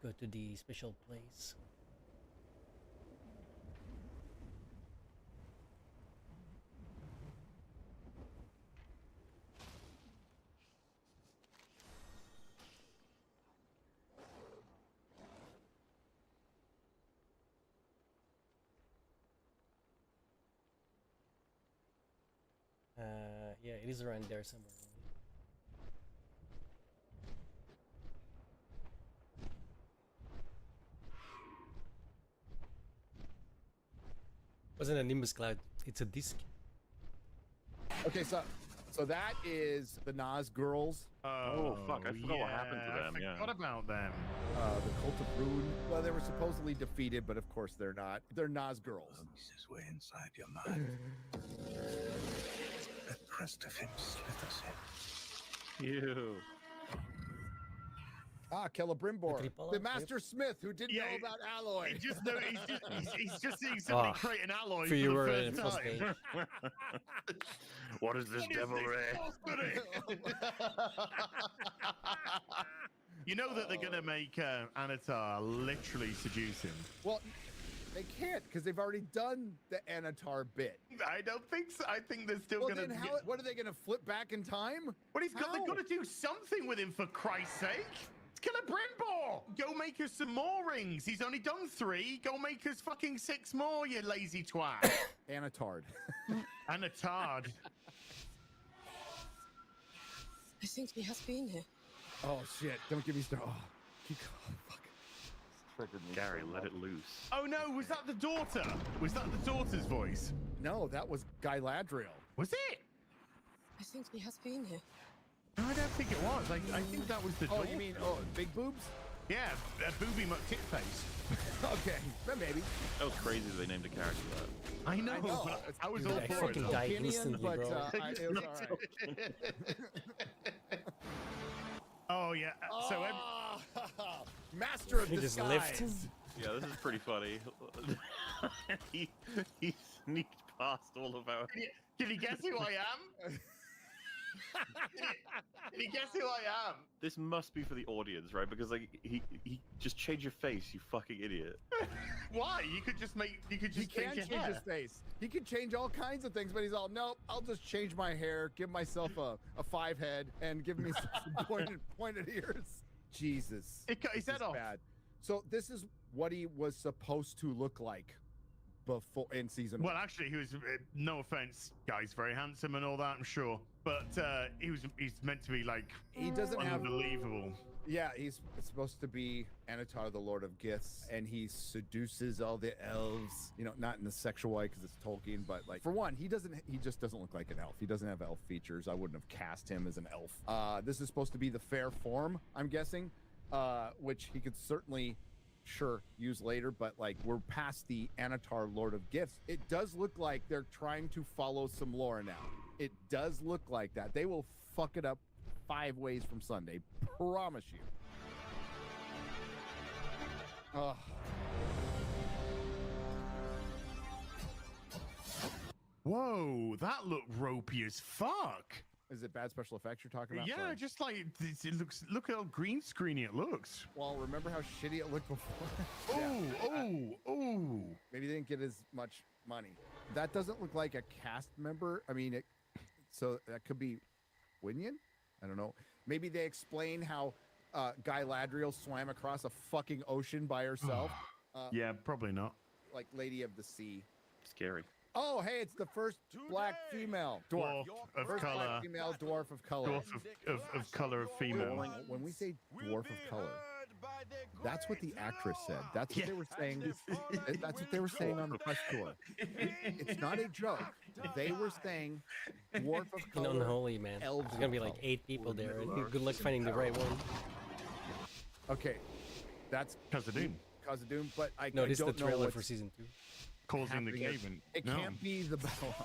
Let's go to the special place. Yeah, it is around there somewhere. Wasn't a Nimbus Cloud, it's a disc. Okay, so that is the Nas girls. Oh fuck! I forgot what happened to them. I forgot about them. The Cult of Rune. Well, they were supposedly defeated, but of course they're not. They're Nas girls. This is way inside your mind. The crest of him slithers in. Ew. Ah, Celebrimbor, the Master Smith who didn't know about alloy. He's just seeing somebody create an alloy for the first time. What is this devilry? You know that they're gonna make Anatar literally seduce him. Well, they can't because they've already done the Anatar bit. I don't think so. I think they're still Well, gonna. then what are they gonna flip back in time? But they've got to do something with him for Christ's sake. Celebrimbor! Go make us some more rings. He's only done 3. Go make us fucking 6 more, you lazy twat. Anatard. Anatard. I think he has been here. Oh shit! Don't give me stuff. Oh, fuck. Triggered me. Gary, let it loose. Oh no, was that the daughter? Was that the daughter's voice? No, that was Guy Ladriel. Was it? I think he has been here. No, I don't think it was. I think that was the Oh, door. you mean big boobs? Yeah, Booby McTitface. Okay, then maybe. That was crazy that they named a character that. I know. But I was all I for it. fucking though. died Opinion, instantly, but bro. it was all right. Oh yeah. So master of He just disguise. lived. Yeah, this is pretty funny. he sneaked past all of our. Can you guess who I am? Can you guess who I am? This must be for the audience, right? Because like he just change your face, you fucking idiot. Why? You could just He can change change your hair. his face. He can change all kinds of things, but he's all, nope, I'll just change my hair, give myself a 5 head, and give me some pointed ears. Jesus. He cut his This head is off. bad. So this is what he was supposed to look like before in season Well, 1. actually, he was. No offense, guys, very handsome and all that, I'm sure. But he's meant to be like. He doesn't have unbelievable. Yeah, he's supposed to be Anatar, the Lord of Gifts, and he seduces all the elves. You know, not in the sexual way because it's Tolkien, but like for one, he just doesn't look like an elf. He doesn't have elf features. I wouldn't have cast him as an elf. This is supposed to be the fair form, I'm guessing, which he could certainly use later, but like we're past the Anatar Lord of Gifts. It does look like they're trying to follow some lore now. It does look like that. They will fuck it up 5 ways from Sunday. Promise you. Ugh. Whoa, that looked ropey as fuck. Is it bad special effects you're talking about? Yeah, Sorry. just like it looks. Look how green screeny it looks. Well, remember how shitty it looked before? Oh. Maybe they didn't get as much money. That doesn't look like a cast member. I mean, so that could be Winion? I don't know. Maybe they explain how Guy Ladriel swam across a fucking ocean by herself. Yeah, probably not. Like Lady of the Sea. Scary. Oh, hey, it's the first black female dwarf. Of First color. black female dwarf of color. Dwarf of color of female. When we say dwarf of color, that's what the actress said. That's what they were saying. That's what they were saying on the press tour. It's not a joke. They were saying dwarf of color. Unholy, man. There's gonna be like 8 people there, and good luck finding the right one. Okay, that's Khazad-dûm. Khazad-dûm, but I No, this is don't the know trailer what's for season 2. Causing the happening. cave-in. It No. can't be the battle.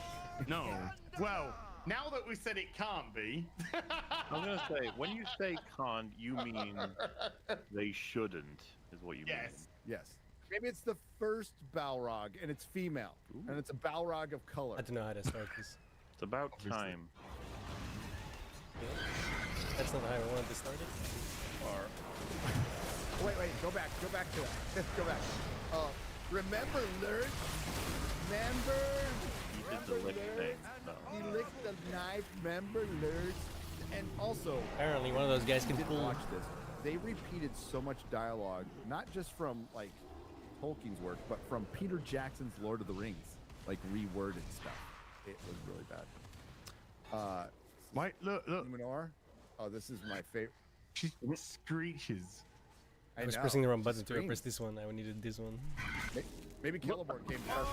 No. Well, now that we said it can't be. I'm gonna say, when you say can't, you mean they shouldn't, is what you mean. Yes. Maybe it's the first Balrog, and it's female, and it's a Balrog of color. I don't know how to start this. It's about time. That's not how I wanted to start it. Or wait, go back to that. Go back. Remember Lurch? Remember? He did the lick thing. No. He licked the knife. Remember Lurch? And also, Apparently, one of those guys can didn't pull. watch this. They repeated so much dialogue, not just from like Tolkien's work, but from Peter Jackson's Lord of the Rings, like reworded stuff. It was really bad. Wait, look. Numenor. Oh, this is my favorite. She screeches. I was pressing the wrong button to press this one. I needed this one. Maybe Celeborn came back.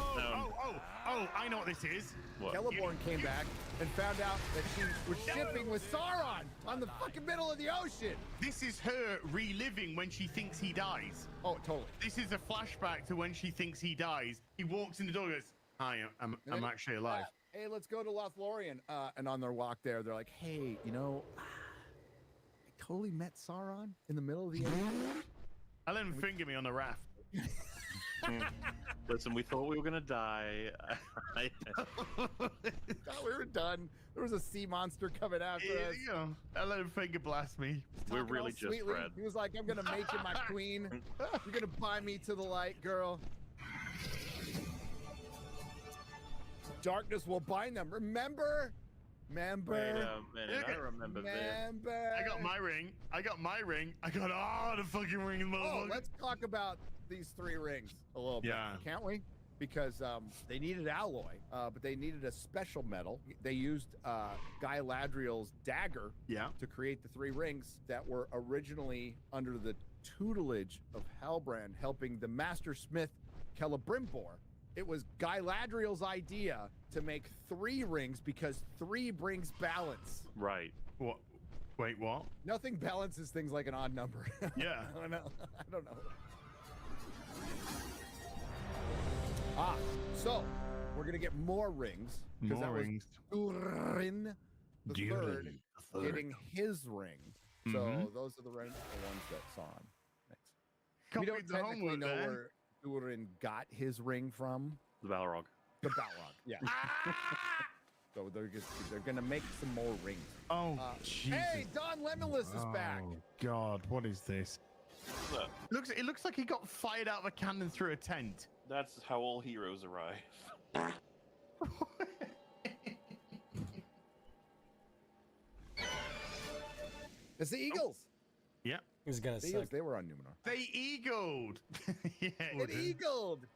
Oh, I know what this is. What? Celeborn came back and found out that she was shipping with Sauron on the fucking middle of the ocean. This is her reliving when she thinks he dies. Oh, totally. This is a flashback to when she thinks he dies. He walks in the door and goes, hi, I'm actually alive. Hey, let's go to Lothlorien. And on their walk there, they're like, hey, you know, I totally met Sauron in the middle of the ocean. I let him finger me on the raft. Listen, we thought we were gonna die. Thought we were done. There was a sea monster coming after us. You know, I let him finger blast me. We're Talking really all just sweetly. Fred. He was like, I'm gonna make you my queen. You're gonna bind me to the light, girl. Darkness will bind them. Remember? Wait a minute, I remember this. Remember? I got my ring. I got the fucking ring, Oh, motherfucker. let's talk about these 3 rings a little bit, can't we? Because they needed alloy, but they needed a special metal. They used Guy Ladriel's dagger to create the 3 rings that were originally under the tutelage of Halbrand, helping the master smith Celebrimbor It was Galadriel's idea to make 3 rings because 3 brings balance. Right. What? Wait, what? Nothing balances things like an odd number. Yeah. I don't know. So we're gonna get more rings because that was Durin the third getting his ring. So those are the ones that saw him. We don't technically know where Durin got his ring from. The Balrog. The Balrog, yeah. So they're gonna make some more rings. Oh, Jesus. Hey, Don Lemonless is back. Oh God, what is this? It looks like he got fired out of a cannon through a tent. That's how all heroes arrive. It's the Eagles. Yeah. He's gonna The suck. Eagles, they were on Numenor. They eagled. Yeah. It eagled.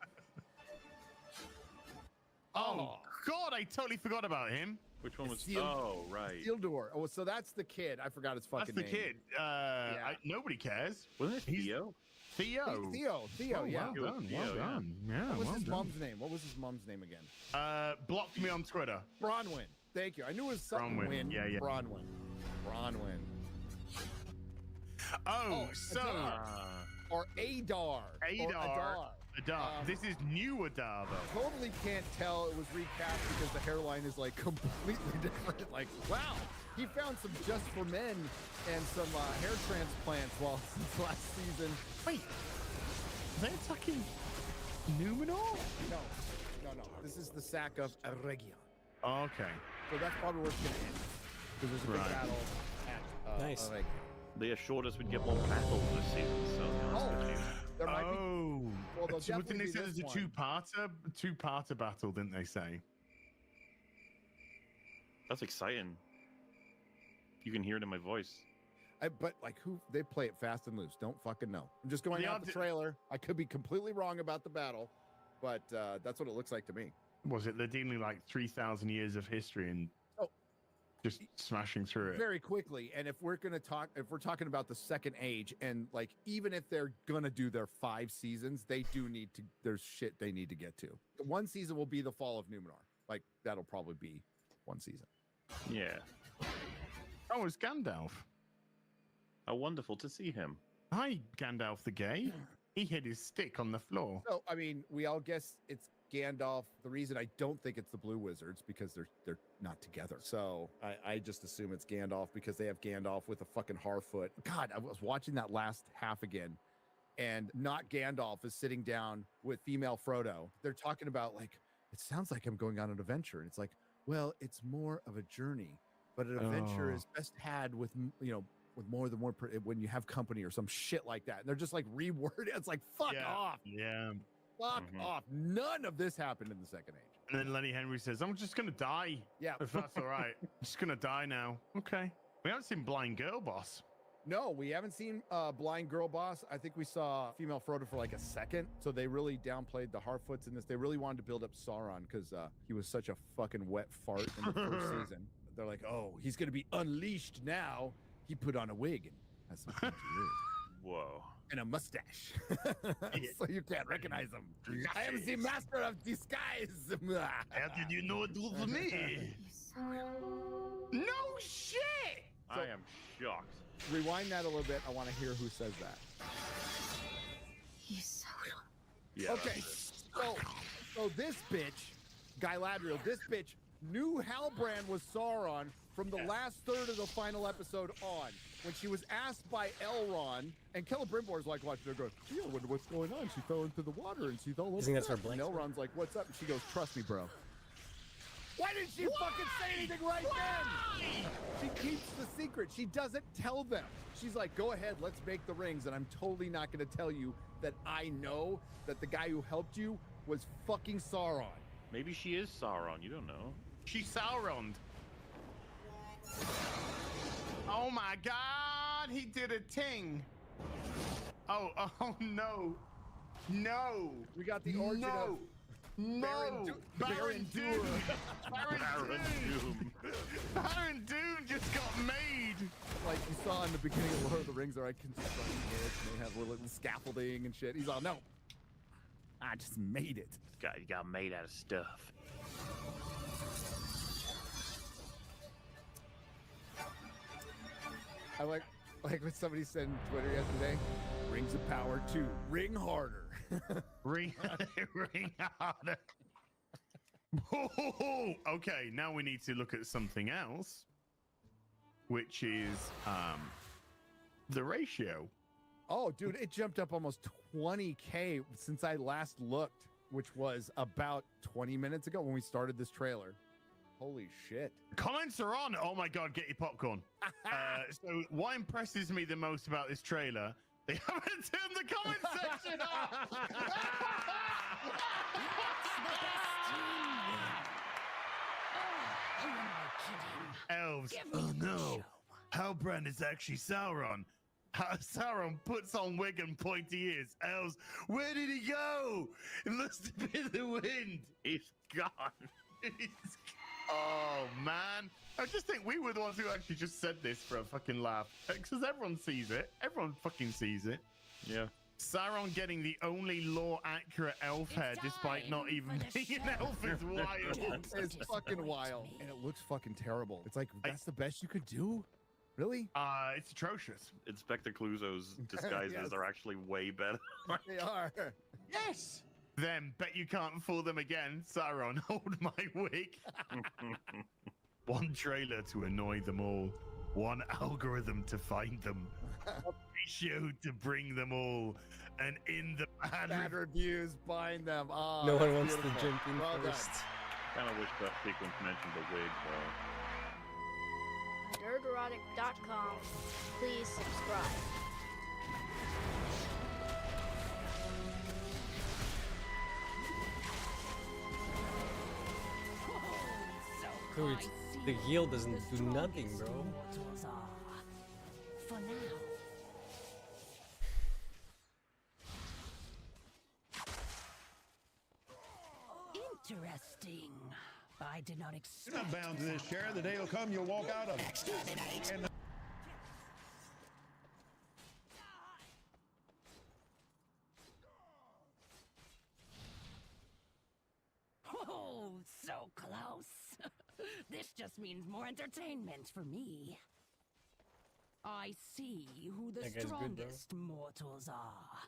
Oh God, I totally forgot about him. Which one was? Steel- Oh, right. Isildur. Oh, so that's the kid. I forgot his fucking That's the name. kid. Nobody cares. Wasn't it Theo? Theo. Theo, yeah. Well done. Well done. Yeah. What was well his done. mom's name? What was his mom's name again? Blocked me on Twitter. Bronwyn. Thank you. I knew it was something Bronwyn. Wyn. Yeah. Bronwyn. Oh, so or Adar. Adar. This is new Adar, though. Totally can't tell it was recast because the hairline is like completely different. Like, wow, he found some Just for Men and some hair transplants since last season. Wait, are they attacking Numenor? No. This is the sack of Eregion. Okay. So that's probably where it's going to end. Because there's a big battle at Nice. Eregion. They assured us we'd get more battles this season, so There might be. Well, there'll So didn't definitely they be say there's this a two-parter battle, didn't they say? that's exciting. You can hear it in my voice. But like, they play it fast and loose. Don't fucking know. I'm just going out the trailer. I could be completely wrong about the battle, but that's what it looks like to me. Was it they're dealing like 3,000 years of history and just smashing through it very quickly? And if we're talking about the Second Age, and like, even if they're gonna do their 5 seasons, they do need to. There's shit they need to get to. One season will be the fall of Numenor. Like, that'll probably be one season. Yeah. Oh, it's Gandalf. How wonderful to see him. Hi, Gandalf the Gay. He hit his stick on the floor. So, I mean, we all guess it's Gandalf. The reason I don't think it's the Blue Wizards because they're not together. So I just assume it's Gandalf because they have Gandalf with a fucking Harfoot. God, I was watching that last half again, and not Gandalf is sitting down with female Frodo. They're talking about, like, it sounds like I'm going on an adventure. And it's like, well, it's more of a journey, but an adventure is best had with, with more than one when you have company or some shit like that. And they're just like reworded. It's like, fuck off. Yeah. Fuck off. None of this happened in the Second Age. And then Lenny Henry says, I'm just going to die. Yeah. If that's all right. I'm just going to die now. Okay. We haven't seen Blind Girl Boss. No, we haven't seen Blind Girl Boss. I think we saw female Frodo for like a second. So they really downplayed the Harfoots in this. They really wanted to build up Sauron because he was such a fucking wet fart in the first season. They're like, oh, he's going to be unleashed now. He put on a wig and has some fancy ears. Whoa. And a mustache. So you can't recognize him. I am the master of disguise. How did you know it was me? No shit! I am shocked. Rewind that a little bit. I want to hear who says that. He's so... Yeah. Okay, so this bitch, Galadriel, this bitch knew Halbrand was Sauron from the last third of the final episode on. When she was asked by Elrond, and Celebrimbor's like watching her go, gee, I wonder what's going on. She fell into the water and she's all over. I think that's her and blank. Elrond's like, what's up? And she goes, trust me, bro. Why didn't she fucking say anything right then? She keeps the secret. She doesn't tell them. She's like, go ahead, let's make the rings, and I'm totally not going to tell you that I know that the guy who helped you was fucking Sauron. Maybe she is Sauron. You don't know. She's Sauron. Oh my God, he did a ting. Oh no. No. We got the origin of Baron Doom. Baron Doom just got made. Like you saw in the beginning of Lord of the Rings, they're like constructing it, and they have little scaffolding and shit. He's all, no. I just made it. You got made out of stuff. I like what somebody said on Twitter yesterday. Rings of Power 2. Ring harder. Ring harder. Okay, now we need to look at something else, which is the ratio. Oh, dude, it jumped up almost 20K since I last looked, which was about 20 minutes ago when we started this trailer. Holy shit. Comments are on. Oh my God, get your popcorn. So what impresses me the most about this trailer, they haven't turned the comment section off. Elves. Oh no. Halbrand is actually Sauron. Sauron puts on wig and pointy ears. Elves, where did he go? It must have been the wind. He's gone. Oh man. I just think we were the ones who actually just said this for a fucking laugh. Because everyone sees it. Everyone fucking sees it. Yeah. Sauron getting the only lore-accurate elf hair despite not even being an elf is wild. It's fucking wild. And it looks fucking terrible. It's like, that's the best you could do? Really? It's atrocious. Inspector Clouseau's disguises Yes. are actually way better. They are. Yes. Then bet you can't fool them again. Sauron, hold my wig. One trailer to annoy them all. One algorithm to find them. A ratio to bring them all. And in the bad reviews, bind them. Oh, No one that's wants to beautiful. jump in Well done. first. Kind of wish that sequence mentioned the wig, though. Nerdrotic.com. Please subscribe. Dude, the heal doesn't do nothing, bro. For now. Interesting. I did not expect. You're not bound to this chair. The day will come you'll walk out of it. And Oh, so close. This just means more entertainment for me. I see who the That guy's good, bro. strongest mortals are.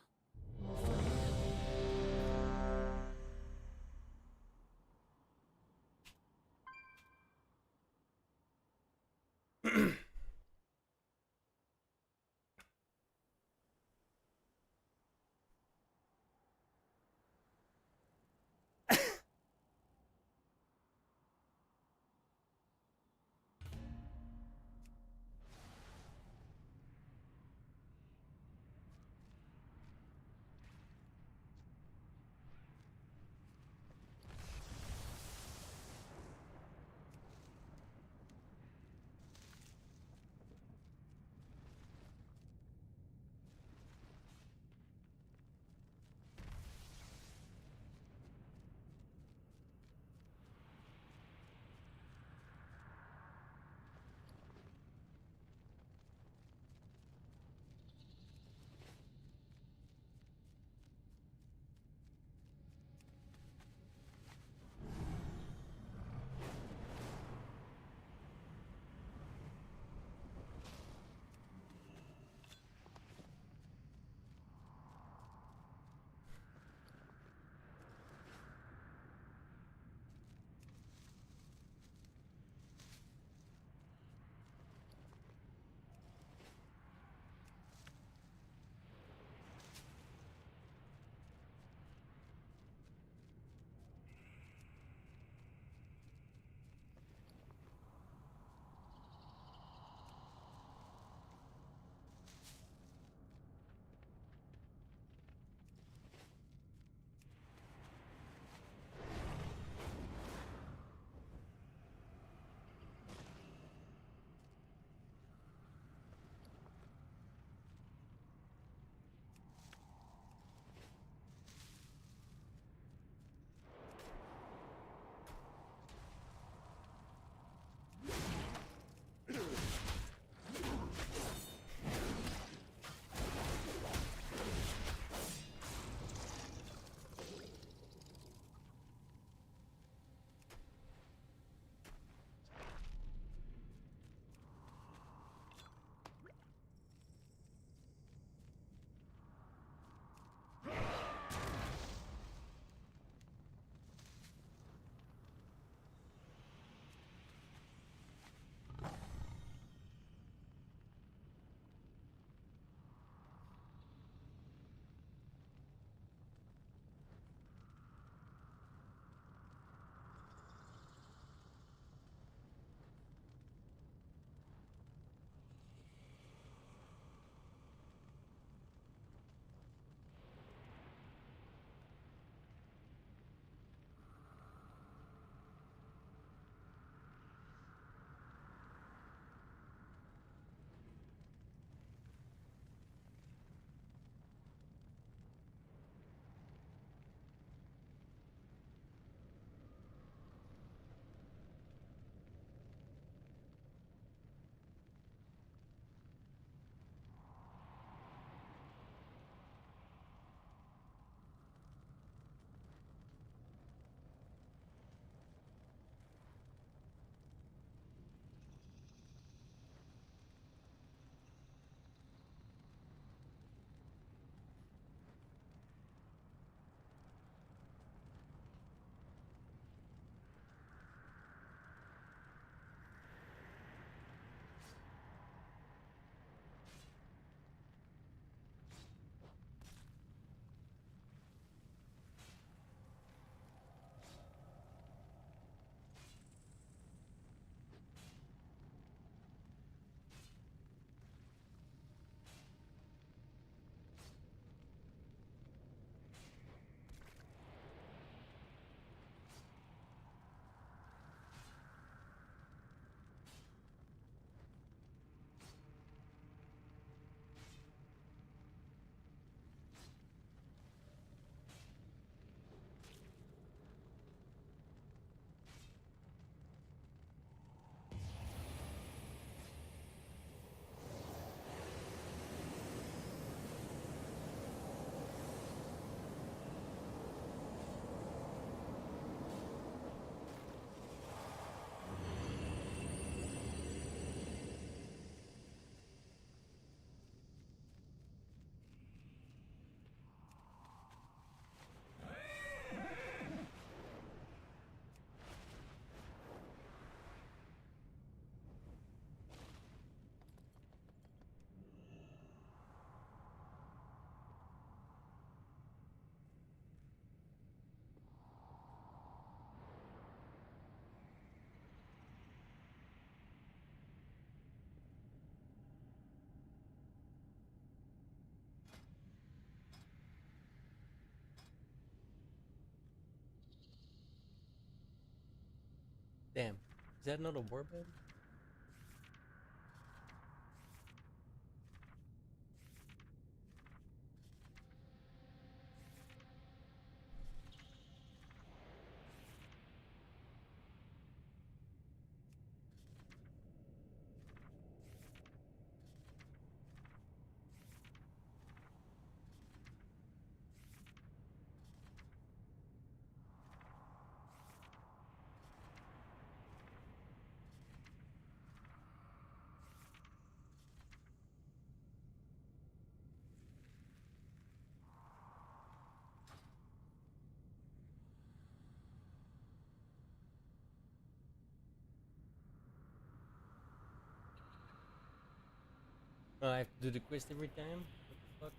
Damn. Is that not a warband? Oh, I have to do the quest every time? What the fuck?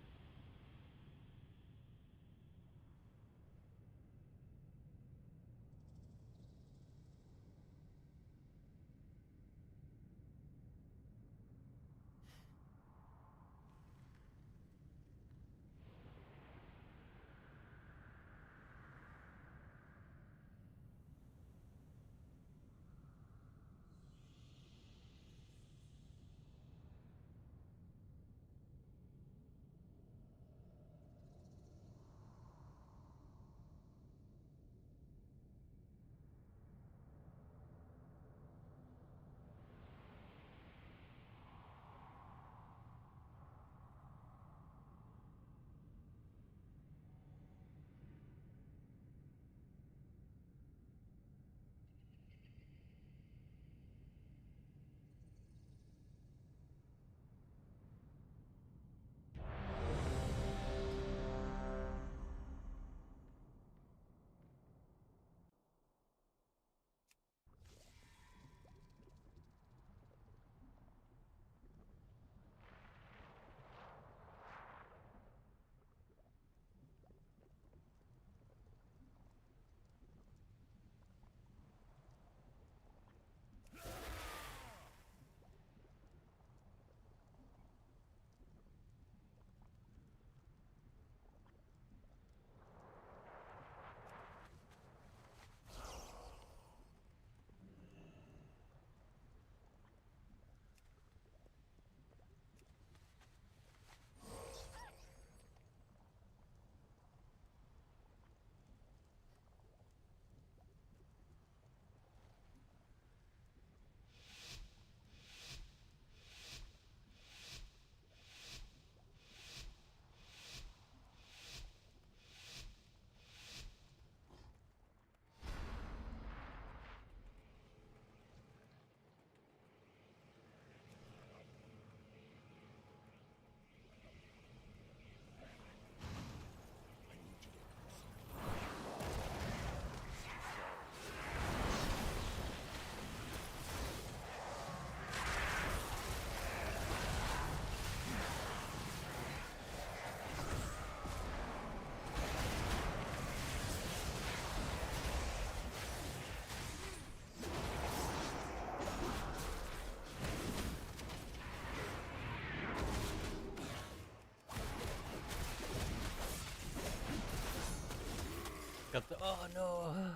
Got the. Oh no!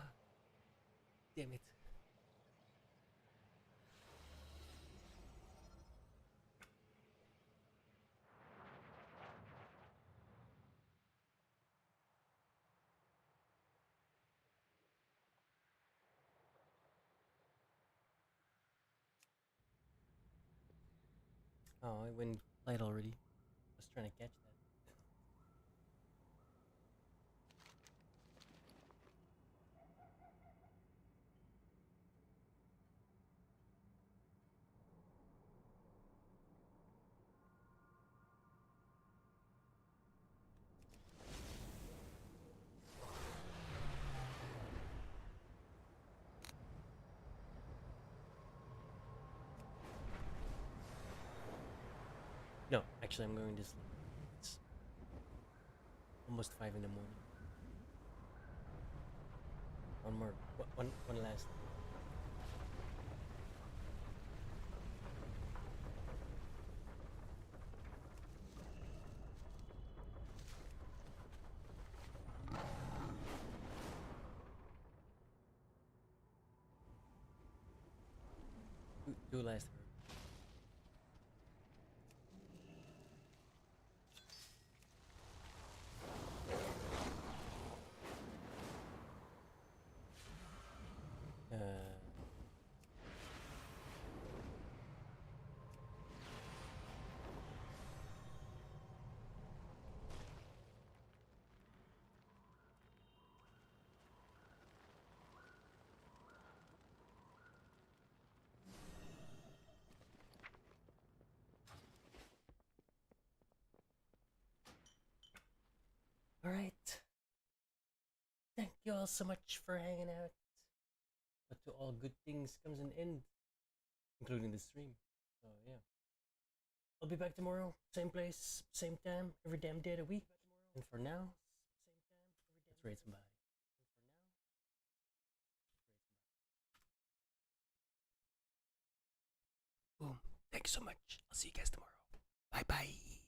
Damn it. Oh, I went light already. I was trying to catch that. No, actually, I'm going to sleep. It's almost 5 in the morning. One last. Do last. Alright. Thank you all so much for hanging out. But to all good things comes an end, including the stream. So yeah. I'll be back tomorrow, same place, same time, every damn day of the week. And for now, let's raid somebody. Boom. Thanks so much. I'll see you guys tomorrow. Bye bye.